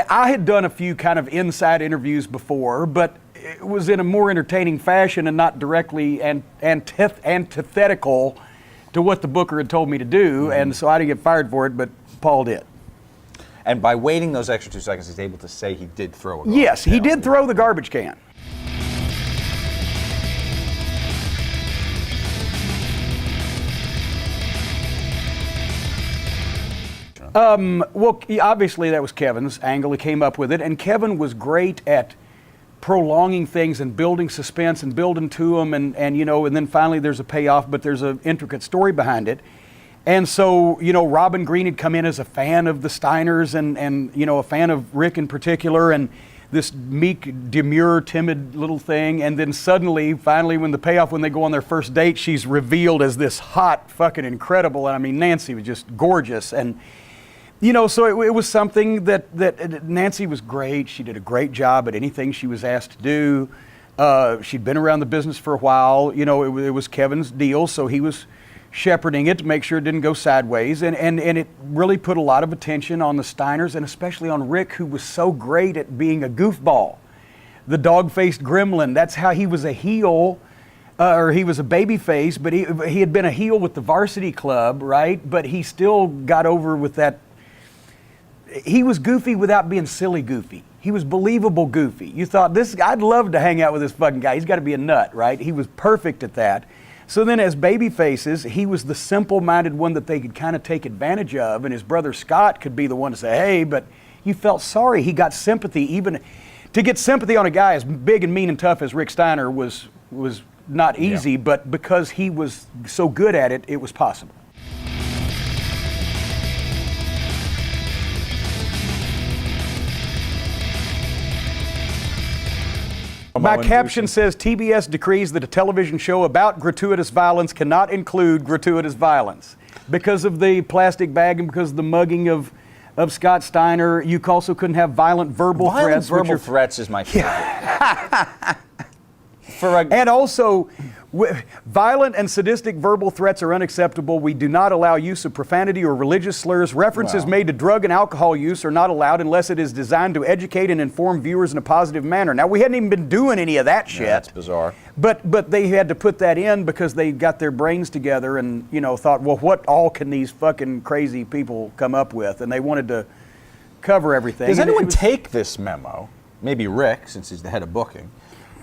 [SPEAKER 2] I had done a few kind of inside interviews before, but it was in a more entertaining fashion and not directly antithetical to what the booker had told me to do, and so I didn't get fired for it, but Paul did.
[SPEAKER 1] And by waiting those extra 2 seconds, he's able to say he did throw a garbage can.
[SPEAKER 2] Yes, he did throw the garbage can. Well, obviously that was Kevin's angle. He came up with it, and Kevin was great at prolonging things and building suspense and building to them, and then finally there's a payoff, but there's an intricate story behind it. And so, Robin Green had come in as a fan of the Steiners and a fan of Rick in particular, and this meek, demure, timid little thing. And then suddenly, finally, when they go on their first date, she's revealed as this hot, fucking incredible. And I mean, Nancy was just gorgeous. And, so it was something that Nancy was great. She did a great job at anything she was asked to do. She'd been around the business for a while. It was Kevin's deal, so he was shepherding it to make sure it didn't go sideways, and it really put a lot of attention on the Steiners and especially on Rick, who was so great at being a goofball, the dog-faced gremlin. That's how he was a heel, or he was a baby face, but he had been a heel with the Varsity Club, right? But he still got over with that. He was goofy without being silly goofy. He was believable goofy. You thought, I'd love to hang out with this fucking guy. He's got to be a nut, right? He was perfect at that. So then as baby faces, he was the simple-minded one that they could kind of take advantage of, and his brother Scott could be the one to say, hey, but you felt sorry. He got sympathy. Even to get sympathy on a guy as big and mean and tough as Rick Steiner was not easy, but because he was so good at it, it was possible. My caption says TBS decrees that a television show about gratuitous violence cannot include gratuitous violence. Because of the plastic bag and because of the mugging of Scott Steiner, you also couldn't have violent verbal threats.
[SPEAKER 1] Verbal threats is my favorite.
[SPEAKER 2] And also, violent and sadistic verbal threats are unacceptable. We do not allow use of profanity or religious slurs. References made to drug and alcohol use are not allowed unless it is designed to educate and inform viewers in a positive manner. Now, we hadn't even been doing any of that shit.
[SPEAKER 1] That's bizarre.
[SPEAKER 2] But they had to put that in because they got their brains together and, thought, well, what all can these fucking crazy people come up with? And they wanted to cover everything.
[SPEAKER 1] Does anyone take this memo, maybe Rick, since he's the head of booking,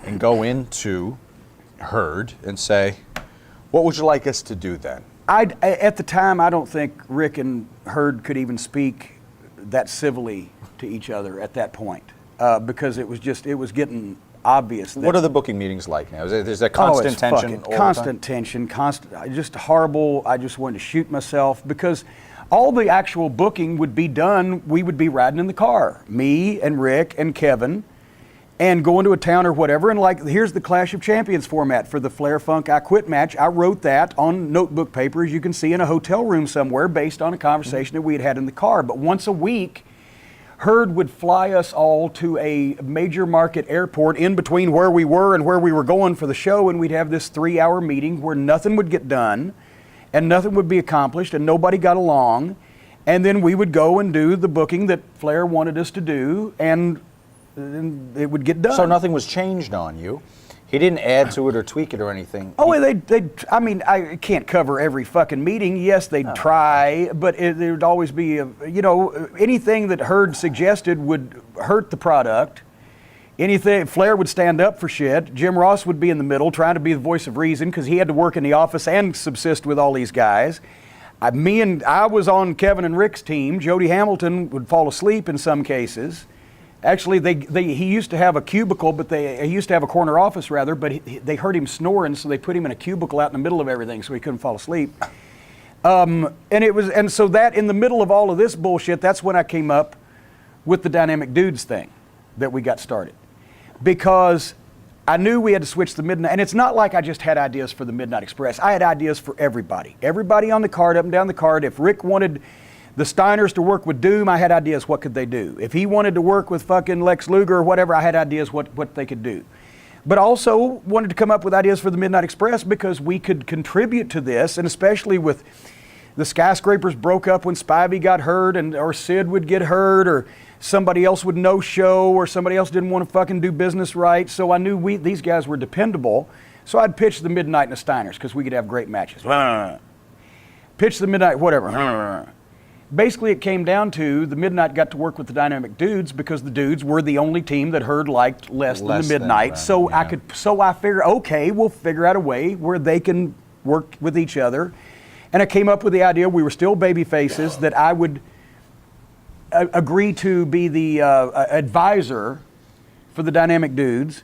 [SPEAKER 1] and go into Herd and say, what would you like us to do then?
[SPEAKER 2] At the time, I don't think Rick and Herd could even speak that civilly to each other at that point because it was getting obvious.
[SPEAKER 1] What are the booking meetings like now? Is there constant tension?
[SPEAKER 2] Constant tension, just horrible. I just wanted to shoot myself because all the actual booking would be done. We would be riding in the car, me and Rick and Kevin, and going to a town or whatever, and here's the Clash of Champions format for the Flair Funk I Quit match. I wrote that on notebook paper, as you can see, in a hotel room somewhere based on a conversation that we had in the car. But once a week, Herd would fly us all to a major market airport in between where we were and where we were going for the show, and we'd have this 3-hour meeting where nothing would get done, and nothing would be accomplished, and nobody got along, and then we would go and do the booking that Flair wanted us to do, and it would get done.
[SPEAKER 1] So nothing was changed on you. He didn't add to it or tweak it or anything.
[SPEAKER 2] Oh, I can't cover every fucking meeting. Yes, they'd try, but there would always be, anything that Herd suggested would hurt the product. Flair would stand up for shit. Jim Ross would be in the middle trying to be the voice of reason because he had to work in the office and subsist with all these guys. I was on Kevin and Rick's team. Jody Hamilton would fall asleep in some cases. Actually, he used to have a cubicle, but he used to have a corner office rather, but they heard him snoring, so they put him in a cubicle out in the middle of everything so he couldn't fall asleep. And so that in the middle of all of this bullshit, that's when I came up with the Dynamic Dudes thing that we got started. Because I knew we had to switch the Midnight, and it's not like I just had ideas for the Midnight Express. I had ideas for everybody. Everybody on the card, up and down the card. If Rick wanted the Steiners to work with Doom, I had ideas what could they do. If he wanted to work with fucking Lex Luger or whatever, I had ideas what they could do. But also wanted to come up with ideas for the Midnight Express because we could contribute to this, and especially with the Skyscrapers broke up when Spivey got hurt, or Sid would get hurt, or somebody else would no-show, or somebody else didn't want to fucking do business right. So I knew these guys were dependable. So I'd pitch the Midnight and the Steiners because we could have great matches. Pitch the Midnight, whatever. Basically, it came down to the Midnight got to work with the Dynamic Dudes because the Dudes were the only team that Herd liked less than the Midnight. I figured, okay, we'll figure out a way where they can work with each other. And I came up with the idea, we were still baby faces, that I would agree to be the advisor for the Dynamic Dudes.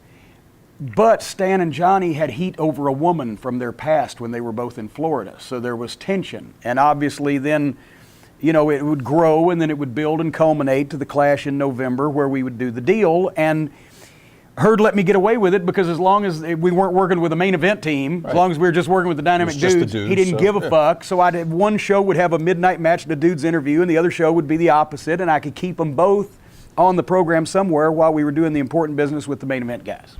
[SPEAKER 2] But Stan and Johnny had heat over a woman from their past when they were both in Florida. So there was tension. And obviously then, it would grow and then it would build and culminate to the Clash in November where we would do the deal. And Herd let me get away with it because as long as we weren't working with a main event team, as long as we were just working with the Dynamic Dudes, he didn't give a fuck. So one show would have a midnight match and a Dudes interview and the other show would be the opposite, and I could keep them both on the program somewhere while we were doing the important business with the main event guys.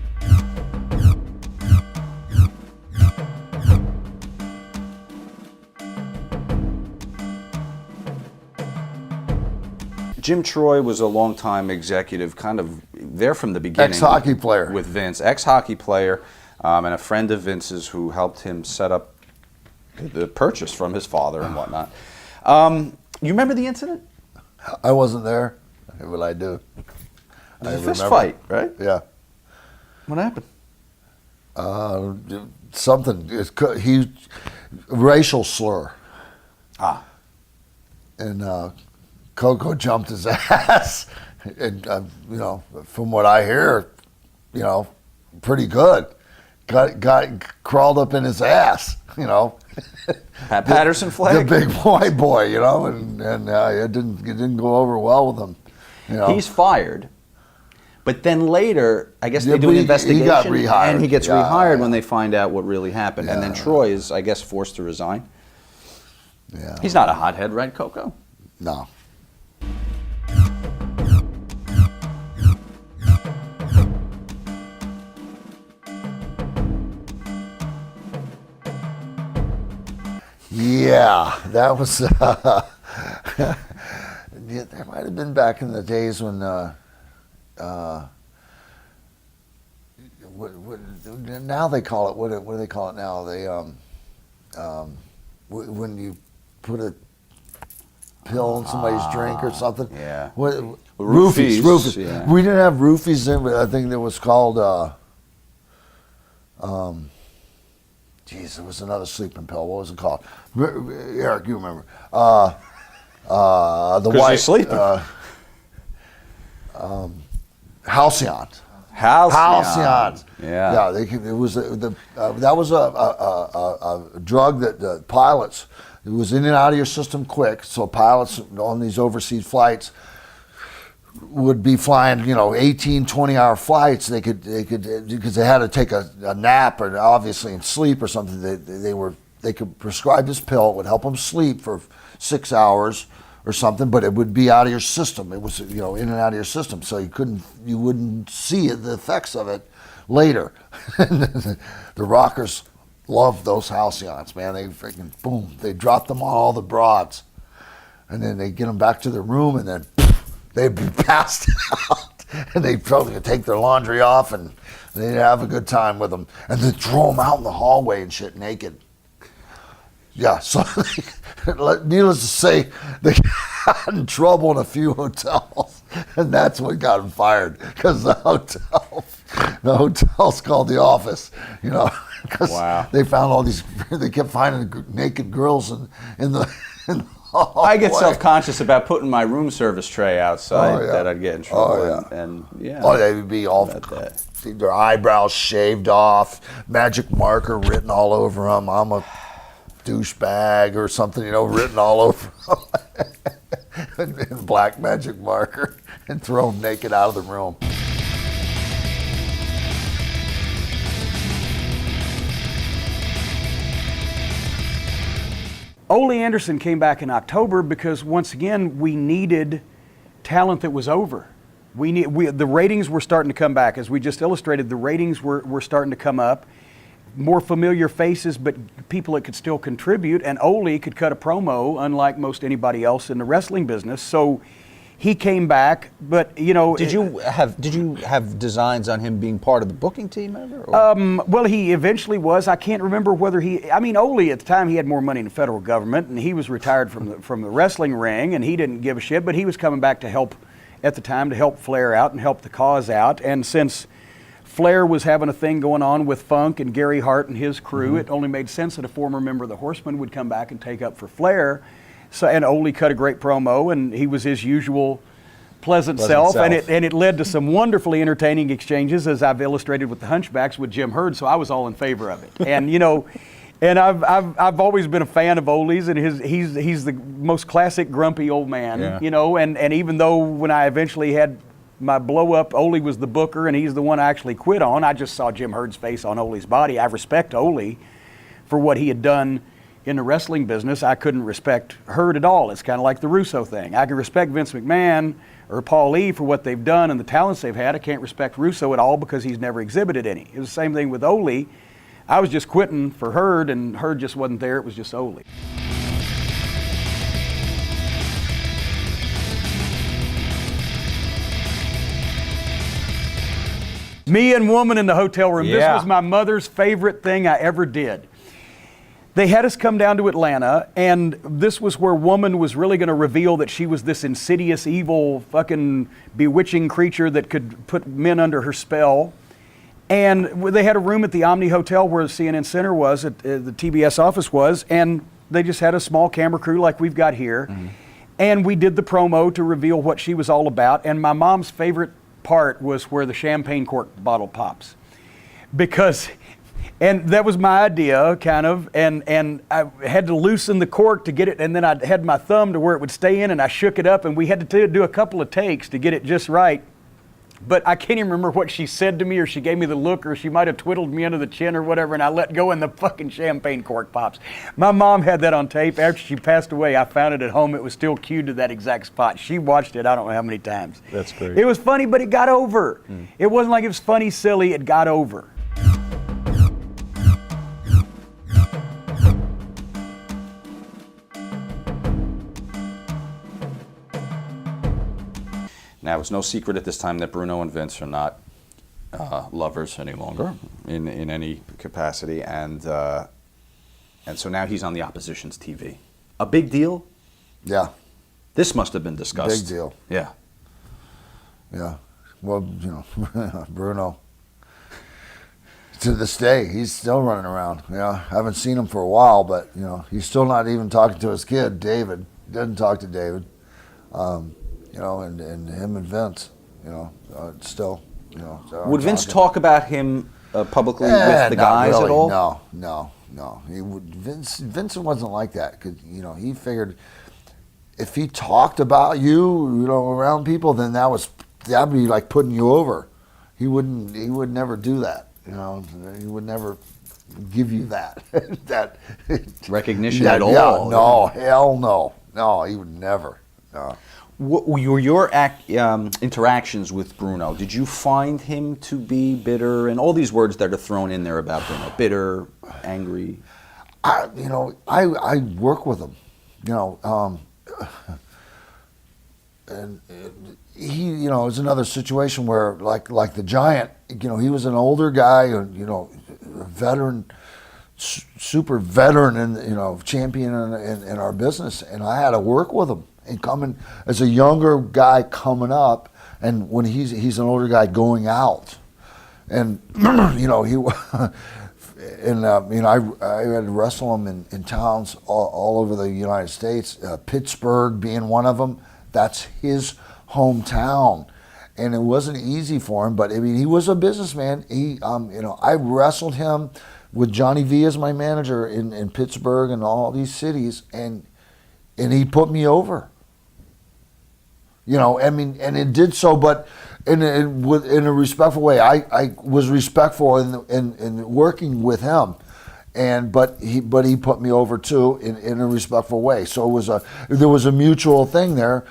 [SPEAKER 1] Jim Troy was a longtime executive, kind of there from the beginning.
[SPEAKER 3] Ex-hockey player.
[SPEAKER 1] With Vince. Ex-hockey player, and a friend of Vince's who helped him set up the purchase from his father and whatnot. You remember the incident?
[SPEAKER 3] I wasn't there. What I do?
[SPEAKER 1] It was a fist fight, right?
[SPEAKER 3] Yeah.
[SPEAKER 1] What happened?
[SPEAKER 3] Something. Racial slur. And Coco jumped his ass, and from what I hear, pretty good. Got crawled up in his ass,
[SPEAKER 1] Pat Patterson flag.
[SPEAKER 3] The big white boy, and it didn't go over well with him.
[SPEAKER 1] He's fired, But then later, I guess
[SPEAKER 3] Yeah,
[SPEAKER 1] they do
[SPEAKER 3] but
[SPEAKER 1] an
[SPEAKER 3] he
[SPEAKER 1] investigation,
[SPEAKER 3] got rehired.
[SPEAKER 1] and he gets
[SPEAKER 3] Yeah,
[SPEAKER 1] rehired
[SPEAKER 3] yeah.
[SPEAKER 1] when they find out what really happened. And then
[SPEAKER 3] Yeah.
[SPEAKER 1] Troy is, I guess, forced to resign.
[SPEAKER 3] Yeah.
[SPEAKER 1] He's not a hothead, right, Coco?
[SPEAKER 3] No. Yeah, that was. Yeah, that might have been back in the days when. Now they call it what do they call it now? They when you put a pill in somebody's drink or something.
[SPEAKER 1] Yeah.
[SPEAKER 3] What,
[SPEAKER 1] Roofies,
[SPEAKER 3] roofies.
[SPEAKER 1] yeah.
[SPEAKER 3] We didn't have roofies then, but I think there was called. Geez, there was another sleeping pill. What was it called? Eric, you remember? The
[SPEAKER 1] 'Cause
[SPEAKER 3] white.
[SPEAKER 1] you're sleeping.
[SPEAKER 3] Halcyon.
[SPEAKER 1] Halcyon.
[SPEAKER 3] Yeah. It was that was a drug that the pilots. It was in and out of your system quick. So pilots on these overseas flights would be flying, 18, 20-hour flights. They could because they had to take a nap or obviously in sleep or something. They could prescribe this pill. It would help them sleep for 6 hours or something, but it would be out of your system. It was, in and out of your system, so you wouldn't see the effects of it later. The rockers loved those halcyons, man. They freaking boom. They dropped them on all the broads, and then they get them back to their room, and then they'd be passed out, and they'd probably take their laundry off, and they'd have a good time with them, and they'd throw them out in the hallway and shit naked. Yeah, so needless to say, they got in trouble in a few hotels, and that's what got them fired, because the hotels called the office, because
[SPEAKER 1] Wow.
[SPEAKER 3] they found all these, they kept finding naked girls in the
[SPEAKER 1] I get
[SPEAKER 3] hallway.
[SPEAKER 1] self-conscious about putting my room service tray outside
[SPEAKER 3] Oh, yeah.
[SPEAKER 1] that I'd get in trouble.
[SPEAKER 3] Oh, yeah.
[SPEAKER 1] And yeah.
[SPEAKER 3] Oh, they would be all
[SPEAKER 1] About that.
[SPEAKER 3] their eyebrows shaved off, magic marker written all over them. I'm a douchebag or something, written all over them. in black magic marker, and throw them naked out of the room.
[SPEAKER 2] Ole Anderson came back in October because, once again, we needed talent that was over. The ratings were starting to come back. As we just illustrated, the ratings were starting to come up. More familiar faces, but people that could still contribute. And Ole could cut a promo, unlike most anybody else in the wrestling business. So he came back, but
[SPEAKER 1] Did you have designs on him being part of the booking team ever? Or?
[SPEAKER 2] Well, he eventually was. I can't remember whether Ole at the time, he had more money in the federal government, and he was retired from the wrestling ring, and he didn't give a shit, but he was coming back to help at the time, to help Flair out and help the cause out. And since Flair was having a thing going on with Funk and Gary Hart and his crew, it only made sense that a former member of the Horsemen would come back and take up for Flair. So, and Ole cut a great promo, and he was his usual pleasant self. And it led to some wonderfully entertaining exchanges, as I've illustrated with the Hunchbacks with Jim Herd. So I was all in favor of it. And and I've always been a fan of Ole's, and he's the most classic grumpy old man.
[SPEAKER 1] Yeah.
[SPEAKER 2] And even though when I eventually had my blow up, Ole was the booker, and he's the one I actually quit on. I just saw Jim Herd's face on Ole's body. I respect Ole for what he had done in the wrestling business. I couldn't respect Herd at all. It's kind of like the Russo thing. I can respect Vince McMahon or Paul Lee for what they've done and the talents they've had. I can't respect Russo at all because he's never exhibited any. It was the same thing with Ole. I was just quitting for Herd, and Herd just wasn't there. It was just Ole. Me and Woman in the hotel room.
[SPEAKER 1] Yeah.
[SPEAKER 2] This was my mother's favorite thing I ever did. They had us come down to Atlanta, and this was where Woman was really going to reveal that she was this insidious, evil, fucking bewitching creature that could put men under her spell. And they had a room at the Omni Hotel where the CNN Center was, the TBS office was, and they just had a small camera crew like we've got here. Mm-hmm. And we did the promo to reveal what she was all about. And my mom's favorite part was where the champagne cork bottle pops. And that was my idea, kind of, and I had to loosen the cork to get it, and then I had my thumb to where it would stay in, and I shook it up, and we had to do a couple of takes to get it just right. But I can't even remember what she said to me, or she gave me the look, or she might have twiddled me under the chin or whatever, and I let go and the fucking champagne cork pops. My mom had that on tape. After she passed away, I found it at home. It was still cued to that exact spot. She watched it I don't know how many times.
[SPEAKER 1] That's great.
[SPEAKER 2] It was funny, but it got over. It wasn't like it was funny, silly, it got over.
[SPEAKER 1] Now, it's no secret at this time that Bruno and Vince are not lovers any longer in any capacity, and so now he's on the opposition's TV. A big deal?
[SPEAKER 3] Yeah,
[SPEAKER 1] This must have been discussed.
[SPEAKER 3] big deal.
[SPEAKER 1] Yeah.
[SPEAKER 3] Yeah. Well, you know, Bruno, to this day, he's still running around. You know, I haven't seen him for a while, but, you know, he's still not even talking to his kid, David. Doesn't talk to David. You know, and him and Vince, you know, still, you know.
[SPEAKER 1] Would Vince talk about him publicly with the
[SPEAKER 3] not
[SPEAKER 1] guys
[SPEAKER 3] really.
[SPEAKER 1] at all?
[SPEAKER 3] No. He would. Vince wasn't like that, because, you know, he figured if he talked about you, you know, around people, then that'd be like putting you over. He would never do that. You know, he would never give you that that
[SPEAKER 1] Recognition at all?
[SPEAKER 3] Yeah, no, hell no. No, he would never. No.
[SPEAKER 1] What were your interactions with Bruno? Did you find him to be bitter, and all these words that are thrown in there about Bruno? Bitter, angry.
[SPEAKER 3] I work with him, you know, and he, you know, it's another situation where, like the Giant, you know, he was an older guy, you know, a veteran, super veteran, and, you know, champion in our business, and I had to work with him. And coming as a younger guy coming up, and when he's an older guy going out, and you know, he and you know, I had to wrestle him in towns all over the United States, Pittsburgh being one of them. That's his hometown, and it wasn't easy for him. But I mean, he was a businessman. He you know, I wrestled him with Johnny V as my manager in Pittsburgh and all these cities, and he put me over. You know, I mean, and it did so, but in a respectful way. I was respectful in working with him, but he put me over too in a respectful way. So there was a mutual thing there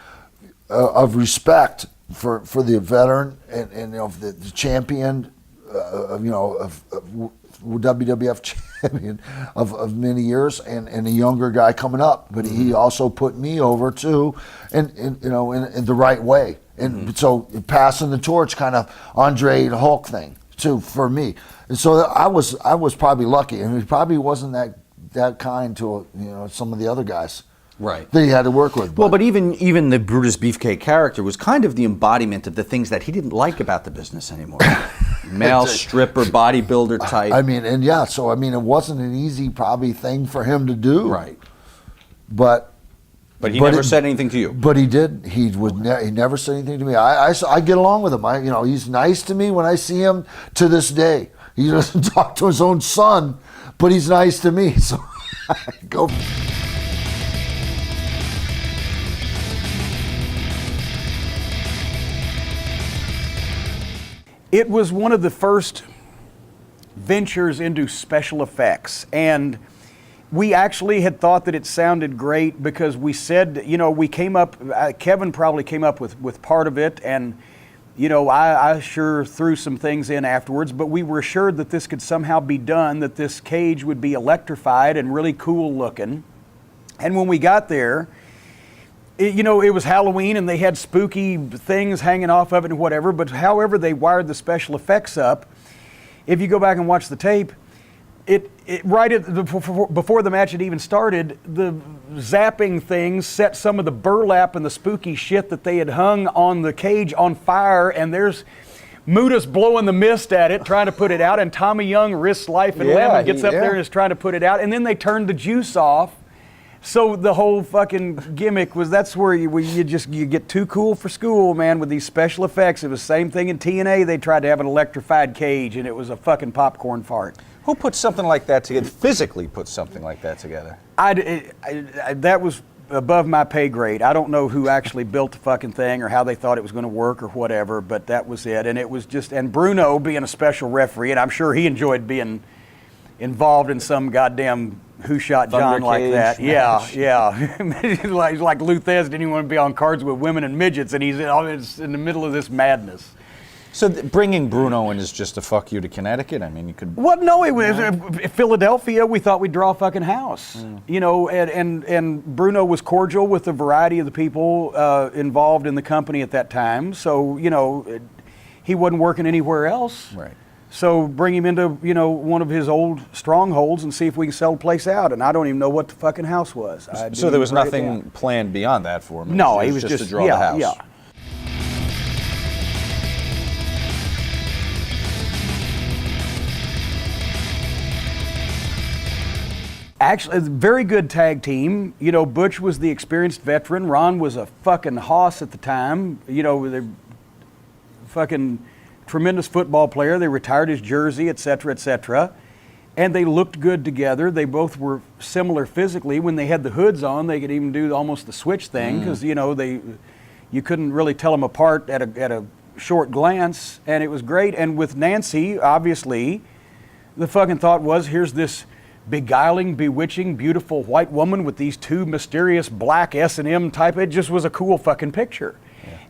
[SPEAKER 3] of respect for the veteran and you know, the champion, you know, of WWF champion of many years, and a younger guy coming up, but he also put me over too, and you know, in the right way, and so passing the torch, kind of Andre the Hulk thing too for me, and so I was probably lucky, and he probably wasn't that kind to, you know, some of the other guys.
[SPEAKER 1] Right.
[SPEAKER 3] That he had to work with.
[SPEAKER 1] Well, but even the Brutus Beefcake character was kind of the embodiment of the things that he didn't like about the business anymore. Male stripper, bodybuilder type.
[SPEAKER 3] I mean, and yeah, so I mean, it wasn't an easy probably thing for him to do.
[SPEAKER 1] Right.
[SPEAKER 3] But
[SPEAKER 1] he never said anything to you.
[SPEAKER 3] But he did. He never said anything to me. I get along with him. You know, he's nice to me when I see him to this day. He doesn't talk to his own son, but he's nice to me. So go.
[SPEAKER 2] It was one of the first ventures into special effects, and we actually had thought that it sounded great because we said, you know, we came up, Kevin probably came up with part of it, and, you know, I sure threw some things in afterwards, but we were assured that this could somehow be done, that this cage would be electrified and really cool looking. And when we got there, you know, it was Halloween and they had spooky things hanging off of it and whatever, but however they wired the special effects up, if you go back and watch the tape, before the match had even started, the zapping things set some of the burlap and the spooky shit that they had hung on the cage on fire, and there's Muda's blowing the mist at it, trying to put it out, and Tommy Young risks life and limb, gets up there and is trying to put it out, and then they turned the juice off. So the whole fucking gimmick was, that's where you get too cool for school, man, with these special effects. It was the same thing in TNA. They tried to have an electrified cage, and it was a fucking popcorn fart.
[SPEAKER 1] Who put something like that together, physically put something like that together?
[SPEAKER 2] That was above my pay grade. I don't know who actually built the fucking thing or how they thought it was going to work or whatever, but that was it. And it was just, and Bruno being a special referee, and I'm sure he enjoyed being involved in some goddamn Who Shot John like that. Yeah, yeah. like Lou Thez didn't even want to be on cards with women and midgets, and he's in the middle of this madness.
[SPEAKER 1] So bringing Bruno in is just a fuck you to Connecticut? I mean, you could...
[SPEAKER 2] Well, no, it was Philadelphia. We thought we'd draw a fucking house. You know, and Bruno was cordial with a variety of the people involved in the company at that time. So, you know, he wasn't working anywhere else.
[SPEAKER 1] Right.
[SPEAKER 2] So bring him into, you know, one of his old strongholds and see if we can sell the place out. And I don't even know what the fucking house was.
[SPEAKER 1] So there was nothing planned beyond that for him?
[SPEAKER 2] No, he was
[SPEAKER 1] just to draw the house?
[SPEAKER 2] Yeah. Actually, a very good tag team. You know, Butch was the experienced veteran. Ron was a fucking hoss at the time. You know, they're fucking tremendous football player. They retired his jersey, et cetera, et cetera. And they looked good together. They both were similar physically. When they had the hoods on, they could even do almost the switch thing because, you know, you couldn't really tell them apart at a short glance. And it was great. And with Nancy, obviously, the fucking thought was, here's this beguiling, bewitching, beautiful white woman with these two mysterious black S&M type. It just was a cool fucking picture.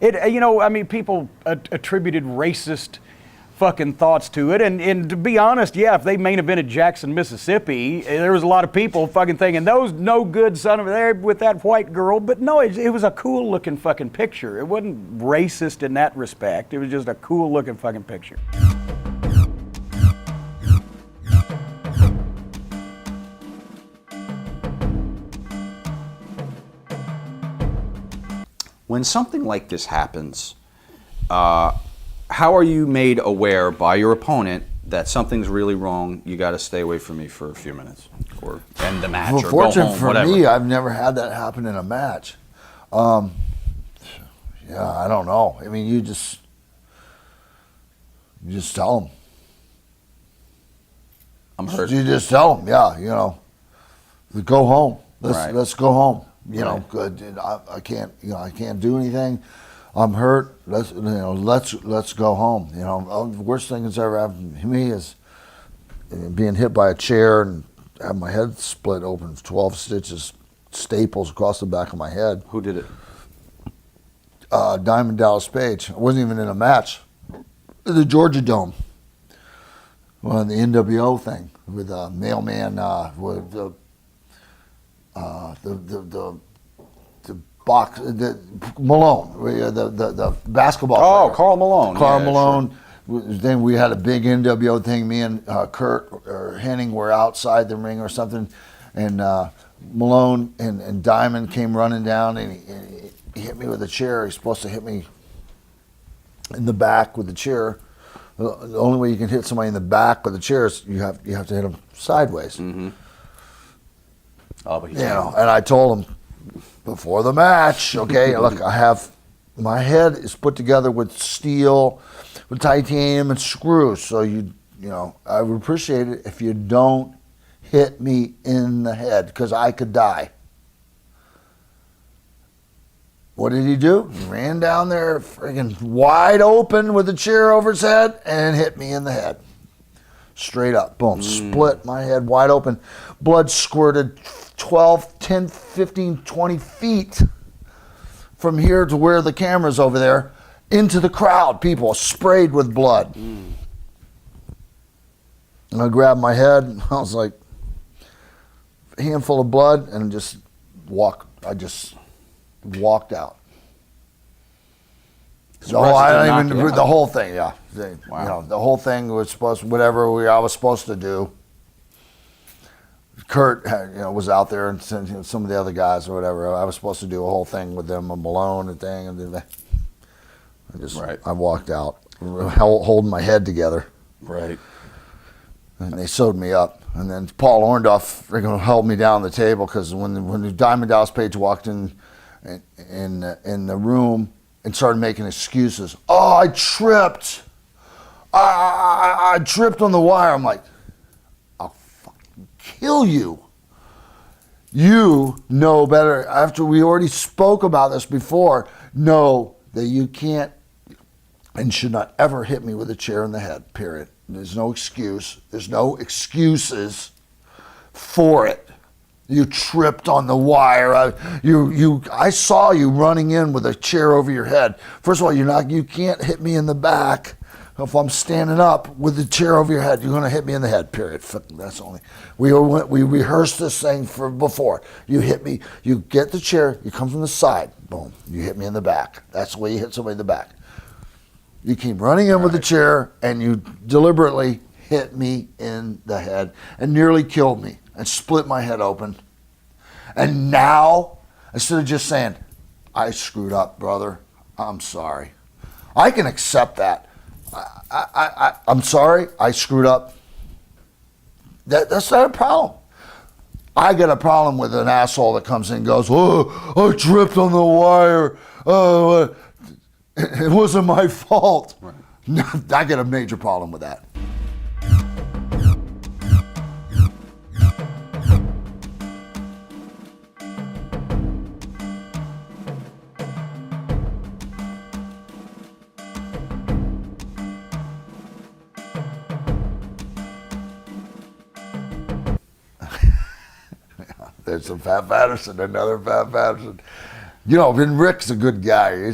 [SPEAKER 2] Yeah. You know, I mean, people attributed racist fucking thoughts to it, and to be honest, yeah, if they main evented Jackson, Mississippi, there was a lot of people fucking thinking those no good son of there with that white girl, but no, it was a cool looking fucking picture. It wasn't racist in that respect. It was just a cool looking fucking picture.
[SPEAKER 1] When something like this happens, how are you made aware by your opponent that something's really wrong? You got to stay away from me for a few minutes, or end the match, or go
[SPEAKER 3] Fortunate
[SPEAKER 1] home,
[SPEAKER 3] for
[SPEAKER 1] whatever.
[SPEAKER 3] me, I've never had that happen in a match. Yeah, I don't know. I mean, you just tell them.
[SPEAKER 1] I'm hurt.
[SPEAKER 3] You just tell them, yeah, you know, go home. Let's go home. You know, good. I can't. You know, I can't do anything. I'm hurt. Let's go home. You know, the worst thing that's ever happened to me is being hit by a chair and have my head split open, 12 stitches, staples across the back of my head.
[SPEAKER 1] Who did it?
[SPEAKER 3] Diamond Dallas Page. I wasn't even in a match. The Georgia Dome. Well, the NWO thing with Mailman, with the box, the Malone, the basketball player.
[SPEAKER 1] Karl Malone.
[SPEAKER 3] Karl
[SPEAKER 1] Yeah,
[SPEAKER 3] Malone.
[SPEAKER 1] Sure.
[SPEAKER 3] Then we had a big NWO thing. Me and Kurt or Henning were outside the ring or something, and Malone and Diamond came running down, and he hit me with a chair. He's supposed to hit me in the back with the chair. The only way you can hit somebody in the back with the chair is you have to hit them sideways.
[SPEAKER 1] Mm-hmm. Oh, but
[SPEAKER 3] You know, and I told him before the match, okay, look, my head is put together with steel, with titanium and screws. So you know, I would appreciate it if you don't hit me in the head because I could die. What did he do? He ran down there, friggin' wide open with the chair over his head and hit me in the head. Straight up, boom, split my head wide open. Blood squirted 12, 10, 15, 20 feet from here to where the camera's over there into the crowd. People sprayed with blood. And I grabbed my head and I was like, a handful of blood and I just walked out. The whole thing, yeah.
[SPEAKER 1] Wow.
[SPEAKER 3] You know, the whole thing was supposed, whatever I was supposed to do. Kurt, was out there and some of the other guys or whatever. I was supposed to do a whole thing with them, a Malone and thing, and I walked out, holding my head together.
[SPEAKER 1] Right.
[SPEAKER 3] And they sewed me up. And then Paul Orndorff held me down the table because when the Diamond Dallas Page walked in the room and started making excuses. Oh, I tripped. I tripped on the wire. I'm like, I'll fucking kill you. you know better, after we already spoke about this before, know that you can't and should not ever hit me with a chair in the head, period. There's no excuse. There's no excuses for it. You tripped on the wire. I saw you running in with a chair over your head. First of all, you can't hit me in the back. If I'm standing up with the chair over your head, you're going to hit me in the head, period. That's only. We rehearsed this thing for before. You hit me, you get the chair, you come from the side, boom, you hit me in the back. That's the way you hit somebody in the back. You came running in with the chair and you deliberately hit me in the head and nearly killed me and split my head open. And now, instead of just saying, I screwed up, brother, I'm sorry. I can accept that. I'm sorry, I screwed up. That's not a problem. I get a problem with an asshole that comes in and goes, oh, I tripped on the wire. Oh, it wasn't my fault. Right. I get a major problem with that. There's some Pat Patterson, another Pat Patterson. You know, and Rick's a good guy.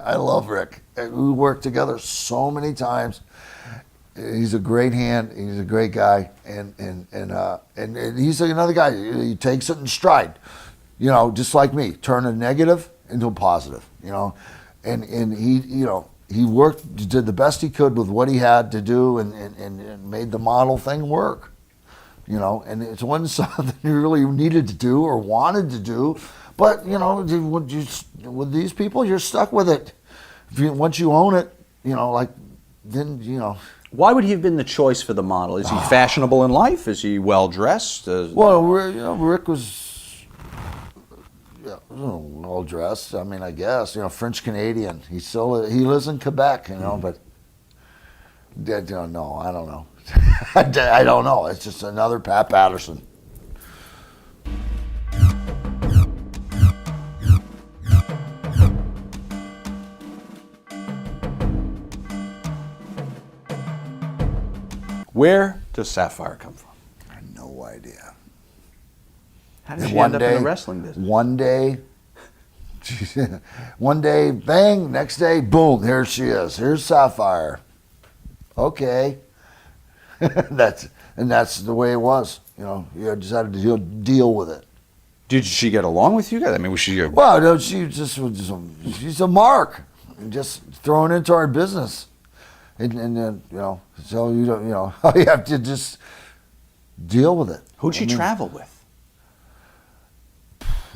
[SPEAKER 3] I love Rick. We worked together so many times. He's a great hand. He's a great guy, and he's another guy. He takes it in stride. You know, just like me, turn a negative into a positive. You know, and he, you know, he worked, did the best he could with what he had to do, and made the model thing work. You know, and it wasn't something you really needed to do or wanted to do, but you know, with these people, you're stuck with it. Once you own it, you know, like then you know.
[SPEAKER 1] Why would he have been the choice for the model? Is he fashionable in life? Is he well dressed?
[SPEAKER 3] Well, you know, Rick was well dressed. I mean, I guess you know, French Canadian. He lives in Quebec, you know, but no, I don't know. I don't know. It's just another Pat Patterson.
[SPEAKER 1] Where does Sapphire come from?
[SPEAKER 3] I have no idea.
[SPEAKER 1] How did she end up in the wrestling business?
[SPEAKER 3] One day, bang, next day, boom, here she is. Here's Sapphire. Okay. That's the way it was. You know, you just had to deal with it.
[SPEAKER 1] Did she get along with you guys? I mean, was she?
[SPEAKER 3] Well, no, she's a mark, just thrown into our business, and then you know, so you don't, you know, you have to just deal with it.
[SPEAKER 1] Who'd she travel with?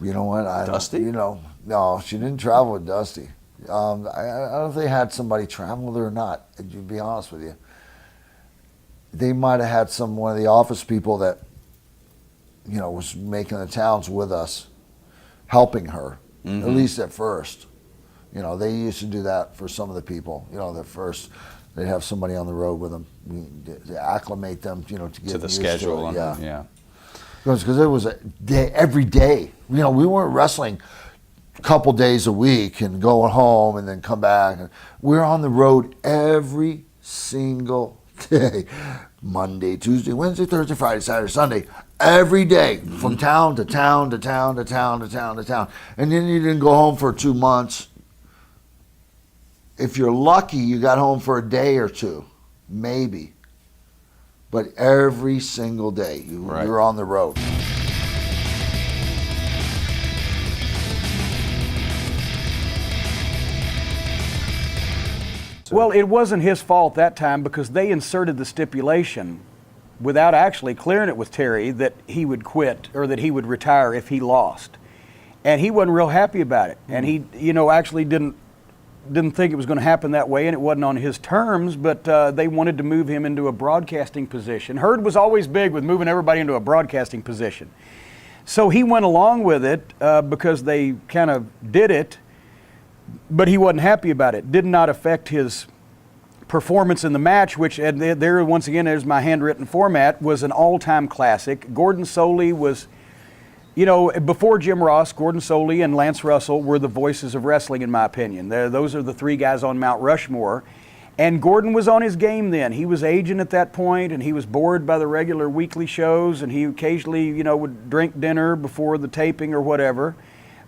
[SPEAKER 3] You know what?
[SPEAKER 1] Dusty?
[SPEAKER 3] You know, no, she didn't travel with Dusty. I don't know if they had somebody travel with her or not. To be honest with you. They might have had one of the office people that, you know, was making the towns with us, helping her, at least at first. You know, they used to do that for some of the people. You know, they'd have somebody on the road with them, to acclimate them, you know, to get
[SPEAKER 1] to the
[SPEAKER 3] used
[SPEAKER 1] schedule.
[SPEAKER 3] To it.
[SPEAKER 1] Yeah.
[SPEAKER 3] Because it was a day, every day. You know, we weren't wrestling a couple days a week and going home and then come back. We're on the road every single day. Monday, Tuesday, Wednesday, Thursday, Friday, Saturday, Sunday, every day, from town to town to town to town to town to town. And then you didn't go home for 2 months. If you're lucky, you got home for a day or two, maybe. But every single day, you're on the road.
[SPEAKER 2] Well, it wasn't his fault that time because they inserted the stipulation without actually clearing it with Terry that he would quit or that he would retire if he lost. And he wasn't real happy about it. And he, you know, actually didn't think it was going to happen that way, and it wasn't on his terms, but they wanted to move him into a broadcasting position. Herd was always big with moving everybody into a broadcasting position. So he went along with it because they kind of did it, but he wasn't happy about it. Did not affect his performance in the match, which, and there once again, there's my handwritten format, was an all-time classic. Gordon Soley was you know, before Jim Ross, Gordon Soley and Lance Russell were the voices of wrestling, in my opinion. Those are the three guys on Mount Rushmore. And Gordon was on his game then. He was aging at that point, and he was bored by the regular weekly shows, and he occasionally, you know, would drink dinner before the taping or whatever.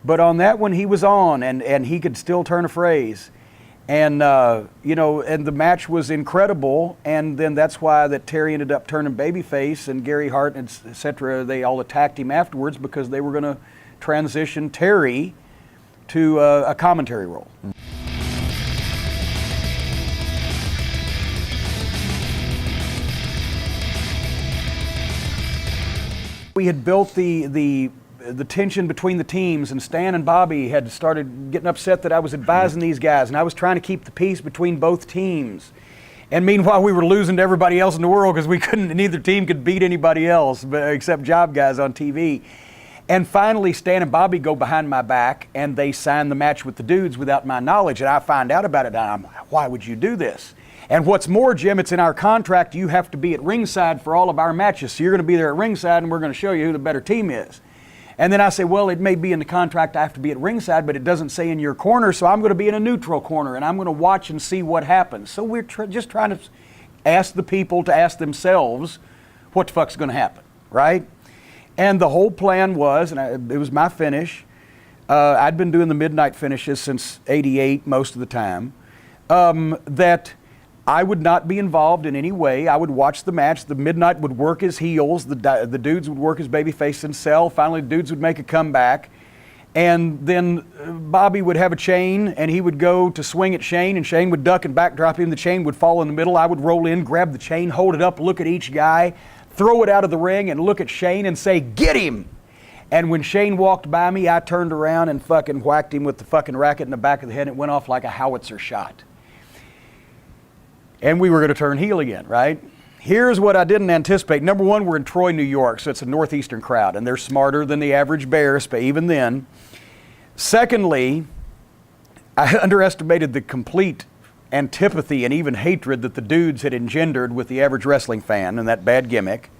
[SPEAKER 2] But on that one, he was on, and he could still turn a phrase. And, you know, and the match was incredible, and then that's why that Terry ended up turning babyface, and Gary Hart, and et cetera, they all attacked him afterwards because they were going to transition Terry to a commentary role. We had built the tension between the teams, and Stan and Bobby had started getting upset that I was advising these guys, and I was trying to keep the peace between both teams. And meanwhile, we were losing to everybody else in the world because neither team could beat anybody else except job guys on TV. And finally, Stan and Bobby go behind my back, and they sign the match with the dudes without my knowledge, and I find out about it, and I'm like, why would you do this? And what's more, Jim, it's in our contract, you have to be at ringside for all of our matches, so you're going to be there at ringside, and we're going to show you who the better team is. And then I say, well, it may be in the contract I have to be at ringside, but it doesn't say in your corner, so I'm going to be in a neutral corner, and I'm going to watch and see what happens. So we're just trying to ask the people to ask themselves what the fuck's going to happen, right? And the whole plan was, and it was my finish, I'd been doing the midnight finishes since '88 most of the time, that I would not be involved in any way. I would watch the match. The Midnight would work as heels. The dudes would work as babyface and sell. Finally, the dudes would make a comeback. And then Bobby would have a chain, and he would go to swing at Shane, and Shane would duck and backdrop him. The chain would fall in the middle. I would roll in, grab the chain, hold it up, look at each guy, throw it out of the ring, and look at Shane and say, "Get him!" And when Shane walked by me, I turned around and fucking whacked him with the fucking racket in the back of the head, and it went off like a howitzer shot. And we were going to turn heel again, right? Here's what I didn't anticipate. Number one, we're in Troy, New York, so it's a northeastern crowd, and they're smarter than the average bear, even then. Secondly, I underestimated the complete antipathy and even hatred that the dudes had engendered with the average wrestling fan and that bad gimmick.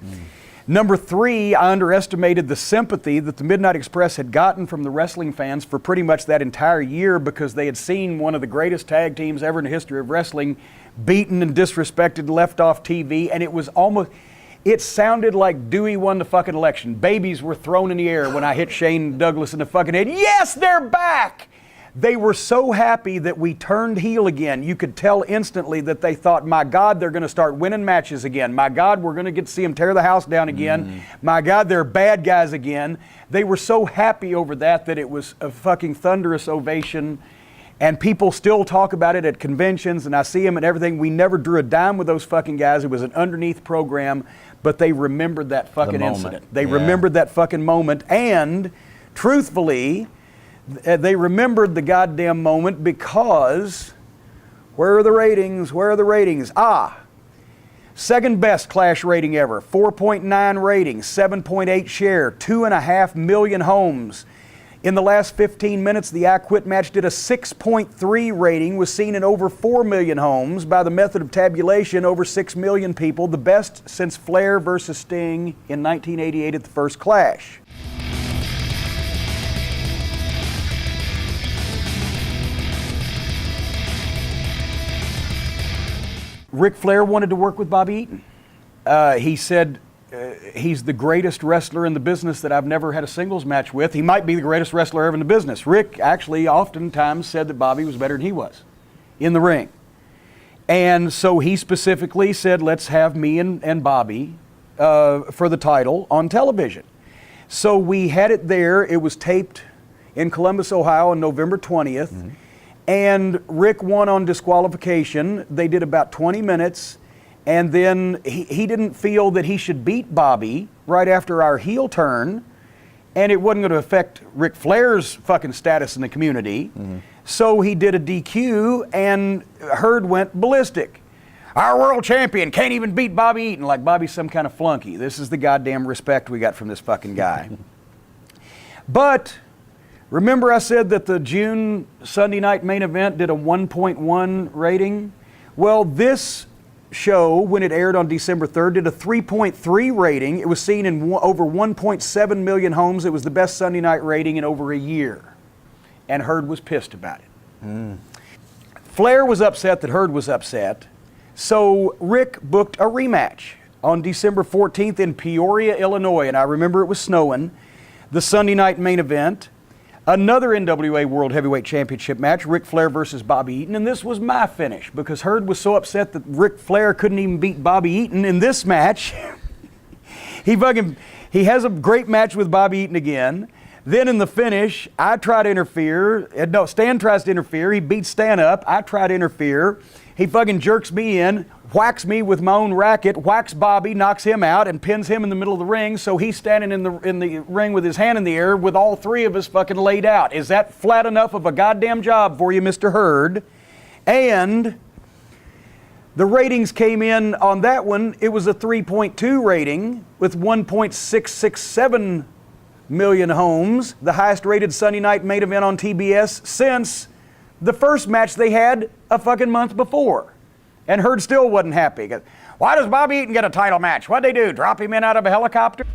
[SPEAKER 2] Number three, I underestimated the sympathy that the Midnight Express had gotten from the wrestling fans for pretty much that entire year, because they had seen one of the greatest tag teams ever in the history of wrestling beaten and disrespected, left off TV, and it sounded like Dewey won the fucking election. Babies were thrown in the air when I hit Shane Douglas in the fucking head. Yes, they're back! They were so happy that we turned heel again. You could tell instantly that they thought, my God, they're going to start winning matches again. My God, we're going to get to see them tear the house down again. My God, they're bad guys again. They were so happy over that it was a fucking thunderous ovation. And people still talk about it at conventions, and I see them and everything. We never drew a dime with those fucking guys. It was an underneath program, but they remembered that fucking incident. They remembered that fucking moment, and truthfully, they remembered the goddamn moment because, where are the ratings? Where are the ratings? Second best Clash rating ever, 4.9 ratings, 7.8 share, 2.5 million homes. In the last 15 minutes, the I Quit match did a 6.3 rating, was seen in over 4 million homes. By the method of tabulation, over 6 million people, the best since Flair versus Sting in 1988 at the first Clash. Ric Flair wanted to work with Bobby Eaton. He said he's the greatest wrestler in the business that I've never had a singles match with. He might be the greatest wrestler ever in the business. Rick actually oftentimes said that Bobby was better than he was in the ring. And so he specifically said, let's have me and Bobby for the title on television. So we had it there. It was taped in Columbus, Ohio on November 20th. And Rick won on disqualification. They did about 20 minutes. And then he didn't feel that he should beat Bobby right after our heel turn, and it wasn't going to affect Ric Flair's fucking status in the community. So he did a DQ, and Herd went ballistic. Our world champion can't even beat Bobby Eaton, like Bobby's some kind of flunky. This is the goddamn respect we got from this fucking guy. But remember I said that the June Sunday night main event did a 1.1 rating? Well, this show, when it aired on December 3rd, did a 3.3 rating. It was seen in over 1.7 million homes. It was the best Sunday night rating in over a year. And Herd was pissed about it. Flair was upset that Herd was upset. So Rick booked a rematch on December 14th in Peoria, Illinois. And I remember it was snowing. The Sunday night main event. Another NWA World Heavyweight Championship match, Ric Flair versus Bobby Eaton, and this was my finish because Herd was so upset that Ric Flair couldn't even beat Bobby Eaton in this match. He has a great match with Bobby Eaton again. Then in the finish, I try to interfere. No, Stan tries to interfere. He beats Stan up. I try to interfere. He fucking jerks me in, whacks me with my own racket, whacks Bobby, knocks him out, and pins him in the middle of the ring. So he's standing in the ring with his hand in the air with all three of us fucking laid out. Is that flat enough of a goddamn job for you, Mr. Herd? And the ratings came in on that one. It was a 3.2 rating with 1.667 million homes, the highest rated Sunday night main event on TBS since the first match they had a fucking month before. And Herd still wasn't happy. Why does Bobby Eaton get a title match? What'd they do, drop him in out of a helicopter?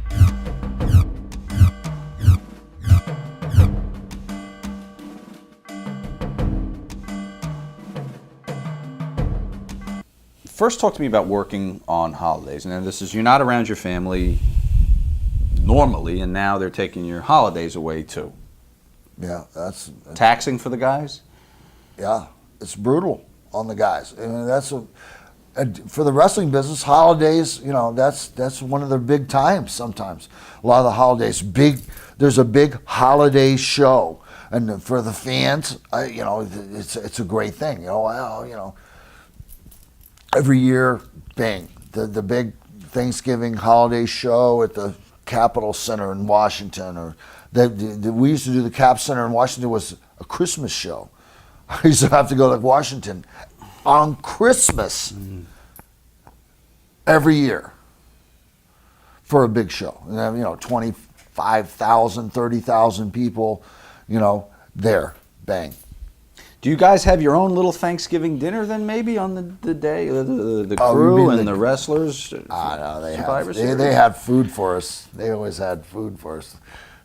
[SPEAKER 1] First, talk to me about working on holidays. And then this is, you're not around your family normally, and now they're taking your holidays away too.
[SPEAKER 3] Yeah, that's
[SPEAKER 1] taxing for the guys.
[SPEAKER 3] Yeah, it's brutal on the guys. I mean, for the wrestling business, holidays, you know, that's one of their big times sometimes. A lot of the holidays, there's a big holiday show. And for the fans, you know, it's a great thing. You know, well, you know, every year, bang, the big Thanksgiving holiday show at the Capitol Center in Washington, or we used to do the Cap Center in Washington was a Christmas show. I used to have to go to Washington on Christmas every year for a big show. And then, you know, 25,000, 30,000 people, you know, there, bang.
[SPEAKER 1] Do you guys have your own little Thanksgiving dinner then maybe on the day, the crew and the wrestlers?
[SPEAKER 3] No, they had food for us. They always had food for us,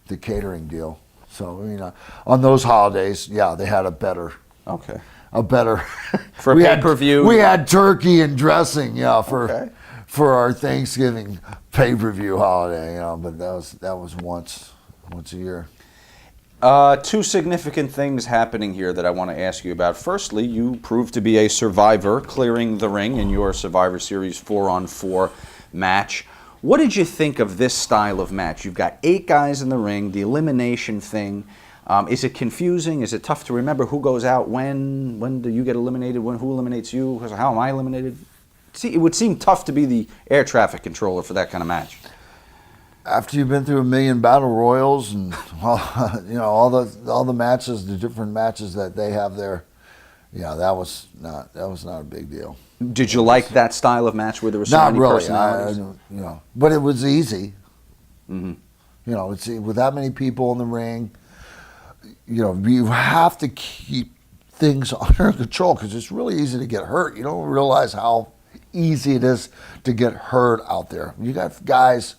[SPEAKER 3] the catering deal. So, you know, on those holidays, yeah, they had a better.
[SPEAKER 1] Okay.
[SPEAKER 3] For
[SPEAKER 1] pay-per-vieiew.
[SPEAKER 3] We had turkey and dressing, yeah, for our Thanksgiving pay-per-view holiday, you know, but that was once a year.
[SPEAKER 1] Two significant things happening here that I want to ask you about. Firstly, you proved to be a survivor, clearing the ring in your Survivor Series 4-on-4 match. What did you think of this style of match? You've got 8 guys in the ring, the elimination thing. Is it confusing? Is it tough to remember who goes out when? When do you get eliminated? Who eliminates you? How am I eliminated? See, it would seem tough to be the air traffic controller for that kind of match.
[SPEAKER 3] After you've been through a million battle royals and you know all the matches, the different matches that they have there, yeah, that was not a big deal.
[SPEAKER 1] Did you like that style of match where there was so many personalities?
[SPEAKER 3] You know, but it was easy.
[SPEAKER 1] Mm-hmm.
[SPEAKER 3] You know, it's with that many people in the ring. You know, you have to keep things under control because it's really easy to get hurt. You don't realize how easy it is to get hurt out there. You got guys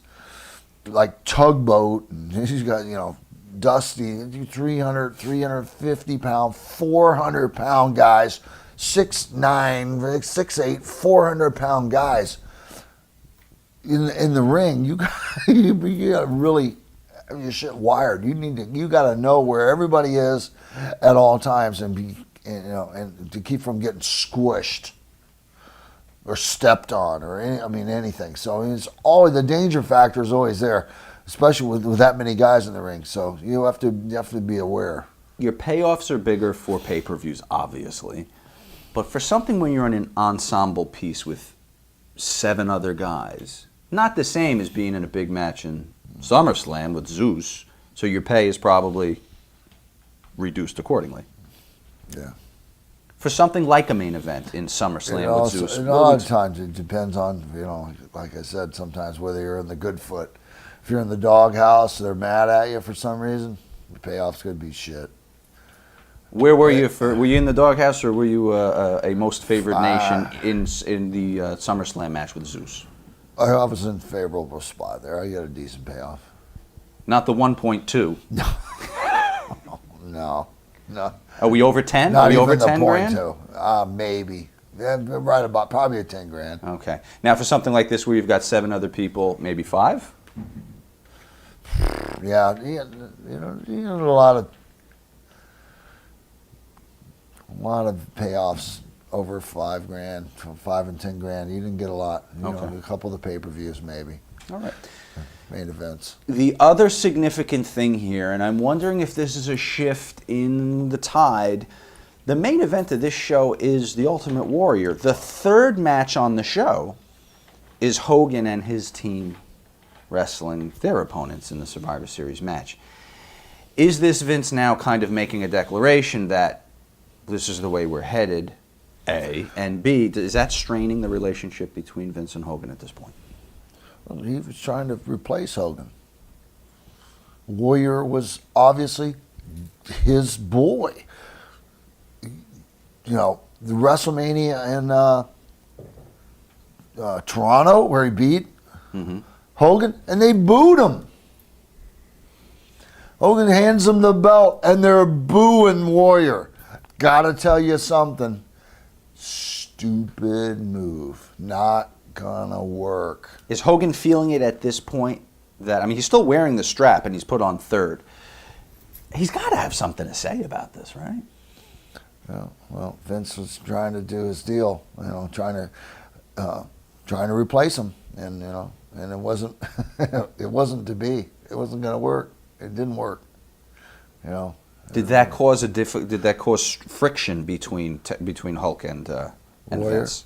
[SPEAKER 3] like Tugboat, and he's got, you know, Dusty, 300, 350 pound, 400 pound guys, 6'9", 6'8", 400 pound guys in the ring. You got to really have your shit wired. You got to know where everybody is at all times and to keep from getting squished or stepped on or anything. So it's always, the danger factor is always there, especially with that many guys in the ring. So you have to be aware.
[SPEAKER 1] Your payoffs are bigger for pay-per-views, obviously, but for something when you're in an ensemble piece with 7 other guys, not the same as being in a big match in SummerSlam with Zeus. So your pay is probably reduced accordingly.
[SPEAKER 3] Yeah.
[SPEAKER 1] For something like a main event in SummerSlam with Zeus.
[SPEAKER 3] A lot of times it depends on, you know, like I said, sometimes whether you're in the good foot. If you're in the doghouse, they're mad at you for some reason, the payoff's going to be shit.
[SPEAKER 1] Where were you were you in the doghouse, or were you a most favored nation in the SummerSlam match with Zeus?
[SPEAKER 3] I was in favorable spot there. I got a decent payoff.
[SPEAKER 1] Not the 1.2.
[SPEAKER 3] No.
[SPEAKER 1] Are we over 10?
[SPEAKER 3] Not
[SPEAKER 1] Are we
[SPEAKER 3] even
[SPEAKER 1] over
[SPEAKER 3] the
[SPEAKER 1] 10 grand?
[SPEAKER 3] .2. Maybe. Yeah, right about probably a 10 grand.
[SPEAKER 1] Okay. Now for something like this where you've got 7 other people, maybe 5?
[SPEAKER 3] Yeah, you know, a lot of payoffs over 5 grand, 5 and 10 grand. You didn't get a lot. You know, a couple of the pay-per-views maybe.
[SPEAKER 1] All right.
[SPEAKER 3] Main events.
[SPEAKER 1] The other significant thing here, and I'm wondering if this is a shift in the tide, the main event of this show is the Ultimate Warrior. The third match on the show is Hogan and his team wrestling their opponents in the Survivor Series match. Is this Vince now kind of making a declaration that this is the way we're headed, A, and B, is that straining the relationship between Vince and Hogan at this point?
[SPEAKER 3] Well, he was trying to replace Hogan. Warrior was obviously his boy. You know, the WrestleMania in Toronto, where he beat Hogan, and they booed him. Hogan hands him the belt, and they're booing Warrior. Gotta tell you something. Stupid move. Not gonna work.
[SPEAKER 1] Is Hogan feeling it at this point? That, I mean, he's still wearing the strap and he's put on third. He's got to have something to say about this, right?
[SPEAKER 3] Yeah, well, Vince was trying to do his deal, you know, trying to replace him, and you know, and it wasn't, it wasn't to be. It wasn't going to work. It didn't work. You know.
[SPEAKER 1] Did that cause Did that cause friction between Hulk and Vince?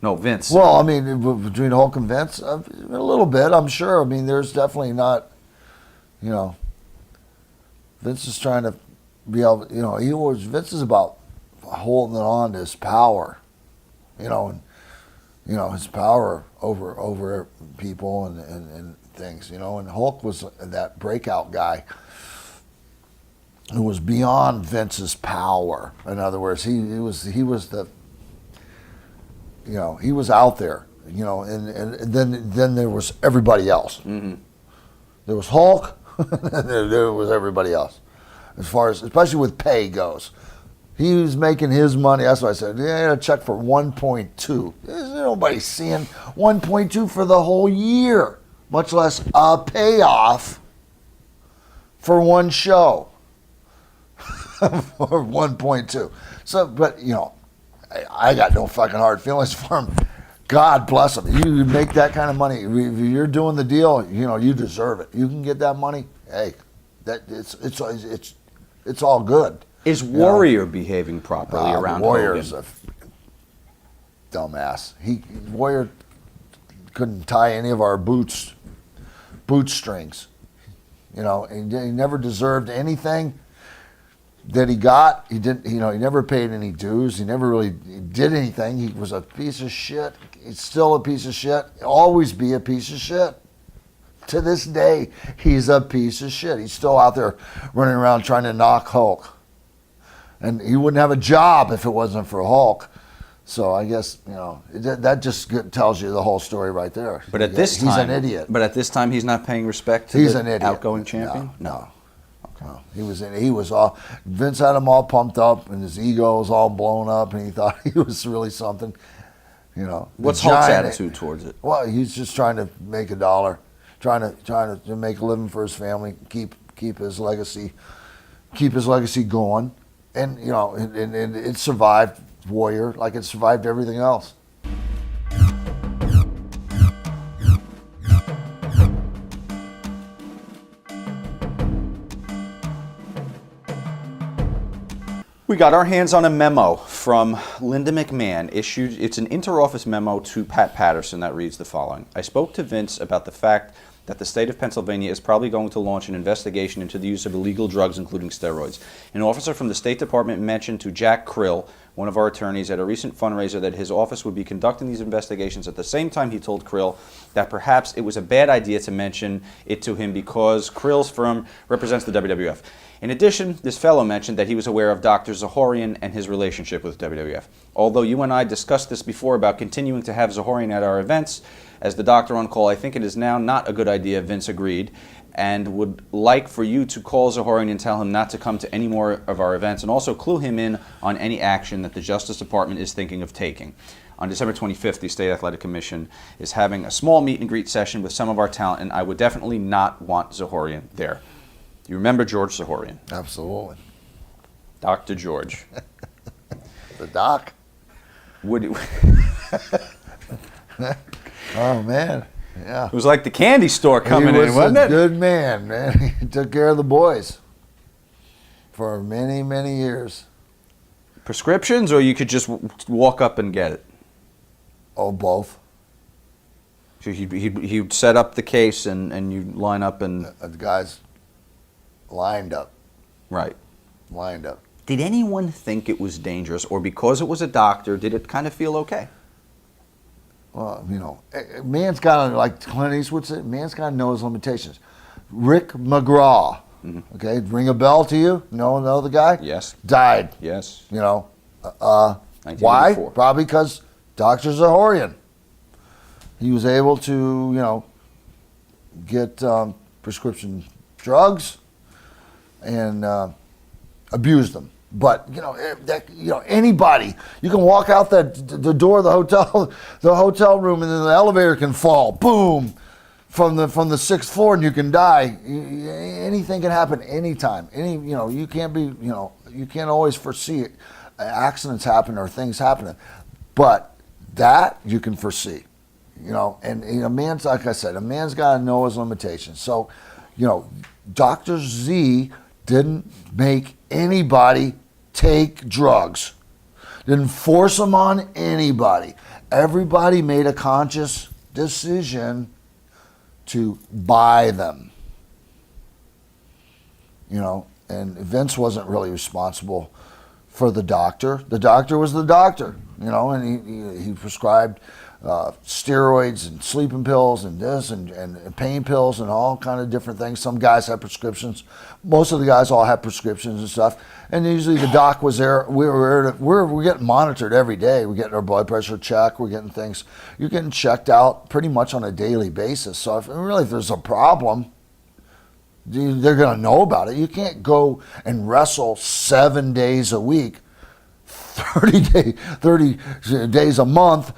[SPEAKER 1] No, Vince.
[SPEAKER 3] Well, I mean, between Hulk and Vince, a little bit, I'm sure. I mean, there's definitely not, you know, Vince is trying to be able, you know, Vince is about holding on to his power, you know, and, you know, his power over people and things, you know, and Hulk was that breakout guy who was beyond Vince's power. In other words, he was the, you know, he was out there, you know, and then there was everybody else. Mm-hmm. There was Hulk, and there was everybody else. As far as, especially with pay goes, he was making his money. That's why I said, yeah, I got a check for 1.2. There's nobody seeing 1.2 for the whole year, much less a payoff for one show for 1.2. So, but you know, I got no fucking hard feelings for him. God bless him. You make that kind of money. If you're doing the deal, you know, you deserve it. You can get that money. Hey, that it's all good.
[SPEAKER 1] Is Warrior behaving properly around
[SPEAKER 3] Warrior's
[SPEAKER 1] Hogan?
[SPEAKER 3] a dumbass. Warrior couldn't tie any of our bootstrings. You know, he never deserved anything that he got. He didn't, you know, he never paid any dues. He never really did anything. He was a piece of shit. He's still a piece of shit. He'll always be a piece of shit. To this day, he's a piece of shit. He's still out there running around trying to knock Hulk. And he wouldn't have a job if it wasn't for Hulk. So I guess, you know, that just tells you the whole story right there.
[SPEAKER 1] But at this time,
[SPEAKER 3] he's an idiot.
[SPEAKER 1] But at this time, he's not paying respect to
[SPEAKER 3] He's
[SPEAKER 1] the
[SPEAKER 3] an idiot.
[SPEAKER 1] outgoing champion?
[SPEAKER 3] No. No, he was all, Vince had him all pumped up and his ego was all blown up and he thought he was really something, you know.
[SPEAKER 1] What's Hulk's attitude towards it?
[SPEAKER 3] Well, he's just trying to make a dollar, trying to make a living for his family, keep his legacy going, and you know, and it survived Warrior like it survived everything else.
[SPEAKER 1] We got our hands on a memo from Linda McMahon. It's an inter-office memo to Pat Patterson that reads the following. I spoke to Vince about the fact that the state of Pennsylvania is probably going to launch an investigation into the use of illegal drugs, including steroids. An officer from the State Department mentioned to Jack Krill, one of our attorneys, at a recent fundraiser that his office would be conducting these investigations. At the same time, he told Krill that perhaps it was a bad idea to mention it to him because Krill's firm represents the WWF. In addition, this fellow mentioned that he was aware of Dr. Zahorian and his relationship with WWF. Although you and I discussed this before about continuing to have Zahorian at our events as the doctor on call, I think it is now not a good idea, Vince agreed, and would like for you to call Zahorian and tell him not to come to any more of our events, and also clue him in on any action that the Justice Department is thinking of taking. On December 25th, the State Athletic Commission is having a small meet and greet session with some of our talent, and I would definitely not want Zahorian there. You remember George Zahorian?
[SPEAKER 3] Absolutely.
[SPEAKER 1] Dr. George.
[SPEAKER 3] The doc.
[SPEAKER 1] Would it,
[SPEAKER 3] Oh, man. Yeah.
[SPEAKER 1] it was like the candy store coming
[SPEAKER 3] he was
[SPEAKER 1] in, wasn't
[SPEAKER 3] a
[SPEAKER 1] it?
[SPEAKER 3] good man, man. He took care of the boys for many, many years.
[SPEAKER 1] Prescriptions, or you could just walk up and get it?
[SPEAKER 3] Oh, both.
[SPEAKER 1] So he'd set up the case and you line up and...
[SPEAKER 3] The guys lined up.
[SPEAKER 1] Right.
[SPEAKER 3] Lined up.
[SPEAKER 1] Did anyone think it was dangerous, or because it was a doctor, did it kind of feel okay?
[SPEAKER 3] Well, you know, man's got to, like Clint Eastwood said, man's got to know his limitations. Rick McGraw, okay, ring a bell to you? Know the guy?
[SPEAKER 1] Yes.
[SPEAKER 3] Died.
[SPEAKER 1] Yes.
[SPEAKER 3] You know, why?
[SPEAKER 1] 1984.
[SPEAKER 3] Probably because Dr. Zahorian. He was able to, you know, get prescription drugs and abuse them. But anybody, you can walk out the door of the hotel room, and then the elevator can fall, boom, from the sixth floor, and you can die. Anything can happen anytime. You can't be, you can't always foresee accidents happen or things happening, but that you can foresee. And man's, like I said, a man's got to know his limitations. So, Dr. Z didn't make anybody take drugs. Didn't force them on anybody. Everybody made a conscious decision to buy them. And Vince wasn't really responsible for the doctor. The doctor was the doctor, and he prescribed steroids and sleeping pills and this and pain pills and all kind of different things. Some guys had prescriptions. Most of the guys all had prescriptions and stuff. And usually the doc was there. We're getting monitored every day. We're getting our blood pressure checked. We're getting things. You're getting checked out pretty much on a daily basis. So if there's a problem, they're going to know about it. You can't go and wrestle 7 days a week, 30 days a month,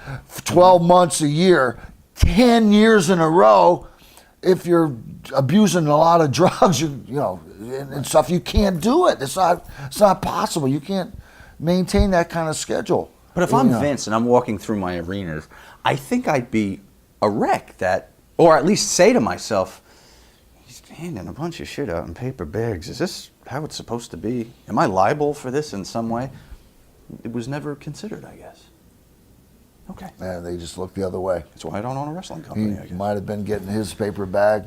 [SPEAKER 3] 12 months a year, 10 years in a row. If you're abusing a lot of drugs, and stuff, you can't do it. It's not possible. You can't maintain that kind of schedule.
[SPEAKER 1] But if I'm Vince and I'm walking through my arenas, I think I'd be a wreck or at least say to myself, he's handing a bunch of shit out in paper bags. Is this how it's supposed to be? Am I liable for this in some way? It was never considered, I guess. Okay.
[SPEAKER 3] And they just looked the other way.
[SPEAKER 1] That's why I don't own a wrestling company, I
[SPEAKER 3] He
[SPEAKER 1] guess.
[SPEAKER 3] might have been getting his paper bag.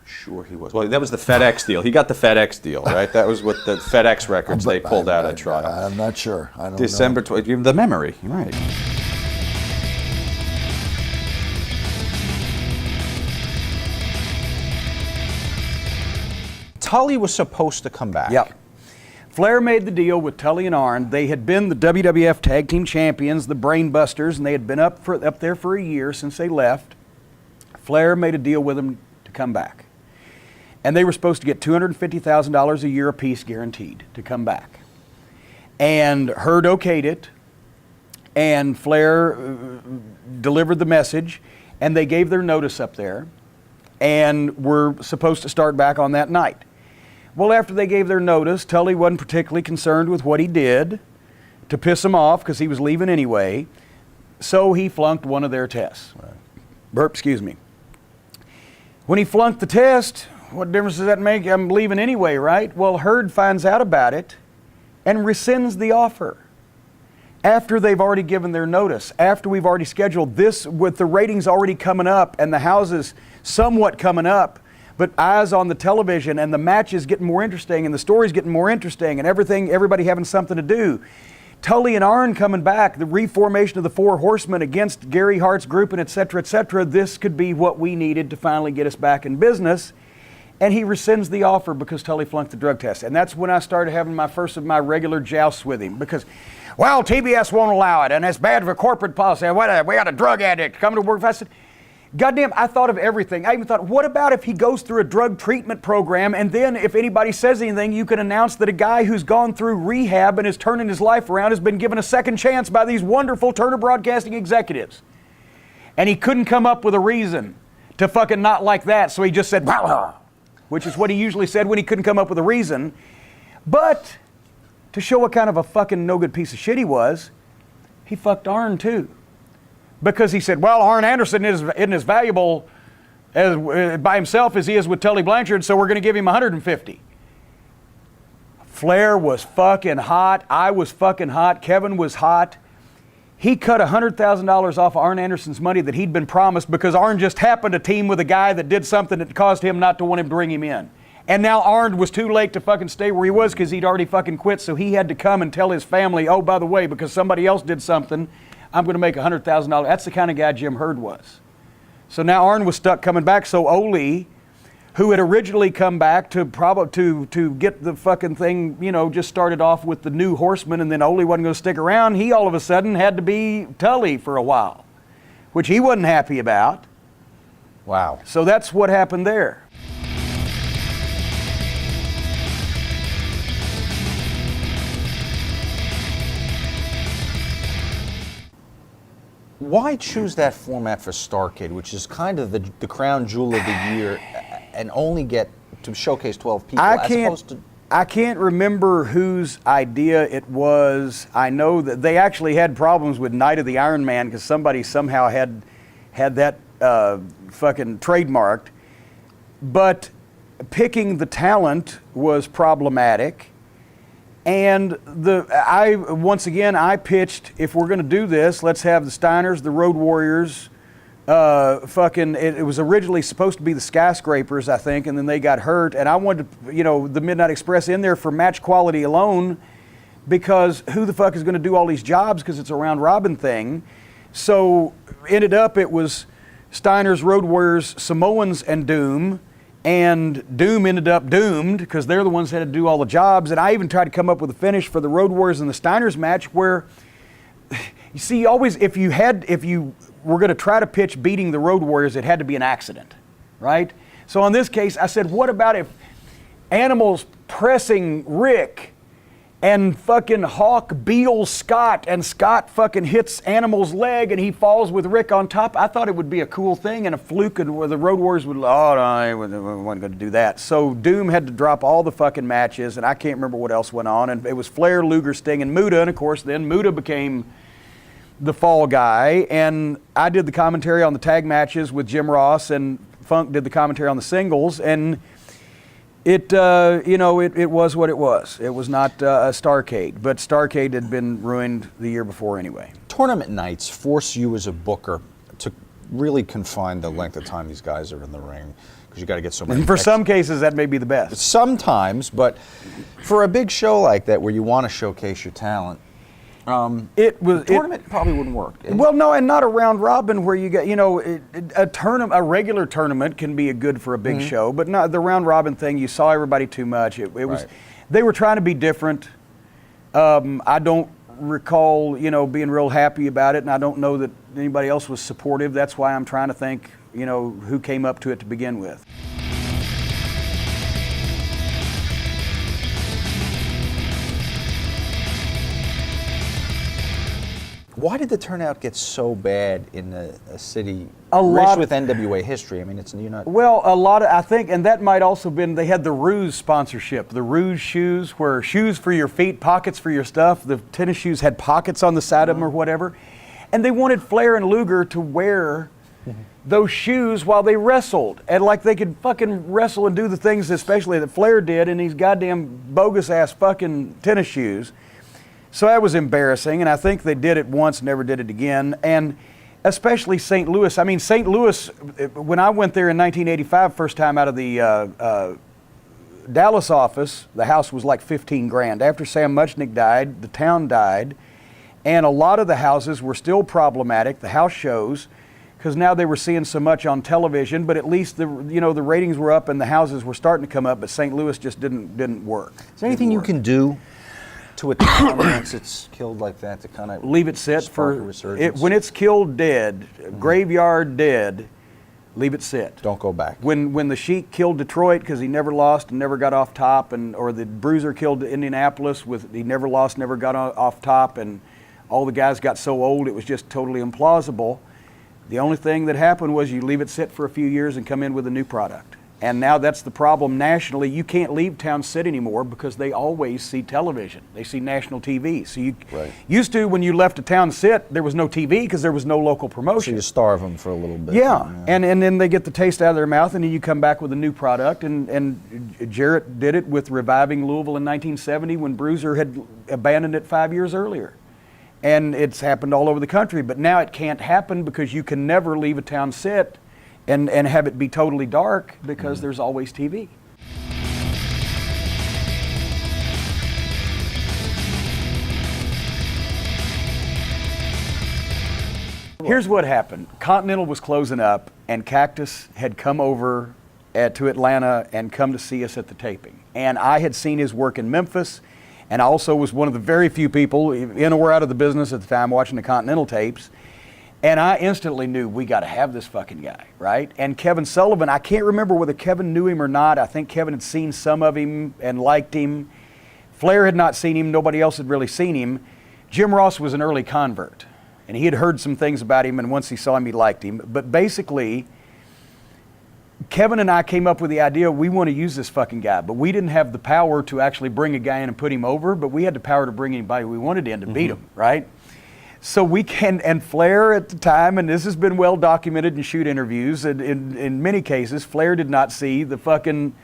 [SPEAKER 1] Sure he was. Well, that was the FedEx deal. He got the FedEx deal, right? That was what the FedEx records they pulled out at trial.
[SPEAKER 3] I'm not sure. I don't
[SPEAKER 1] December
[SPEAKER 3] know.
[SPEAKER 1] 20th. The memory, right. Tully was supposed to come back.
[SPEAKER 2] Yep. Flair made the deal with Tully and Arn. They had been the WWF Tag Team Champions, the Brain Busters, and they had been up there for a year since they left. Flair made a deal with them to come back. And they were supposed to get $250,000 a year apiece guaranteed to come back. And Hurd okayed it, and Flair delivered the message, and they gave their notice up there, and were supposed to start back on that night. Well, after they gave their notice, Tully wasn't particularly concerned with what he did to piss him off because he was leaving anyway, so he flunked one of their tests. Burp, excuse me. When he flunked the test, what difference does that make? I'm leaving anyway, right? Well, Hurd finds out about it and rescinds the offer after they've already given their notice, after we've already scheduled this, with the ratings already coming up and the houses somewhat coming up, but eyes on the television and the matches getting more interesting and the stories getting more interesting and everything, everybody having something to do. Tully and Arn coming back, the reformation of the Four Horsemen against Gary Hart's group, and et cetera, this could be what we needed to finally get us back in business. And he rescinds the offer because Tully flunked the drug test. And that's when I started having my first of my regular jousts with him, because, well, TBS won't allow it, and it's bad for corporate policy. We got a drug addict coming to work. I said, goddamn, I thought of everything. I even thought, what about if he goes through a drug treatment program, and then if anybody says anything, you can announce that a guy who's gone through rehab and is turning his life around has been given a second chance by these wonderful Turner Broadcasting executives. And he couldn't come up with a reason to fucking not like that, so he just said, blah, which is what he usually said when he couldn't come up with a reason. But to show what kind of a fucking no good piece of shit he was, he fucked Arn too. Because he said, well, Arn Anderson isn't as valuable as, by himself as he is with Tully Blanchard, so we're going to give him 150. Flair was fucking hot. I was fucking hot. Kevin was hot. He cut $100,000 off Arn Anderson's money that he'd been promised because Arn just happened to team with a guy that did something that caused him not to want him to bring him in. And now Arn was too late to fucking stay where he was because he'd already fucking quit, so he had to come and tell his family, oh, by the way, because somebody else did something, I'm going to make $100,000. That's the kind of guy Jim Herd was. So now Arn was stuck coming back, so Ole, who had originally come back to get the fucking thing, you know, just started off with the New Horsemen, and then Ole wasn't going to stick around. He all of a sudden had to be Tully for a while, which he wasn't happy about.
[SPEAKER 1] Wow.
[SPEAKER 2] So that's what happened there.
[SPEAKER 1] Why choose that format for Starrcade, which is kind of the crown jewel of the year, and only get to showcase 12 people
[SPEAKER 2] I can't remember whose idea it was. I know that they actually had problems with Night of the Iron Man because somebody somehow had that fucking trademarked. But picking the talent was problematic. And once again, I pitched, if we're going to do this, let's have the Steiners, the Road Warriors, it was originally supposed to be the Skyscrapers, I think, and then they got hurt. And I wanted, the Midnight Express in there for match quality alone, because who the fuck is going to do all these jobs because it's a round robin thing. So ended up it was Steiners, Road Warriors, Samoans, and Doom. And Doom ended up doomed because they're the ones that had to do all the jobs. And I even tried to come up with a finish for the Road Warriors and the Steiners match where, you see, always if you were going to try to pitch beating the Road Warriors, it had to be an accident, right? So on this case, I said, what about if Animal's pressing Rick and fucking Hawk beals Scott, and Scott fucking hits Animal's leg and he falls with Rick on top? I thought it would be a cool thing and a fluke, and where the Road Warriors would, oh, no, I wasn't going to do that. So Doom had to drop all the fucking matches, and I can't remember what else went on. And it was Flair, Luger, Sting, and Muta, and of course then Muta became the fall guy, and I did the commentary on the tag matches with Jim Ross, and Funk did the commentary on the singles, and it was what it was. It was not a Starrcade, but Starrcade had been ruined the year before anyway.
[SPEAKER 1] Tournament nights force you as a booker to really confine the length of time these guys are in the ring, because you got to get so many.
[SPEAKER 2] And for some cases, that may be the best.
[SPEAKER 1] Sometimes, but for a big show like that where you want to showcase your talent, the tournament probably wouldn't work.
[SPEAKER 2] Well, no, and not a round robin where you get, a regular tournament can be good for a big show, but not the round robin thing. You saw everybody too much. It was, they were trying to be different. I don't recall, being real happy about it, and I don't know that anybody else was supportive. That's why I'm trying to think, who came up to it to begin with.
[SPEAKER 1] Why did the turnout get so bad in a city
[SPEAKER 2] rich
[SPEAKER 1] with NWA history? I mean,
[SPEAKER 2] Well, a lot of, I think, and that might also been, they had the Ruse sponsorship, the Ruse shoes, where shoes for your feet, pockets for your stuff. The tennis shoes had pockets on the side of them or whatever. And they wanted Flair and Luger to wear those shoes while they wrestled. And like they could fucking wrestle and do the things especially that Flair did in these goddamn bogus ass fucking tennis shoes. So that was embarrassing, and I think they did it once, never did it again. And especially St. Louis. I mean, St. Louis, when I went there in 1985, first time out of the Dallas office, the house was like 15 grand. After Sam Muchnick died, the town died, and a lot of the houses were still problematic, the house shows, because now they were seeing so much on television, but at least the ratings were up and the houses were starting to come up, but St. Louis just didn't work.
[SPEAKER 1] Is there anything you can do to a town once it's killed like that to kind of
[SPEAKER 2] leave it sit
[SPEAKER 1] spark a
[SPEAKER 2] for
[SPEAKER 1] resurgence?
[SPEAKER 2] when it's killed dead, graveyard dead, leave it sit.
[SPEAKER 1] Don't go back.
[SPEAKER 2] When the Sheik killed Detroit because he never lost and never got off top, or the Bruiser killed Indianapolis he never lost, never got off top, and all the guys got so old it was just totally implausible. The only thing that happened was you leave it sit for a few years and come in with a new product. And now that's the problem nationally. You can't leave town sit anymore because they always see television. They see national TV. So you used to, when you left a town sit, there was no TV because there was no local promotion.
[SPEAKER 1] So you starve them for a little bit.
[SPEAKER 2] Yeah, and then they get the taste out of their mouth, and then you come back with a new product. And Jarrett did it with reviving Louisville in 1970 when Bruiser had abandoned it 5 years earlier. And it's happened all over the country. But now it can't happen because you can never leave a town sit and have it be totally dark because there's always TV. Here's what happened. Continental was closing up, and Cactus had come over to Atlanta and come to see us at the taping. And I had seen his work in Memphis, and I also was one of the very few people in or out of the business at the time watching the Continental tapes. And I instantly knew we got to have this fucking guy, right? And Kevin Sullivan, I can't remember whether Kevin knew him or not. I think Kevin had seen some of him and liked him. Flair had not seen him. Nobody else had really seen him. Jim Ross was an early convert, and he had heard some things about him, and once he saw him, he liked him. But basically, Kevin and I came up with the idea, we want to use this fucking guy, but we didn't have the power to actually bring a guy in and put him over, but we had the power to bring anybody we wanted in to beat him, right? So we can, and Flair at the time, and this has been well documented in shoot interviews, and in many cases, Flair did not see the fucking,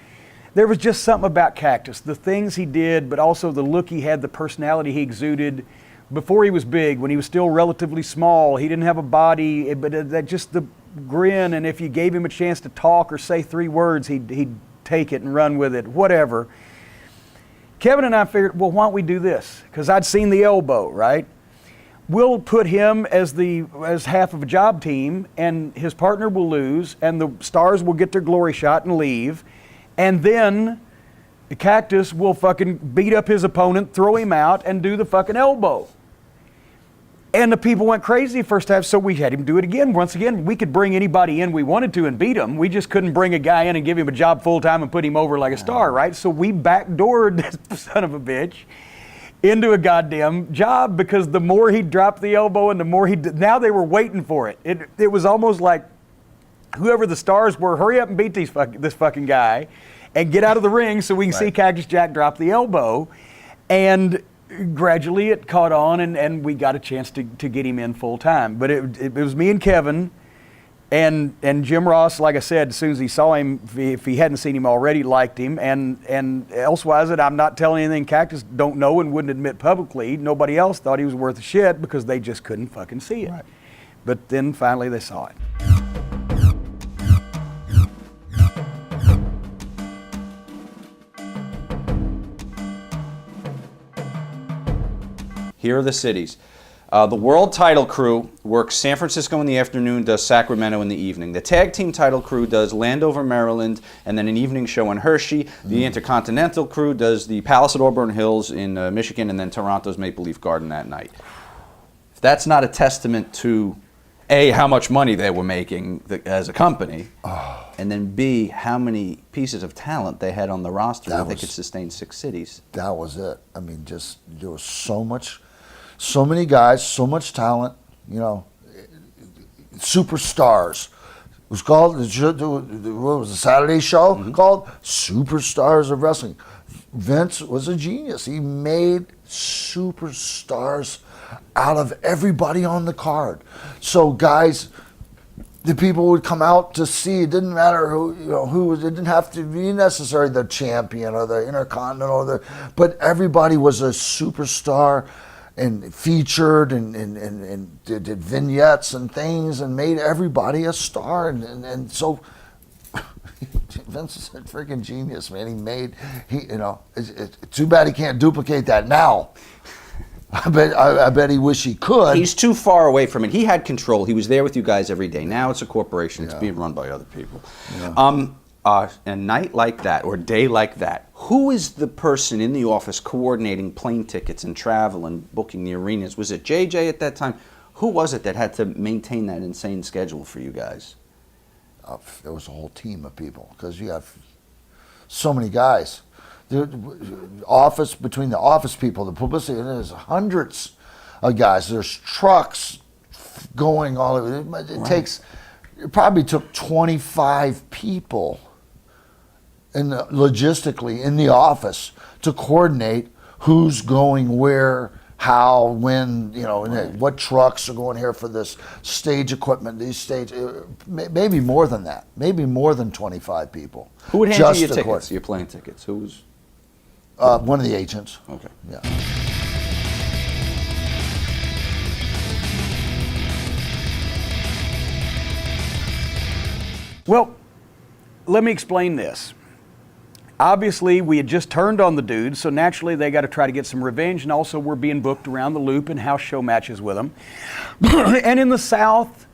[SPEAKER 2] there was just something about Cactus, the things he did, but also the look he had, the personality he exuded. Before he was big, when he was still relatively small, he didn't have a body, but that just the grin, and if you gave him a chance to talk or say 3 words, he'd take it and run with it, whatever. Kevin and I figured, well, why don't we do this? Because I'd seen the elbow, right? We'll put him as half of a job team, and his partner will lose, and the stars will get their glory shot and leave, and then the Cactus will fucking beat up his opponent, throw him out, and do the fucking elbow. And the people went crazy the first time, so we had him do it again. Once again, we could bring anybody in we wanted to and beat him. We just couldn't bring a guy in and give him a job full time and put him over like a star, right? So we backdoored this son of a bitch into a goddamn job, because the more he dropped the elbow and the more now they were waiting for it. It was almost like whoever the stars were, hurry up and beat this fucking guy and get out of the ring so we can see Cactus Jack drop the elbow. And gradually it caught on, and we got a chance to get him in full time. But it was me and Kevin, and Jim Ross, like I said, as soon as he saw him, if he hadn't seen him already, liked him. And elsewise, I'm not telling anything Cactus don't know and wouldn't admit publicly. Nobody else thought he was worth a shit because they just couldn't fucking see it. Right. But then finally they saw it.
[SPEAKER 1] Here are the cities. The World Title Crew works San Francisco in the afternoon, does Sacramento in the evening. The Tag Team Title Crew does Landover, Maryland, and then an evening show in Hershey. The Intercontinental Crew does the Palace at Auburn Hills in Michigan, and then Toronto's Maple Leaf Garden that night. If that's not a testament to, A, how much money they were making as a company, and then B, how many pieces of talent they had on the roster that they could sustain 6 cities.
[SPEAKER 3] That was it. I mean, just there was so many guys, so much talent, you know, superstars. It was called, what was the Saturday show called? Superstars of Wrestling. Vince was a genius. He made superstars out of everybody on the card. So guys, the people would come out to see. It didn't matter who. It didn't have to be necessarily the champion or the Intercontinental, but everybody was a superstar. and featured and did vignettes and things and made everybody a star. And so Vince is a freaking genius, man. It's too bad he can't duplicate that now. I bet he wish he could.
[SPEAKER 1] He's too far away from it. He had control. He was there with you guys every day. Now it's a corporation. It's being run by other people.
[SPEAKER 3] Yeah.
[SPEAKER 1] A night like that or a day like that, who is the person in the office coordinating plane tickets and travel and booking the arenas? Was it JJ at that time? Who was it that had to maintain that insane schedule for you guys?
[SPEAKER 3] There was a whole team of people because you have so many guys. Between the office people, the publicity, there's hundreds of guys. There's trucks going all over. It probably took 25 people logistically in the office to coordinate who's going where, how, when, what trucks are going here for this stage equipment, maybe more than that, maybe more than 25 people.
[SPEAKER 1] Who would hand you your tickets, your plane tickets? Who was?
[SPEAKER 3] One of the agents.
[SPEAKER 1] Okay.
[SPEAKER 3] Yeah.
[SPEAKER 2] Well, let me explain this. Obviously, we had just turned on the dudes, so naturally they got to try to get some revenge, and also we're being booked around the loop in house show matches with them. And in the South,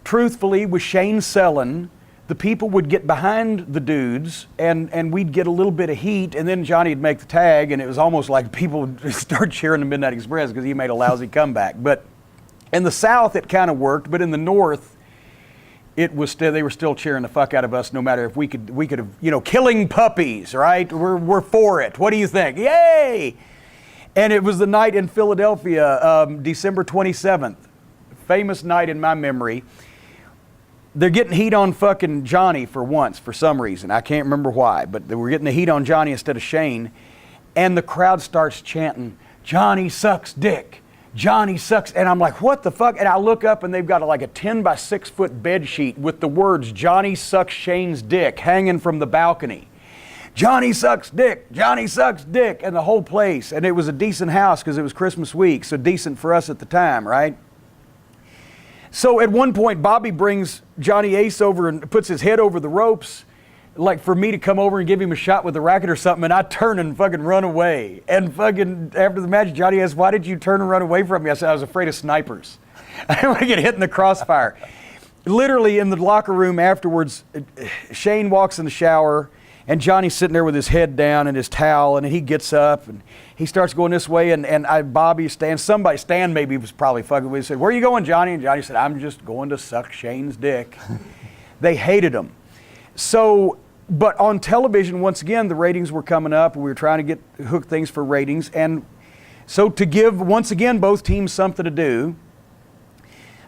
[SPEAKER 2] truthfully, with Shane selling, the people would get behind the dudes, and we'd get a little bit of heat, and then Johnny would make the tag, and it was almost like people would start cheering the Midnight Express because he made a lousy comeback. But in the South, it kind of worked, but in the North, they were still cheering the fuck out of us, no matter if we could have, killing puppies, right? We're for it. What do you think? Yay! And it was the night in Philadelphia, December 27th, famous night in my memory. They're getting heat on fucking Johnny for once, for some reason. I can't remember why, but they were getting the heat on Johnny instead of Shane. And the crowd starts chanting, "Johnny sucks dick. Johnny sucks." And I'm like, what the fuck? And I look up and they've got like a 10 by 6 foot bed sheet with the words, "Johnny sucks Shane's dick," hanging from the balcony. "Johnny sucks dick. Johnny sucks dick." And the whole place. And it was a decent house because it was Christmas week. So decent for us at the time, right? So at one point, Bobby brings Johnny Ace over and puts his head over the ropes, like for me to come over and give him a shot with the racket or something, and I turn and fucking run away. And fucking after the match, Johnny asked, "Why did you turn and run away from me?" I said, "I was afraid of snipers. I didn't want to get hit in the crossfire." Literally in the locker room afterwards, Shane walks in the shower, and Johnny's sitting there with his head down and his towel, and he gets up and he starts going this way, and Bobby, Stan maybe was probably fucking with him, said, "Where are you going, Johnny?" And Johnny said, "I'm just going to suck Shane's dick." They hated him. So, but on television, once again, the ratings were coming up, and we were trying to hook things for ratings, and so to give, once again, both teams something to do,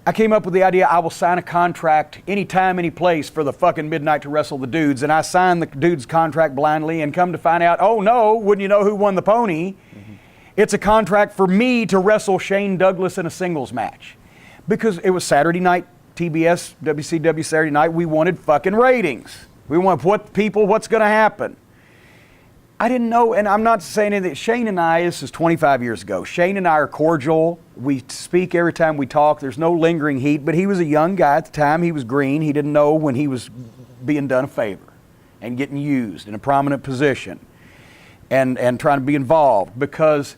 [SPEAKER 2] I came up with the idea, I will sign a contract anytime, any place for the fucking Midnight to wrestle the dudes. And I signed the dudes' contract blindly and come to find out, oh no, wouldn't you know who won the pony? Mm-hmm. It's a contract for me to wrestle Shane Douglas in a singles match. Because it was Saturday night, TBS, WCW Saturday night, we wanted fucking ratings. We want what's gonna happen? I didn't know, and I'm not saying that Shane and I, this is 25 years ago, Shane and I are cordial. We speak every time we talk. There's no lingering heat, but he was a young guy at the time. He was green. He didn't know when he was being done a favor and getting used in a prominent position and trying to be involved, because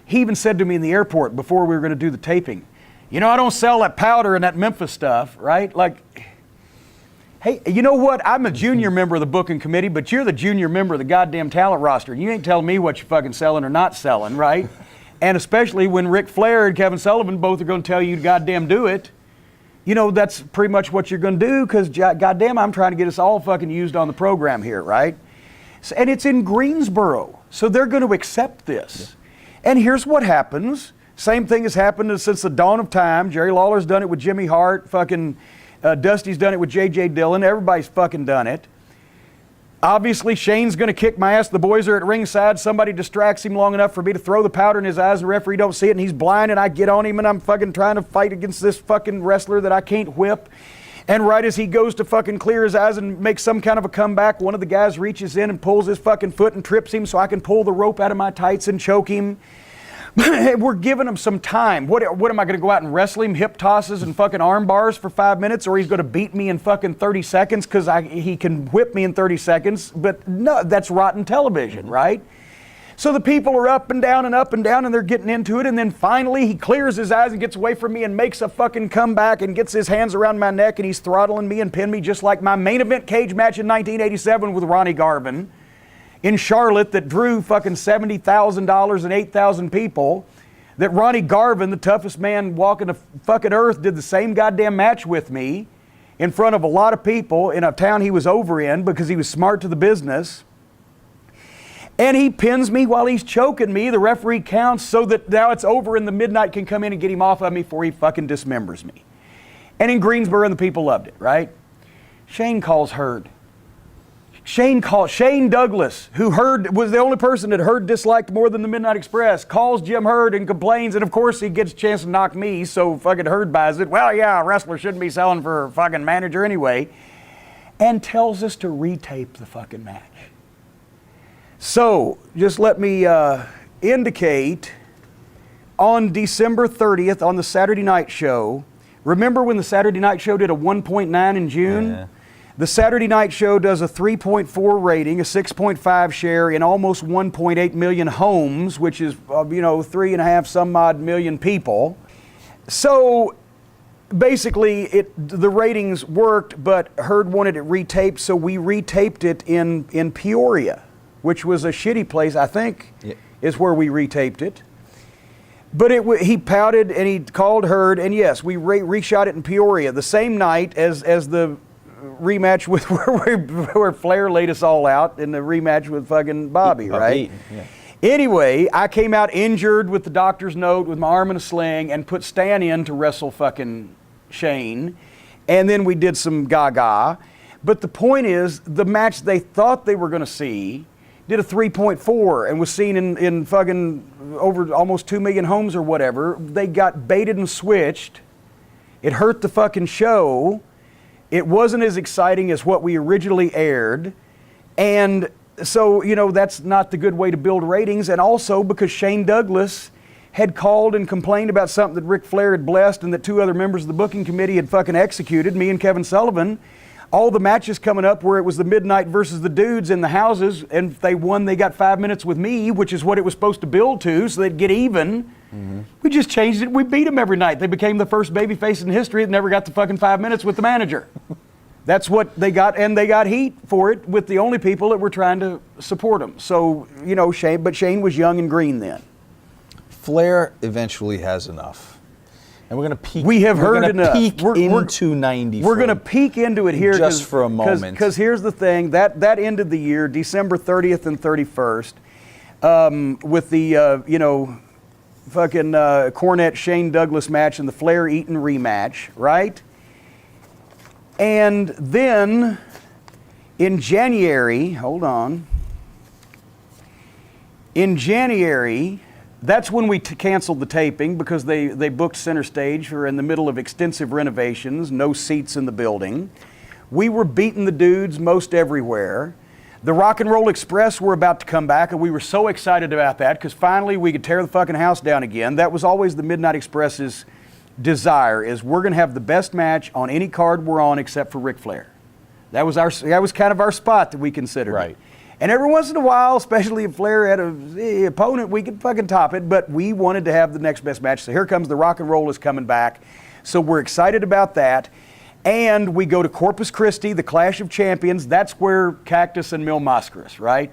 [SPEAKER 2] he even said to me in the airport before we were going to do the taping, "You know, I don't sell that powder and that Memphis stuff," right? Like, hey, you know what? I'm a junior member of the booking committee, but you're the junior member of the goddamn talent roster. And you ain't telling me what you're fucking selling or not selling, right? And especially when Ric Flair and Kevin Sullivan both are going to tell you to goddamn do it. You know, that's pretty much what you're going to do, because goddamn, I'm trying to get us all fucking used on the program here, right? So, and it's in Greensboro, so they're going to accept this. Yeah. And here's what happens. Same thing has happened since the dawn of time. Jerry Lawler's done it with Jimmy Hart, fucking... Dusty's done it with J.J. Dillon. Everybody's fucking done it. Obviously, Shane's going to kick my ass. The boys are at ringside. Somebody distracts him long enough for me to throw the powder in his eyes, and the referee don't see it, and he's blind, and I get on him, and I'm fucking trying to fight against this fucking wrestler that I can't whip. And right as he goes to fucking clear his eyes and make some kind of a comeback, one of the guys reaches in and pulls his fucking foot and trips him so I can pull the rope out of my tights and choke him. We're giving him some time. What am I going to go out and wrestle him, hip tosses and fucking arm bars for 5 minutes, or he's going to beat me in fucking 30 seconds because he can whip me in 30 seconds? But no, that's rotten television, right? So the people are up and down, and they're getting into it, and then finally he clears his eyes and gets away from me and makes a fucking comeback and gets his hands around my neck, and he's throttling me and pinning me just like my main event cage match in 1987 with Ronnie Garvin in Charlotte that drew fucking $70,000 and 8,000 people, that Ronnie Garvin, the toughest man walking the fucking earth, did the same goddamn match with me in front of a lot of people in a town he was over in because he was smart to the business. And he pins me while he's choking me. The referee counts so that now it's over and the Midnight can come in and get him off of me before he fucking dismembers me. And in Greensboro, the people loved it, right? Shane calls Herd. Shane Douglas, who was the only person that Herd disliked more than the Midnight Express, calls Jim Herd and complains, and of course he gets a chance to knock me, so fucking Herd buys it. Well, yeah, a wrestler shouldn't be selling for a fucking manager anyway, and tells us to retape the fucking match. So, just let me indicate, on December 30th, on the Saturday night show, remember when the Saturday night show did a 1.9 in June?
[SPEAKER 1] Yeah.
[SPEAKER 2] The Saturday night show does a 3.4 rating, a 6.5 share in almost 1.8 million homes, which is, 3.5 some odd million people. So basically, the ratings worked, but Herd wanted it retaped, so we retaped it in Peoria, which was a shitty place, I think, is where we retaped it. But he pouted and he called Herd, and yes, we reshot it in Peoria the same night as the rematch with where Flair laid us all out in the rematch with fucking Bobby, right?
[SPEAKER 1] Yeah.
[SPEAKER 2] Anyway, I came out injured with the doctor's note with my arm in a sling and put Stan in to wrestle fucking Shane. And then we did some gaga. But the point is, the match they thought they were going to see did a 3.4 and was seen in fucking over almost 2 million homes or whatever. They got baited and switched. It hurt the fucking show. It wasn't as exciting as what we originally aired. And so, that's not the good way to build ratings. And also because Shane Douglas had called and complained about something that Ric Flair had blessed and that 2 other members of the booking committee had fucking executed, me and Kevin Sullivan. All the matches coming up where it was the Midnight versus the dudes in the houses, and if they won, they got 5 minutes with me, which is what it was supposed to build to, so they'd get even. Mm-hmm. We just changed it. We beat them every night. They became the first babyface in history that never got the fucking 5 minutes with the manager. That's what they got, and they got heat for it with the only people that were trying to support them. So, Shane was young and green then.
[SPEAKER 1] Flair eventually has enough. And we're going to peek.
[SPEAKER 2] We have heard enough.
[SPEAKER 1] Peek into 94.
[SPEAKER 2] We're going to peek into it here
[SPEAKER 1] just for a moment.
[SPEAKER 2] Because here's the thing: that ended the year, December 30th and 31st, with the fucking Cornette Shane Douglas match and the Flair Eaton rematch, right? And then in January, in January. That's when we canceled the taping because they booked Center Stage. We were in the middle of extensive renovations, no seats in the building. We were beating the dudes most everywhere. The Rock and Roll Express were about to come back, and we were so excited about that because finally we could tear the fucking house down again. That was always the Midnight Express's desire, is we're going to have the best match on any card we're on except for Ric Flair. That was kind of our spot that we considered.
[SPEAKER 1] Right.
[SPEAKER 2] And every once in a while, especially if Flair had an opponent, we could fucking top it, but we wanted to have the next best match. So here comes the Rock and Roll is coming back. So we're excited about that. And we go to Corpus Christi, the Clash of Champions. That's where Cactus and Mil Mascaras, right?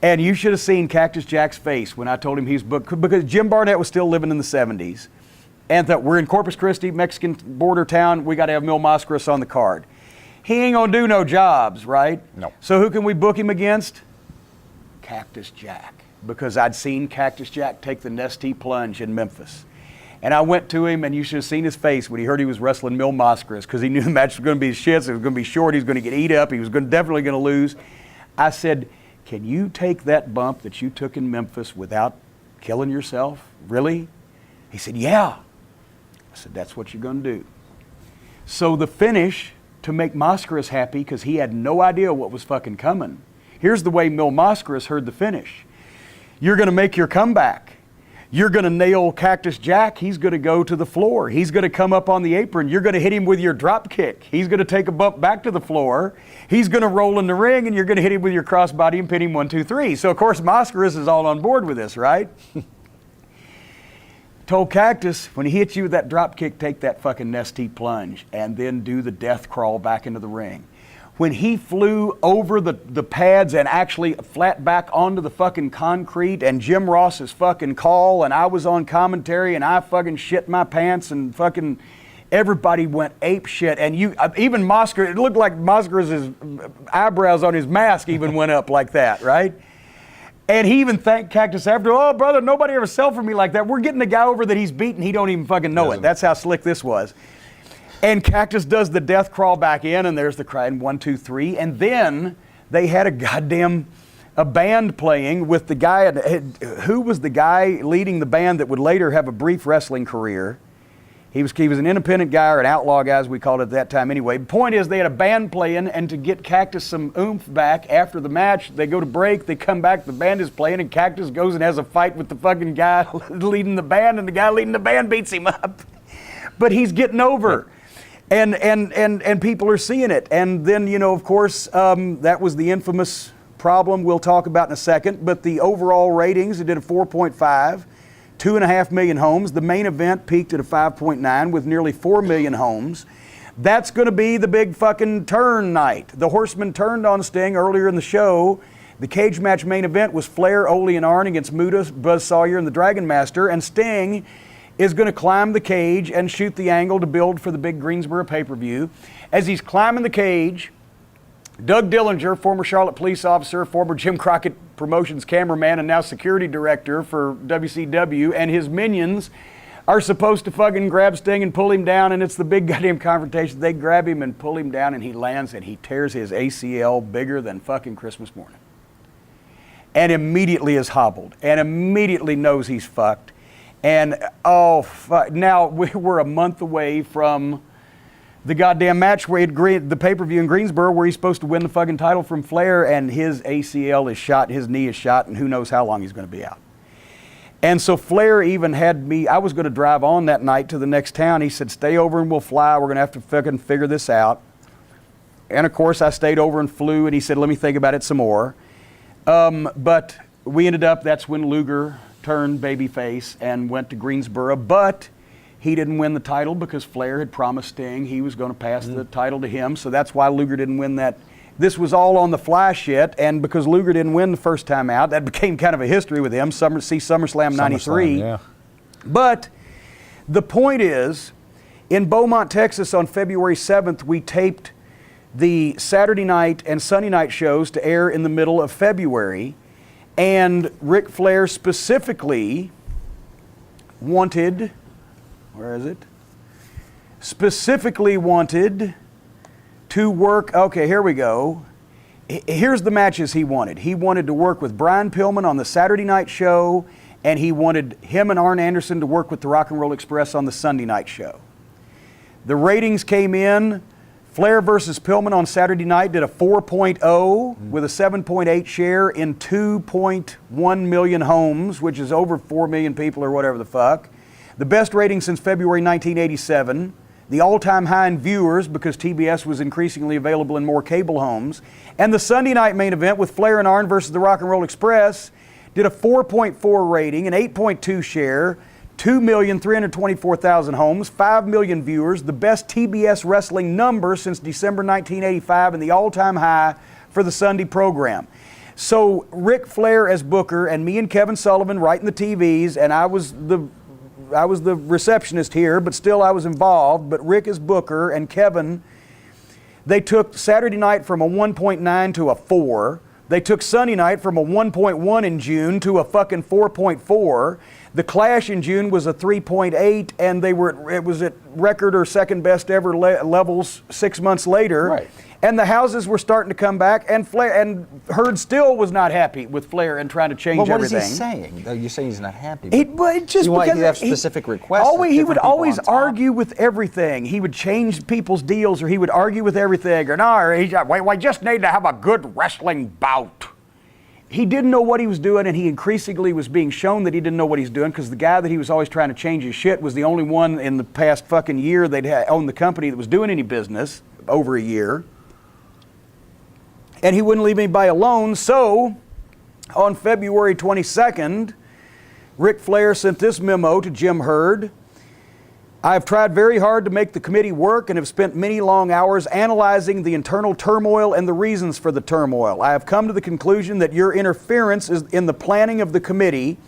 [SPEAKER 2] And you should have seen Cactus Jack's face when I told him he's booked, because Jim Barnett was still living in the 70s. And thought, we're in Corpus Christi, Mexican border town, we got to have Mil Mascaras on the card. He ain't gonna do no jobs, right?
[SPEAKER 1] No.
[SPEAKER 2] So who can we book him against? Cactus Jack. Because I'd seen Cactus Jack take the Nestea plunge in Memphis. And I went to him, and you should have seen his face when he heard he was wrestling Mil Mascaras, because he knew the match was gonna be shit, so it was gonna be short, he was gonna get eat up, he was definitely gonna lose. I said, can you take that bump that you took in Memphis without killing yourself? Really? He said, yeah. I said, that's what you're gonna do. So the finish, to make Mascaras happy, because he had no idea what was fucking coming. Here's the way Mil Mascaras heard the finish. You're going to make your comeback. You're going to nail Cactus Jack. He's going to go to the floor. He's going to come up on the apron. You're going to hit him with your drop kick. He's going to take a bump back to the floor. He's going to roll in the ring, and you're going to hit him with your crossbody and pin him 1, 2, 3. So, of course, Mascaras is all on board with this, right? Told Cactus, when he hits you with that drop kick, take that fucking nasty plunge and then do the death crawl back into the ring. When he flew over the pads and actually flat back onto the fucking concrete, and Jim Ross's fucking call, and I was on commentary, and I fucking shit my pants, and fucking everybody went ape shit. And even Mascaras, it looked like Mascaras' eyebrows on his mask even went up like that, right? And he even thanked Cactus after, oh, brother, nobody ever sell for me like that. We're getting the guy over that he's beaten. He don't even fucking know it. That's how slick this was. And Cactus does the death crawl back in, and there's the cry, 1, 2, 3. And then they had a band playing with the guy, who was the guy leading the band that would later have a brief wrestling career. He was an independent guy, or an outlaw guy, as we called it at that time anyway. The point is, they had a band playing, and to get Cactus some oomph back after the match, they go to break, they come back, the band is playing, and Cactus goes and has a fight with the fucking guy leading the band, and the guy leading the band beats him up. But he's getting over. And people are seeing it. And then, you know, of course, that was the infamous problem we'll talk about in a second. But the overall ratings, it did a 4.5, 2.5 million homes. The main event peaked at a 5.9 with nearly 4 million homes. That's going to be the big fucking turn night. The Horsemen turned on Sting earlier in the show. The cage match main event was Flair, Ole, and Arn against Muta, Buzz Sawyer, and the Dragon Master. And Sting is going to climb the cage and shoot the angle to build for the big Greensboro pay-per-view. As he's climbing the cage, Doug Dillinger, former Charlotte police officer, former Jim Crockett Promotions cameraman, and now security director for WCW, and his minions are supposed to fucking grab Sting and pull him down, and it's the big goddamn confrontation. They grab him and pull him down, and he lands, and he tears his ACL bigger than fucking Christmas morning. And immediately is hobbled, and immediately knows he's fucked. And, oh, fuck. Now we're a month away from the goddamn match where the pay-per-view in Greensboro where he's supposed to win the fucking title from Flair, and his ACL is shot, his knee is shot, and who knows how long he's going to be out. And so Flair even had me, I was going to drive on that night to the next town. He said, stay over and we'll fly. We're going to have to fucking figure this out. And, of course, I stayed over and flew, and he said, let me think about it some more. But we ended up, that's when Luger turned babyface and went to Greensboro, but he didn't win the title because Flair had promised Sting he was going to pass the title to him, so that's why Luger didn't win that. This was all on the fly shit, and because Luger didn't win the first time out, that became kind of a history with him. SummerSlam 93.
[SPEAKER 4] Yeah.
[SPEAKER 2] But the point is, in Beaumont, Texas on February 7th, we taped the Saturday night and Sunday night shows to air in the middle of February. And Ric Flair specifically wanted, specifically wanted to work, okay, here we go. Here's the matches he wanted. He wanted to work with Brian Pillman on the Saturday night show, and he wanted him and Arn Anderson to work with the Rock and Roll Express on the Sunday night show. The ratings came in. Flair versus Pillman on Saturday night did a 4.0 with a 7.8 share in 2.1 million homes, which is over 4 million people or whatever the fuck. The best rating since February 1987. The all-time high in viewers because TBS was increasingly available in more cable homes. And the Sunday night main event with Flair and Arn versus the Rock and Roll Express did a 4.4 rating, an 8.2 share, 2,324,000 homes, 5 million viewers, the best TBS wrestling number since December 1985, and the all-time high for the Sunday program. So Ric Flair as Booker, and me and Kevin Sullivan writing the TVs, and I was the receptionist here, but still I was involved, but Rick as Booker and Kevin, they took Saturday night from a 1.9 to a 4. They took Sunday night from a 1.1 in June to a fucking 4.4. The Clash in June was a 3.8, and it was at record or second best ever levels 6 months later.
[SPEAKER 4] Right.
[SPEAKER 2] And the houses were starting to come back, and Flair and Hurd still was not happy with Flair and trying to change everything.
[SPEAKER 1] What is he saying? You're saying he's not happy.
[SPEAKER 2] He
[SPEAKER 1] have specific requests.
[SPEAKER 2] He would always argue with everything. He would change people's deals, or he would argue with everything, or no, we just need to have a good wrestling bout. he didn't know what he was doing, and he increasingly was being shown that he didn't know what he's doing, because the guy that he was always trying to change his shit was the only one in the past fucking year they'd owned the company that was doing any business, over a year. And he wouldn't leave anybody alone, so on February 22nd, Ric Flair sent this memo to Jim Herd. I have tried very hard to make the committee work and have spent many long hours analyzing the internal turmoil and the reasons for the turmoil. I have come to the conclusion that your interference in the planning of the committee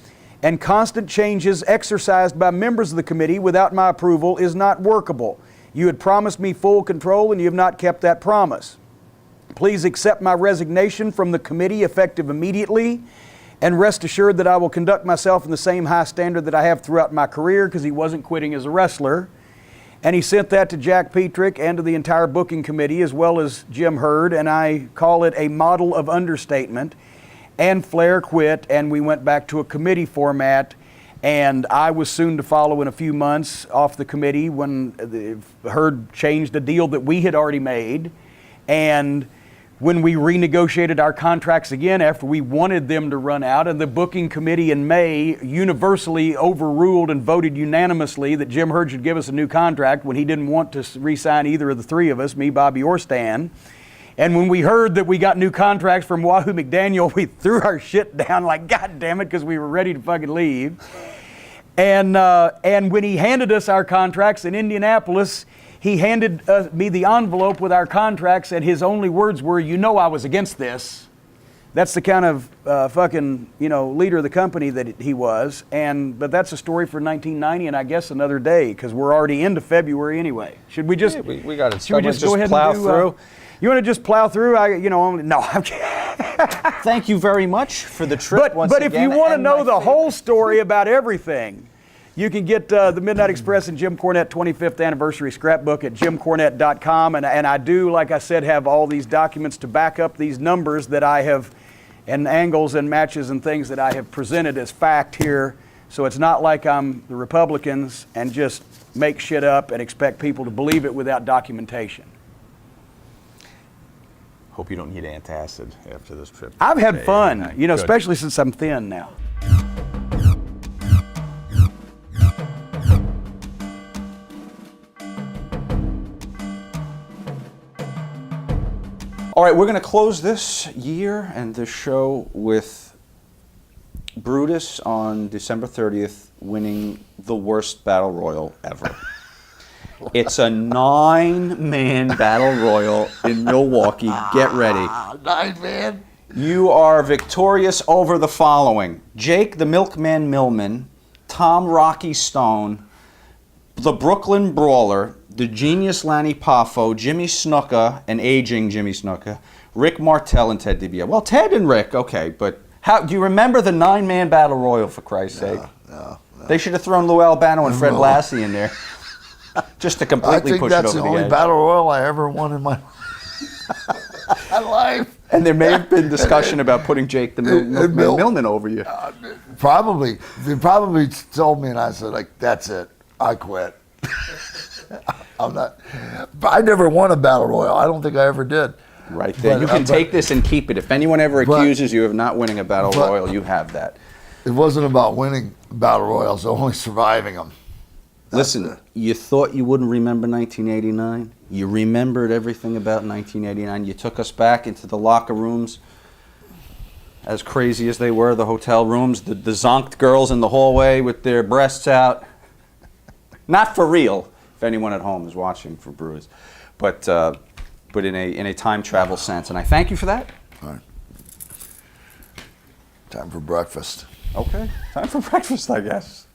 [SPEAKER 2] and constant changes exercised by members of the committee without my approval is not workable. You had promised me full control and you have not kept that promise. Please accept my resignation from the committee effective immediately, and rest assured that I will conduct myself in the same high standard that I have throughout my career, because he wasn't quitting as a wrestler. And he sent that to Jack Petrick and to the entire booking committee, as well as Jim Herd, and I call it a model of understatement. And Flair quit, and we went back to a committee format, and I was soon to follow in a few months off the committee when Herd changed a deal that we had already made. And when we renegotiated our contracts again after we wanted them to run out, and the booking committee in May universally overruled and voted unanimously that Jim Herd should give us a new contract when he didn't want to re-sign either of the three of us, me, Bobby, or Stan. And when we heard that we got new contracts from Wahoo McDaniel, we threw our shit down like, God damn it, because we were ready to fucking leave. And when he handed us our contracts in Indianapolis, he handed me the envelope with our contracts, and his only words were, "You know I was against this." That's the kind of fucking, leader of the company that he was. But that's a story for 1990, and I guess another day, because we're already into February anyway. Should we just?
[SPEAKER 1] Yeah, we got it.
[SPEAKER 2] Should we just go ahead
[SPEAKER 1] plow
[SPEAKER 2] and do,
[SPEAKER 1] through?
[SPEAKER 2] You want to just plow through? No. I'm kidding.
[SPEAKER 1] Thank you very much for the trip.
[SPEAKER 2] But if you want to know the whole story about everything, you can get the Midnight Express and Jim Cornette 25th Anniversary Scrapbook at jimcornette.com. And I do, like I said, have all these documents to back up these numbers that I have, and angles and matches and things that I have presented as fact here. So it's not like I'm the Republicans and just make shit up and expect people to believe it without documentation.
[SPEAKER 1] Hope you don't need antacid after this trip.
[SPEAKER 2] I've had fun,
[SPEAKER 1] Good.
[SPEAKER 2] especially since I'm thin now.
[SPEAKER 1] All right, we're going to close this year and this show with Brutus on December 30th winning the worst battle royal ever. It's a 9-man battle royal in Milwaukee. Get ready.
[SPEAKER 3] 9-man?
[SPEAKER 1] You are victorious over the following: Jake the Milkman Millman, Tom Rocky Stone, the Brooklyn Brawler, the Genius Lanny Poffo, Jimmy Snuka, an aging Jimmy Snuka, Rick Martel, and Ted DiBiase. Well, Ted and Rick, okay, but how do you remember the 9-man battle royal, for Christ's sake?
[SPEAKER 3] No.
[SPEAKER 1] They should have thrown Lou Albano and Fred Blassie in there just to completely push it over the edge.
[SPEAKER 3] I think that's the only battle royal I ever won in my life.
[SPEAKER 1] And there may have been discussion about putting Jake the Millman over you.
[SPEAKER 3] Probably. They probably told me, and I said, that's it. I quit. I'm not. I never won a battle royal. I don't think I ever did.
[SPEAKER 1] Right there. You can take this and keep it. If anyone ever accuses you of not winning a battle royal, you have that.
[SPEAKER 3] It wasn't about winning battle royals, only surviving them.
[SPEAKER 1] Listen, you thought you wouldn't remember 1989? You remembered everything about 1989. You took us back into the locker rooms, as crazy as they were, the hotel rooms, the zonked girls in the hallway with their breasts out. Not for real, if anyone at home is watching for Brutus, but in a time travel sense. And I thank you for that.
[SPEAKER 3] All right. Time for breakfast.
[SPEAKER 1] Okay, time for breakfast, I guess.